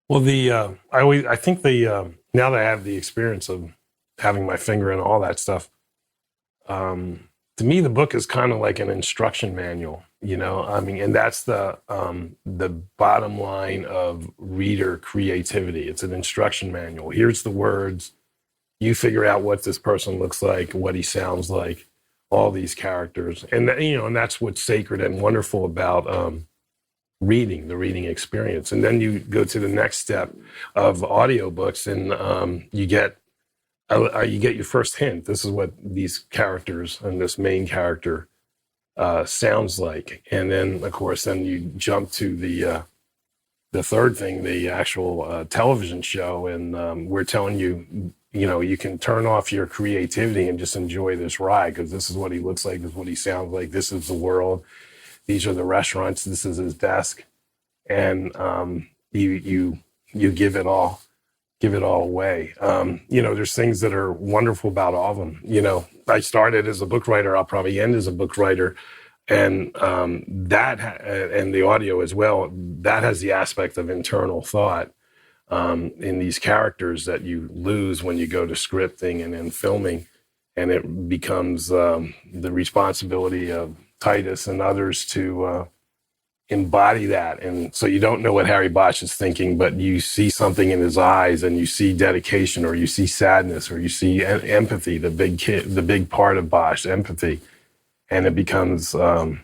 Well, I think now that I have the experience of having my finger in all that stuff, to me, the book is kind of like an instruction manual, I mean, and that's the bottom line of reader creativity. It's an instruction manual. Here's the words. You figure out what this person looks like, what he sounds like, all these characters. And, and that's what's sacred and wonderful about reading, the reading experience. And then you go to the next step of audiobooks, and you get your first hint. This is what these characters and this main character sounds like. And then, of course, then you jump to the third thing, the actual television show. And we're telling you, you can turn off your creativity and just enjoy this ride, because this is what he looks like, this is what he sounds like, this is the world, these are the restaurants, this is his desk. And you give it all away. There's things that are wonderful about all of them. I started as a book writer. I'll probably end as a book writer. And and the audio as well, that has the aspect of internal thought in these characters that you lose when you go to scripting and then filming. And it becomes the responsibility of Titus and others to embody that. And so you don't know what Harry Bosch is thinking, but you see something in his eyes, and you see dedication, or you see sadness, or you see empathy, the big part of Bosch, empathy. And it becomes the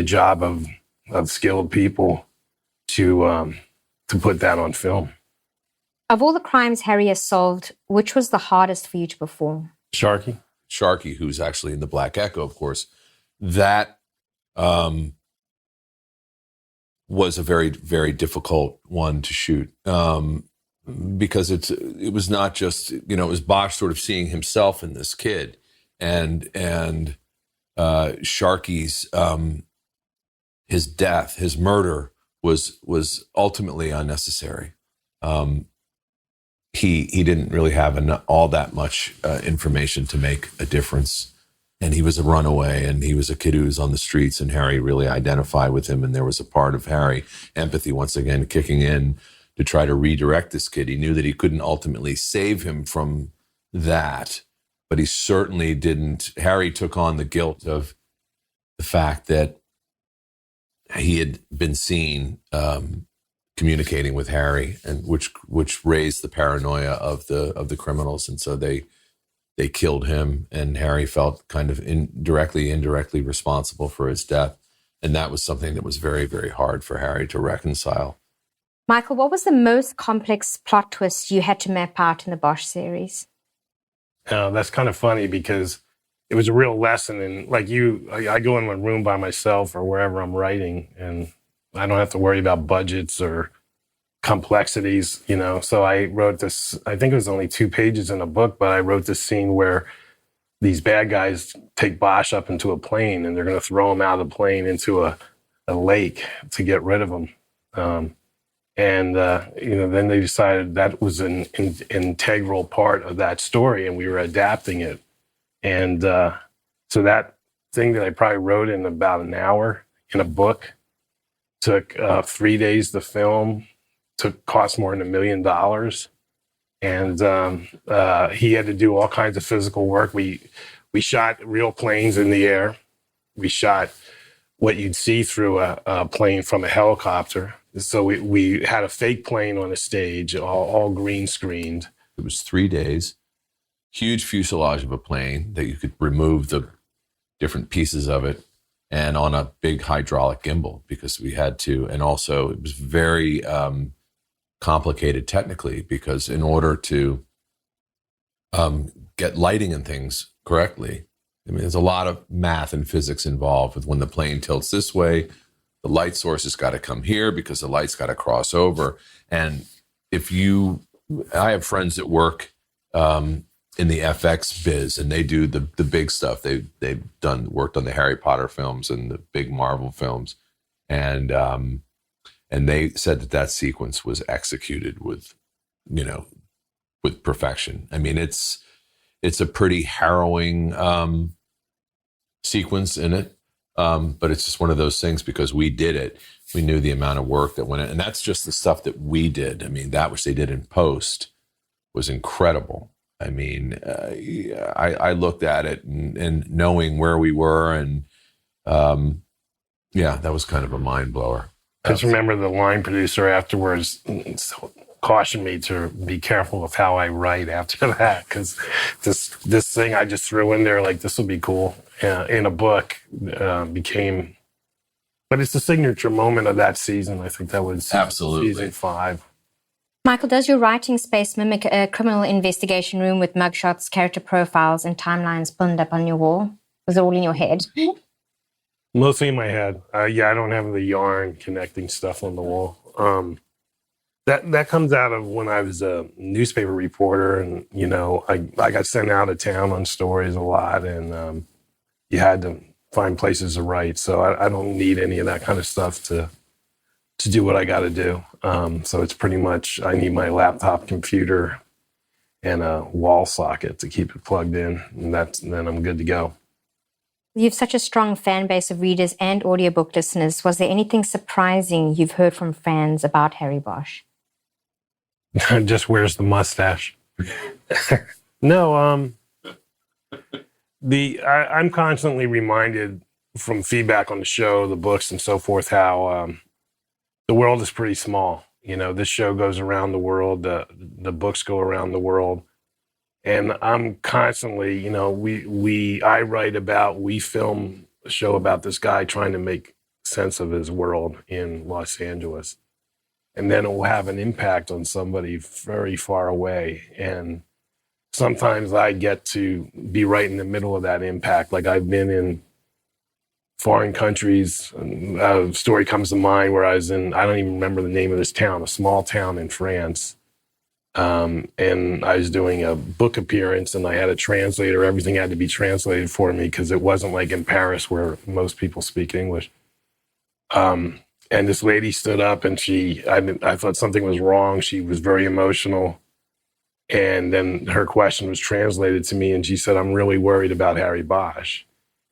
job of skilled people to put that on film. Of all the crimes Harry has solved, which was the hardest for you to perform? Sharky, who's actually in the Black Echo, of course, that was a very, very difficult one to shoot, because it was not just, it was Bosch sort of seeing himself in this kid, and Sharky's his death, his murder was ultimately unnecessary. He didn't really have all that much information to make a difference. And he was a runaway, and he was a kid who was on the streets, and Harry really identified with him. And there was a part of Harry, empathy once again, kicking in to try to redirect this kid. He knew that he couldn't ultimately save him from that, but he certainly didn't. Harry took on the guilt of the fact that he had been seen communicating with Harry, and which raised the paranoia of the criminals. And so they killed him, and Harry felt kind of indirectly responsible for his death. And that was something that was very, very hard for Harry to reconcile. Michael, what was the most complex plot twist you had to map out in the Bosch series? That's kind of funny, because it was a real lesson. And I go in my room by myself or wherever I'm writing, and I don't have to worry about budgets or complexities, So I wrote this, I think it was only 2 pages in a book, but I wrote this scene where these bad guys take Bosch up into a plane and they're going to throw him out of the plane into a lake to get rid of him. Then they decided that was an integral part of that story, and we were adapting it. And so that thing that I probably wrote in about an hour in a book took 3 days to film, cost more than $1 million. And he had to do all kinds of physical work. We shot real planes in the air. We shot what you'd see through a plane from a helicopter. So we had a fake plane on a stage, all green screened. It was 3 days, huge fuselage of a plane that you could remove the different pieces of it, and on a big hydraulic gimbal because we had to. And also it was very complicated technically because in order to get lighting and things correctly, there's a lot of math and physics involved with when the plane tilts this way, the light source has got to come here because the light's got to cross over. And I have friends that work in the FX biz, and they do the big stuff. They've worked on the Harry Potter films and the big Marvel films, and they said that sequence was executed with perfection. It's a pretty harrowing sequence in it, but it's just one of those things because we did it. We knew the amount of work that went in, and that's just the stuff that we did. That which they did in post was incredible. I looked at it and knowing where we were, and that was kind of a mind blower. I just remember the line producer afterwards cautioned me to be careful of how I write after that, because this thing I just threw in there like this will be cool in a book became. But it's the signature moment of that season. I think that was absolutely season 5. Michael, does your writing space mimic a criminal investigation room with mugshots, character profiles, and timelines pinned up on your wall? Was it all in your head? Mostly in my head. I don't have the yarn connecting stuff on the wall. That comes out of when I was a newspaper reporter, and I got sent out of town on stories a lot, and you had to find places to write. So I don't need any of that kind of stuff to do what I got to do. So it's pretty much I need my laptop computer and a wall socket to keep it plugged in, and then I'm good to go. You have such a strong fan base of readers and audiobook listeners. Was there anything surprising you've heard from fans about Harry Bosch? Just wears the mustache. No, I'm constantly reminded from feedback on the show, the books, and so forth, how the world is pretty small. This show goes around the world. The books go around the world. And I'm constantly, we film a show about this guy trying to make sense of his world in Los Angeles. And then it will have an impact on somebody very far away. And sometimes I get to be right in the middle of that impact. Like I've been in foreign countries. A story comes to mind where I was in, I don't even remember the name of this town, a small town in France. And I was doing a book appearance, and I had a translator. Everything had to be translated for me because it wasn't like in Paris where most people speak English. And this lady stood up, and I thought something was wrong. She was very emotional. And then her question was translated to me, and she said, "I'm really worried about Harry Bosch."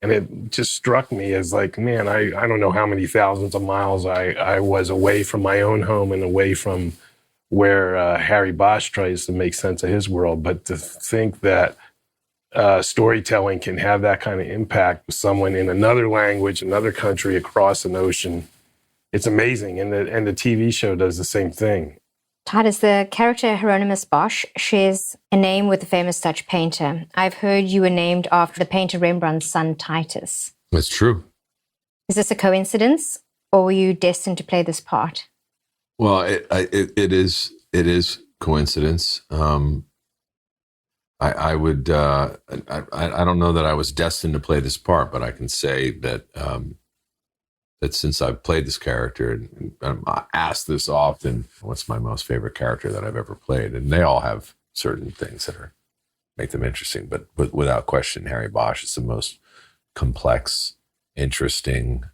And it just struck me as like, man, I don't know how many thousands of miles I was away from my own home and away from where Harry Bosch tries to make sense of his world. But to think that storytelling can have that kind of impact with someone in another language, another country, across an ocean, it's amazing. And the TV show does the same thing. Titus, the character Hieronymus Bosch shares a name with the famous Dutch painter. I've heard you were named after the painter Rembrandt's son, Titus. That's true. Is this a coincidence, or were you destined to play this part? Well, it is coincidence. I would I don't know that I was destined to play this part, but I can say that that since I've played this character, and I'm asked this often, what's my most favorite character that I've ever played? And they all have certain things that make them interesting, but without question, Harry Bosch is the most complex, interesting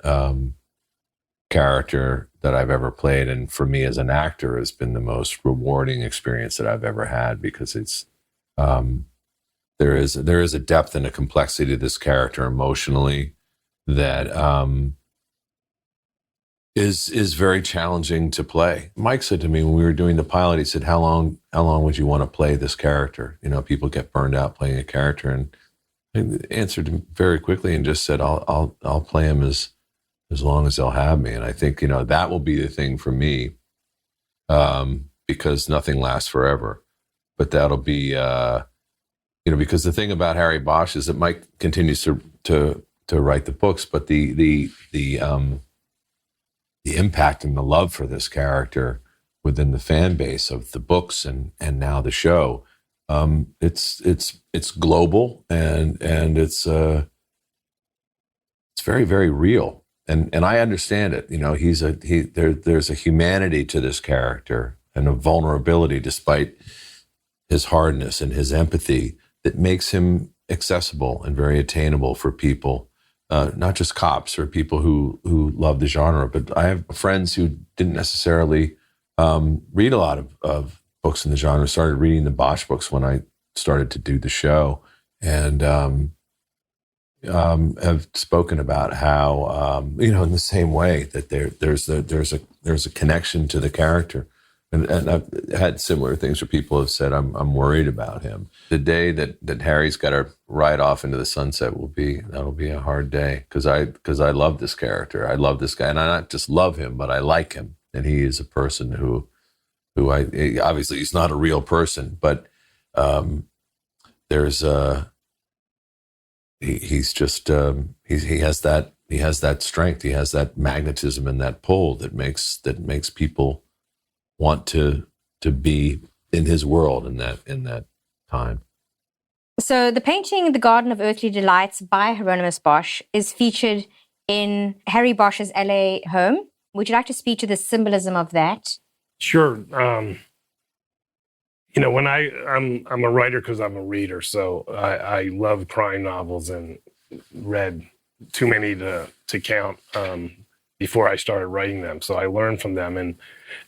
character that I've ever played, and for me as an actor, has been the most rewarding experience that I've ever had, because it's there is a depth and a complexity to this character emotionally that is very challenging to play. Mike said to me when we were doing the pilot, he said, "How long would you want to play this character? You know, people get burned out playing a character." And I answered him very quickly and just said, "I'll play him as long as they'll have me." And I think, you know, that will be the thing for me, because nothing lasts forever. But that'll be, you know, because the thing about Harry Bosch is that Mike continues to write the books, but the impact and the love for this character within the fan base of the books and now the show, it's global and it's very, very real. And I understand it. You know, there's a humanity to this character and a vulnerability despite his hardness and his empathy that makes him accessible and very attainable for people, not just cops or people who love the genre. But I have friends who didn't necessarily read a lot of books in the genre, started reading the Bosch books when I started to do the show, and have spoken about how, you know, in the same way that there's a connection to the character. And I've had similar things where people have said, I'm worried about him. The day that Harry's got to ride off into the sunset that'll be a hard day, because I love this character. I love this guy, and I not just love him, but I like him. And he is a person who obviously he's not a real person, but there's he's just he has that strength, he has that magnetism and that pull that makes people want to be in his world in that time. So the painting The Garden of Earthly Delights by Hieronymus Bosch is featured in Harry Bosch's LA home. Would you like to speak to the symbolism of that? Sure. You know, when I'm a writer because I'm a reader, so I love crime novels and read too many to count before I started writing them. So I learned from them, and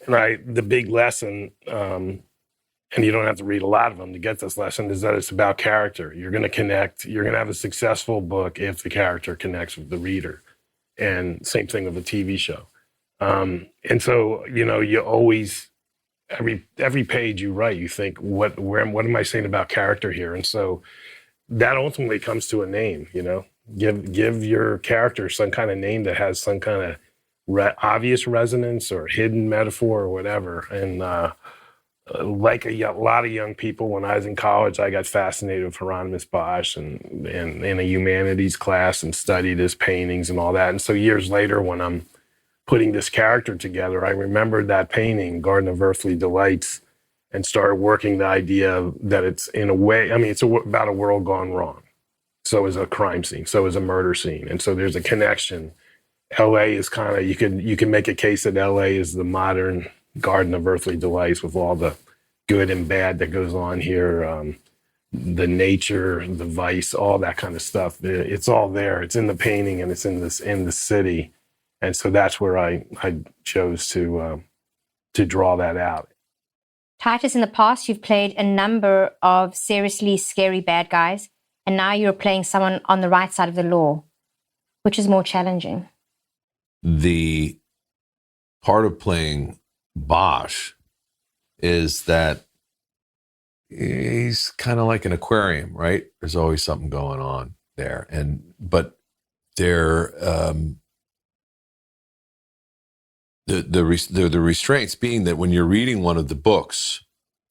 the big lesson, and you don't have to read a lot of them to get this lesson, is that it's about character. You're going to connect. You're going to have a successful book if the character connects with the reader, and same thing with a TV show. And so, you know, you always, every page you write, you think, what am I saying about character here? And so that ultimately comes to a name. You know, give your character some kind of name that has some kind of obvious resonance or hidden metaphor or whatever. And like a lot of young people, when I was in college, I got fascinated with Hieronymus Bosch and in a humanities class and studied his paintings and all that. And so years later, when I'm putting this character together, I remembered that painting, Garden of Earthly Delights, and started working the idea that it's, in a way, I mean, it's about a world gone wrong. So is a crime scene, so is a murder scene. And so there's a connection. LA is kind of, you can make a case that LA is the modern Garden of Earthly Delights with all the good and bad that goes on here, the nature, the vice, all that kind of stuff. It's all there. It's in the painting and it's in the city. And so that's where I chose to draw that out. Titus, in the past, you've played a number of seriously scary bad guys, and now you're playing someone on the right side of the law. Which is more challenging? The part of playing Bosch is that he's kind of like an aquarium, right? There's always something going on there. But there, the restraints being that when you're reading one of the books,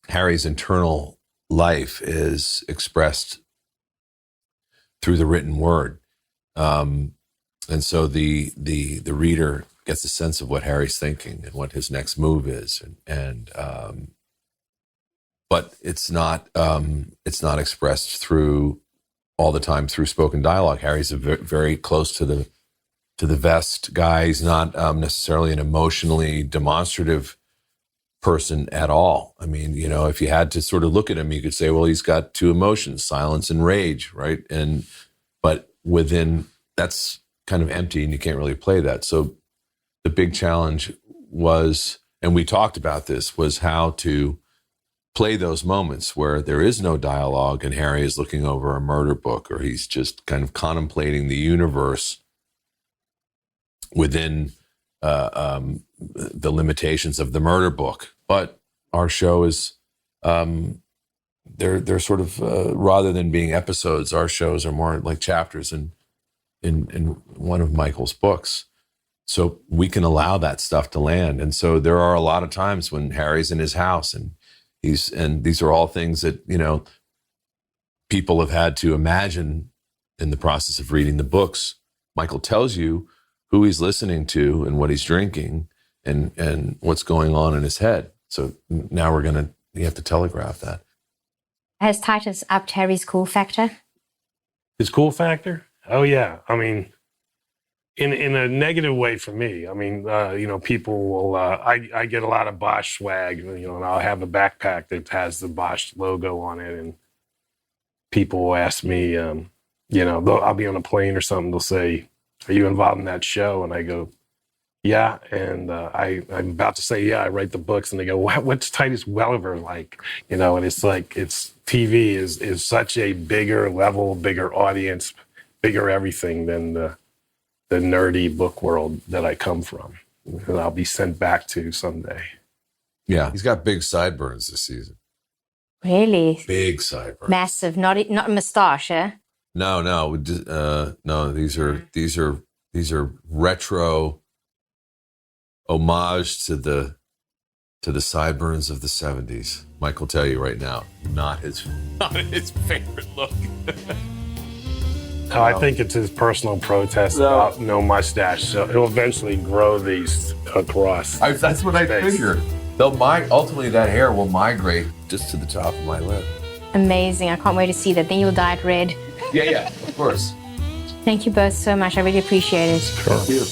Harry's internal life is expressed through the written word. And so the reader gets a sense of what Harry's thinking and what his next move is. But it's not expressed through all the time through spoken dialogue. Harry's very close to the vest guy. He's not necessarily an emotionally demonstrative person at all. I mean, you know, if you had to sort of look at him, you could say, well, he's got two emotions, silence and rage, right? But within, that's kind of empty and you can't really play that. So the big challenge was, and we talked about this, was how to play those moments where there is no dialogue and Harry is looking over a murder book, or he's just kind of contemplating the universe within the limitations of the murder book. But our show is, they're sort of, rather than being episodes, our shows are more like chapters in one of Michael's books. So we can allow that stuff to land. And so there are a lot of times when Harry's in his house and these are all things that, you know, people have had to imagine in the process of reading the books. Michael tells you who he's listening to and what he's drinking and what's going on in his head. So now you have to telegraph that. Has Titus upped Harry's cool factor? His cool factor? Oh yeah. I mean, in a negative way for me. I mean, you know, people will, I get a lot of Bosch swag, you know, and I'll have a backpack that has the Bosch logo on it. And people will ask me, you know, I'll be on a plane or something. They'll say, are you involved in that show? And I go, yeah. And I'm about to say, yeah, I write the books. And they go, what's Titus Welliver like? You know, and it's like, TV is such a bigger level, bigger audience, bigger everything than the nerdy book world that I come from, and I'll be sent back to someday. Yeah, he's got big sideburns this season. Really? Big sideburns. Massive, not a moustache, eh? No. No, these are retro homage to the sideburns of the 70s. Mike will tell you right now, not his favorite look. I think it's his personal protest about no mustache. So he'll eventually grow these across. That's what I figured. Ultimately, that hair will migrate just to the top of my lip. Amazing. I can't wait to see that. Then you'll dye it red. Yeah, of course. Thank you both so much. I really appreciate it. Sure. Thank you.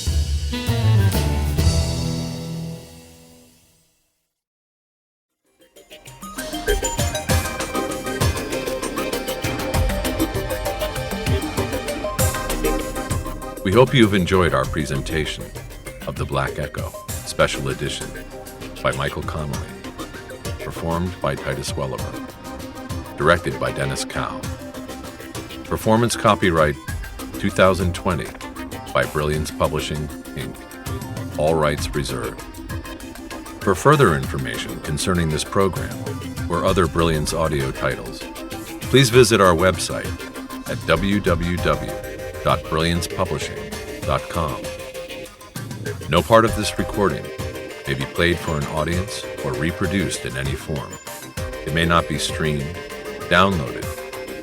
We hope you've enjoyed our presentation of The Black Echo, Special Edition, by Michael Connelly, performed by Titus Welliver, directed by Dennis Cow. Performance copyright 2020 by Brilliance Publishing, Inc. All rights reserved. For further information concerning this program or other Brilliance audio titles, please visit our website at www.brilliancepublishing.com. No part of this recording may be played for an audience or reproduced in any form. It may not be streamed, downloaded,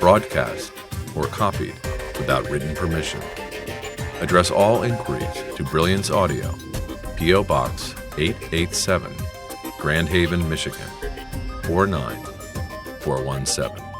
broadcast, or copied without written permission. Address all inquiries to Brilliance Audio, P.O. Box 887, Grand Haven, Michigan 49417.